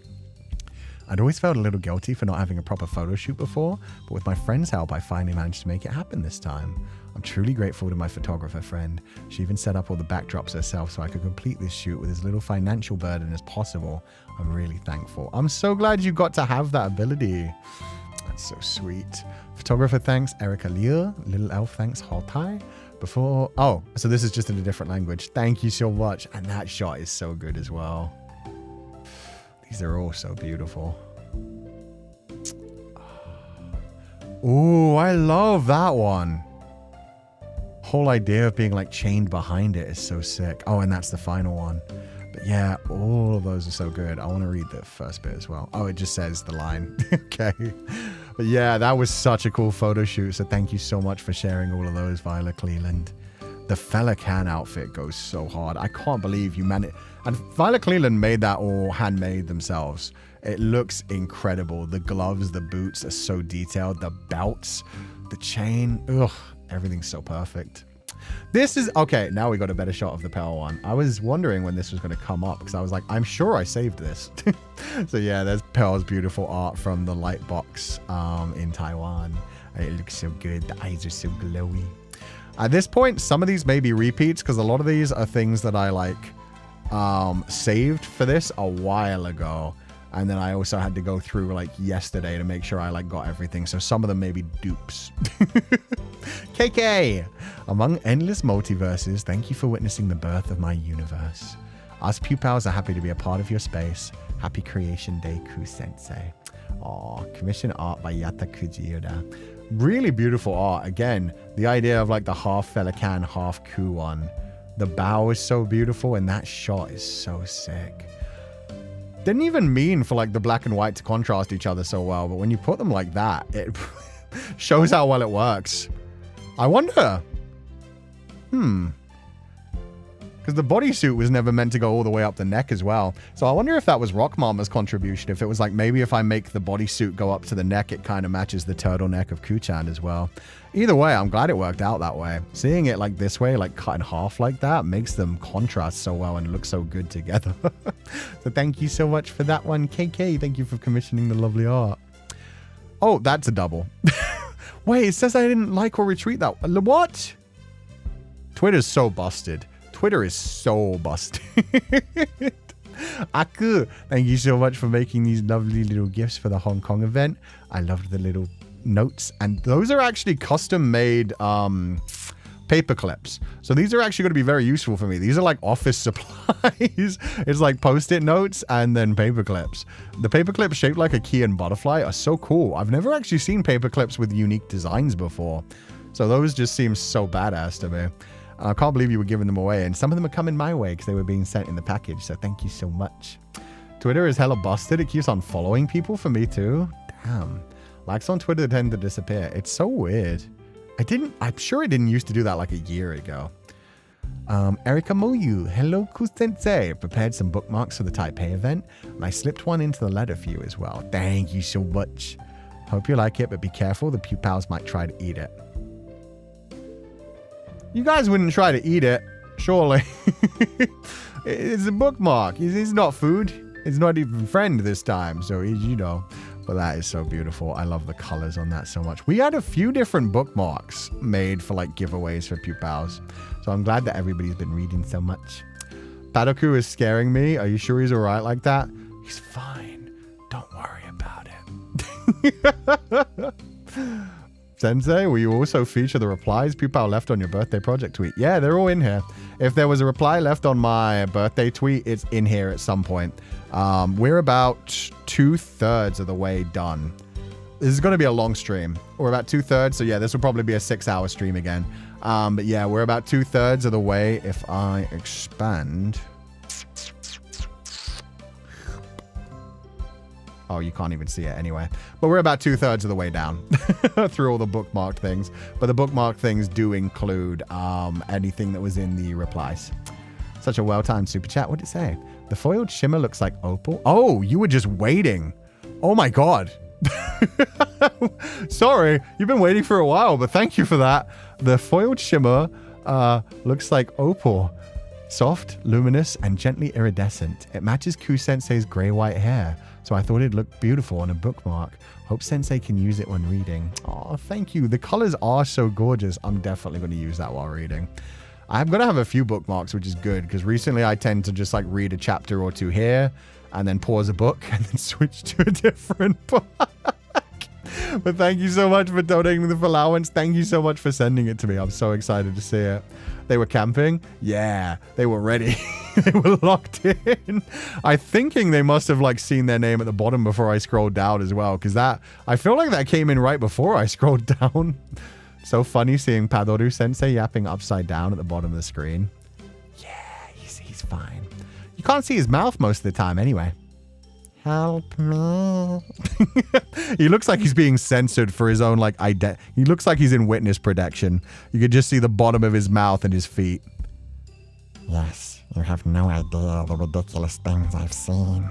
I'd always felt a little guilty for not having a proper photo shoot before, but with my friend's help, I finally managed to make it happen this time. I'm truly grateful to my photographer friend. She even set up all the backdrops herself so I could complete this shoot with as little financial burden as possible. I'm really thankful. I'm so glad you got to have that ability. That's so sweet. Photographer thanks Erica Lear. Little Elf thanks Hotai. Before... Oh, so this is just in a different language. Thank you so much. And that shot is so good as well. These are all so beautiful. Oh, I love that one. Whole idea of being like chained behind it is so sick. Oh, and that's the final one. But yeah, all of those are so good. I want to read the first bit as well. Oh, it just says the line. Okay. But yeah, that was such a cool photo shoot. So thank you so much for sharing all of those, Violet Cleland. The Féileacan outfit goes so hard. I can't believe you managed. And Violet Cleland made that all handmade themselves. It looks incredible. The gloves, the boots are so detailed. The belts, the chain. Ugh. Everything's so perfect. This is... Okay, now we got a better shot of the Pearl one. I was wondering when this was going to come up because I was like, I'm sure I saved this. So yeah, there's Pearl's beautiful art from the light box in Taiwan. It looks so good. The eyes are so glowy. At this point, some of these may be repeats because a lot of these are things that I like saved for this a while ago. And then I also had to go through like yesterday to make sure I like got everything. So some of them may be dupes. KK! Among endless multiverses, thank you for witnessing the birth of my universe. Us Pupals are happy to be a part of your space. Happy Creation Day, Ku-sensei. Aw, commission art by Yata Kujiura. Really beautiful art. Again, the idea of like the half Féileacan, half Ku one. The bow is so beautiful and that shot is so sick. Didn't even mean for like the black and white to contrast each other so well, but when you put them like that, it shows how well it works. I wonder. Because the bodysuit was never meant to go all the way up the neck as well. So I wonder if that was Rock Mama's contribution. If it was like, maybe if I make the bodysuit go up to the neck, it kind of matches the turtleneck of Kuchan as well. Either way, I'm glad it worked out that way. Seeing it like this way, like cut in half like that, makes them contrast so well and look so good together. So thank you so much for that one, KK. Thank you for commissioning the lovely art. Oh, that's a double. Wait, it says I didn't like or retweet that. What? Twitter's so busted. Twitter is so busted. Aku, thank you so much for making these lovely little gifts for the Hong Kong event. I loved the little notes, and those are actually custom made paper clips. So these are actually going to be very useful for me. These are like office supplies. It's like post-it notes and then paper clips. The paper clips shaped like a key and butterfly are so cool. I've never actually seen paper clips with unique designs before. So those just seem so badass to me. I can't believe you were giving them away, and some of them are coming my way because they were being sent in the package, so thank you so much. Twitter is hella busted. It keeps on following people for me too. Damn. Likes on Twitter tend to disappear. It's so weird. I'm sure I didn't used to do that like a year ago. Erika Moyu, hello Ku-sensei. Prepared some bookmarks for the Taipei event, and I slipped one into the letter for you as well. Thank you so much. Hope you like it, but be careful. The Pupals might try to eat it. You guys wouldn't try to eat it, surely. It's a bookmark. It's not food. It's not even friend this time. So, you know. But that is so beautiful. I love the colors on that so much. We had a few different bookmarks made for like giveaways for Pupals. So I'm glad that everybody's been reading so much. Padoku is scaring me. Are you sure he's all right like that? He's fine. Don't worry about it. Sensei, will you also feature the replies Pupal left on your birthday project tweet? Yeah, they're all in here. If there was a reply left on my birthday tweet, it's in here at some point. We're about 2/3 of the way done. This is going to be a long stream. We're about 2/3, so yeah, this will probably be a 6-hour stream again. But yeah, we're about 2/3 of the way. If I expand... Oh, you can't even see it anyway. But we're about 2/3 of the way down through all the bookmarked things. But the bookmarked things do include anything that was in the replies. Such a well-timed super chat. What did it say? The foiled shimmer looks like opal. Oh, you were just waiting. Oh my God. Sorry, you've been waiting for a while, but thank you for that. The foiled shimmer looks like opal. Soft, luminous, and gently iridescent. It matches Ku-sensei's grey-white hair. So I thought it'd look beautiful on a bookmark. Hope Sensei can use it when reading. Oh, thank you. The colors are so gorgeous. I'm definitely going to use that while reading. I'm going to have a few bookmarks, which is good, because recently I tend to just like read a chapter or two here and then pause a book and then switch to a different book. But thank you so much for donating the allowance. Thank you so much for sending it to me. I'm so excited to see it. They were camping? Yeah, they were ready. They were locked in. I'm thinking they must have like seen their name at the bottom before I scrolled down as well, because that, I feel like that came in right before I scrolled down. So funny seeing Padoru Sensei yapping upside down at the bottom of the screen. Yeah, he's fine. You can't see his mouth most of the time anyway. Help me. He looks like he's being censored for his own like he looks like he's in witness protection. You could just see the bottom of his mouth and his feet. Yes, you have no idea the ridiculous things I've seen.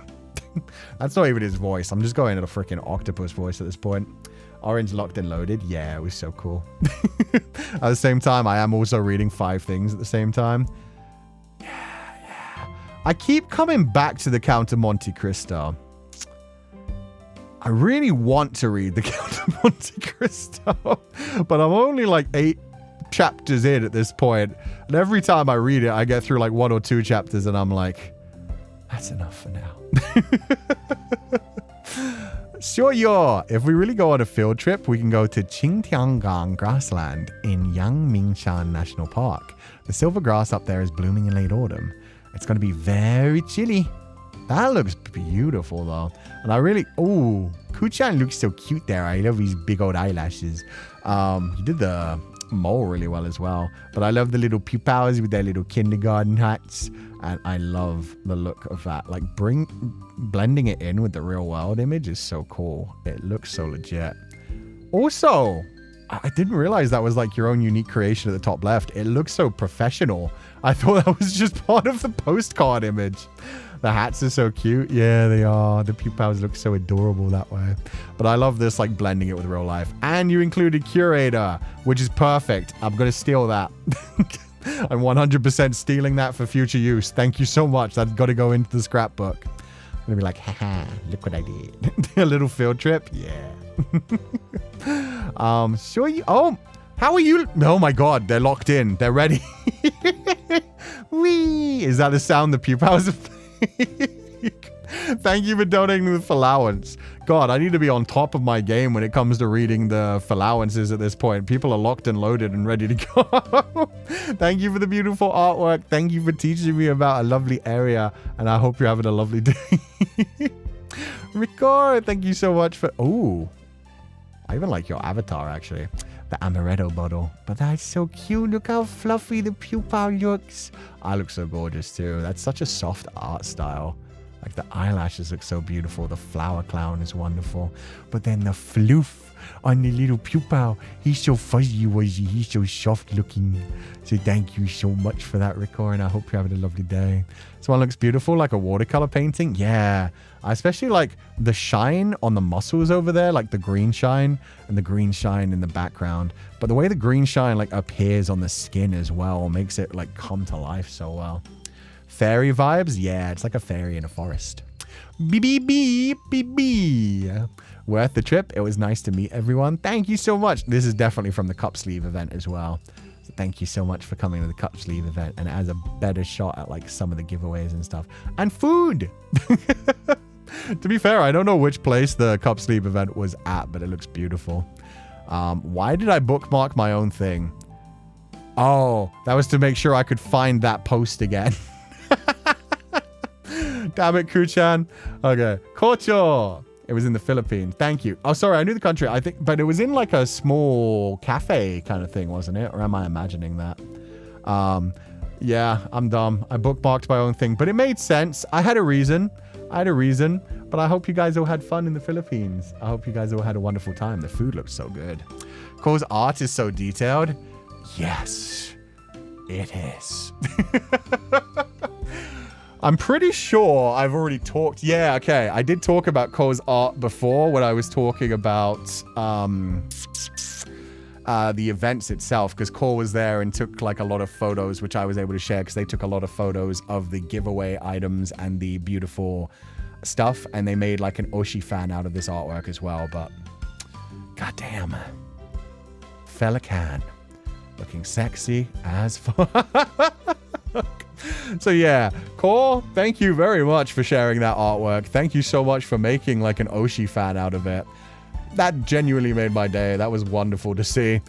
That's not even his voice. I'm just going at a freaking octopus voice at this point. Orange locked and loaded. Yeah, it was so cool. At the same time, I am also reading 5 things at the same time. Yeah. I keep coming back to the Count of Monte Cristo. I really want to read the Count of Monte Cristo, but I'm only like 8 chapters in at this point. And every time I read it, I get through like 1 or 2 chapters and I'm like, that's enough for now. Sure, if we really go on a field trip, we can go to Qingtiangang grassland in Yangmingshan National Park. The silver grass up there is blooming in late autumn. It's going to be very chilly. That looks beautiful though. And I really, oh, Ku-chan looks so cute there. I love his big old eyelashes. He did the mole really well as well. But I love the little pupals with their little kindergarten hats. And I love the look of that. Like blending it in with the real world image is so cool. It looks so legit. Also, I didn't realize that was like your own unique creation at the top left. It looks so professional. I thought that was just part of the postcard image. The hats are so cute. Yeah, they are. The pupils look so adorable that way. But I love this, like blending it with real life. And you included curator, which is perfect. I'm going to steal that. I'm 100% stealing that for future use. Thank you so much. That's got to go into the scrapbook. I'm going to be like, haha, look what I did. A little field trip. Yeah. Sure you. Oh, how are you? Oh my God, they're locked in. They're ready. Whee! Is that the sound the pupils are? Thank you for donating the allowance. God, I need to be on top of my game when it comes to reading the allowances at this point. People are locked and loaded and ready to go. Thank you for the beautiful artwork. Thank you for teaching me about a lovely area. And I hope you're having a lovely day. Rico, thank you so much for... Oh, I even like your avatar, actually. The amaretto bottle. But that's so cute. Look how fluffy the pupil looks. I look so gorgeous, too. That's such a soft art style. Like, the eyelashes look so beautiful. The flower clown is wonderful. But then the floof on the little Pupal. He's so fuzzy wuzzy. He's so soft looking. So thank you so much for that, Rico, and I hope you're having a lovely day. This one looks beautiful, like a watercolor painting. Yeah, I especially like the shine on the muscles over there, like the green shine and the green shine in the background. But the way the green shine like appears on the skin as well makes it like come to life so well. Fairy vibes? Yeah, it's like a fairy in a forest. Beep. Worth the trip. It was nice to meet everyone. Thank you so much. This is definitely from the cup sleeve event as well. So thank you so much for coming to the cup sleeve event, and it has a better shot at like some of the giveaways and stuff. And food. To be fair, I don't know which place the cup sleeve event was at, but it looks beautiful. Why did I bookmark my own thing? Oh, that was to make sure I could find that post again. Damn it, Kuchan. Okay. Kocho. It was in the Philippines. Thank you. Oh, sorry. I knew the country. I think, but it was in like a small cafe kind of thing, wasn't it? Or am I imagining that? Yeah, I'm dumb. I bookmarked my own thing, but it made sense. I had a reason. But I hope you guys all had fun in the Philippines. I hope you guys all had a wonderful time. The food looks so good. Cole's art is so detailed. Yes, it is. I'm pretty sure I've already talked. Yeah, okay. I did talk about Cole's art before when I was talking about the events itself, because Cole was there and took like a lot of photos, which I was able to share because they took a lot of photos of the giveaway items and the beautiful stuff, and they made like an Oshi fan out of this artwork as well. But goddamn, Feileacan looking sexy as fuck. So yeah, Cole, thank you very much for sharing that artwork. Thank you so much for making like an Oshi fan out of it. That genuinely made my day. That was wonderful to see.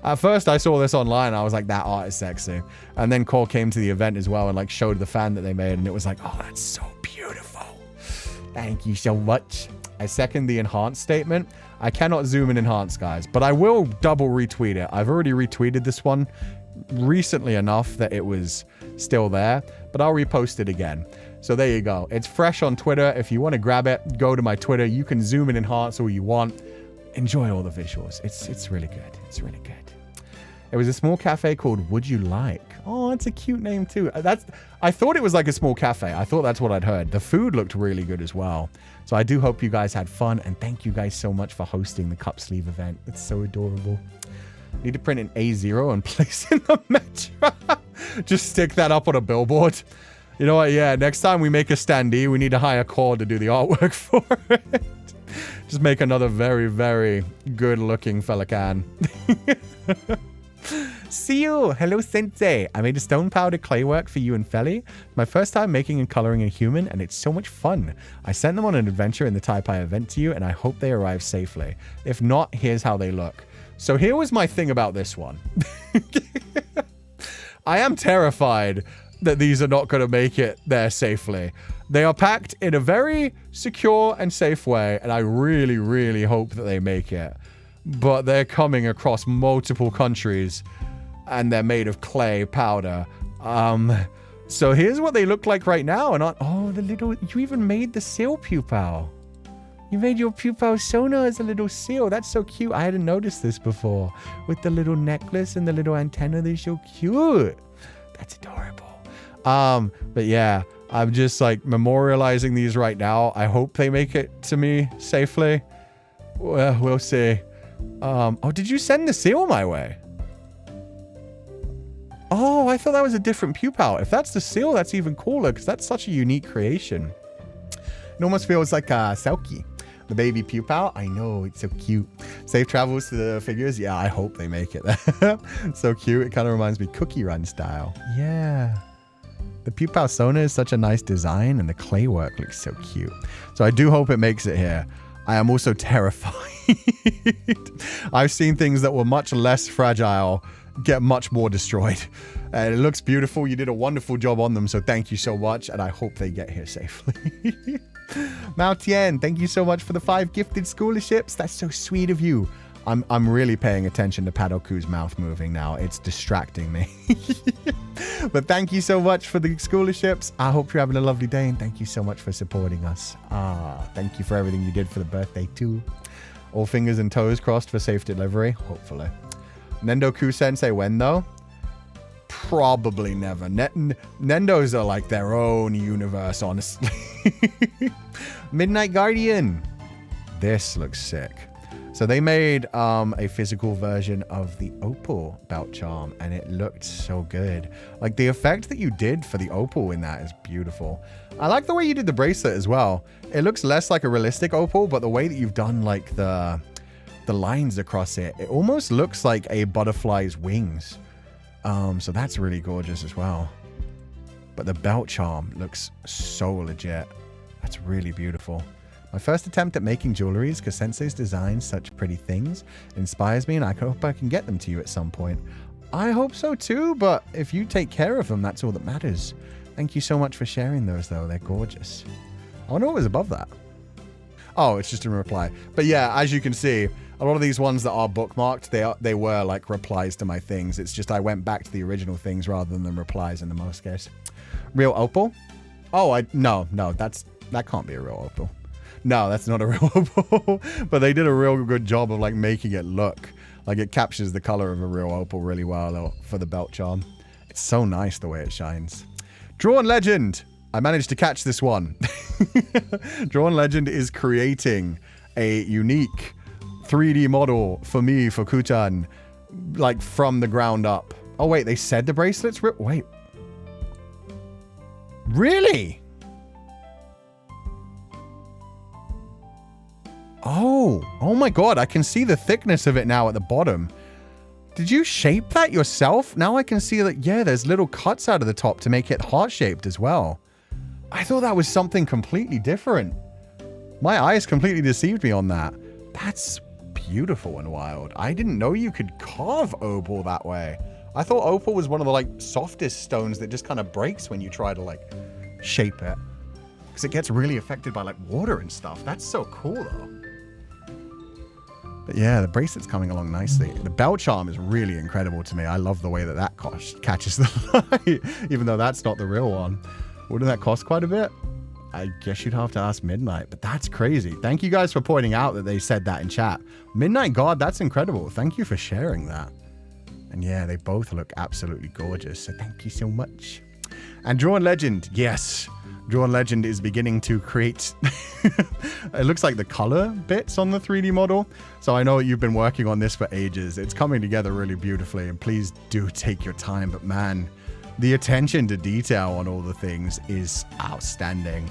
At first I saw this online, I was like, that art is sexy. And then Cole came to the event as well and like showed the fan that they made, and it was like, oh, that's so beautiful. Thank you so much. I second the enhance statement. I cannot zoom and enhance, guys, but I will double retweet it. I've already retweeted this one recently enough that it was still there, but I'll repost it again. So there you go. It's fresh on Twitter. If you want to grab it, go to my Twitter. You can zoom and enhance all you want. Enjoy all the visuals. It's really good. It's really good. It was a small cafe called Would You Like? Oh, it's a cute name too. I thought it was like a small cafe. I thought that's what I'd heard. The food looked really good as well. So I do hope you guys had fun, and thank you guys so much for hosting the cup sleeve event. It's so adorable. Need to print an A0 and place in the metro. Just stick that up on a billboard. You know what? Yeah, next time we make a standee, we need to hire Core to do the artwork for it. Just make another very, very good looking Féileacan. See you! Hello, Sensei! I made a stone powder clay work for you and Feli. My first time making and coloring a human, and it's so much fun. I sent them on an adventure in the Taipai event to you, and I hope they arrive safely. If not, here's how they look. So here was my thing about this one. I am terrified that these are not going to make it there safely. They are packed in a very secure and safe way, and I really, really hope that they make it. But they're coming across multiple countries, and they're made of clay powder. So here's what they look like right now. And oh, the little, you even made the seal Pupal. You made your Pupal Sona as a little seal. That's so cute. I hadn't noticed this before. With the little necklace and the little antenna, they're so cute. That's adorable. But yeah, I'm just like memorializing these right now. I hope they make it to me safely. Well, we'll see. Oh, did you send the seal my way? Oh, I thought that was a different Pupal. If that's the seal, that's even cooler because that's such a unique creation. It almost feels like Selkie, the baby Pupal. I know, it's so cute. Safe travels to the figures. Yeah, I hope they make it there. So cute. It kind of reminds me Cookie Run style. Yeah. The Pupal Sona is such a nice design, and the clay work looks so cute. So I do hope it makes it here. I am also terrified. I've seen things that were much less fragile get much more destroyed. And it looks beautiful. You did a wonderful job on them, so thank you so much, and I hope they get here safely. Mao Tian, thank you so much for the 5 gifted scholarships. That's so sweet of you. I'm really paying attention to Padoku's mouth moving now. It's distracting me. But thank you so much for the scholarships. I hope you're having a lovely day, and thank you so much for supporting us. Thank you for everything you did for the birthday too. All fingers and toes crossed for safe delivery. Hopefully. Nendoku Sensei, when though? Probably never. Nendos are like their own universe, honestly. Midnight Guardian. This looks sick. So they made a physical version of the opal belt charm, and it looked so good. Like, the effect that you did for the opal in that is beautiful. I like the way you did the bracelet as well. It looks less like a realistic opal, but the way that you've done like the lines across it, it almost looks like a butterfly's wings. So that's really gorgeous as well. But the belt charm looks so legit. That's really beautiful. My first attempt at making jewelries, because Sensei's designs such pretty things, inspires me, and I hope I can get them to you at some point. I hope so too, but if you take care of them, that's all that matters. Thank you so much for sharing those, though. They're gorgeous. I wonder what was above that. Oh, it's just a reply. But yeah, as you can see, a lot of these ones that are bookmarked, they were like replies to my things. It's just I went back to the original things rather than replies in the most case. Real opal? Oh, no, that can't be a real opal. No, that's not a real opal. But they did a real good job of like making it look like it captures the color of a real opal really well for the belt charm. It's so nice the way it shines. Drawn Legend. I managed to catch this one. Drawn Legend is creating a unique 3D model for me, for Kuchan, like from the ground up. Oh wait, they said the bracelets? Wait. Really? Oh my god, I can see the thickness of it now at the bottom. Did you shape that yourself? Now I can see that, yeah, there's little cuts out of the top to make it heart-shaped as well. I thought that was something completely different. My eyes completely deceived me on that. That's beautiful and wild. I didn't know you could carve opal that way. I thought opal was one of the like softest stones that just kind of breaks when you try to like shape it. Because it gets really affected by like water and stuff. That's so cool though. But yeah, the bracelet's coming along nicely. The belt charm is really incredible to me. I love the way that that catches the light, even though that's not the real one. Wouldn't that cost quite a bit? I guess you'd have to ask Midnight, but that's crazy. Thank you guys for pointing out that they said that in chat. Midnight God, that's incredible. Thank you for sharing that. And yeah, they both look absolutely gorgeous, so thank you so much. And Drawn Legend, yes. Drawn Legend is beginning to create... It looks like the color bits on the 3D model. So I know you've been working on this for ages. It's coming together really beautifully, and please do take your time. But man, the attention to detail on all the things is outstanding.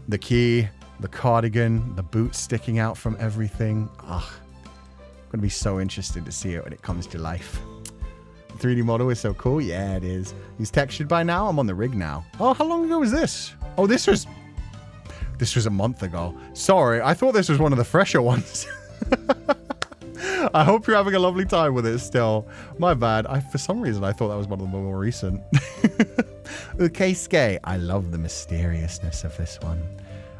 The key, the cardigan, the boots sticking out from everything. I'm going to be so interested to see it when it comes to life. The 3D model is so cool. Yeah, it is. He's textured by now. I'm on the rig now. Oh, how long ago was this? Oh, this was a month ago. Sorry, I thought this was one of the fresher ones. I hope you're having a lovely time with it still. My bad. For some reason, I thought that was one of the more recent. Ukeisuke. I love the mysteriousness of this one.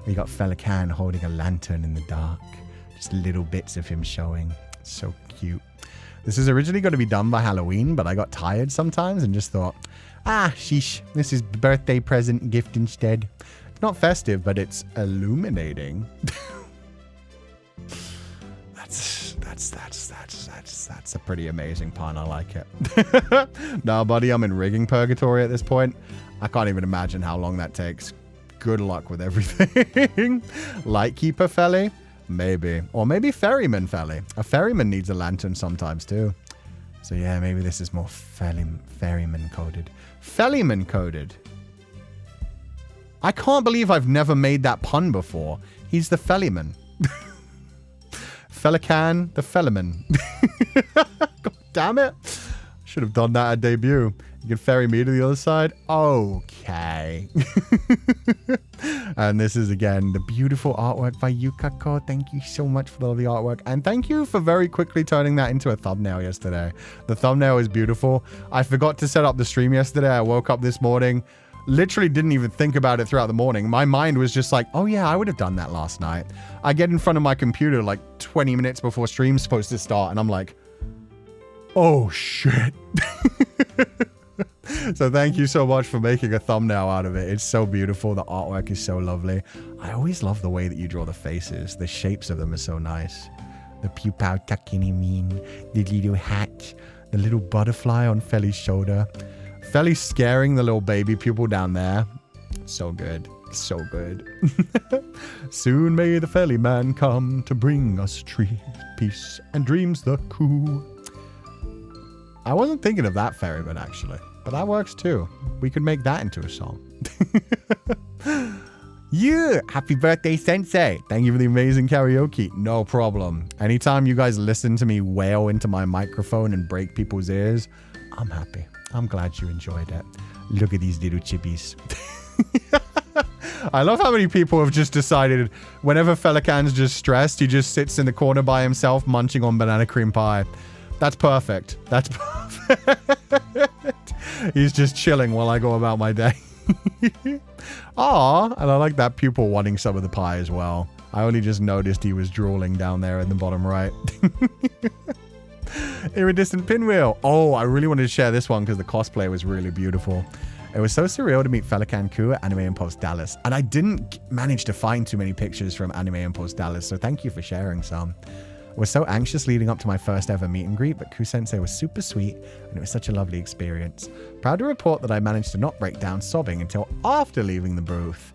We got Feileacan holding a lantern in the dark. Just little bits of him showing. So cute. This is originally going to be done by Halloween, but I got tired sometimes and just thought, sheesh, this is birthday present gift instead. It's not festive, but it's illuminating. That's a pretty amazing pun. I like it. Nah, buddy, I'm in rigging purgatory at this point. I can't even imagine how long that takes. Good luck with everything. Lightkeeper Feli? Maybe. Or maybe Ferryman Feli. A ferryman needs a lantern sometimes too. So yeah, maybe this is more ferryman coded. Feliman coded. I can't believe I've never made that pun before. He's the Feliman. Féileacan, the Feliman. God damn it. Should have done that at debut. You can ferry me to the other side? Okay. And this is, again, the beautiful artwork by Yukako. Thank you so much for all the artwork. And thank you for very quickly turning that into a thumbnail yesterday. The thumbnail is beautiful. I forgot to set up the stream yesterday. I woke up this morning, literally didn't even think about it throughout the morning. My mind was just like, oh yeah, I would have done that last night. I get in front of my computer like 20 minutes before stream's supposed to start, and I'm like, oh shit. So thank you so much for making a thumbnail out of it. It's so beautiful. The artwork is so lovely. I always love the way that you draw the faces. The shapes of them are so nice. The Pupal tucking him in. The little hat. The little butterfly on Feli's shoulder. Feli scaring the little baby pupil down there. So good. So good. Soon may the Feli man come to bring us peace and dreams the Cú. I wasn't thinking of that ferryman actually, but that works too. We could make that into a song. Yeah, happy birthday, Sensei. Thank you for the amazing karaoke. No problem. Anytime you guys listen to me wail into my microphone and break people's ears, I'm happy. I'm glad you enjoyed it. Look at these little chippies. I love how many people have just decided whenever Féileacan's just stressed, he just sits in the corner by himself munching on banana cream pie. That's perfect. That's perfect. He's just chilling while I go about my day. Aw, and I like that pupil wanting some of the pie as well. I only just noticed he was drooling down there in the bottom right. Iridescent pinwheel. Oh, I really wanted to share this one because the cosplay was really beautiful. It was so surreal to meet Féileacán and Cú at Anime Impulse Dallas. And I didn't manage to find too many pictures from Anime Impulse Dallas, so thank you for sharing some. I was so anxious leading up to my first ever meet and greet, but Cú-sensei was super sweet and it was such a lovely experience. Proud to report that I managed to not break down sobbing until after leaving the booth.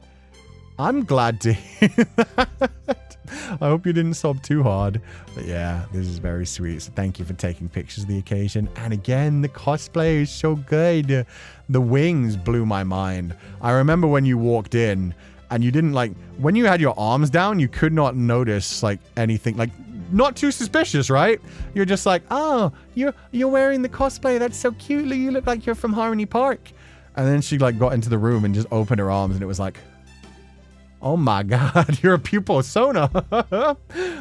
I'm glad to hear that. I hope you didn't sob too hard. But yeah, this is very sweet. So thank you for taking pictures of the occasion. And again, the cosplay is so good. The wings blew my mind. I remember when you walked in and you didn't when you had your arms down, you could not notice anything not too suspicious, right? You're just like, oh, you're wearing the cosplay. That's so cute. You look like you're from Harmony Park. And then she got into the room and just opened her arms and it was like, oh my God, you're a pupil Sona.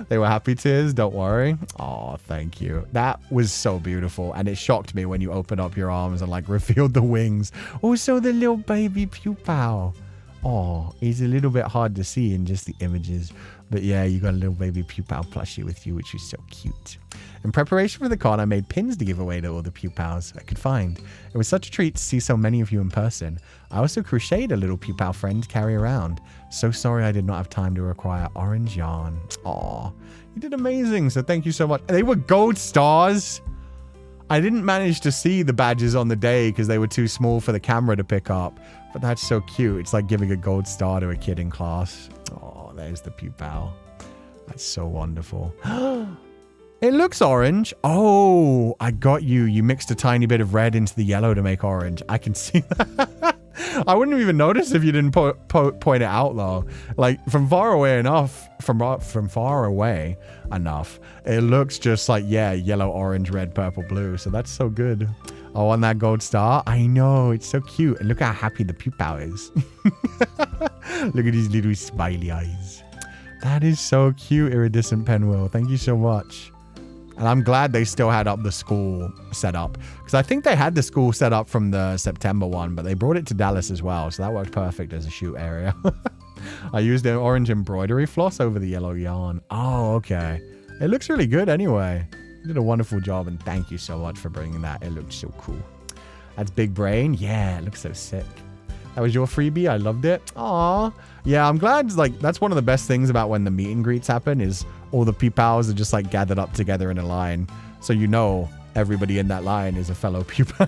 They were happy tears, don't worry. Oh, thank you. That was so beautiful. And it shocked me when you opened up your arms and revealed the wings. Also the little baby Pupal. Oh, he's a little bit hard to see in just the images. But yeah, you got a little baby Pupal plushie with you, which is so cute. In preparation for the con, I made pins to give away to all the Pupals I could find. It was such a treat to see so many of you in person. I also crocheted a little Pupal friend to carry around. So sorry I did not have time to acquire orange yarn. Aw, you did amazing, so thank you so much. They were gold stars. I didn't manage to see the badges on the day because they were too small for the camera to pick up. But that's so cute. It's like giving a gold star to a kid in class. Oh, there's the Pupal. That's so wonderful. It looks orange. Oh, I got you. You mixed a tiny bit of red into the yellow to make orange. I can see that. I wouldn't even notice if you didn't point it out though. From far away enough, from far away enough, it looks just yellow, orange, red, purple, blue. So that's so good. Oh, on that gold star. I know, it's so cute. And look how happy the Pupal is. Look at these little smiley eyes. That is so cute, Iridescent Penwheel. Thank you so much. And I'm glad they still had up the school set up. Because I think they had the school set up from the September one, but they brought it to Dallas as well. So that worked perfect as a shoot area. I used an orange embroidery floss over the yellow yarn. Oh, okay. It looks really good anyway. You did a wonderful job, and thank you so much for bringing that. It looked so cool. That's Big Brain. Yeah, it looks so sick. That was your freebie. I loved it. Aw. Yeah, I'm glad, that's one of the best things about when the meet and greets happen is all the Pupals are just, gathered up together in a line. So you know everybody in that line is a fellow Pupal.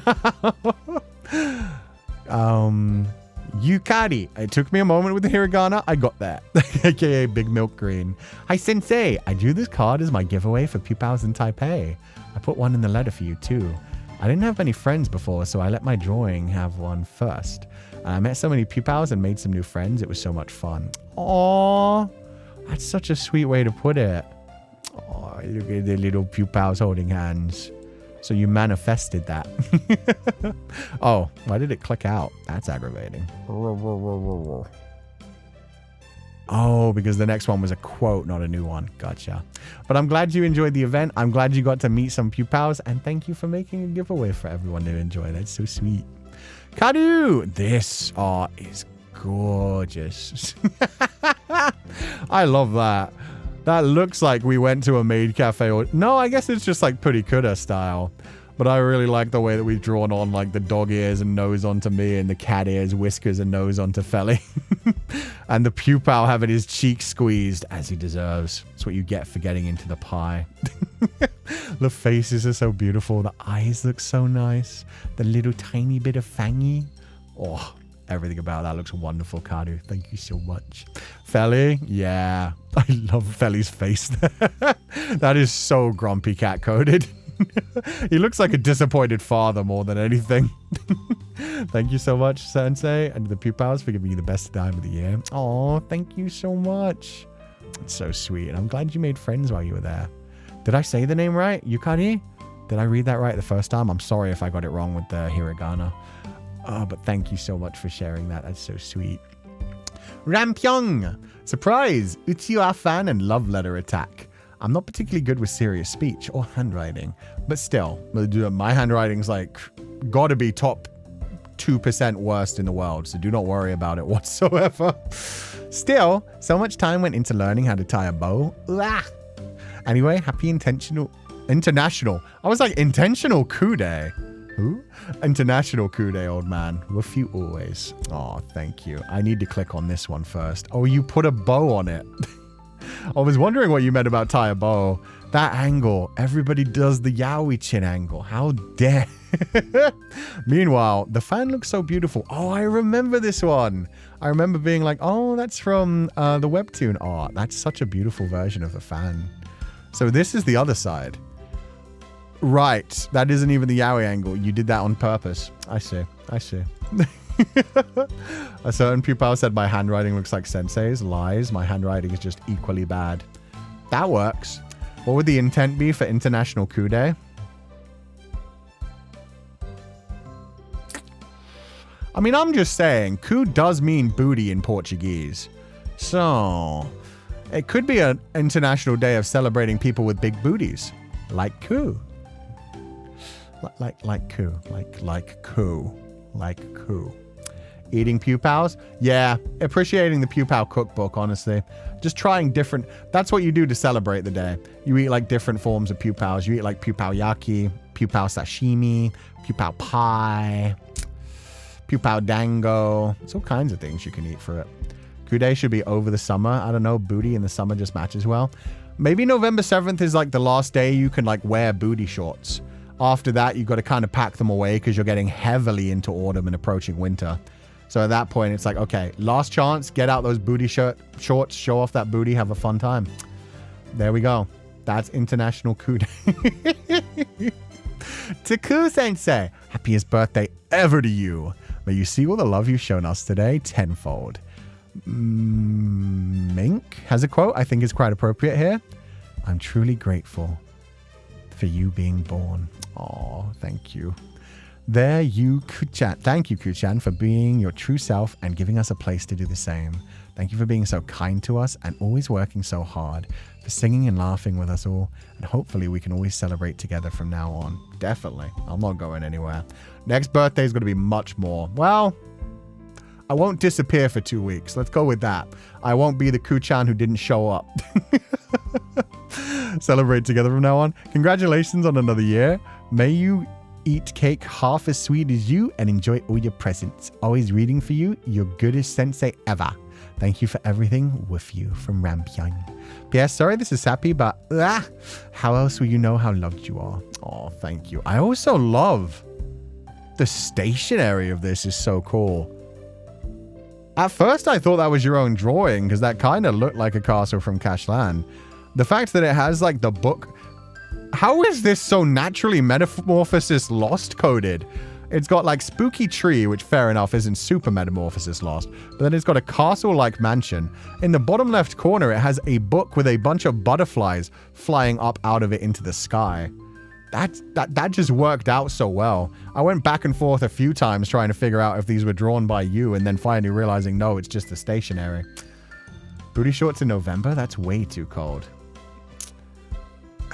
Yukari. It took me a moment with the hiragana. I got that. AKA Big Milk Green. Hi, Sensei. I drew this card as my giveaway for Pupals in Taipei. I put one in the letter for you, too. I didn't have many friends before, so I let my drawing have one first. And I met so many Pupals and made some new friends. It was so much fun. Aww. That's such a sweet way to put it. Oh, look at the little Pupals holding hands. So you manifested that. Oh, why did it click out? That's aggravating. Oh, because the next one was a quote, not a new one. Gotcha. But I'm glad you enjoyed the event. I'm glad you got to meet some Pupals. And thank you for making a giveaway for everyone to enjoy. That's so sweet. Kadu! This art is gorgeous. I love that. That looks like we went to a maid cafe. Or no, I guess it's just Purikura style. But I really like the way that we've drawn on like the dog ears and nose onto me and the cat ears, whiskers and nose onto Feli. And the Pupal having his cheeks squeezed as he deserves. That's what you get for getting into the pie. The faces are so beautiful. The eyes look so nice. The little tiny bit of fangy. Oh, everything about that looks wonderful, Kadu. Thank you so much. Feli, yeah. I love Feli's face there. That is so grumpy cat coded. He looks like a disappointed father more than anything. Thank you so much, Sensei, and the Pupals for giving me the best time of the year. Oh, thank you so much. It's so sweet, and I'm glad you made friends while you were there. Did I say the name right? Yukari? Did I read that right the first time? I'm sorry if I got it wrong with the hiragana. But thank you so much for sharing that. That's so sweet. Rampyong! Surprise! Uchiwa fan and love letter attack. I'm not particularly good with serious speech or handwriting, but still, my handwriting's like gotta be top 2% worst in the world, so do not worry about it whatsoever. Still, so much time went into learning how to tie a bow. Anyway, happy international. I was like, intentional Cú Day. Who? International Cú Day, old man. With you always. Oh, thank you. I need to click on this one first. Oh, you put a bow on it. I was wondering what you meant about tie a bow. That angle. Everybody does the yaoi chin angle. How dare. Meanwhile, the fan looks so beautiful. Oh, I remember this one. I remember being like, oh, that's from the webtoon art. That's such a beautiful version of the fan. So this is the other side. Right. That isn't even the yaoi angle. You did that on purpose. I see. I see. A certain pupil said my handwriting looks like Sensei's. Lies. My handwriting is just equally bad. That works. What would the intent be for International Cú Day? I mean, I'm just saying, Cú does mean booty in Portuguese. So, it could be an international day of celebrating people with big booties. Like Cú. Like Cú. Like Cú. Eating Pupals? Yeah, appreciating the Pupal cookbook, honestly. Just trying different... That's what you do to celebrate the day. You eat like different forms of Pupals. You eat like Pupal Yaki, Pupal Sashimi, Pupal Pie, Pupal Dango. There's all kinds of things you can eat for it. Cú Day should be over the summer. I don't know, booty in the summer just matches well. Maybe November 7th is like the last day you can like wear booty shorts. After that, you've got to kind of pack them away because you're getting heavily into autumn and approaching winter. So at that point, it's like, okay, last chance, get out those booty shorts, show off that booty, have a fun time. There we go. That's International Cú Day. To Cú Sensei, happiest birthday ever to you. May you see all the love you've shown us today tenfold. Mink has a quote I think is quite appropriate here. I'm truly grateful for you being born. Oh, thank you. There you, Kuchan. Thank you, Kuchan, for being your true self and giving us a place to do the same. Thank you for being so kind to us and always working so hard, for singing and laughing with us all, and hopefully we can always celebrate together from now on. Definitely. I'm not going anywhere. Next birthday is going to be much more. Well, I won't disappear for 2 weeks. Let's go with that. I won't be the Kuchan who didn't show up. Celebrate together from now on. Congratulations on another year. May you eat cake half as sweet as you and enjoy all your presents. Always reading for you, your goodest sensei ever. Thank you for everything with you from Rampyong. P.S. Sorry this is sappy, but how else will you know how loved you are? Oh, thank you. I also love the stationery of this is so cool. At first I thought that was your own drawing because that kind of looked like a castle from Cashland. The fact that it has like the book. How is this so naturally Metamorphosis Lost coded? It's got like spooky tree, which fair enough isn't super Metamorphosis Lost, but then it's got a castle-like mansion. In the bottom left corner, it has a book with a bunch of butterflies flying up out of it into the sky. That just worked out so well. I went back and forth a few times trying to figure out if these were drawn by you and then finally realizing, no, it's just the stationery. Booty shorts in November? That's way too cold.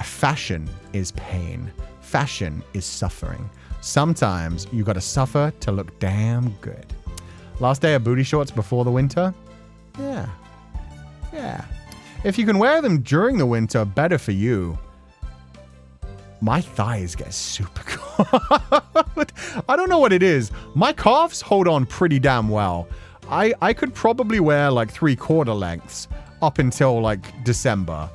Fashion is pain. Fashion is suffering. Sometimes you gotta suffer to look damn good. Last day of booty shorts before the winter? Yeah. If you can wear them during the winter, better for you. My thighs get super cold. I don't know what it is. My calves hold on pretty damn well. I could probably wear like 3/4 lengths up until like December.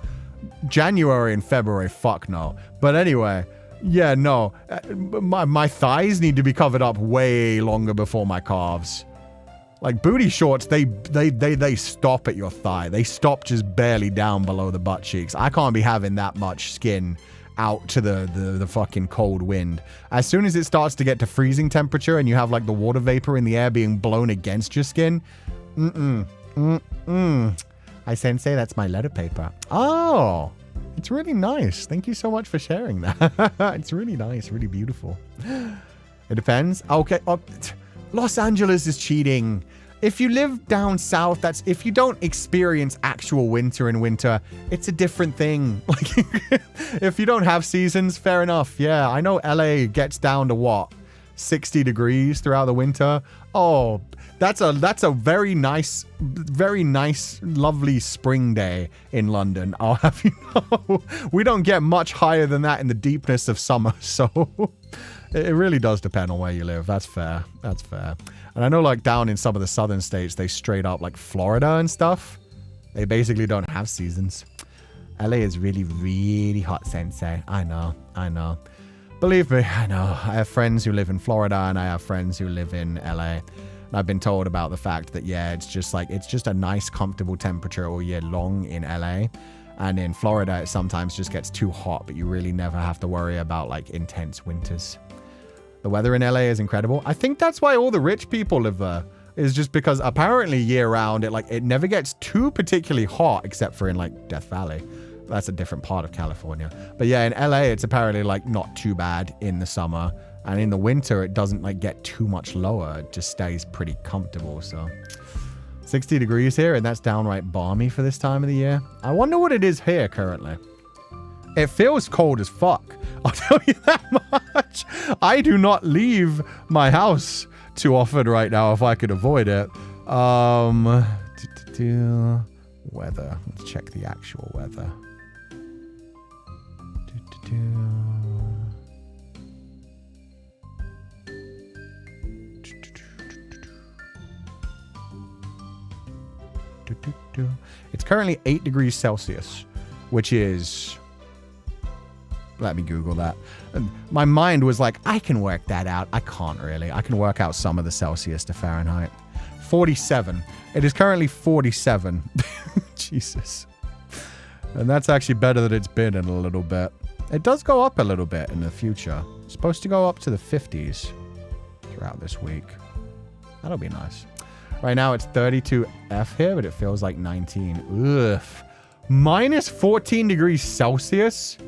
January and February, fuck no. But anyway, yeah, no. My thighs need to be covered up way longer before my calves. Like booty shorts, they stop at your thigh. They stop just barely down below the butt cheeks. I can't be having that much skin out to the fucking cold wind. As soon as it starts to get to freezing temperature and you have like the water vapor in the air being blown against your skin, I sensei, that's my letter paper. Oh, it's really nice. Thank you so much for sharing that. It's really nice, really beautiful. It depends. Okay. Los Angeles is cheating. If you live down south, if you don't experience actual winter in winter, it's a different thing. Like, if you don't have seasons, fair enough. Yeah, I know LA gets down to what? 60 degrees throughout the winter. Oh, that's a very nice, lovely spring day in London. I'll have you know. We don't get much higher than that in the deepness of summer, so it really does depend on where you live. That's fair. That's fair. And I know like down in some of the southern states, they straight up like Florida and stuff, they basically don't have seasons. LA is really, really hot, sensei. I know. Believe me, I know. I have friends who live in Florida and I have friends who live in LA. And I've been told about the fact that, yeah, it's just a nice, comfortable temperature all year long in LA. And in Florida, it sometimes just gets too hot, but you really never have to worry about like intense winters. The weather in LA is incredible. I think that's why all the rich people live there, is just because apparently year round, it never gets too particularly hot except for in like Death Valley. That's a different part of California. But yeah, in LA, it's apparently like not too bad in the summer. And in the winter, it doesn't like get too much lower. It just stays pretty comfortable. So 60 degrees here, and that's downright balmy for this time of the year. I wonder what it is here currently. It feels cold as fuck. I'll tell you that much. I do not leave my house too often right now if I could avoid it. Weather. Let's check the actual weather. It's currently 8 degrees Celsius, which is... Let me Google that. My mind was like, I can work that out. I can't really. I can work out some of the Celsius to Fahrenheit. 47. It is currently 47. Jesus. And that's actually better than it's been in a little bit. It does go up a little bit in the future. It's supposed to go up to the 50s throughout this week. That'll be nice. Right now it's 32 F here, but it feels like 19. Ugh. Minus 14 degrees Celsius?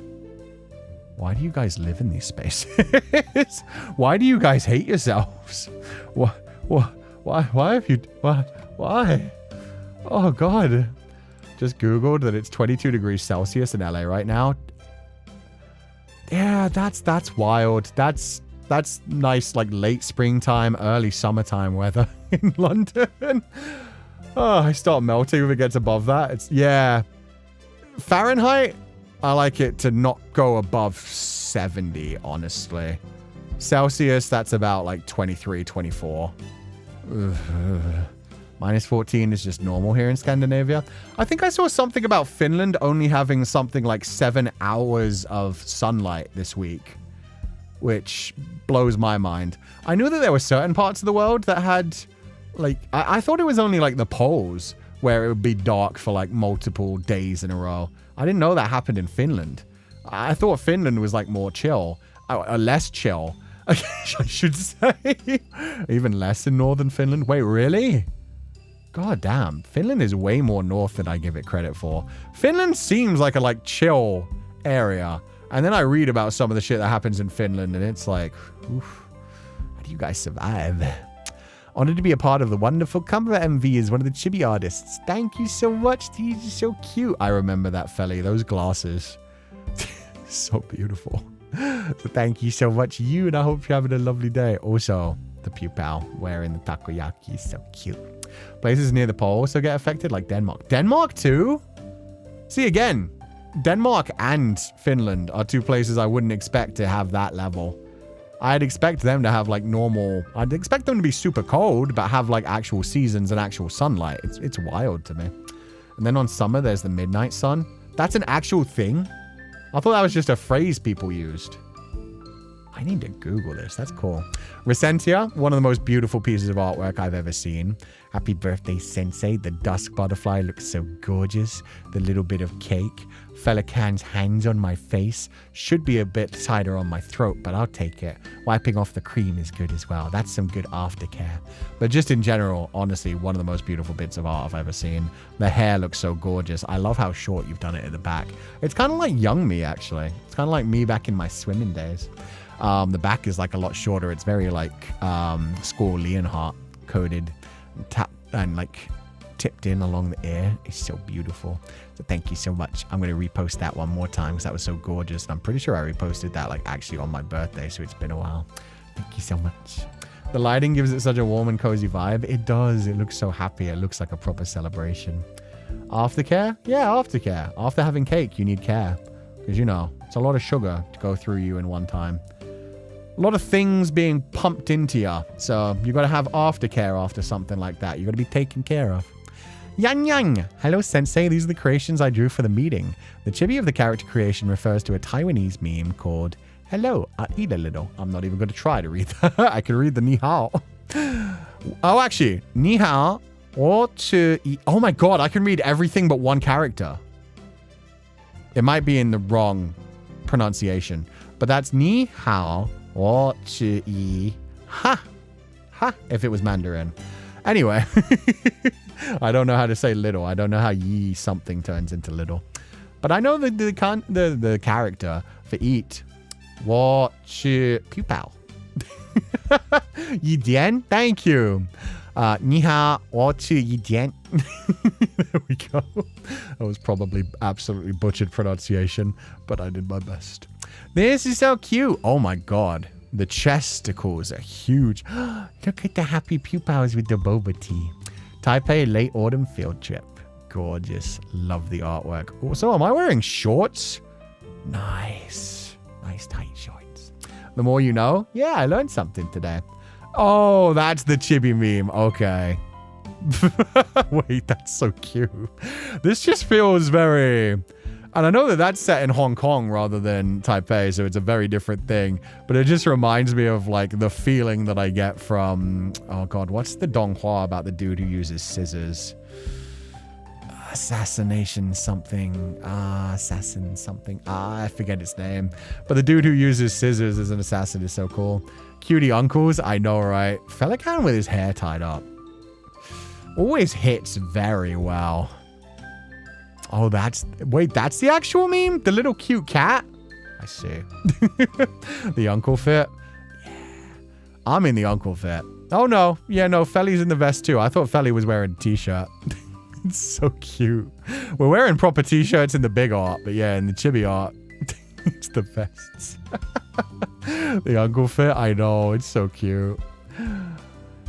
Why do you guys live in these spaces? Why do you guys hate yourselves? Why have you... Why? Oh, God. Just Googled that it's 22 degrees Celsius in LA right now. Yeah, that's wild. That's nice, like, late springtime, early summertime weather in London. Oh, I start melting if it gets above that. It's... Yeah. Fahrenheit... I like it to not go above 70, honestly. Celsius, that's about like 23, 24. Ugh. Minus 14 is just normal here in Scandinavia. I think I saw something about Finland only having something like 7 hours of sunlight this week, which blows my mind. I knew that there were certain parts of the world that had, like, I thought it was only like the poles where it would be dark for like multiple days in a row. I didn't know that happened in Finland. I thought Finland was like more chill, less chill, I should say. Even less in northern Finland. Wait, really? God damn, Finland is way more north than I give it credit for. Finland seems like a like chill area. And then I read about some of the shit that happens in Finland and it's like, oof, how do you guys survive? Honored to be a part of the wonderful cover MV as one of the chibi artists. Thank you so much. You're so cute. I remember that, Feli. Those glasses. So beautiful. So thank you so much, you, and I hope you're having a lovely day. Also, the Pupal wearing the takoyaki is so cute. Places near the pole also get affected, like Denmark. Denmark too? See, again, Denmark and Finland are two places I wouldn't expect to have that level. I'd expect them to have like normal, I'd expect them to be super cold, but have like actual seasons and actual sunlight. It's wild to me. And then on summer, there's the midnight sun. That's an actual thing? I thought that was just a phrase people used. I need to Google this. That's cool. Recentia, one of the most beautiful pieces of artwork I've ever seen. Happy birthday, Sensei. The dusk butterfly looks so gorgeous. The little bit of cake. Feileacan's hands on my face. Should be a bit tighter on my throat, but I'll take it. Wiping off the cream is good as well. That's some good aftercare. But just in general, honestly, one of the most beautiful bits of art I've ever seen. The hair looks so gorgeous. I love how short you've done it at the back. It's kind of like young me, actually. It's kind of like me back in my swimming days. The back is like a lot shorter. It's very like Score Leonhardt coded, tap and like tipped in along the ear. It's so beautiful. So thank you so much. I'm going to repost that one more time because that was so gorgeous. And I'm pretty sure I reposted that like actually on my birthday. So it's been a while. Thank you so much. The lighting gives it such a warm and cozy vibe. It does. It looks so happy. It looks like a proper celebration. Aftercare? Yeah, aftercare. After having cake, you need care. Because, you know, it's a lot of sugar to go through you in one time. A lot of things being pumped into you. So you got to have aftercare after something like that. You got to be taken care of. Yang Yang. Hello, Sensei. These are the creations I drew for the meeting. The chibi of the character creation refers to a Taiwanese meme called, hello, I eat a little. I'm not even going to try to read that. I can read the ni hao. Oh, actually, ni hao or to eat. Oh my God, I can read everything but one character. It might be in the wrong pronunciation, but that's ni hao. Or to yi ha ha if it was Mandarin. Anyway, I don't know how to say little. I don't know how yi something turns into little. But I know the character for eat. Wo chi Pupal. Yi dian. Thank you. Ni hao wo chi yi dian. There we go. That was probably absolutely butchered pronunciation, but I did my best. This is so cute. Oh my God. The chesticles are huge. Look at the happy pupils with the boba tea. Taipei late autumn field trip. Gorgeous. Love the artwork. Also, am I wearing shorts? Nice. Nice tight shorts. The more you know. Yeah, I learned something today. Oh, that's the chibi meme. Okay. Wait, that's so cute. This just feels very... And I know that that's set in Hong Kong rather than Taipei, so it's a very different thing. But it just reminds me of, like, the feeling that I get from... Oh, God, what's the donghua about the dude who uses scissors? Assassination something. Assassin something. I forget its name. But the dude who uses scissors as an assassin is so cool. Cutie uncles, I know, right? Feileacan with his hair tied up. Always hits very well. Oh, that's... Wait, that's the actual meme? The little cute cat? I see. The uncle fit? Yeah. I'm in the uncle fit. Oh, no. Yeah, no, Felly's in the vest, too. I thought Felly was wearing a t-shirt. It's so cute. We're wearing proper t-shirts in the big art, but yeah, in the chibi art, it's the vests. The uncle fit? I know. It's so cute.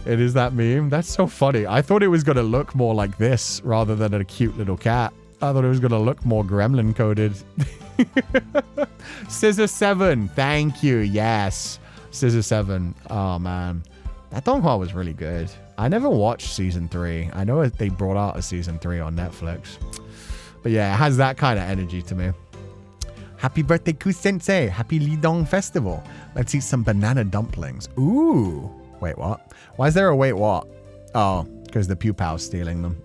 It is that meme? That's so funny. I thought it was going to look more like this rather than a cute little cat. I thought it was going to look more gremlin coded. Scissor 7. Thank you. Yes. Scissor 7. Oh, man. That donghua was really good. I never watched season 3. I know they brought out a season 3 on Netflix. But yeah, it has that kind of energy to me. Happy birthday, Ku Sensei. Happy Lidong Festival. Let's eat some banana dumplings. Ooh. Wait, what? Why is there a wait, what? Oh, because the Pupal's stealing them.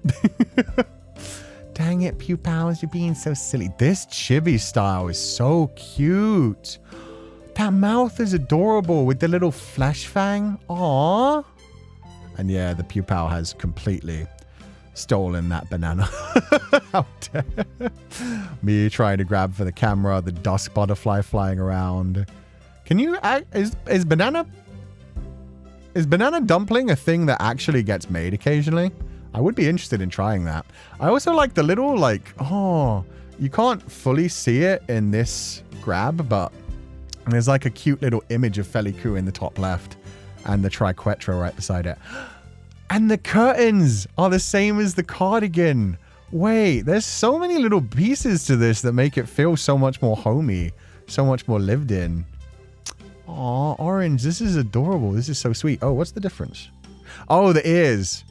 Dang it, Pupals, you're being so silly. This chibi style is so cute. That mouth is adorable with the little flesh fang. Aww. And yeah, the Pupal has completely stolen that banana. How dare. Me trying to grab for the camera, the dusk butterfly flying around. Can you... Is banana dumpling a thing that actually gets made occasionally? I would be interested in trying that. I also like the little, like, oh, you can't fully see it in this grab, but there's like a cute little image of Féileacán in the top left and the triquetra right beside it. And the curtains are the same as the cardigan. Wait, there's so many little pieces to this that make it feel so much more homey, so much more lived in. Aw, Orange, this is adorable. This is so sweet. Oh, what's the difference? Oh, the ears.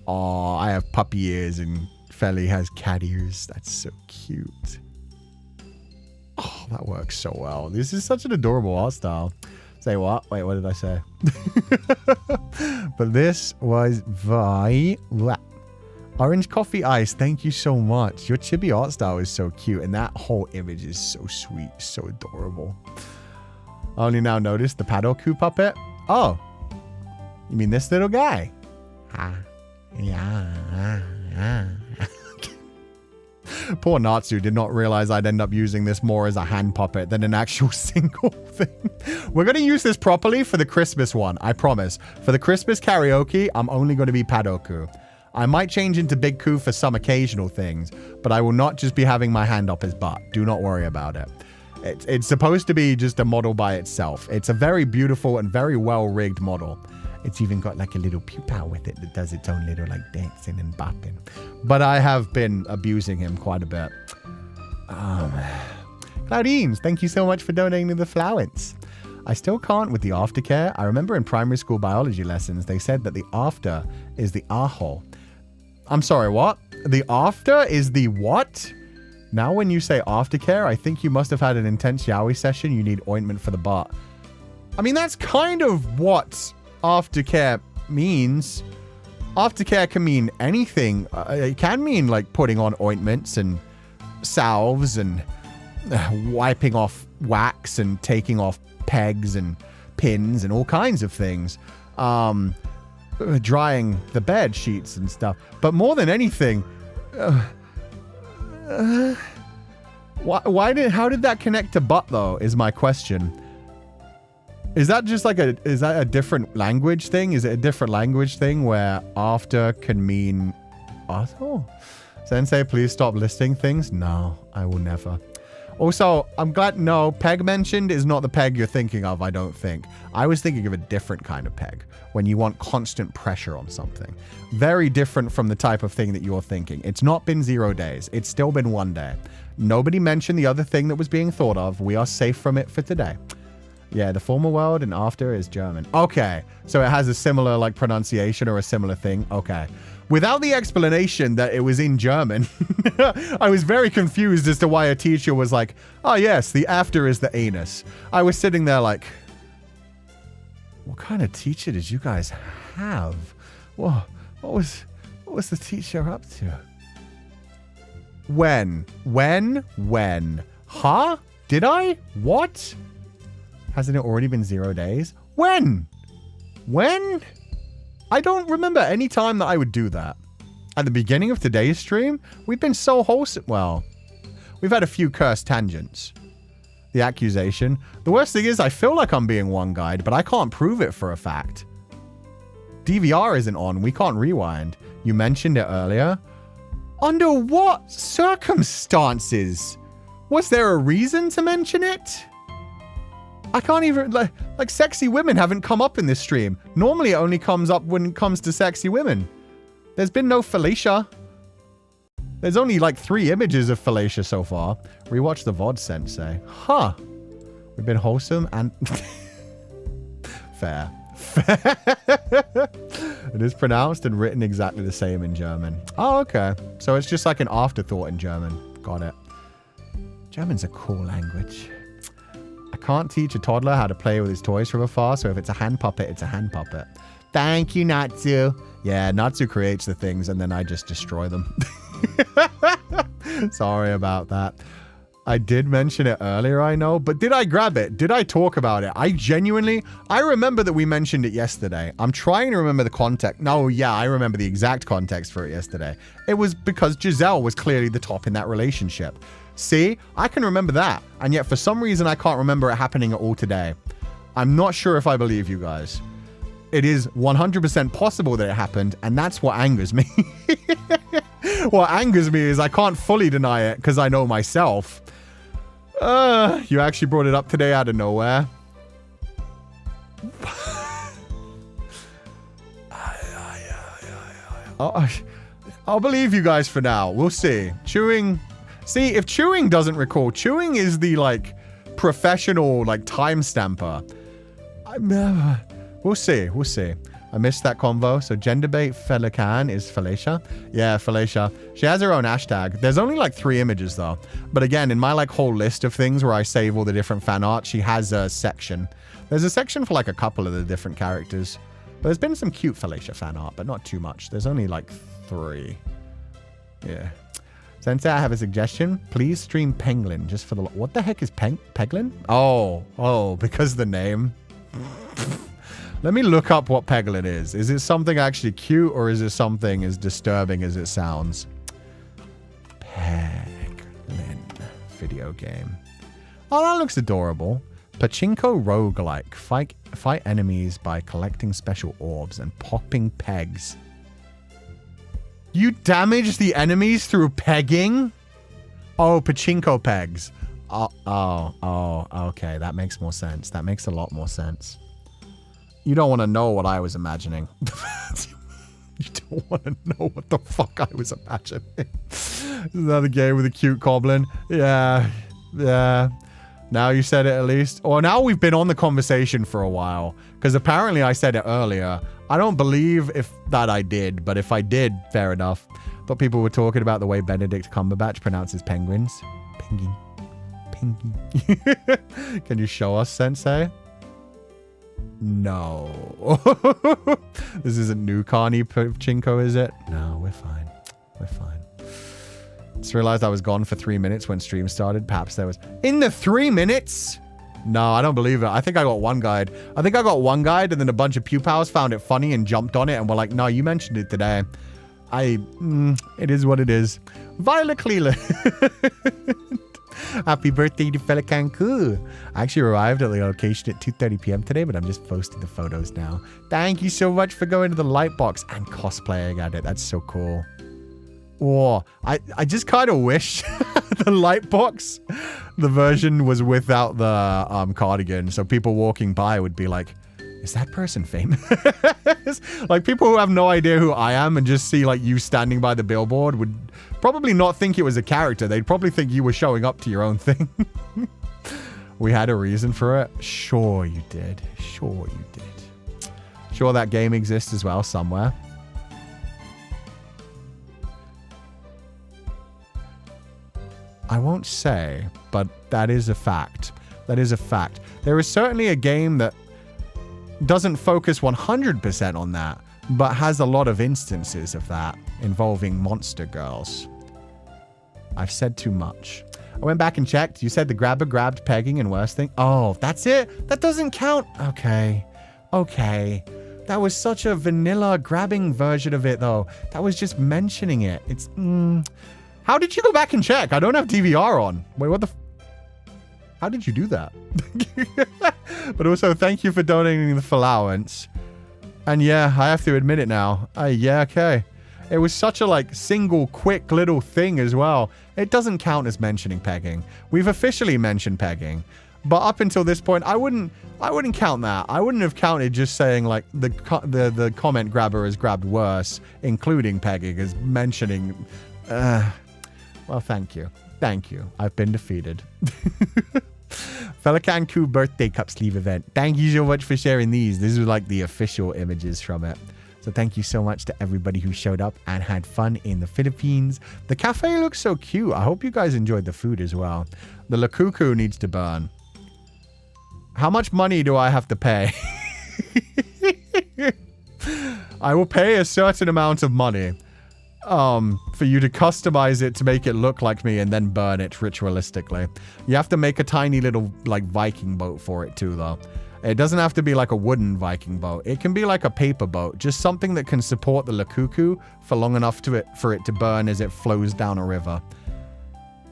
Aw, I have puppy ears and Feli has cat ears. That's so cute. Oh, that works so well. This is such an adorable art style. Say what? Wait, what did I say? But this was Violet. Orange Coffee Ice, thank you so much. Your chibi art style is so cute, and that whole image is so sweet, so adorable. I only now noticed the Padoku puppet. Oh, you mean this little guy? Poor Natsu did not realize I'd end up using this more as a hand puppet than an actual single thing. We're going to use this properly for the Christmas one, I promise. For the Christmas karaoke, I'm only going to be Padoku. I might change into Big Ku for some occasional things, but I will not just be having my hand up his butt. Do not worry about it. It's supposed to be just a model by itself. It's a very beautiful and very well-rigged model. It's even got like a little pupal with it that does its own little like dancing and bopping. But I have been abusing him quite a bit. Claudines, thank you so much for donating to the flowers. I still can't with the aftercare. I remember in primary school biology lessons, they said that the after is the aho. I'm sorry, what? The after is the what? Now when you say aftercare, I think you must have had an intense yaoi session. You need ointment for the butt. I mean, that's kind of what aftercare means. Aftercare can mean anything. It can mean like putting on ointments and salves and wiping off wax and taking off pegs and pins and all kinds of things. Drying the bed sheets and stuff. But more than anything, how did that connect to butt though, is my question. Is that just like is that a different language thing? Is it a different language thing where after can mean oh? Sensei, please stop listing things. No, I will never. Also, I'm glad, no, peg mentioned is not the peg you're thinking of, I don't think. I was thinking of a different kind of peg, when you want constant pressure on something. Very different from the type of thing that you're thinking. It's not been 0 days. It's still been 1 day. Nobody mentioned the other thing that was being thought of. We are safe from it for today. Yeah, the former world and after is German. Okay, so it has a similar like pronunciation or a similar thing. Okay. Without the explanation that it was in German, I was very confused as to why a teacher was like, oh yes, the after is the anus. I was sitting there like, what kind of teacher did you guys have? Whoa, what was the teacher up to? When? Huh? Did I? What? Hasn't it already been 0 days? When? I don't remember any time that I would do that. At the beginning of today's stream, we've been so wholesome. Well, we've had a few cursed tangents. The accusation. The worst thing is I feel like I'm being one guide, but I can't prove it for a fact. DVR isn't on. We can't rewind. You mentioned it earlier. Under what circumstances? Was there a reason to mention it? I can't even, like sexy women haven't come up in this stream. Normally it only comes up when it comes to sexy women. There's been no Feileacan. There's only like 3 images of Feileacan so far. Rewatch the VOD, Sensei. Huh. We've been wholesome and... Fair. It is pronounced and written exactly the same in German. Oh, okay. So it's just like an afterthought in German. Got it. German's a cool language. I can't teach a toddler how to play with his toys from afar, so if it's a hand puppet, it's a hand puppet. Thank you, Natsu. Yeah, Natsu creates the things and then I just destroy them. Sorry about that. I did mention it earlier, I know, but did I grab it? Did I talk about it? I remember that we mentioned it yesterday. I'm trying to remember the context. No, yeah, I remember the exact context for it yesterday. It was because Giselle was clearly the top in that relationship. See, I can remember that, and yet for some reason I can't remember it happening at all today. I'm not sure if I believe you guys. It is 100% possible that it happened, and that's what angers me. What angers me is I can't fully deny it because I know myself. You actually brought it up today out of nowhere. I'll believe you guys for now. We'll see. Chewing... See, if Chewing doesn't recall, Chewing is the, like, professional, like, time stamper. We'll see. We'll see. I missed that convo. So gender bait Féileacán is Feileacan. Yeah, Feileacan. She has her own hashtag. There's only like 3 images though. But again, in my like whole list of things where I save all the different fan art, she has a section. There's a section for like a couple of the different characters. But there's been some cute Feileacan fan art, but not too much. There's only like 3. Yeah. Sensei, I have a suggestion. Please stream Penguin just for the... What the heck is Peglin? Oh, because the name. Let me look up what Peglin is. Is it something actually cute or is it something as disturbing as it sounds? Peglin. Video game. Oh, that looks adorable. Pachinko roguelike. Fight enemies by collecting special orbs and popping pegs. You damage the enemies through pegging? Oh, pachinko pegs. Oh, okay. That makes more sense. That makes a lot more sense. You don't want to know what I was imagining. You don't want to know what the fuck I was imagining. Another game with a cute goblin. Yeah. Now you said it at least. Or now we've been on the conversation for a while. Because apparently I said it earlier. I don't believe that I did, but if I did, fair enough. Thought people were talking about the way Benedict Cumberbatch pronounces penguins. Penguin. Can you show us, Sensei? No. This isn't new Carney Pachinko, is it? No, we're fine. We're fine. Just realized I was gone for 3 minutes when stream started. Perhaps there was... In the 3 minutes? No, I don't believe it. I think I got one guide. I think I got one guide and then a bunch of Pupals found it funny and jumped on it and were like, no, you mentioned it today. It is what it is. Violet Cleland. Happy birthday to Féileacán and Cú. I actually arrived at the location at 2:30 p.m. today, but I'm just posting the photos now. Thank you so much for going to the Lightbox and cosplaying at it. That's so cool. Oh, I just kind of wish the Lightbox, the version was without the cardigan, so people walking by would be like, is that person famous? Like people who have no idea who I am and just see like you standing by the billboard would probably not think it was a character. They'd probably think you were showing up to your own thing. We had a reason for it. Sure you did. Sure you did. Sure that game exists as well somewhere. I won't say, but that is a fact. That is a fact. There is certainly a game that doesn't focus 100% on that, but has a lot of instances of that involving monster girls. I've said too much. I went back and checked. You said the grabber grabbed pegging and worse thing. Oh, that's it? That doesn't count. Okay. Okay. That was such a vanilla grabbing version of it, though. That was just mentioning it. It's... How did you go back and check? I don't have DVR on. Wait, what the... How did you do that? But also, thank you for donating the allowance. And yeah, I have to admit it now. Yeah, okay. It was such a like single quick little thing as well. It doesn't count as mentioning pegging. We've officially mentioned pegging. But up until this point, I wouldn't count that. I wouldn't have counted just saying like the comment grabber has grabbed worse, including pegging, as mentioning... Well, thank you. Thank you. I've been defeated. Féileacán and Cú birthday cup sleeve event. Thank you so much for sharing these. These are like the official images from it. So thank you so much to everybody who showed up and had fun in the Philippines. The cafe looks so cute. I hope you guys enjoyed the food as well. The Lakuku needs to burn. How much money do I have to pay? I will pay a certain amount of money. For you to customize it to make it look like me and then burn it ritualistically. You have to make a tiny little, like, Viking boat for it too, though. It doesn't have to be like a wooden Viking boat. It can be like a paper boat. Just something that can support the Lakuku for long enough for it to burn as it flows down a river.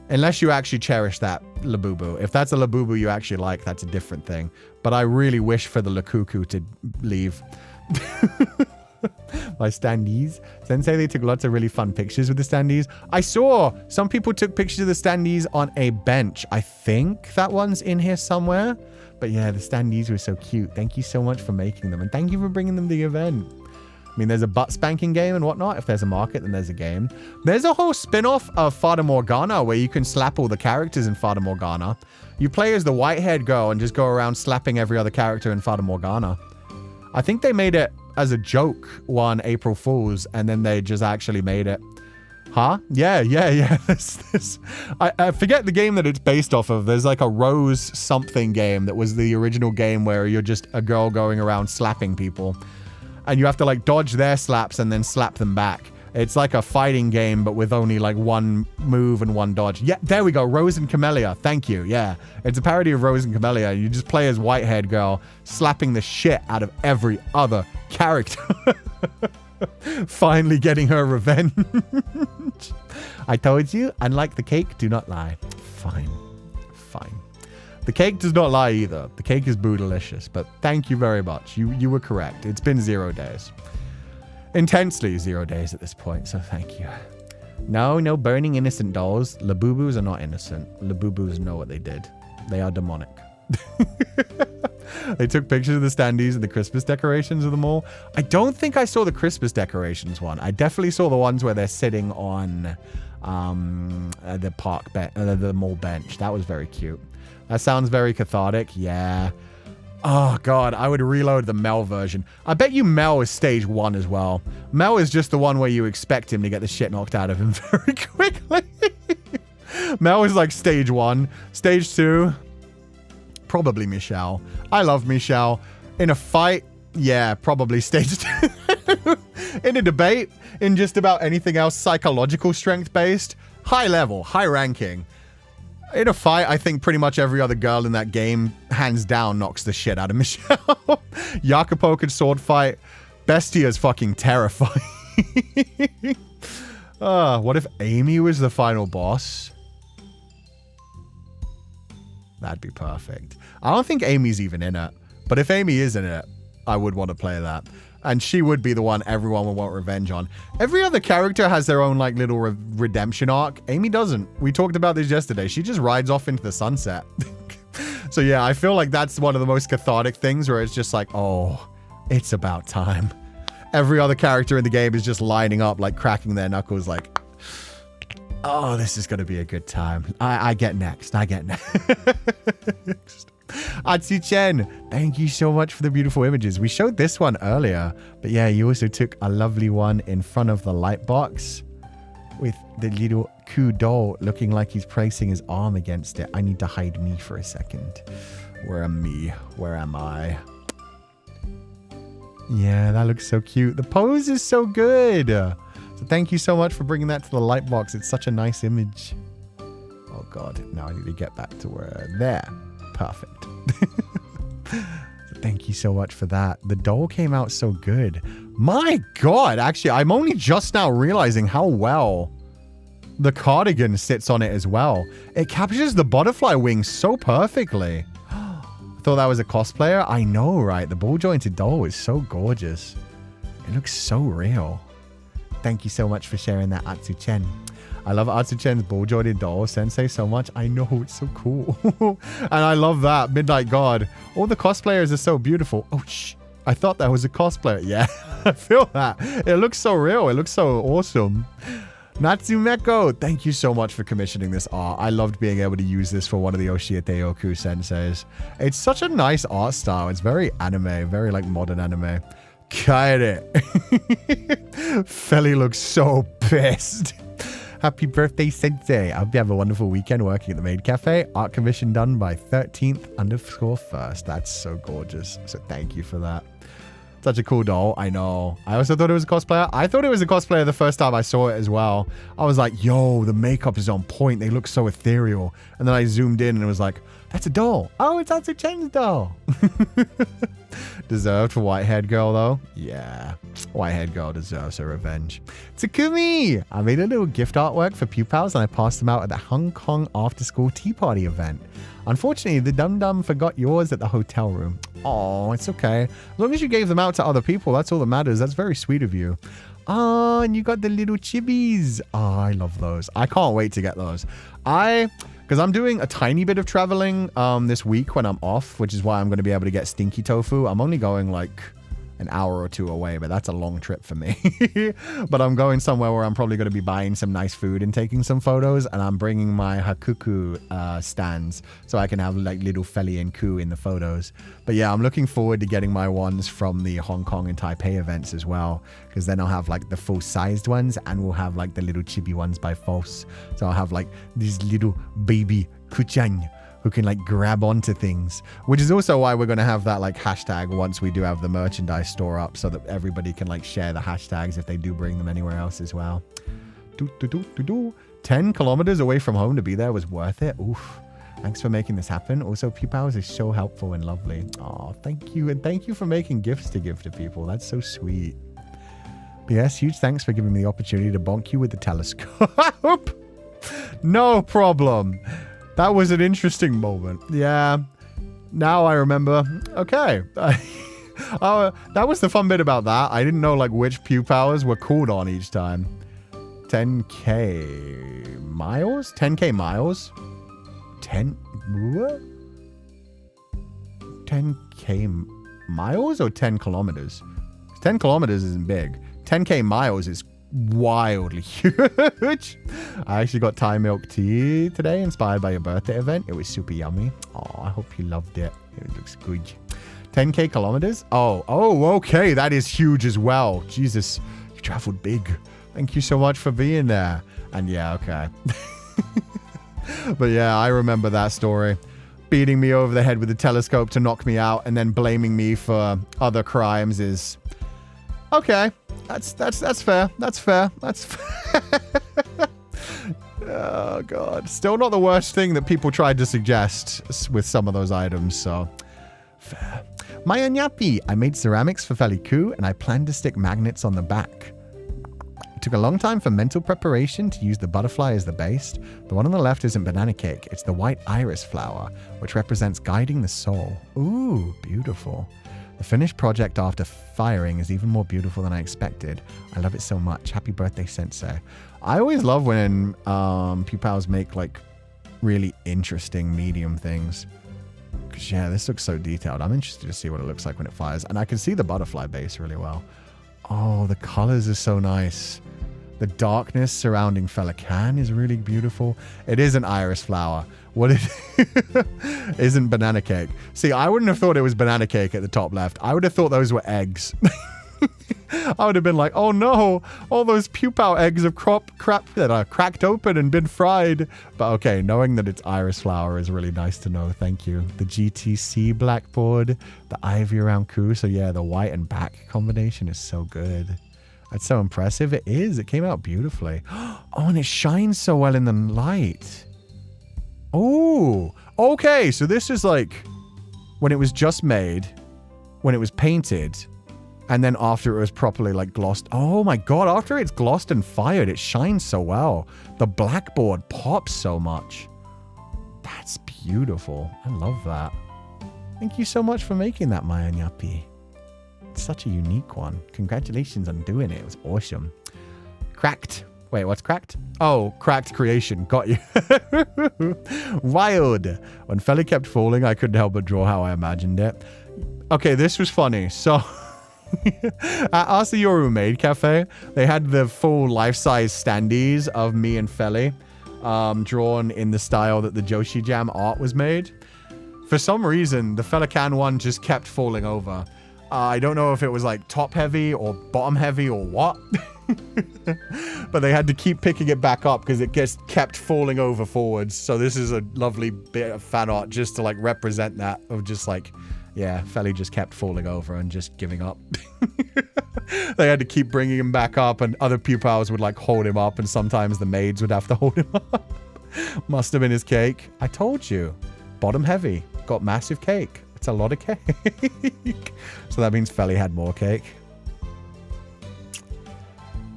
Unless you actually cherish that Labubu. If that's a Labubu you actually like, that's a different thing. But I really wish for the Lakuku to leave. My standees. Sensei, they took lots of really fun pictures with the standees. I saw some people took pictures of the standees on a bench. I think that one's in here somewhere. But yeah, the standees were so cute. Thank you so much for making them. And thank you for bringing them to the event. I mean, there's a butt spanking game and whatnot. If there's a market, then there's a game. There's a whole spin-off of Fata Morgana where you can slap all the characters in Fata Morgana. You play as the white-haired girl and just go around slapping every other character in Fata Morgana. I think they made it as a joke one April Fool's, and then they just actually made it. Huh? Yeah. I forget the game that it's based off of. There's like a Rose something game that was the original game where you're just a girl going around slapping people. And you have to like dodge their slaps and then slap them back. It's like a fighting game, but with only like one move and one dodge. Yeah, there we go. Rose and Camellia. Thank you. Yeah. It's a parody of Rose and Camellia. You just play as white-haired girl, slapping the shit out of every other character. Finally getting her revenge. I told you, unlike the cake, do not lie. Fine. The cake does not lie either. The cake is boodalicious, but thank you very much. You were correct. It's been 0 days. Intensely 0 days at this point, so thank you. No burning innocent dolls. Labubus are not innocent. Labubus know what they did. They are demonic. They took pictures of the standees and the Christmas decorations of the mall. I don't think I saw the Christmas decorations one. I definitely saw the ones where they're sitting on the park the mall bench. That was very cute. That sounds very cathartic. Yeah. Oh, God. I would reload the Mel version. I bet you Mel is stage 1 as well. Mel is just the one where you expect him to get the shit knocked out of him very quickly. Mel is like stage 1. Stage 2, probably Michelle. I love Michelle. In a fight, yeah, probably stage 2. In a debate, in just about anything else psychological strength based, high level, high ranking. In a fight, I think pretty much every other girl in that game, hands down, knocks the shit out of Michelle. Jacopo could sword fight. Bestia is fucking terrifying. What if Amy was the final boss? That'd be perfect. I don't think Amy's even in it. But if Amy is in it, I would want to play that. And she would be the one everyone would want revenge on. Every other character has their own like little redemption arc. Amy doesn't. We talked about this yesterday. She just rides off into the sunset. So yeah, I feel like that's one of the most cathartic things where it's just like, oh, it's about time. Every other character in the game is just lining up, like cracking their knuckles like, oh, this is going to be a good time. I get next. Atsu-chen, thank you so much for the beautiful images. We showed this one earlier, but yeah, you also took a lovely one in front of the light box with the little Cú doll looking like he's placing his arm against it. I need to hide me for a second. Where am me? Where am I? Yeah, that looks so cute. The pose is so good. So thank you so much for bringing that to the light box. It's such a nice image. Oh God, now I need to get back to where there. Perfect. Thank you so much for that. The doll came out so good. My God, actually, I'm only just now realizing how well the cardigan sits on it as well. It captures the butterfly wings so perfectly. I thought that was a cosplayer. I know, right? The ball-jointed doll is so gorgeous. It looks so real. Thank you so much for sharing that, Atsu-chen. I love Atsu-chen's ball-jointed doll sensei so much. I know, it's so cool. And I love that. Midnight God. All the cosplayers are so beautiful. Oh, shh. I thought that was a cosplayer. Yeah, I feel that. It looks so real. It looks so awesome. Natsumeko, thank you so much for commissioning this art. I loved being able to use this for one of the Oshiete-oku senseis. It's such a nice art style. It's very anime, very like modern anime. Kaede. Feli looks so pissed. Happy birthday, Sensei. I hope you have a wonderful weekend working at the Maid Cafe. Art commission done by 13th_1st. That's so gorgeous. So thank you for that. Such a cool doll. I know. I also thought it was a cosplayer. I thought it was a cosplayer the first time I saw it as well. I was like, yo, the makeup is on point. They look so ethereal. And then I zoomed in and it was like, that's a doll. Oh, it's Atsu-chen's doll. Deserved for white-haired girl, though. Yeah, white-haired girl deserves her revenge. Takumi! I made a little gift artwork for Pupals and I passed them out at the Hong Kong after-school tea party event. Unfortunately, the dum-dum forgot yours at the hotel room. Oh, it's okay. As long as you gave them out to other people, that's all that matters. That's very sweet of you. Oh, and you got the little chibis. Oh, I love those. I can't wait to get those. Because I'm doing a tiny bit of traveling this week when I'm off, which is why I'm going to be able to get stinky tofu. I'm only going like an hour or two away, but that's a long trip for me. But I'm going somewhere where I'm probably going to be buying some nice food and taking some photos, and I'm bringing my Hakuku stands so I can have like little Féileacán and Cú in the photos. But yeah, I'm looking forward to getting my ones from the Hong Kong and Taipei events as well, because then I'll have like the full-sized ones, and we'll have like the little chibi ones by False. So I'll have like these little baby kuchan who can like grab onto things, which is also why we're going to have that like hashtag once we do have the merchandise store up, so that everybody can like share the hashtags if they do bring them anywhere else as well. 10 kilometers away from home to be there was worth it. Oof. Thanks for making this happen. Also, Pupals is so helpful and lovely. Oh, thank you. And thank you for making gifts to give to people. That's so sweet. But yes, huge thanks for giving me the opportunity to bonk you with the telescope. No problem. That was an interesting moment. Yeah. Now I remember. Okay. That was the fun bit about that. I didn't know like which Pupals were called on each time. 10k miles? 10k miles? 10k miles or 10 kilometers? 10 kilometers isn't big. 10k miles is wildly huge. I actually got Thai milk tea today, inspired by your birthday event. It was super yummy. Oh, I hope you loved it. It looks good. 10k kilometers? Oh, okay. That is huge as well. Jesus, you traveled big. Thank you so much for being there. And yeah, okay. But yeah, I remember that story. Beating me over the head with the telescope to knock me out and then blaming me for other crimes is... Okay. That's fair. That's fair. That's fair. Oh, God. Still not the worst thing that people tried to suggest with some of those items, so... Fair. Maya Nyapi. I made ceramics for Feileacan, and I plan to stick magnets on the back. It took a long time for mental preparation to use the butterfly as the base. The one on the left isn't banana cake. It's the white iris flower, which represents guiding the soul. Ooh, beautiful. The finished project after firing is even more beautiful than I expected. I love it so much. Happy birthday, Sensei. I always love when Pupals make like really interesting medium things. Because yeah, this looks so detailed. I'm interested to see what it looks like when it fires. And I can see the butterfly base really well. Oh, the colors are so nice. The darkness surrounding Féileacan is really beautiful. It is an iris flower. What it isn't banana cake. See, I wouldn't have thought it was banana cake at the top left. I would have thought those were eggs. I would have been like, oh no, all those Pupal eggs of crap that are cracked open and been fried. But okay, knowing that it's iris flower is really nice to know. Thank you. The GTC blackboard, the ivy around Cú. So yeah, the white and black combination is so good. That's so impressive. It is. It came out beautifully. Oh, and it shines so well in the light. Oh, okay. So this is like when it was just made, when it was painted, and then after it was properly like glossed. Oh my God. After it's glossed and fired, it shines so well. The blackboard pops so much. That's beautiful. I love that. Thank you so much for making that, Maya Nyapi. It's such a unique one. Congratulations on doing it. It was awesome. Cracked. Wait, what's cracked? Oh, cracked creation. Got you. Wild. When Feli kept falling, I couldn't help but draw how I imagined it. Okay, this was funny. So, at Asa Yoru Maid Cafe, they had the full life-size standees of me and Feli, drawn in the style that the Joshi Jam art was made. For some reason, the Feileacan one just kept falling over. I don't know if it was like top heavy or bottom heavy or what. But they had to keep picking it back up because it just kept falling over forwards. So this is a lovely bit of fan art just to like represent that of just like, yeah, Feli just kept falling over and just giving up. They had to keep bringing him back up, and other Pupals would like hold him up, and sometimes the maids would have to hold him up. Must have been his cake. I told you. Bottom heavy. Got massive cake. It's a lot of cake. So that means Feli had more cake.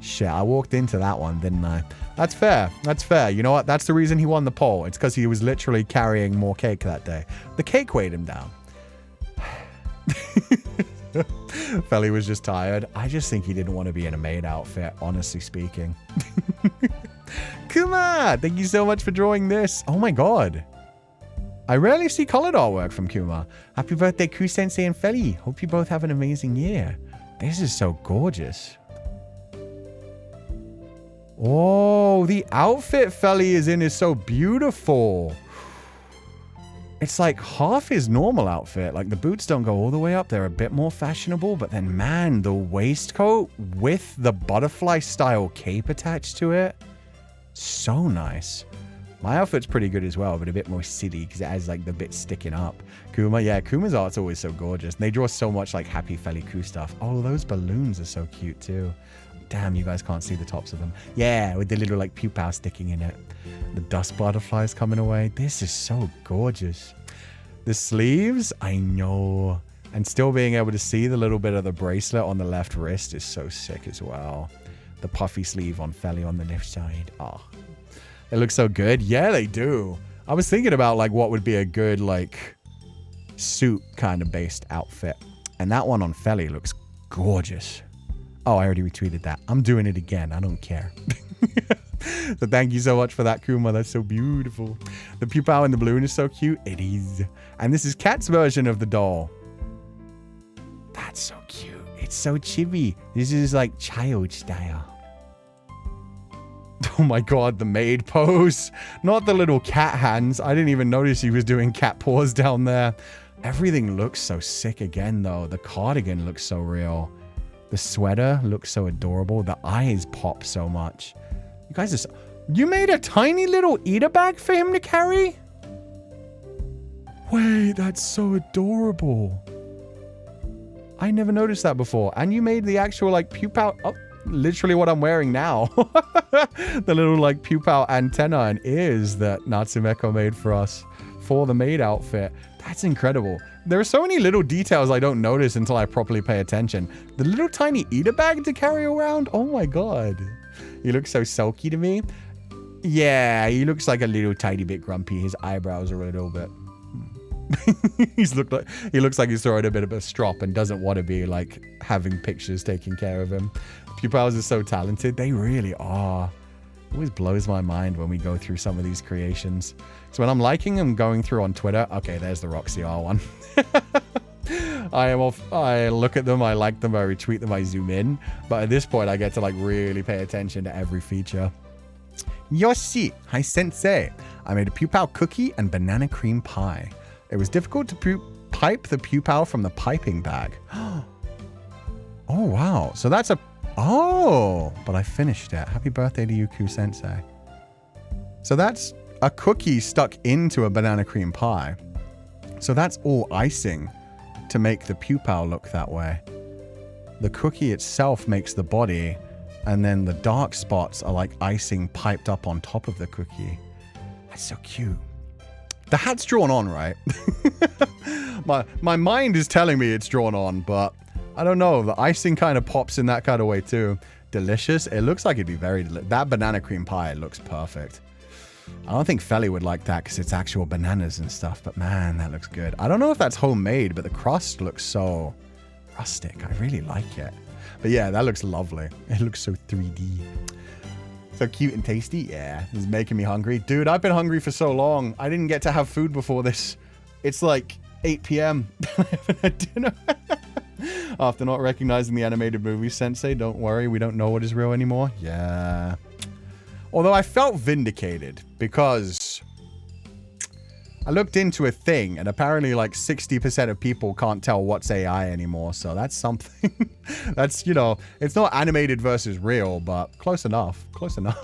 Shit, I walked into that one, didn't I? That's fair. That's fair. You know what? That's the reason he won the poll. It's because he was literally carrying more cake that day. The cake weighed him down. Feli was just tired. I just think he didn't want to be in a maid outfit, honestly speaking. Kuma! Thank you so much for drawing this. Oh my god. I rarely see colored artwork from Kuma. Happy birthday, Ku Sensei and Feli. Hope you both have an amazing year. This is so gorgeous. Oh, the outfit Feli is in is so beautiful. It's like half his normal outfit. Like the boots don't go all the way up. They're a bit more fashionable. But then, man, the waistcoat with the butterfly style cape attached to it. So nice. My outfit's pretty good as well, but a bit more silly because it has like the bit sticking up. Kuma, yeah, Kuma's art's always so gorgeous. And they draw so much like happy Féileacán stuff. Oh, those balloons are so cute too. Damn, you guys can't see the tops of them. Yeah, with the little like Pupal sticking in it. The dust butterflies coming away. This is so gorgeous. The sleeves, I know. And still being able to see the little bit of the bracelet on the left wrist is so sick as well. The puffy sleeve on Feli on the left side. Oh, they look so good. Yeah, they do. I was thinking about like what would be a good like suit kind of based outfit. And that one on Feli looks gorgeous. Oh, I already retweeted that. I'm doing it again. I don't care. So thank you so much for that, Kuma. That's so beautiful. The Pupal in the balloon is so cute. It is. And this is Kat's version of the doll. That's so cute. It's so chibi. This is like child style. Oh my god, the maid pose. Not the little cat hands. I didn't even notice he was doing cat paws down there. Everything looks so sick again, though. The cardigan looks so real. The sweater looks so adorable. The eyes pop so much. You guys are so... You made a tiny little eater bag for him to carry? Wait, that's so adorable. I never noticed that before. And you made the actual like Pupal... Oh, literally what I'm wearing now. The little like Pupal antenna and ears that Natsumeko made for us for the maid outfit. That's incredible. There are so many little details I don't notice until I properly pay attention. The little tiny eater bag to carry around. Oh my god. He looks so sulky to me. Yeah, he looks like a little tiny bit grumpy. His eyebrows are a little bit... he looks like he's throwing a bit of a strop and doesn't want to be like having pictures taking care of him. Pupals are so talented. They really are. It always blows my mind when we go through some of these creations. So when I'm liking them going through on Twitter, okay, there's the Roxy R one. I look at them, I like them, I retweet them, I zoom in. But at this point, I get to like really pay attention to every feature. Yoshi, hi sensei. I made a Pupal cookie and banana cream pie. It was difficult to pipe the Pupal from the piping bag. Oh, wow. So that's a... Oh, but I finished it. Happy birthday to you, Ku-sensei. So that's a cookie stuck into a banana cream pie. So that's all icing to make the Pupal look that way. The cookie itself makes the body, and then the dark spots are like icing piped up on top of the cookie. That's so cute. The hat's drawn on, right? My mind is telling me it's drawn on, but I don't know. The icing kind of pops in that kind of way too. Delicious. It looks like it'd be very delicious. That banana cream pie looks perfect. I don't think Feli would like that because it's actual bananas and stuff, but man, that looks good. I don't know if that's homemade, but the crust looks so rustic. I really like it. But yeah, that looks lovely. It looks so 3D. So cute and tasty. Yeah, it's making me hungry. Dude, I've been hungry for so long. I didn't get to have food before this. It's like 8 p.m. I haven't had dinner. After not recognizing the animated movie, Sensei, don't worry, we don't know what is real anymore. Yeah. Although I felt vindicated because I looked into a thing and apparently like 60% of people can't tell what's AI anymore. So that's something. That's, you know, it's not animated versus real, but close enough. Close enough.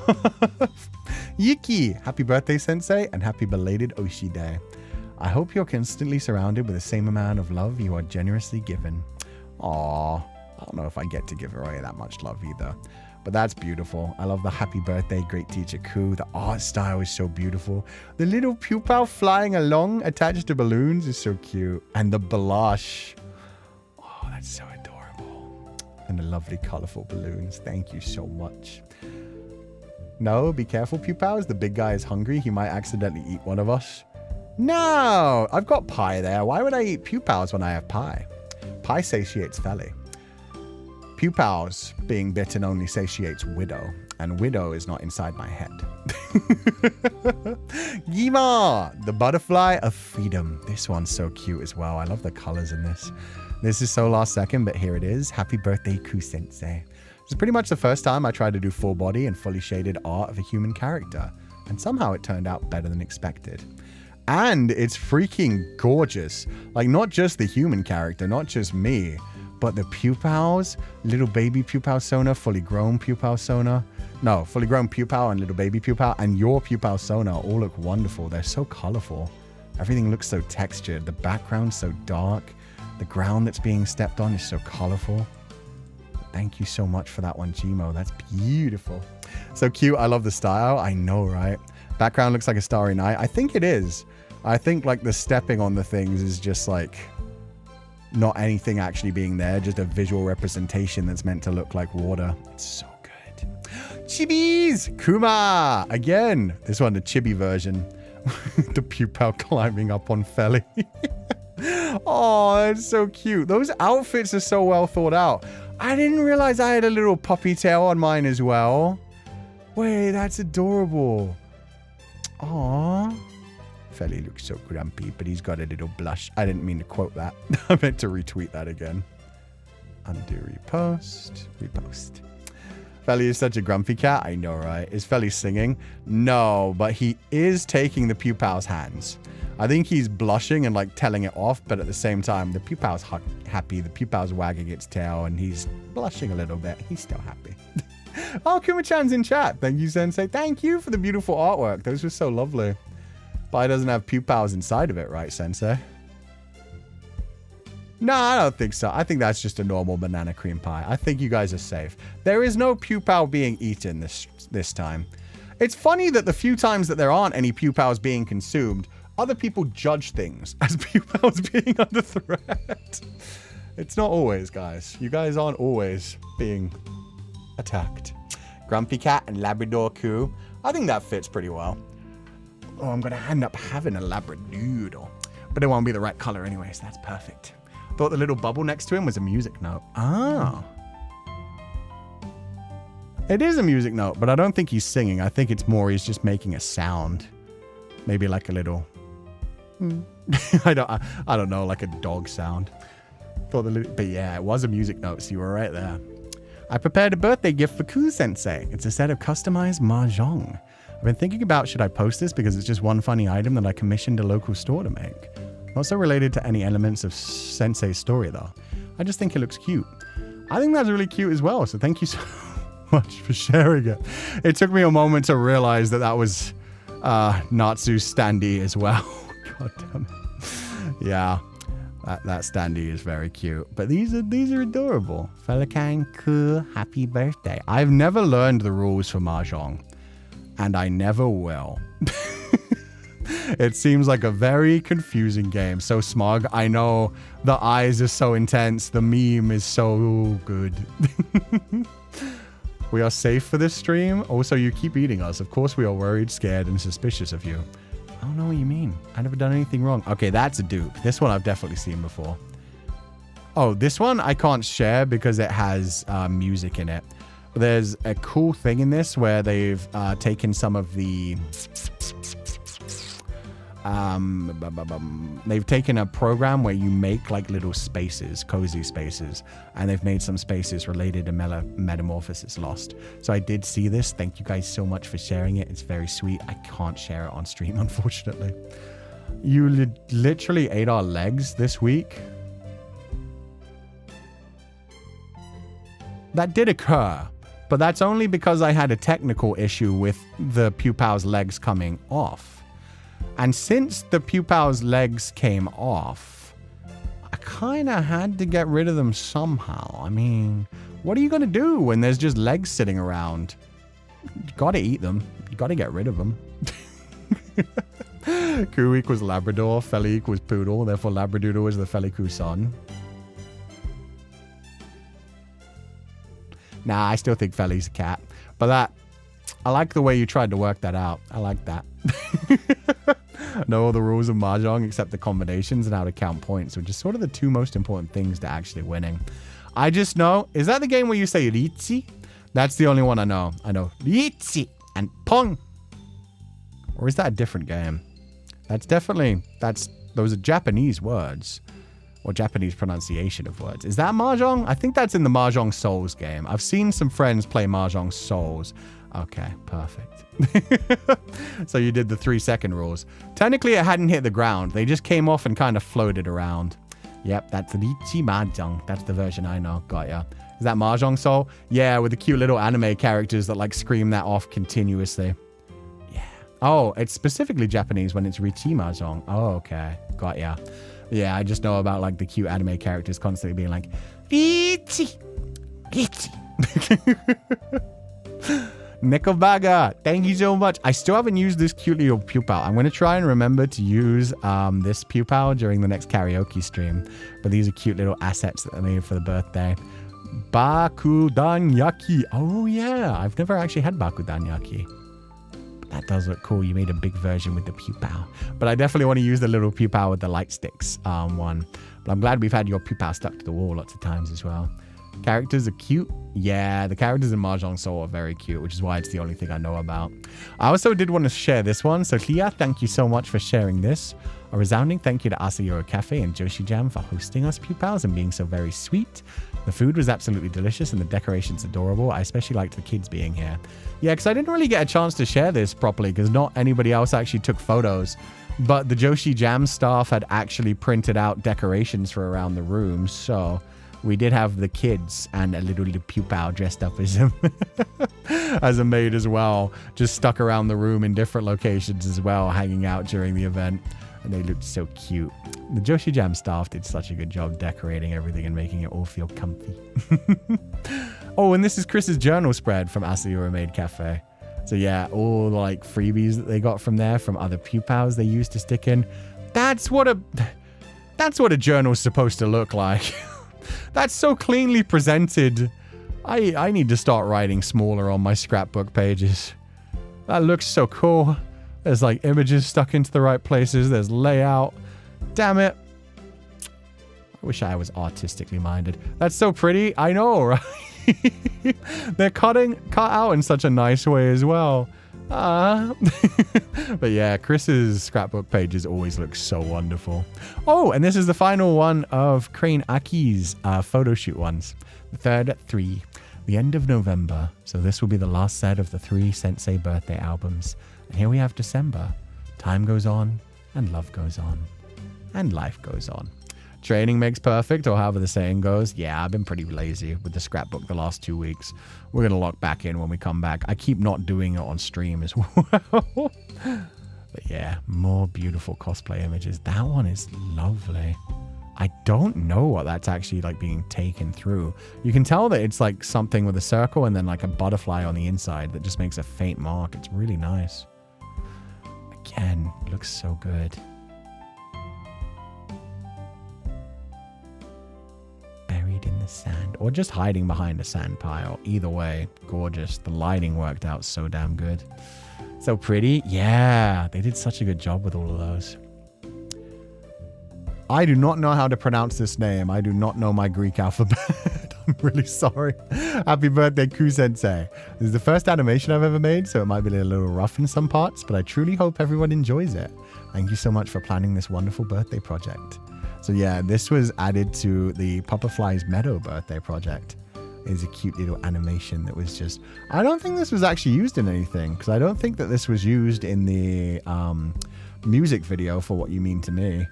Yuki, happy birthday, Sensei, and happy belated Oshi Day. I hope you're constantly surrounded with the same amount of love you are generously given. Aww, I don't know if I get to give away that much love either. But that's beautiful. I love the happy birthday, great teacher Ku. The art style is so beautiful. The little Pupal flying along attached to balloons is so cute. And the blush. Oh, that's so adorable. And the lovely colorful balloons. Thank you so much. No, be careful, Pupals. The big guy is hungry. He might accidentally eat one of us. No, I've got pie there. Why would I eat Pupals when I have pie? Pie satiates Feli. Pupals being bitten only satiates Widow, and Widow is not inside my head. Gima, the butterfly of freedom. This one's so cute as well. I love the colors in this. This is so last second, but here it is. Happy birthday, Ku-sensei. This is pretty much the first time I tried to do full body and fully shaded art of a human character. And somehow it turned out better than expected. And it's freaking gorgeous. Like, not just the human character, not just me, but the pupils, little baby pupal Sona, fully grown pupal Sona. No, fully grown pupal and little baby pupal and your pupal Sona all look wonderful. They're so colorful. Everything looks so textured. The background's so dark. The ground that's being stepped on is so colorful. Thank you so much for that one, Gmo. That's beautiful. So cute. I love the style. I know, right? Background looks like a starry night. I think it is. I think like the stepping on the things is just like not anything actually being there, just a visual representation that's meant to look like water. It's so good. Chibis! Kuma! Again, this one, the chibi version. The pupil climbing up on Feli. Oh, that's so cute. Those outfits are so well thought out. I didn't realize I had a little puppy tail on mine as well. Wait, that's adorable. Aww. Feli looks so grumpy, but he's got a little blush. I didn't mean to quote that. I meant to retweet that again. Undo, repost, repost. Feli is such a grumpy cat. I know, right? Is Feli singing? No, but he is taking the pupil's hands. I think he's blushing and like telling it off, but at the same time, the pupil's happy. The pupil's wagging its tail and he's blushing a little bit. He's still happy. Oh, Kuma-chan's in chat. Thank you, Sensei. Thank you for the beautiful artwork. Those were so lovely. But it doesn't have pupils inside of it, right, Sensei? No, I don't think so. I think that's just a normal banana cream pie. I think you guys are safe. There is no pupil being eaten this time. It's funny that the few times that there aren't any pupils being consumed, other people judge things as pupils being under threat. It's not always, guys. You guys aren't always being attacked. Grumpy Cat and Labrador Coo. I think that fits pretty well. Oh, I'm going to end up having a Labradoodle. But it won't be the right color anyway, so that's perfect. Thought the little bubble next to him was a music note. Ah. It is a music note, but I don't think he's singing. I think it's more he's just making a sound. Maybe like a little... I don't know, like a dog sound. But yeah, it was a music note, so you were right there. I prepared a birthday gift for Ku-sensei. It's a set of customized mahjong. I've been thinking about should I post this because it's just one funny item that I commissioned a local store to make. Not so related to any elements of Sensei's story though. I just think it looks cute. I think that's really cute as well, so thank you so much for sharing it. It took me a moment to realize that that was Natsu's standee as well. God damn it. Yeah, that standee is very cute. But these are adorable. Féileacán and Cú, happy birthday. I've never learned the rules for Mahjong. And I never will. It seems like a very confusing game. So smug. I know the eyes are so intense. The meme is so good. We are safe for this stream. Also, you keep eating us. Of course, we are worried, scared, and suspicious of you. I don't know what you mean. I've never done anything wrong. Okay, that's a dupe. This one I've definitely seen before. Oh, this one I can't share because it has music in it. There's a cool thing in this where they've taken some of the... they've taken a program where you make like little spaces, cozy spaces, and they've made some spaces related to Metamorphosis Lost. So I did see this. Thank you guys so much for sharing it. It's very sweet. I can't share it on stream, unfortunately. You literally ate our legs this week. That did occur. But that's only because I had a technical issue with the pupil's legs coming off. And since the pupil's legs came off, I kind of had to get rid of them somehow. I mean, what are you going to do when there's just legs sitting around? You got to eat them. You got to get rid of them. Coo equals Labrador, Feli equals Poodle, therefore Labradoodle is the Feli son. Nah, I still think Feli's a cat. But I like the way you tried to work that out. I like that. Know all the rules of Mahjong except the combinations and how to count points, which is sort of the two most important things to actually winning. I just know, is that the game where you say Ritzi? That's the only one I know. I know Ritzi and Pong. Or is that a different game? Those are Japanese words. or Japanese pronunciation of words. Is that Mahjong? I think that's in the Mahjong Souls game. I've seen some friends play Mahjong Souls. Okay, perfect. So you did the 3-second rules. Technically, it hadn't hit the ground. They just came off and kind of floated around. Yep, that's Richi Mahjong. That's the version I know. Got ya. Is that Mahjong Soul? Yeah, with the cute little anime characters that like scream that off continuously. Yeah. Oh, it's specifically Japanese when it's Richi Mahjong. Oh, okay. Got ya. Yeah, I just know about like the cute anime characters constantly being like, Richi! Richi! Nickelbagger, thank you so much. I still haven't used this cute little Pupal. I'm going to try and remember to use this Pupal during the next karaoke stream. But these are cute little assets that I made for the birthday. Bakudanyaki. Oh yeah, I've never actually had Bakudanyaki. But that does look cool. You made a big version with the Pupal. But I definitely want to use the little Pupal with the light sticks one. But I'm glad we've had your Pupal stuck to the wall lots of times as well. Characters are cute. Yeah, the characters in Mahjong Soul are very cute, which is why it's the only thing I know about. I also did want to share this one. So Clea, thank you so much for sharing this. A resounding thank you to Asayura Cafe and Joshi Jam for hosting us Pupals and being so very sweet. The food was absolutely delicious and the decorations adorable. I especially liked the kids being here. Yeah, because I didn't really get a chance to share this properly because not anybody else actually took photos. But the Joshi Jam staff had actually printed out decorations for around the room. So we did have the kids and a little Pupal dressed up as him, as a maid as well, just stuck around the room in different locations as well, hanging out during the event. And they looked so cute. The Joshi Jam staff did such a good job decorating everything and making it all feel comfy. Oh, and this is Chris's journal spread from Asayura Maid Cafe. So yeah, all the like freebies that they got from there, from other Pupals they used to stick in. That's what a journal's supposed to look like. That's so cleanly presented. I need to start writing smaller on my scrapbook pages. That looks so cool. There's like images stuck into the right places. There's layout. Damn it. I wish I was artistically minded. That's so pretty. I know, right? They're cut out in such a nice way as well. But yeah, Chris's scrapbook pages always look so wonderful. Oh, and this is the final one of Crane Aki's photo shoot ones. The third at 3, the end of November. So this will be the last set of the 3 Sensei birthday albums. And here we have December. Time goes on, and love goes on, and life goes on. Training makes perfect, or however the saying goes. Yeah, I've been pretty lazy with the scrapbook the last 2 weeks. We're going to lock back in when we come back. I keep not doing it on stream as well. But yeah, more beautiful cosplay images. That one is lovely. I don't know what that's actually like being taken through. You can tell that it's like something with a circle and then like a butterfly on the inside that just makes a faint mark. It's really nice. Again, looks so good. Buried in the sand, or just hiding behind a sand pile. Either way, gorgeous. The lighting worked out so damn good. So pretty. Yeah, they did such a good job with all of those. I do not know how to pronounce this name. I do not know my Greek alphabet. I'm really sorry. Happy birthday, Ku-sensei. This is the first animation I've ever made, so it might be a little rough in some parts, but I truly hope everyone enjoys it. Thank you so much for planning this wonderful birthday project. So yeah, this was added to the Pupperfly's Meadow birthday project. It's a cute little animation that was just... I don't think this was actually used in anything, because I don't think that this was used in the music video for What You Mean to Me.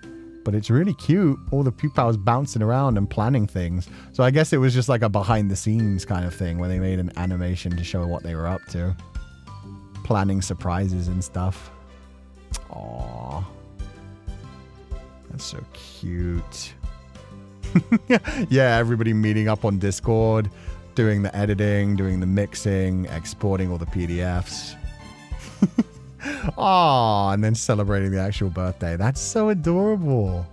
But it's really cute. All the Pupals bouncing around and planning things. So I guess it was just like a behind the scenes kind of thing where they made an animation to show what they were up to. Planning surprises and stuff. Aww. That's so cute. Yeah, everybody meeting up on Discord, doing the editing, doing the mixing, exporting all the PDFs. Oh, and then celebrating the actual birthday. That's so adorable.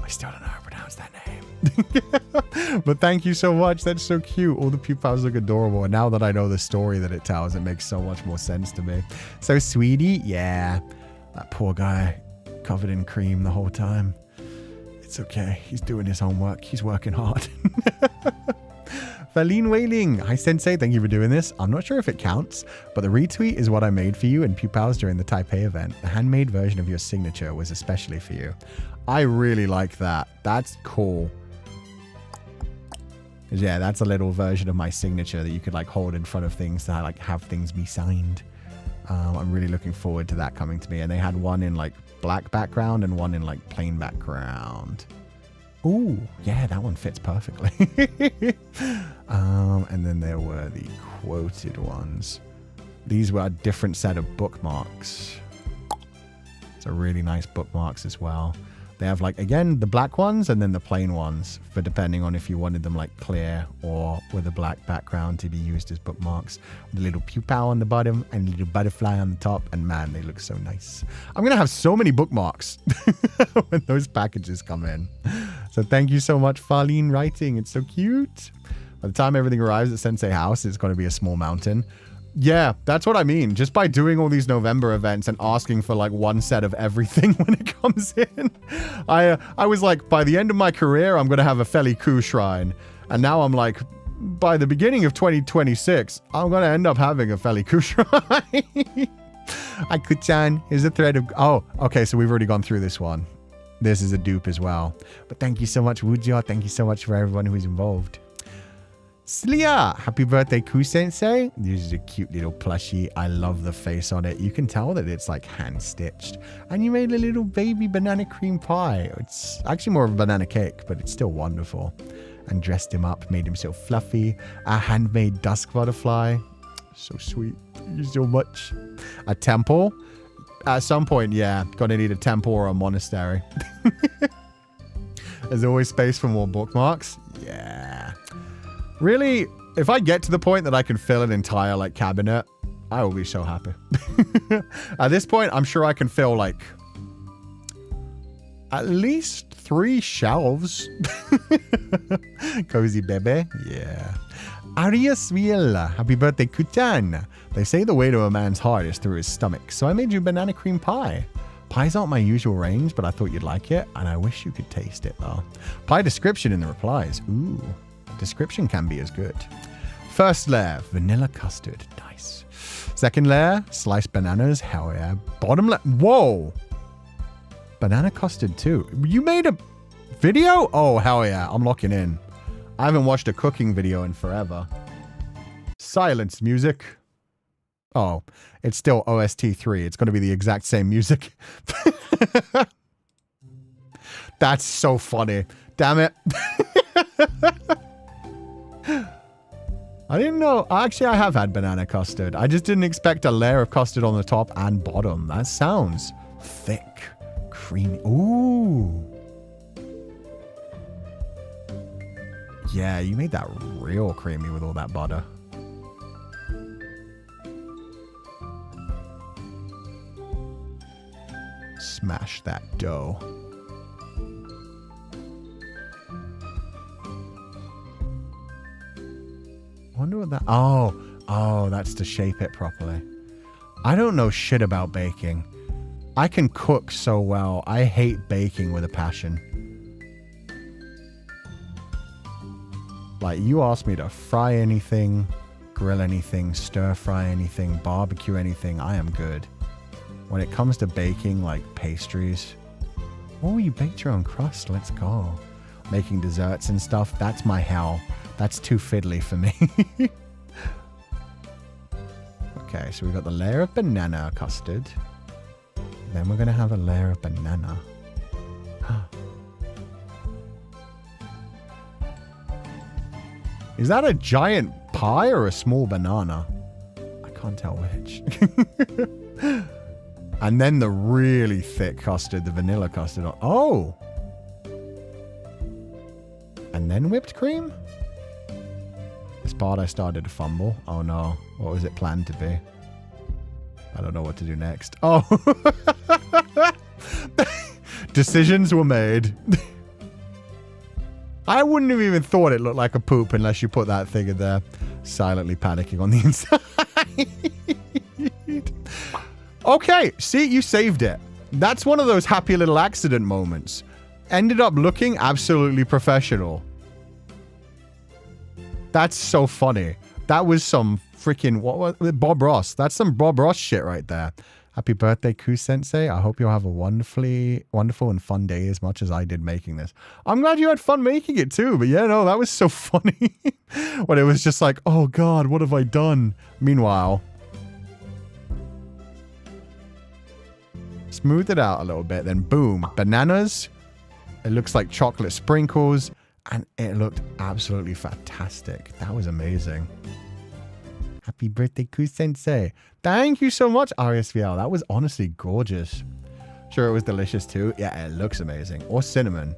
I still don't know how to pronounce that name. But thank you so much. That's so cute. All the Pupals look adorable. And now that I know the story that it tells, it makes so much more sense to me. So sweetie, yeah. That poor guy covered in cream the whole time. It's okay. He's doing his homework. He's working hard. Faline Wailing. Hi, Sensei. Thank you for doing this. I'm not sure if it counts, but the retweet is what I made for you and Pupals during the Taipei event. The handmade version of your signature was especially for you. I really like that. That's cool. Yeah, that's a little version of my signature that you could like hold in front of things to like have things be signed. I'm really looking forward to that coming to me. And they had one in like black background and one in like plain background. Ooh, yeah, that one fits perfectly. And then there were the quoted ones. These were a different set of bookmarks. So really nice bookmarks as well. They have like, again, the black ones and then the plain ones for depending on if you wanted them like clear or with a black background to be used as bookmarks. The little Pupal on the bottom and a little butterfly on the top. And man, they look so nice. I'm going to have so many bookmarks when those packages come in. So thank you so much, Farlene Writing. It's so cute. By the time everything arrives at Sensei House, it's going to be a small mountain. Yeah, that's what I mean. Just by doing all these November events and asking for like one set of everything when it comes in. I was like, by the end of my career, I'm going to have a Féileacán and Cú shrine. And now I'm like, by the beginning of 2026, I'm going to end up having a Féileacán and Cú shrine. Aku-chan, here's a thread of... Oh, okay, so we've already gone through this one. This is a dupe as well. But thank you so much, Wujia. Thank you so much for everyone who's involved. Slia, happy birthday, Ku-sensei. This is a cute little plushie. I love the face on it. You can tell that it's like hand-stitched. And you made a little baby banana cream pie. It's actually more of a banana cake, but it's still wonderful. And dressed him up, made him so fluffy. A handmade dusk butterfly. So sweet. Thank you so much. A temple. At some point, yeah, gonna need a temple or a monastery. There's always space for more bookmarks. Yeah. Really, if I get to the point that I can fill an entire like cabinet, I will be so happy. At this point, I'm sure I can fill like at least 3 shelves. Cozy bebe. Yeah. Arias Villa, happy birthday, Kutan. They say the way to a man's heart is through his stomach, so I made you banana cream pie. Pies aren't my usual range, but I thought you'd like it, and I wish you could taste it though. Pie description in the replies. Ooh. Description can be as good. First layer, vanilla custard. Nice. Second layer, sliced bananas. Hell yeah. Bottom layer. Whoa. Banana custard too. You made a video? Oh, hell yeah. I'm locking in. I haven't watched a cooking video in forever. Silence music. Oh, it's still OST 3. It's going to be the exact same music. That's so funny. Damn it. I didn't know. Actually, I have had banana custard. I just didn't expect a layer of custard on the top and bottom. That sounds thick, creamy. Ooh. Yeah, you made that real creamy with all that butter. Smash that dough. I wonder what that... Oh, that's to shape it properly. I don't know shit about baking. I can cook so well. I hate baking with a passion. Like, you ask me to fry anything, grill anything, stir fry anything, barbecue anything, I am good. When it comes to baking, like pastries... Oh, you baked your own crust. Let's go. Making desserts and stuff, that's my hell. That's too fiddly for me. Okay, so we've got the layer of banana custard. Then we're going to have a layer of banana. Is that a giant pie or a small banana? I can't tell which. And then the really thick custard, the vanilla custard. Oh! And then whipped cream? This part I started to fumble. Oh no. What was it planned to be? I don't know what to do next. Oh! Decisions were made. I wouldn't have even thought it looked like a poop unless you put that thing in there. Silently panicking on the inside. Okay, see, you saved it. That's one of those happy little accident moments. Ended up looking absolutely professional. That's so funny. That was some freaking... What was it? Bob Ross. That's some Bob Ross shit right there. Happy birthday, Ku-sensei. I hope you'll have a wonderful and fun day as much as I did making this. I'm glad you had fun making it too, but yeah, no, that was so funny. When it was just like, oh God, what have I done? Meanwhile, smooth it out a little bit, then boom, bananas. It looks like chocolate sprinkles, and it looked absolutely fantastic. That was amazing. Happy birthday, Ku-sensei. Thank you so much, RSVL. That was honestly gorgeous. Sure, it was delicious too. Yeah, it looks amazing. Or cinnamon.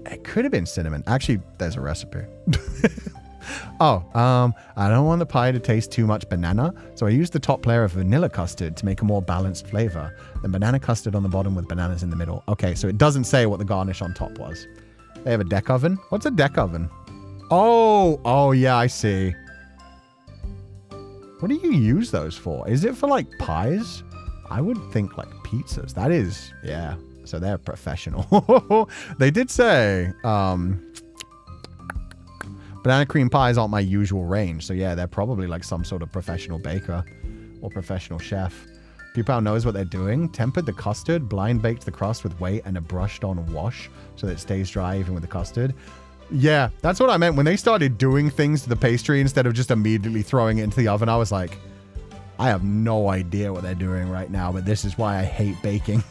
It could have been cinnamon. Actually, there's a recipe. I don't want the pie to taste too much banana, so I used the top layer of vanilla custard to make a more balanced flavor. Then banana custard on the bottom with bananas in the middle. Okay, so it doesn't say what the garnish on top was. They have a deck oven. What's a deck oven? Oh yeah, I see. What do you use those for? Is it for like pies? I would think like pizzas. That is, yeah. So they're professional. They did say, banana cream pies aren't my usual range. So yeah, they're probably like some sort of professional baker or professional chef. Pupal knows what they're doing. Tempered the custard, blind baked the crust with weight and a brushed on wash so that it stays dry even with the custard. Yeah, that's what I meant. When they started doing things to the pastry instead of just immediately throwing it into the oven, I was like, I have no idea what they're doing right now, but this is why I hate baking.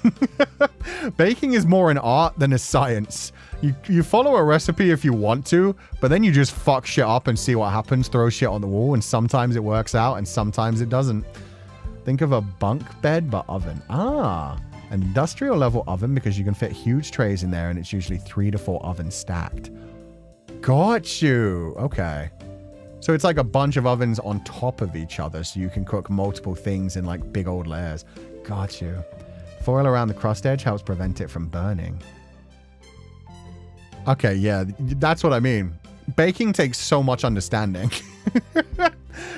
Baking is more an art than a science. You follow a recipe if you want to, but then you just fuck shit up and see what happens, throw shit on the wall, and sometimes it works out and sometimes it doesn't. Think of a bunk bed, but oven. An industrial level oven because you can fit huge trays in there and it's usually 3 to 4 ovens stacked. Got you. Okay. So it's like a bunch of ovens on top of each other so you can cook multiple things in like big old layers. Got you. Foil around the crust edge helps prevent it from burning. Okay, yeah, that's what I mean. Baking takes so much understanding.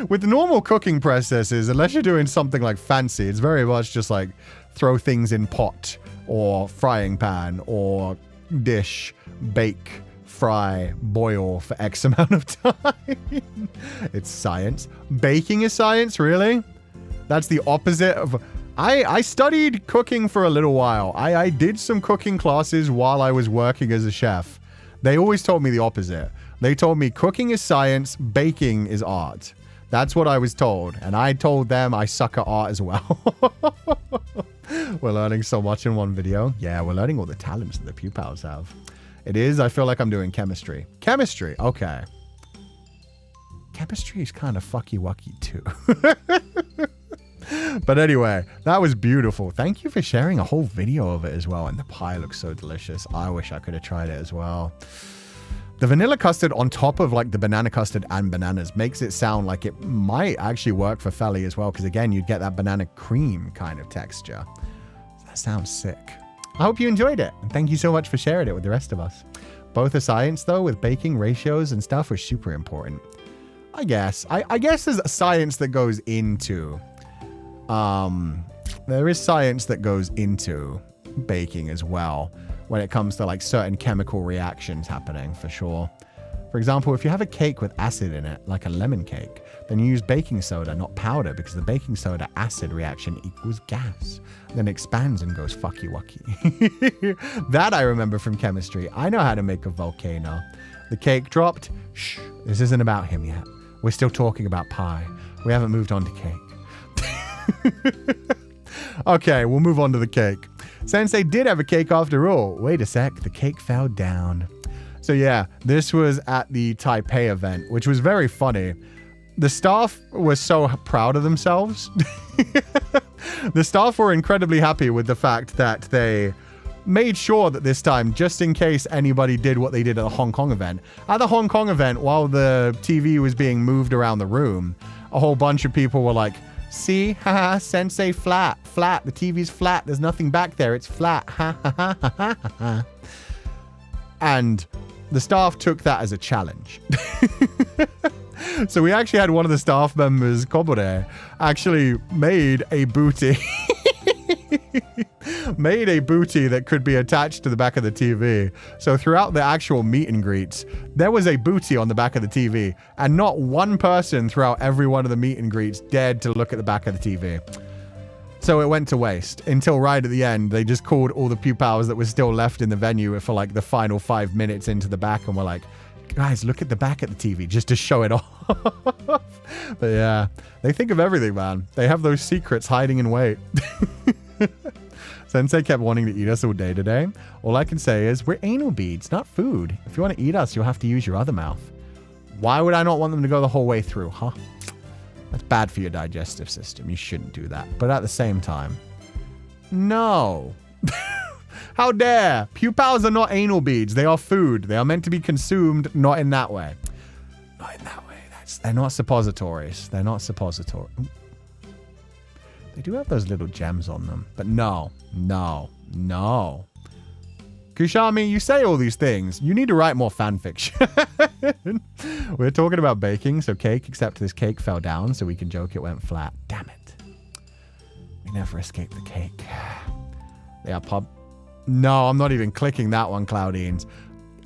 With the normal cooking processes, unless you're doing something like fancy, it's very much just like throw things in pot or frying pan or dish, bake, fry, boil for X amount of time. It's science. Baking is science, really? That's the opposite of... I studied cooking for a little while. I did some cooking classes while I was working as a chef. They always told me the opposite. They told me cooking is science, baking is art. That's what I was told. And I told them I suck at art as well. We're learning so much in one video. Yeah, we're learning all the talents that the Pupals have. It is. I feel like I'm doing chemistry. Chemistry. Okay. Chemistry is kind of fucky-wucky too. But anyway, that was beautiful. Thank you for sharing a whole video of it as well. And the pie looks so delicious. I wish I could have tried it as well. The vanilla custard on top of like the banana custard and bananas makes it sound like it might actually work for Feli as well. Because again, you'd get that banana cream kind of texture. That sounds sick. I hope you enjoyed it. And thank you so much for sharing it with the rest of us. Both a science though, with baking ratios and stuff, was super important. I guess. I guess there's a science that goes into... there is science that goes into baking as well when it comes to like certain chemical reactions happening for sure. For example, if you have a cake with acid in it, like a lemon cake, then you use baking soda, not powder, because the baking soda acid reaction equals gas. Then expands and goes fucky wucky. That I remember from chemistry. I know how to make a volcano. The cake dropped. Shh, this isn't about him yet. We're still talking about pie. We haven't moved on to cake. Okay, we'll move on to the cake. Sensei did have a cake after all. Wait a sec, the cake fell down. So yeah, this was at the Taipei event, which was very funny. The staff were so proud of themselves. The staff were incredibly happy with the fact that they made sure that this time, just in case anybody did what they did at the Hong Kong event. At the Hong Kong event, while the TV was being moved around the room, a whole bunch of people were like, see, haha, Sensei flat, the TV's flat, there's nothing back there, it's flat, ha ha ha ha ha. And the staff took that as a challenge. So we actually had one of the staff members, Kobore, actually made a booty. Made a booty that could be attached to the back of the TV. So throughout the actual meet and greets, there was a booty on the back of the TV, and not one person throughout every one of the meet and greets dared to look at the back of the TV. So it went to waste until right at the end. They just called all the Pupals that were still left in the venue for like the final 5 minutes into the back, and we're like, guys, look at the back of the TV just to show it off. But yeah, they think of everything, man. They have those secrets hiding in wait. Sensei kept wanting to eat us all day today. All I can say is we're anal beads, not food. If you want to eat us, you'll have to use your other mouth. Why would I not want them to go the whole way through, huh? That's bad for your digestive system. You shouldn't do that. But at the same time, no. How dare? Pupals are not anal beads. They are food. They are meant to be consumed, not in that way. Not in that way. They're not suppositories. They're not suppository. They do have those little gems on them. But no. Kushami, you say all these things. You need to write more fanfiction. We're talking about baking, so cake, except this cake fell down, so we can joke it went flat. Damn it. We never escaped the cake. They are No, I'm not even clicking that one, Cloudines.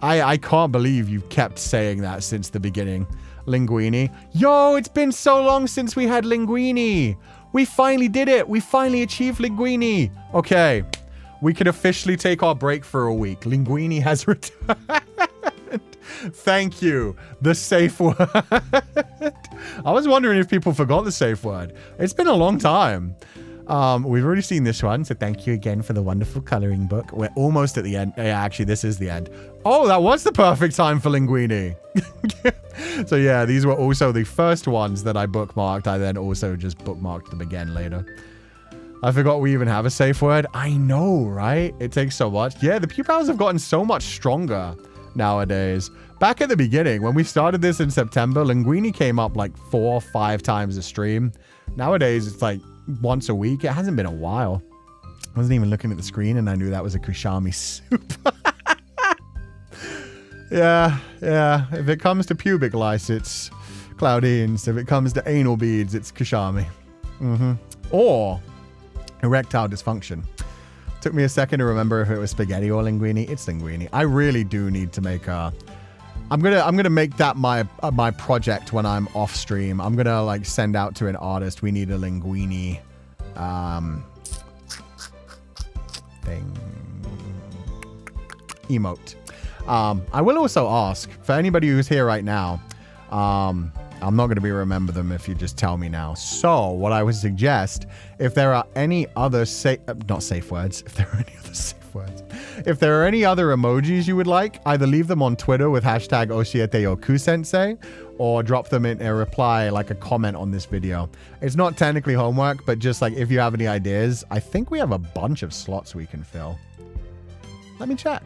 I can't believe you've kept saying that since the beginning. Linguini. Yo, it's been so long since we had Linguini. We finally did it. We finally achieved Linguini. Okay. We can officially take our break for a week. Linguini has returned. Thank you. The safe word. I was wondering if people forgot the safe word. It's been a long time. We've already seen this one, so thank you again for the wonderful coloring book. We're almost at the end. Yeah, actually, this is the end. Oh, that was the perfect time for Linguini. So yeah, these were also the first ones that I bookmarked. I then also just bookmarked them again later. I forgot we even have a safe word. I know, right? It takes so much. Yeah, the Pupals have gotten so much stronger nowadays. Back at the beginning, when we started this in September, Linguini came up like 4 or 5 times a stream. Nowadays, it's like once a week. It hasn't been a while. I wasn't even looking at the screen and I knew that was a Kushami soup. Yeah. If it comes to pubic lice, it's Cloudines. If it comes to anal beads, it's Kushami. Or erectile dysfunction. Took me a second to remember if it was spaghetti or linguini. It's linguini. I really do need to make a... I'm gonna make that my project when I'm off stream. I'm gonna like send out to an artist. We need a linguini thing. Emote. I will also ask for anybody who's here right now. I'm not going to remember them if you just tell me now. So what I would suggest, if there are any other not safe words, if there are any other safe words, if there are any other emojis you would like, either leave them on Twitter with hashtag #OshieteYoKuSensei or drop them in a reply, like a comment on this video. It's not technically homework, but just like if you have any ideas, I think we have a bunch of slots we can fill. Let me check.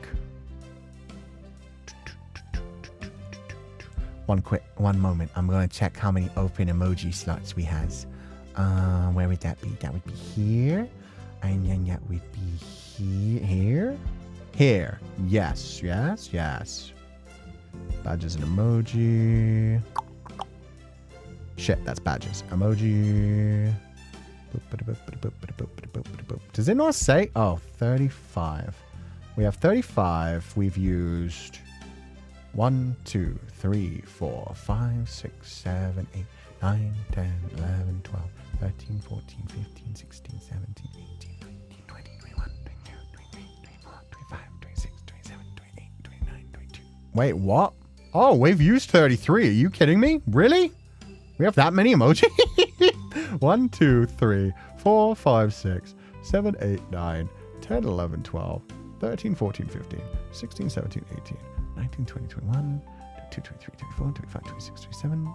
One moment. I'm going to check how many open emoji slots we has. Where would that be? That would be here. And then that would be here. Here. Yes. Badges and emoji. Shit, that's badges. Emoji. Does it not say? Oh, 35. We have 35. We've used 1, 2, 3, 4, 5, 6, 7, 8, 9, 10, 11, 12, 13, 14, 15, 16, 17, 18, 19, 20, 21, 22, 23, 24, 25, 26, 27, 28, 29, 32. Wait, what? Oh, we've used 33. Are you kidding me? Really? We have that many emoji? 1, 2, 3, 4, 5, 6, 7, 8, 9, 10, 11, 12, 13, 14, 15, 16, 17, 18, 19, 20, 21, 22, 23, 24, 25, 26, 27,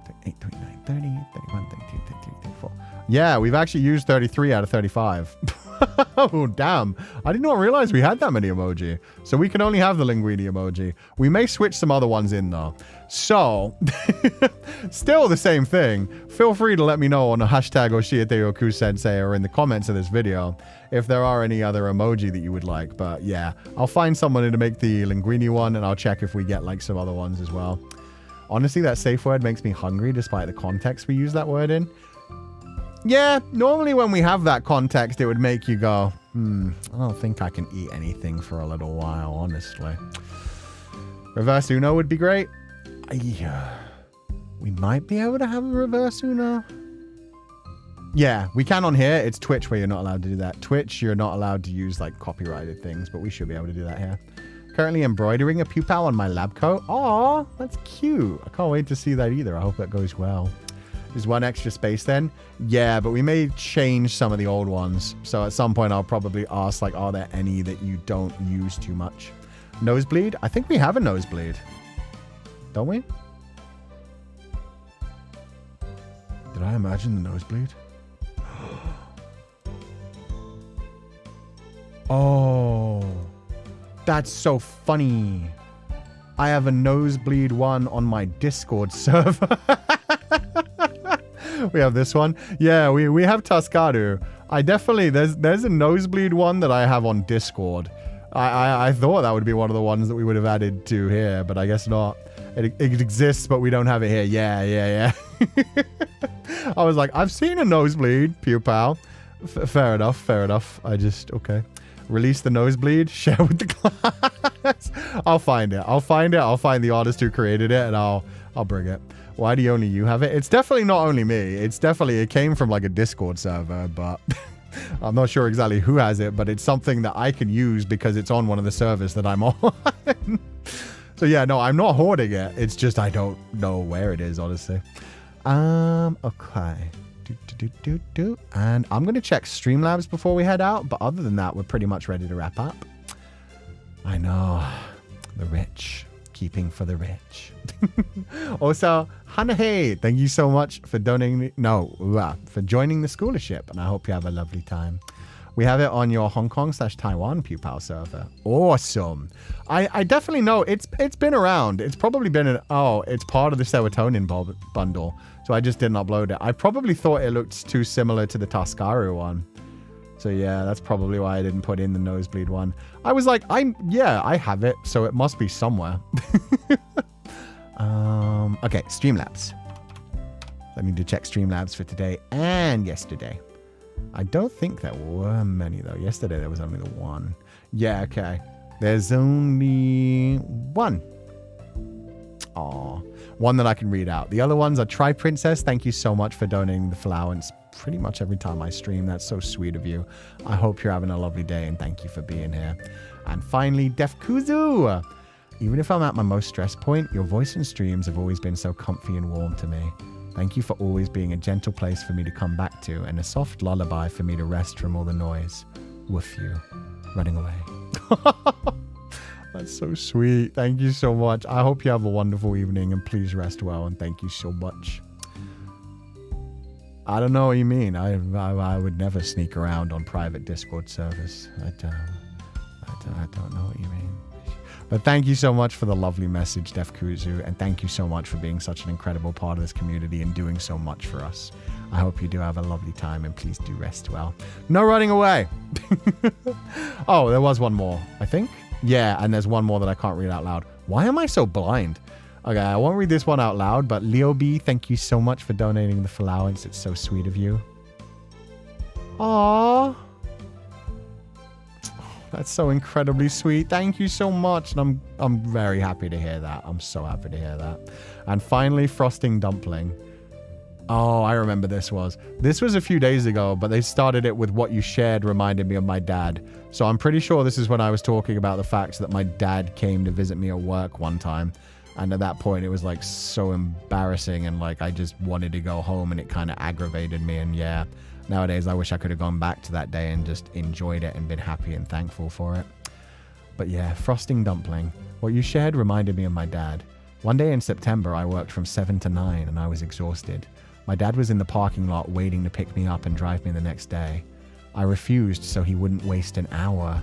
28, 29, 30, 31, 32, 33, 34. Yeah, we've actually used 33 out of 35. Oh, damn. I did not realize we had that many emoji. So we can only have the linguini emoji. We may switch some other ones in, though. So, still the same thing. Feel free to let me know on the hashtag #OshieteYoKuSensei or in the comments of this video if there are any other emoji that you would like. But yeah, I'll find someone to make the linguini one and I'll check if we get like some other ones as well. Honestly, that safe word makes me hungry despite the context we use that word in. Yeah, normally when we have that context, it would make you go, I don't think I can eat anything for a little while, honestly. Reverse Uno would be great. We might be able to have a reverse Uno. Yeah, we can on here. It's Twitch where you're not allowed to do that. Twitch, you're not allowed to use like copyrighted things, but we should be able to do that here. Currently embroidering a Pupal on my lab coat. Aw, that's cute. I can't wait to see that either. I hope that goes well. Is one extra space then? Yeah, but we may change some of the old ones. So at some point I'll probably ask, like, are there any that you don't use too much? Nosebleed? I think we have a nosebleed. Don't we? Did I imagine the nosebleed? Oh, that's so funny. I have a nosebleed one on my Discord server. We have this one. Yeah, we have Tuscadu. I definitely, there's a nosebleed one that I have on Discord. I thought that would be one of the ones that we would have added to here, but I guess not. It exists, but we don't have it here. Yeah. I was like, I've seen a nosebleed, Pupal. Fair enough. Okay. Release the nosebleed, share with the class. I'll find it. I'll find the artist who created it, and I'll bring it. Why do only you have it? It's definitely not only me. It came from like a Discord server, but I'm not sure exactly who has it, but it's something that I can use because it's on one of the servers that I'm on. So yeah, no, I'm not hoarding it. It's just I don't know where it is, honestly. Okay. And I'm going to check Streamlabs before we head out, but other than that, we're pretty much ready to wrap up. I know. The rich. Keeping for the rich. Also, Hanahe, thank you so much for for joining the scholarship, and I hope you have a lovely time. We have it on your Hong Kong/Taiwan Pupal server. Awesome. I definitely know it's been around. It's probably been it's part of the serotonin bundle. So I just didn't upload it. I probably thought it looked too similar to the Tascaru one. So yeah, that's probably why I didn't put in the nosebleed one. I was like, I have it, so it must be somewhere. Okay, Streamlabs. I need to check Streamlabs for today and yesterday. I don't think there were many though. Yesterday there was only the one. Yeah, okay. There's only one. Aw. One that I can read out. The other ones are Tri Princess. Thank you so much for donating the allowance pretty much every time I stream. That's so sweet of you. I hope you're having a lovely day and thank you for being here. And finally, Def Kuzu. Even if I'm at my most stress point, your voice and streams have always been so comfy and warm to me. Thank you for always being a gentle place for me to come back to and a soft lullaby for me to rest from all the noise. Woof you. Running away. That's so sweet. Thank you so much. I hope you have a wonderful evening and please rest well and thank you so much. I don't know what you mean. I would never sneak around on private Discord servers. I don't know what you mean. But thank you so much for the lovely message, Def Kuzu, and thank you so much for being such an incredible part of this community and doing so much for us. I hope you do have a lovely time and please do rest well. No running away. Oh, there was one more, I think. Yeah, and there's one more that I can't read out loud. Why am I so blind? Okay, I won't read this one out loud, but Leo B, thank you so much for donating the allowance. It's so sweet of you. Aww. That's so incredibly sweet. Thank you so much. And I'm very happy to hear that. I'm so happy to hear that. And finally, Frosting Dumpling. Oh, I remember this was. This was a few days ago, but they started it with what you shared reminded me of my dad. So I'm pretty sure this is when I was talking about the fact that my dad came to visit me at work one time. And at that point, it was like so embarrassing and like I just wanted to go home and it kind of aggravated me. And yeah, nowadays I wish I could have gone back to that day and just enjoyed it and been happy and thankful for it. But yeah, Frosting Dumpling. What you shared reminded me of my dad. One day in September, I worked from 7 to 9 and I was exhausted. My dad was in the parking lot waiting to pick me up and drive me the next day. I refused so he wouldn't waste an hour.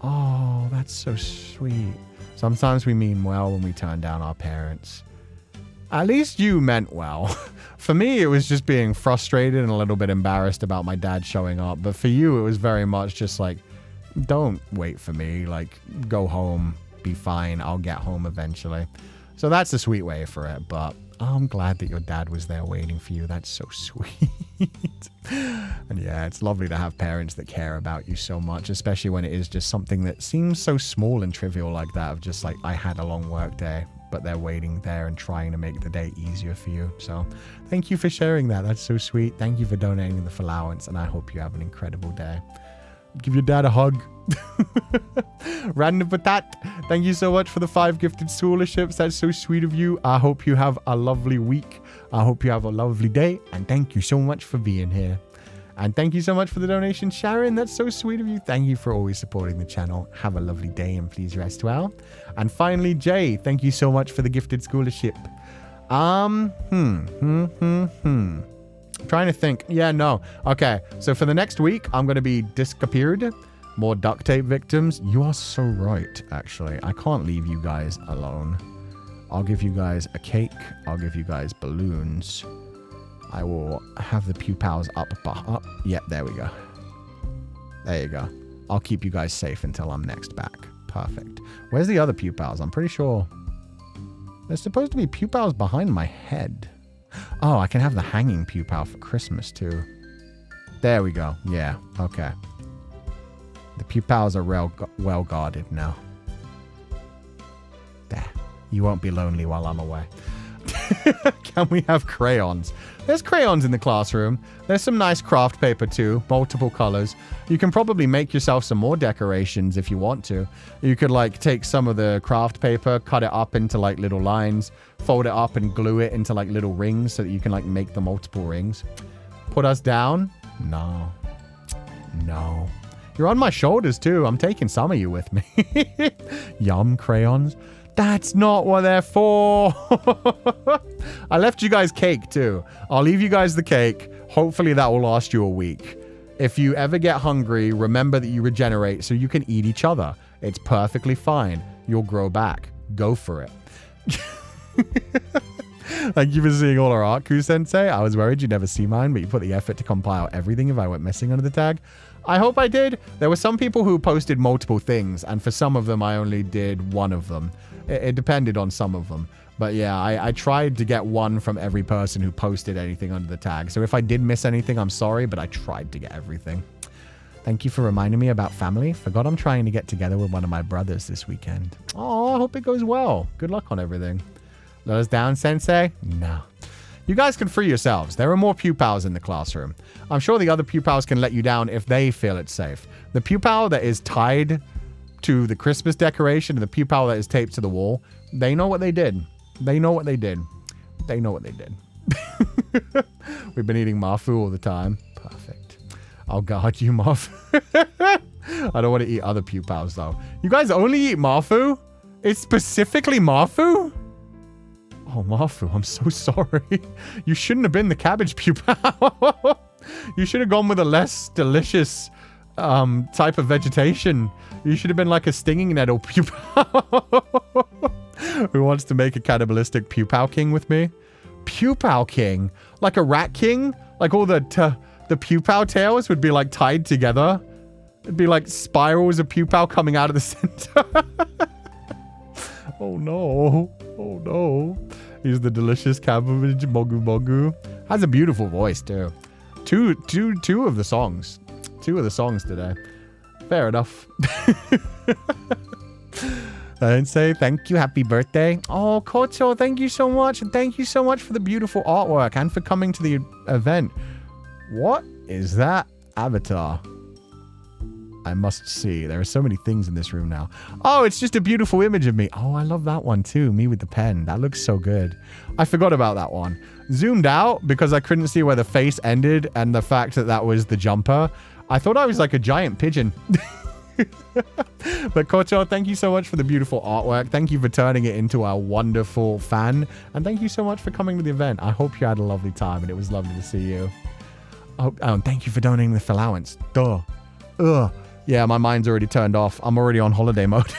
Oh, that's so sweet. Sometimes we mean well when we turn down our parents. At least you meant well. For me, it was just being frustrated and a little bit embarrassed about my dad showing up. But for you, it was very much just like, don't wait for me. Like, go home, be fine. I'll get home eventually. So that's the sweet way for it. But I'm glad that your dad was there waiting for you. That's so sweet. And yeah, it's lovely to have parents that care about you so much, especially when it is just something that seems so small and trivial like that of just like, I had a long work day. but they're waiting there and trying to make the day easier for you. So thank you for sharing that. That's so sweet. Thank you for donating the Feileacans, and I hope you have an incredible day. Give your dad a hug. Random Patat, thank you so much for the 5 gifted scholarships. That's so sweet of you. I hope you have a lovely week. I hope you have a lovely day, and thank you so much for being here. And thank you so much for the donation, Sharon. That's so sweet of you. Thank you for always supporting the channel. Have a lovely day and please rest well. And finally, Jay, thank you so much for the gifted scholarship. Trying to think. Yeah, no. Okay, so for the next week, I'm going to be disappeared. More duct tape victims. You are so right, actually. I can't leave you guys alone. I'll give you guys a cake. I'll give you guys balloons. I will have the Pupals up. Yep, there we go. There you go. I'll keep you guys safe until I'm next back. Perfect. Where's the other Pupals? I'm pretty sure there's supposed to be Pupals behind my head. Oh, I can have the hanging Pupal for Christmas too. There we go. Yeah, okay. The Pupals are well guarded now. There. You won't be lonely while I'm away. Can we have crayons? There's crayons in the classroom. There's some nice craft paper too, multiple colors. You can probably make yourself some more decorations if you want to. You could like take some of the craft paper, cut it up into like little lines, fold it up and glue it into like little rings so that you can like make the multiple rings. Put us down? No. No. You're on my shoulders too. I'm taking some of you with me. Yum, crayons. That's not what they're for. I left you guys cake too. I'll leave you guys the cake. Hopefully that will last you a week. If you ever get hungry, remember that you regenerate so you can eat each other. It's perfectly fine. You'll grow back. Go for it. Thank you for seeing all our art, Ku-sensei. I was worried you'd never see mine, but you put the effort to compile everything if I went missing under the tag. I hope I did. There were some people who posted multiple things, and for some of them, I only did one of them. It depended on some of them. But yeah, I tried to get one from every person who posted anything under the tag. So if I did miss anything, I'm sorry, but I tried to get everything. Thank you for reminding me about family. Forgot I'm trying to get together with one of my brothers this weekend. Oh, I hope it goes well. Good luck on everything. Let us down, Sensei? No. You guys can free yourselves. There are more Pupals in the classroom. I'm sure the other Pupals can let you down if they feel it's safe. The Pupal that is tied to the Christmas decoration and the Pupal that is taped to the wall, they know what they did. They know what they did. They know what they did. We've been eating Mafu all the time. Perfect. I'll guard you, Mafu. I don't want to eat other Pupals, though. You guys only eat Mafu? It's specifically Mafu? Oh, Mafu, I'm so sorry. You shouldn't have been the cabbage Pupal. You should have gone with a less delicious type of vegetation. You should have been like a stinging nettle Pupal. Who wants to make a cannibalistic Pupal king with me? Pupal king? Like a rat king? Like all the Pupal tails would be like tied together? It'd be like spirals of Pupal coming out of the center. Oh no. Oh no. He's the delicious cabbage Mogu Mogu. Has a beautiful voice too. Two of the songs. 2 of the songs today. Fair enough. And say thank you, happy birthday. Oh, Kocho, thank you so much. And thank you so much for the beautiful artwork and for coming to the event. What is that avatar? I must see. There are so many things in this room now. Oh, it's just a beautiful image of me. Oh, I love that one too. Me with the pen. That looks so good. I forgot about that one. Zoomed out because I couldn't see where the face ended and the fact that that was the jumper. I thought I was like a giant pigeon. But Kocho, thank you so much for the beautiful artwork. Thank you for turning it into a wonderful fan. And thank you so much for coming to the event. I hope you had a lovely time and it was lovely to see you. Oh, and thank you for donating the Feileacans. Duh. Ugh. Yeah, my mind's already turned off. I'm already on holiday mode.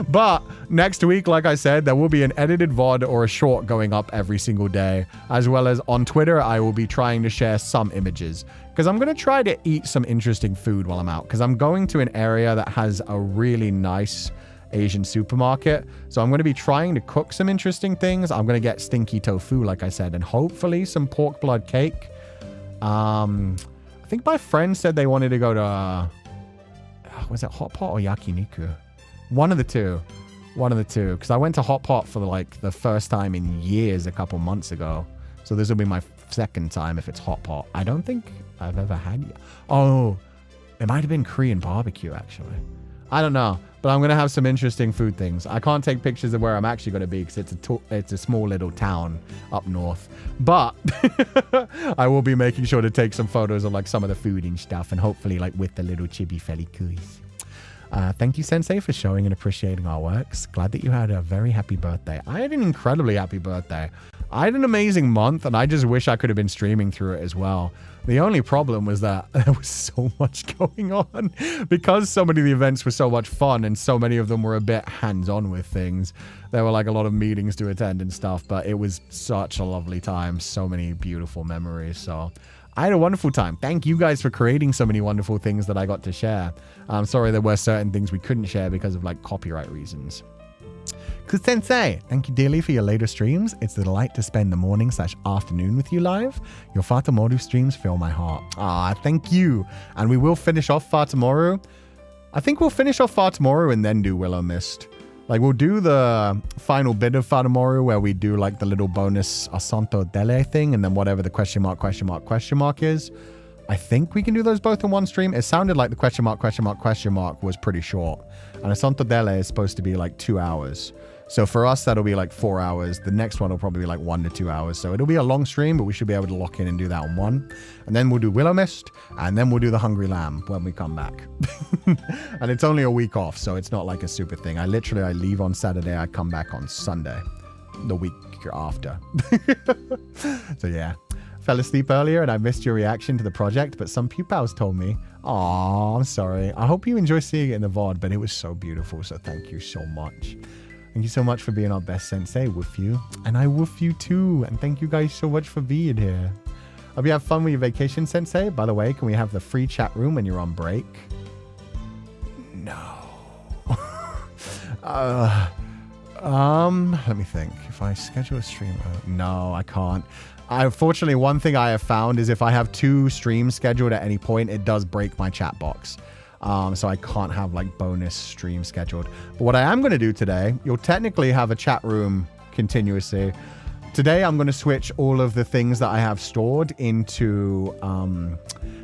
But next week, like I said, there will be an edited VOD or a short going up every single day. As well as on Twitter, I will be trying to share some images. Because I'm going to try to eat some interesting food while I'm out. Because I'm going to an area that has a really nice Asian supermarket. So I'm going to be trying to cook some interesting things. I'm going to get stinky tofu, like I said. And hopefully some pork blood cake. I think my friend said they wanted to go to, was it hot pot or yakiniku? One of the two. One of the two. Because I went to Hot Pot for like the first time in years a couple months ago. So this will be my second time if it's Hot Pot. I don't think I've ever had it. Oh, it might have been Korean barbecue actually. I don't know. But I'm going to have some interesting food things. I can't take pictures of where I'm actually going to be because it's a small little town up north. But I will be making sure to take some photos of like some of the food and stuff, and hopefully like with the little chibi Feileacans. Thank you, Sensei, for showing and appreciating our works. Glad that you had a very happy birthday. I had an incredibly happy birthday. I had an amazing month, and I just wish I could have been streaming through it as well. The only problem was that there was so much going on. Because so many of the events were so much fun and so many of them were a bit hands-on with things. There were like a lot of meetings to attend and stuff, but it was such a lovely time. So many beautiful memories. So I had a wonderful time. Thank you guys for creating so many wonderful things that I got to share. I'm sorry there were certain things we couldn't share because of like copyright reasons. Sensei, thank you dearly for your later streams. It's a delight to spend the morning/afternoon with you live. Your Fatamoru streams fill my heart. Ah, thank you. And we will finish off Fatamoru. I think we'll finish off Fatamoru and then do Willow Mist. Like, we'll do the final bit of Fatamoru where we do like the little bonus Asanto Dele thing and then whatever the question mark is. I think we can do those both in one stream. It sounded like the question mark was pretty short. And Asanto Dele is supposed to be like 2 hours. So for us, that'll be like 4 hours. The next one will probably be like 1 to 2 hours. So it'll be a long stream, but we should be able to lock in and do that on one. And then we'll do Willow Mist, and then we'll do the Hungry Lamb when we come back. And it's only a week off, so it's not like a super thing. I leave on Saturday, I come back on Sunday, the week after. So yeah. Fell asleep earlier and I missed your reaction to the project, but some Pupals told me. Aw, I'm sorry. I hope you enjoy seeing it in the VOD, but it was so beautiful, so thank you so much. Thank you so much for being our best sensei. Woof you. And I woof you too. And thank you guys so much for being here. Hope you have fun with your vacation, sensei. By the way, can we have the free chat room when you're on break? No. Let me think. If I schedule a stream, no, I can't. Unfortunately, one thing I have found is if I have 2 streams scheduled at any point, it does break my chat box. So I can't have like bonus streams scheduled. But what I am going to do today, you'll technically have a chat room continuously. Today, I'm going to switch all of the things that I have stored into,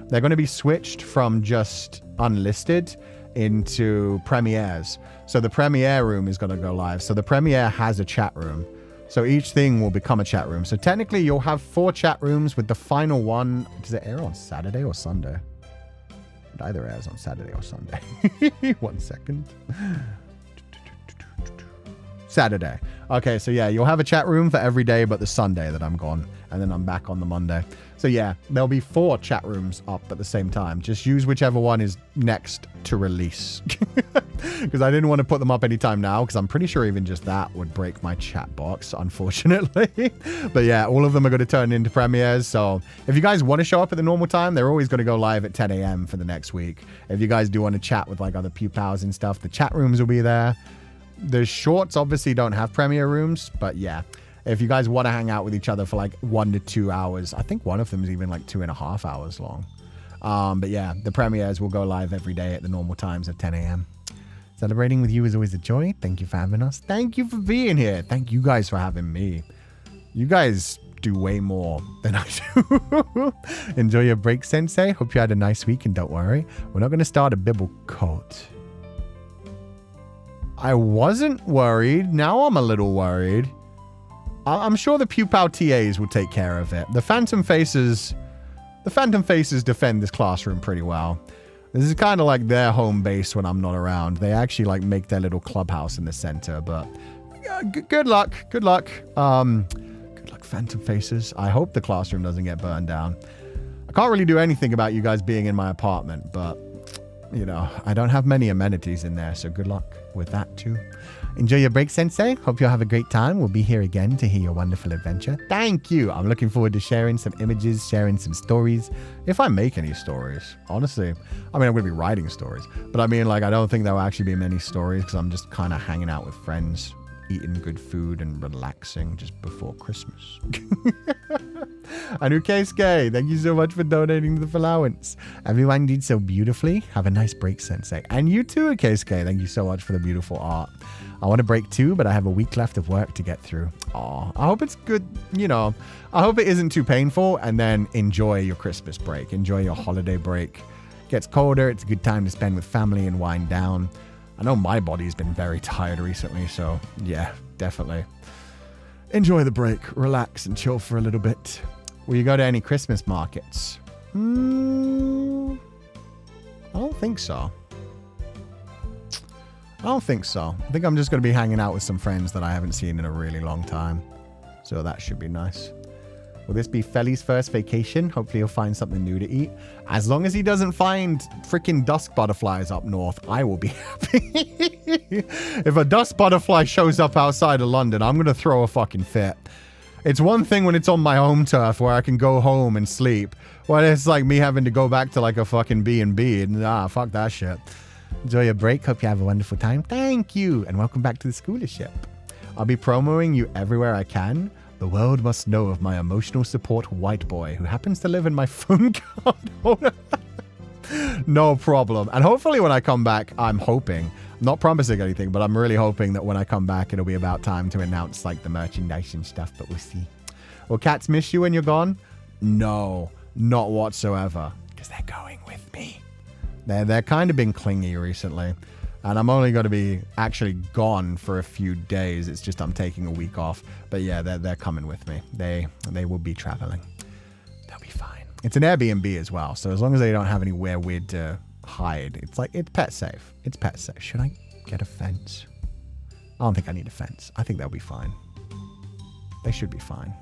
they're going to be switched from just unlisted into premieres. So the premiere room is going to go live. So the premiere has a chat room. So each thing will become a chat room. So technically you'll have 4 chat rooms with the final one. Does it air on Saturday or Sunday? It either airs on Saturday or Sunday. 1 second. Saturday. Okay, so yeah, you'll have a chat room for every day but the Sunday that I'm gone. And then I'm back on the Monday. So yeah, there'll be 4 chat rooms up at the same time. Just use whichever one is next to release. Because I didn't want to put them up anytime now, because I'm pretty sure even just that would break my chat box, unfortunately. But yeah, all of them are going to turn into premieres. So if you guys want to show up at the normal time, they're always going to go live at 10 a.m. for the next week. If you guys do want to chat with like other Pupals and stuff, the chat rooms will be there. The shorts obviously don't have premiere rooms, but yeah. If you guys want to hang out with each other for like 1 to 2 hours, I think one of them is even like 2.5 hours long. But yeah, the premieres will go live every day at the normal times of 10 a.m. Celebrating with you is always a joy. Thank you for having us. Thank you for being here. Thank you guys for having me. You guys do way more than I do. Enjoy your break, Sensei. Hope you had a nice week, and don't worry, we're not going to start a Bible cult. I wasn't worried. Now I'm a little worried. I'm sure the Pupal TAs will take care of it. The Phantom Faces defend this classroom pretty well. This is kind of like their home base when I'm not around. They actually like make their little clubhouse in the center, but good luck. Good luck, Phantom Faces. I hope the classroom doesn't get burned down. I can't really do anything about you guys being in my apartment, but you know, I don't have many amenities in there, so good luck with that too. Enjoy your break, Sensei. Hope you'll have a great time. We'll be here again to hear your wonderful adventure. Thank you. I'm looking forward to sharing some images, sharing some stories. If I make any stories, honestly. I mean, I'm going to be writing stories. But I mean, like, I don't think there will actually be many stories because I'm just kind of hanging out with friends eating good food and relaxing just before Christmas. And Ukeisuke, thank you so much for donating to the allowance. Everyone did so beautifully. Have a nice break, Sensei. And you too, Ukeisuke. Thank you so much for the beautiful art. I want to break too, but I have a week left of work to get through. Aw, I hope it's good, you know. I hope it isn't too painful, and then enjoy your Christmas break. Enjoy your holiday break. It gets colder. It's a good time to spend with family and wind down. I know my body's been very tired recently, so yeah, definitely. Enjoy the break, relax, and chill for a little bit. Will you go to any Christmas markets? I don't think so. I think I'm just going to be hanging out with some friends that I haven't seen in a really long time. So that should be nice. Will this be Feli's first vacation? Hopefully he'll find something new to eat. As long as he doesn't find freaking dusk butterflies up north, I will be happy. If a dusk butterfly shows up outside of London, I'm going to throw a fucking fit. It's one thing when it's on my home turf where I can go home and sleep. Well, it's like me having to go back to like a fucking B&B. And fuck that shit. Enjoy your break. Hope you have a wonderful time. Thank you. And welcome back to the scholarship. I'll be promoting you everywhere I can. The world must know of my emotional support white boy who happens to live in my phone card holder. No problem. And hopefully when I come back, I'm hoping, not promising anything, but I'm really hoping that when I come back, it'll be about time to announce like the merchandise and stuff, but we'll see. Will cats miss you when you're gone? No, not whatsoever. Because they're going with me. They're kind of been clingy recently. And I'm only going to be actually gone for a few days. It's just I'm taking a week off. But yeah, they're coming with me. They will be traveling. They'll be fine. It's an Airbnb as well. So as long as they don't have anywhere weird to hide, it's like, it's pet safe. It's pet safe. Should I get a fence? I don't think I need a fence. I think they'll be fine. They should be fine.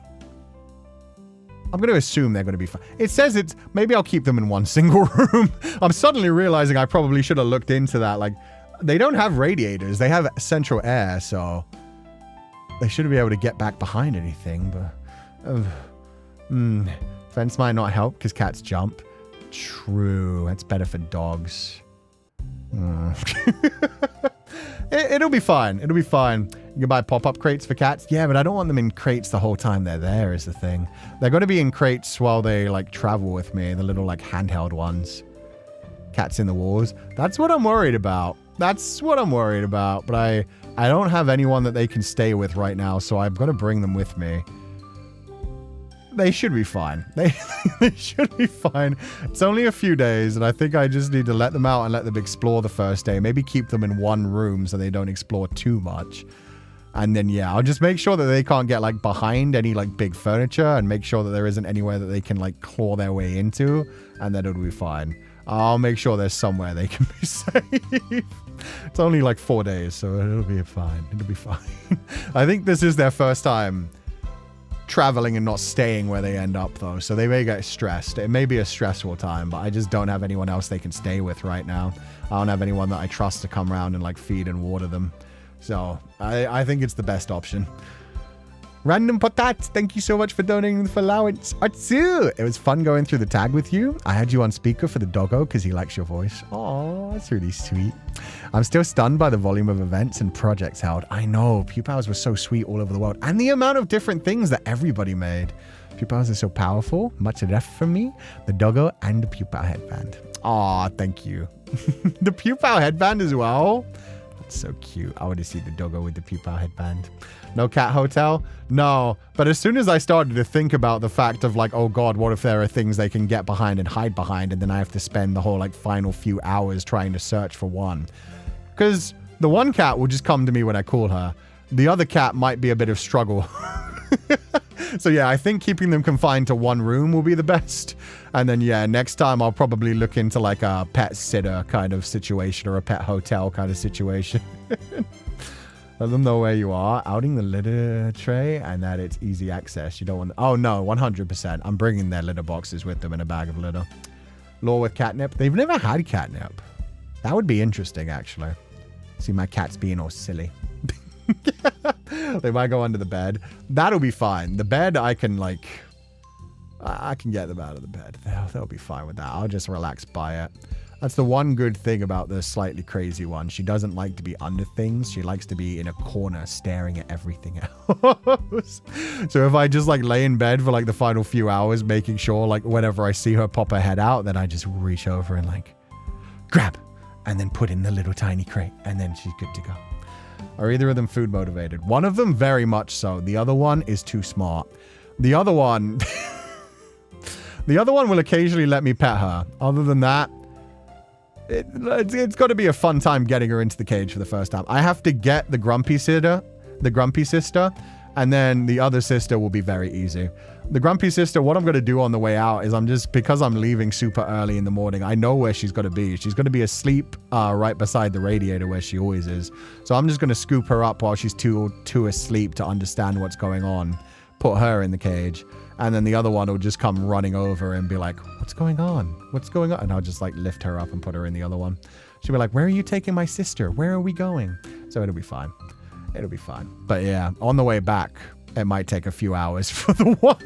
I'm going to assume they're going to be fine. It says it's, maybe I'll keep them in one single room. I'm suddenly realizing I probably should have looked into that. Like, they don't have radiators. They have central air, so they shouldn't be able to get back behind anything. But fence might not help because cats jump. True. That's better for dogs. It'll be fine. It'll be fine. You can buy pop-up crates for cats. Yeah, but I don't want them in crates the whole time they're there is the thing. They're going to be in crates while they like travel with me. The little like handheld ones. Cats in the walls. That's what I'm worried about. That's what I'm worried about. But I don't have anyone that they can stay with right now, so I'm going to bring them with me. They should be fine. They should be fine. It's only a few days, and I think I just need to let them out and let them explore the first day. Maybe keep them in one room so they don't explore too much. And then, yeah, I'll just make sure that they can't get, like, behind any, like, big furniture and make sure that there isn't anywhere that they can, like, claw their way into, and then it'll be fine. I'll make sure there's somewhere they can be safe. It's only, like, 4 days, so it'll be fine. It'll be fine. I think this is their first time traveling and not staying where they end up, though, so they may get stressed. It may be a stressful time, but I just don't have anyone else they can stay with right now. I don't have anyone that I trust to come around and, like, feed and water them. So, I think it's the best option. Random Potats, thank you so much for donating for allowance. Atsu! It was fun going through the tag with you. I had you on speaker for the doggo because he likes your voice. Oh, that's really sweet. I'm still stunned by the volume of events and projects held. I know, Pupals were so sweet all over the world. And the amount of different things that everybody made. Pupals are so powerful. Much left from me. The doggo and the Pupal headband. Aw, thank you. The Pupal headband as well. That's so cute. I want to see the doggo with the Pupal headband. No cat hotel? No. But as soon as I started to think about the fact of like, oh God, what if there are things they can get behind and hide behind, and then I have to spend the whole like final few hours trying to search for one. Because the one cat will just come to me when I call her. The other cat might be a bit of struggle. So yeah, I think keeping them confined to one room will be the best. And then yeah, next time I'll probably look into like a pet sitter kind of situation or a pet hotel kind of situation. Let them know where you are. Outing the litter tray and that it's easy access. You don't want... Oh no, 100%. I'm bringing their litter boxes with them in a bag of litter. Law with catnip. They've never had catnip. That would be interesting, actually. See my cats being all silly. They might go under the bed. That'll be fine. The bed, I can like... I can get them out of the bed. They'll be fine with that. I'll just relax by it. That's the one good thing about the slightly crazy one. She doesn't like to be under things. She likes to be in a corner staring at everything else. So if I just like lay in bed for like the final few hours, making sure like whenever I see her pop her head out, then I just reach over and like grab and then put in the little tiny crate and then she's good to go. Are either of them food motivated? One of them very much so. The other one is too smart. The other one... the other one will occasionally let me pet her. Other than that, it's got to be a fun time getting her into the cage for the first time. I have to get the grumpy sister, and then the other sister will be very easy. The grumpy sister, what I'm going to do on the way out is because I'm leaving super early in the morning, I know where she's going to be. She's going to be asleep right beside the radiator where she always is. So I'm just going to scoop her up while she's too asleep to understand what's going on, put her in the cage, and then the other one will just come running over and be like, what's going on? What's going on? And I'll just like lift her up and put her in the other one. She'll be like, where are you taking my sister? Where are we going? So it'll be fine. It'll be fine. But yeah, on the way back, it might take a few hours for the one.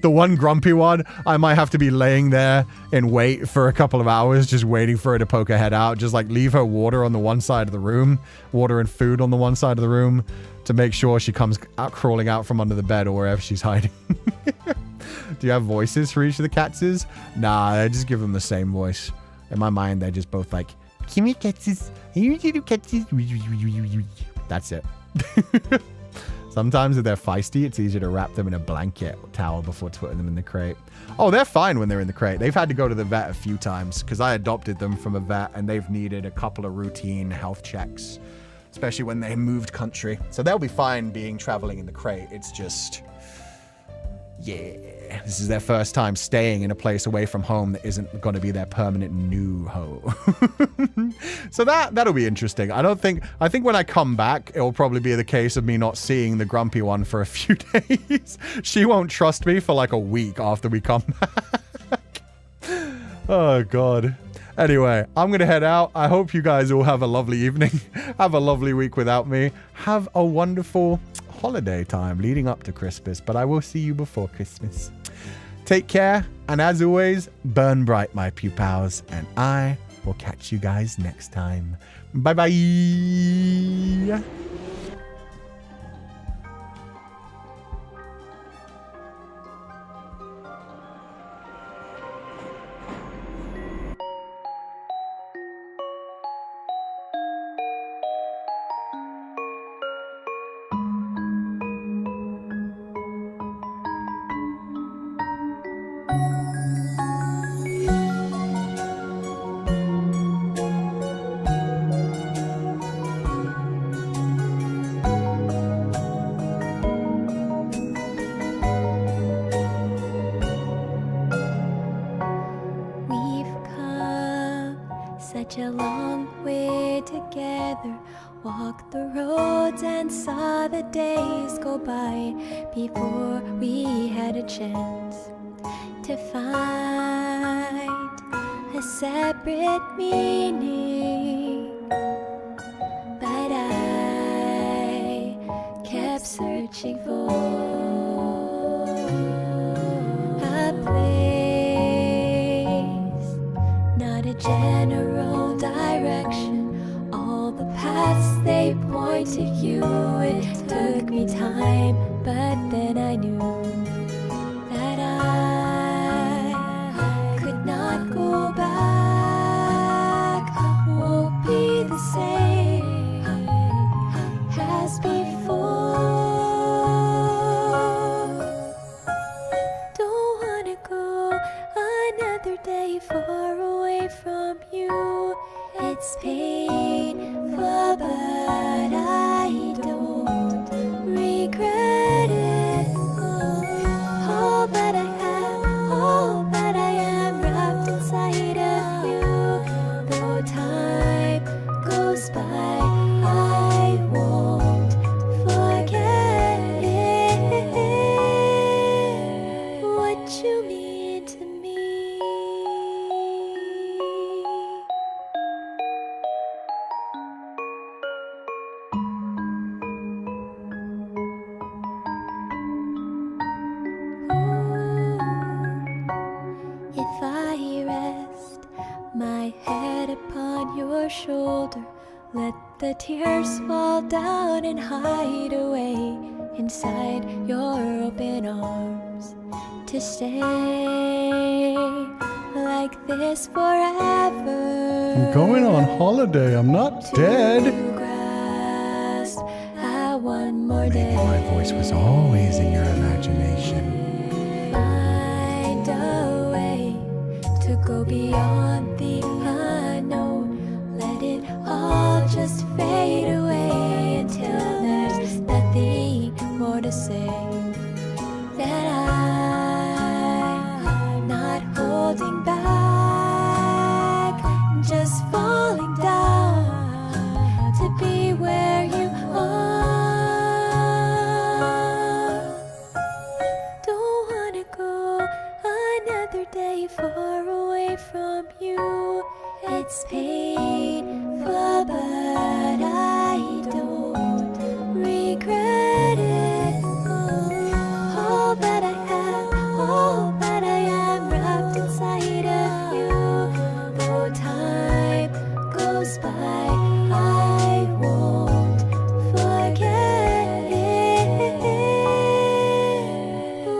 The one grumpy one, I might have to be laying there and wait for a couple of hours, just waiting for her to poke her head out. Just like leave her water on the one side of the room, water and food on the one side of the room to make sure she comes out crawling out from under the bed or wherever she's hiding. Do you have voices for each of the catses? Nah, I just give them the same voice. In my mind, they're just both like, Kimmy catses, that's it. Sometimes if they're feisty, it's easier to wrap them in a blanket or towel before putting them in the crate. Oh, they're fine when they're in the crate. They've had to go to the vet a few times because I adopted them from a vet and they've needed a couple of routine health checks, especially when they moved country. So they'll be fine traveling in the crate. It's just, yeah, this is their first time staying in a place away from home that isn't going to be their permanent new home. So that'll be interesting. I think when I come back, it'll probably be the case of me not seeing the grumpy one for a few days. She won't trust me for like a week after we come back. Oh, God. Anyway, I'm going to head out. I hope you guys all have a lovely evening. Have a lovely week without me. Have a wonderful holiday time leading up to Christmas, but I will see you before Christmas. Take care, and as always, burn bright, my pupils, and I will catch you guys next time. Bye-bye! Such a long way together, walked the roads and saw the days go by before we had a chance to find a separate meaning. But I kept searching for a place, not a general direction. All the paths they point to you. It took me time, but then I knew that I could not go back. Won't be the same as before. Don't wanna go another day far away from you. It's painful, but I don't regret it. Oh. your shoulder. Let the tears fall down and hide away inside your open arms. To stay like this forever. I'm going on holiday. I'm not dead. Grasp at one more day. Maybe my voice was always in your imagination. Find a way to go beyond the unknown. Let it all just fade away until there's nothing more to say. That I'm not holding back, just falling down to be where you are. Don't wanna go another day far away from you. It's painful, but I don't regret it. All that I have, all that I am, wrapped inside of you. Though time goes by, I won't forget it.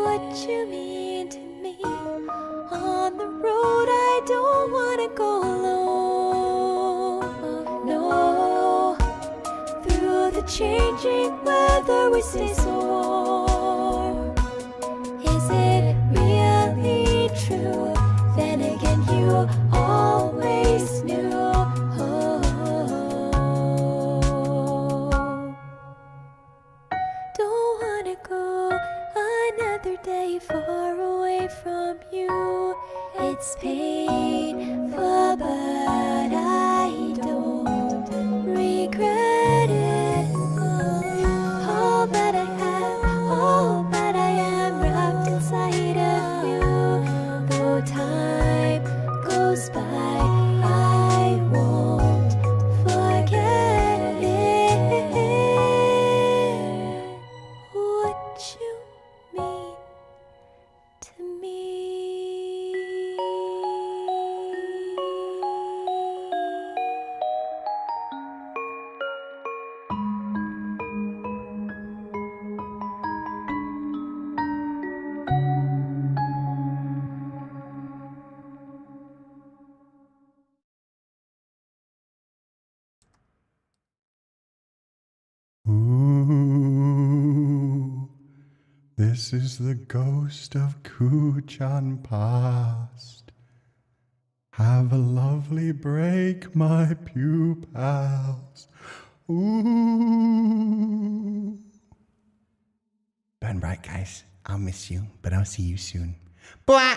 What you mean to me. On the road, I don't wanna go alone. No, through the changing weather, we stay so warm. Is it really true? Then again, you always knew. Don't wanna go another day far away from you. It's painful, but I don't regret it. All that I have, all that I am, wrapped inside of you. Though time goes by, I won't forget it. What you mean to me. Ooh, this is the ghost of Cú-chan past. Have a lovely break, my pupils. Ooh. Burn bright, guys. I'll miss you, but I'll see you soon. Blah!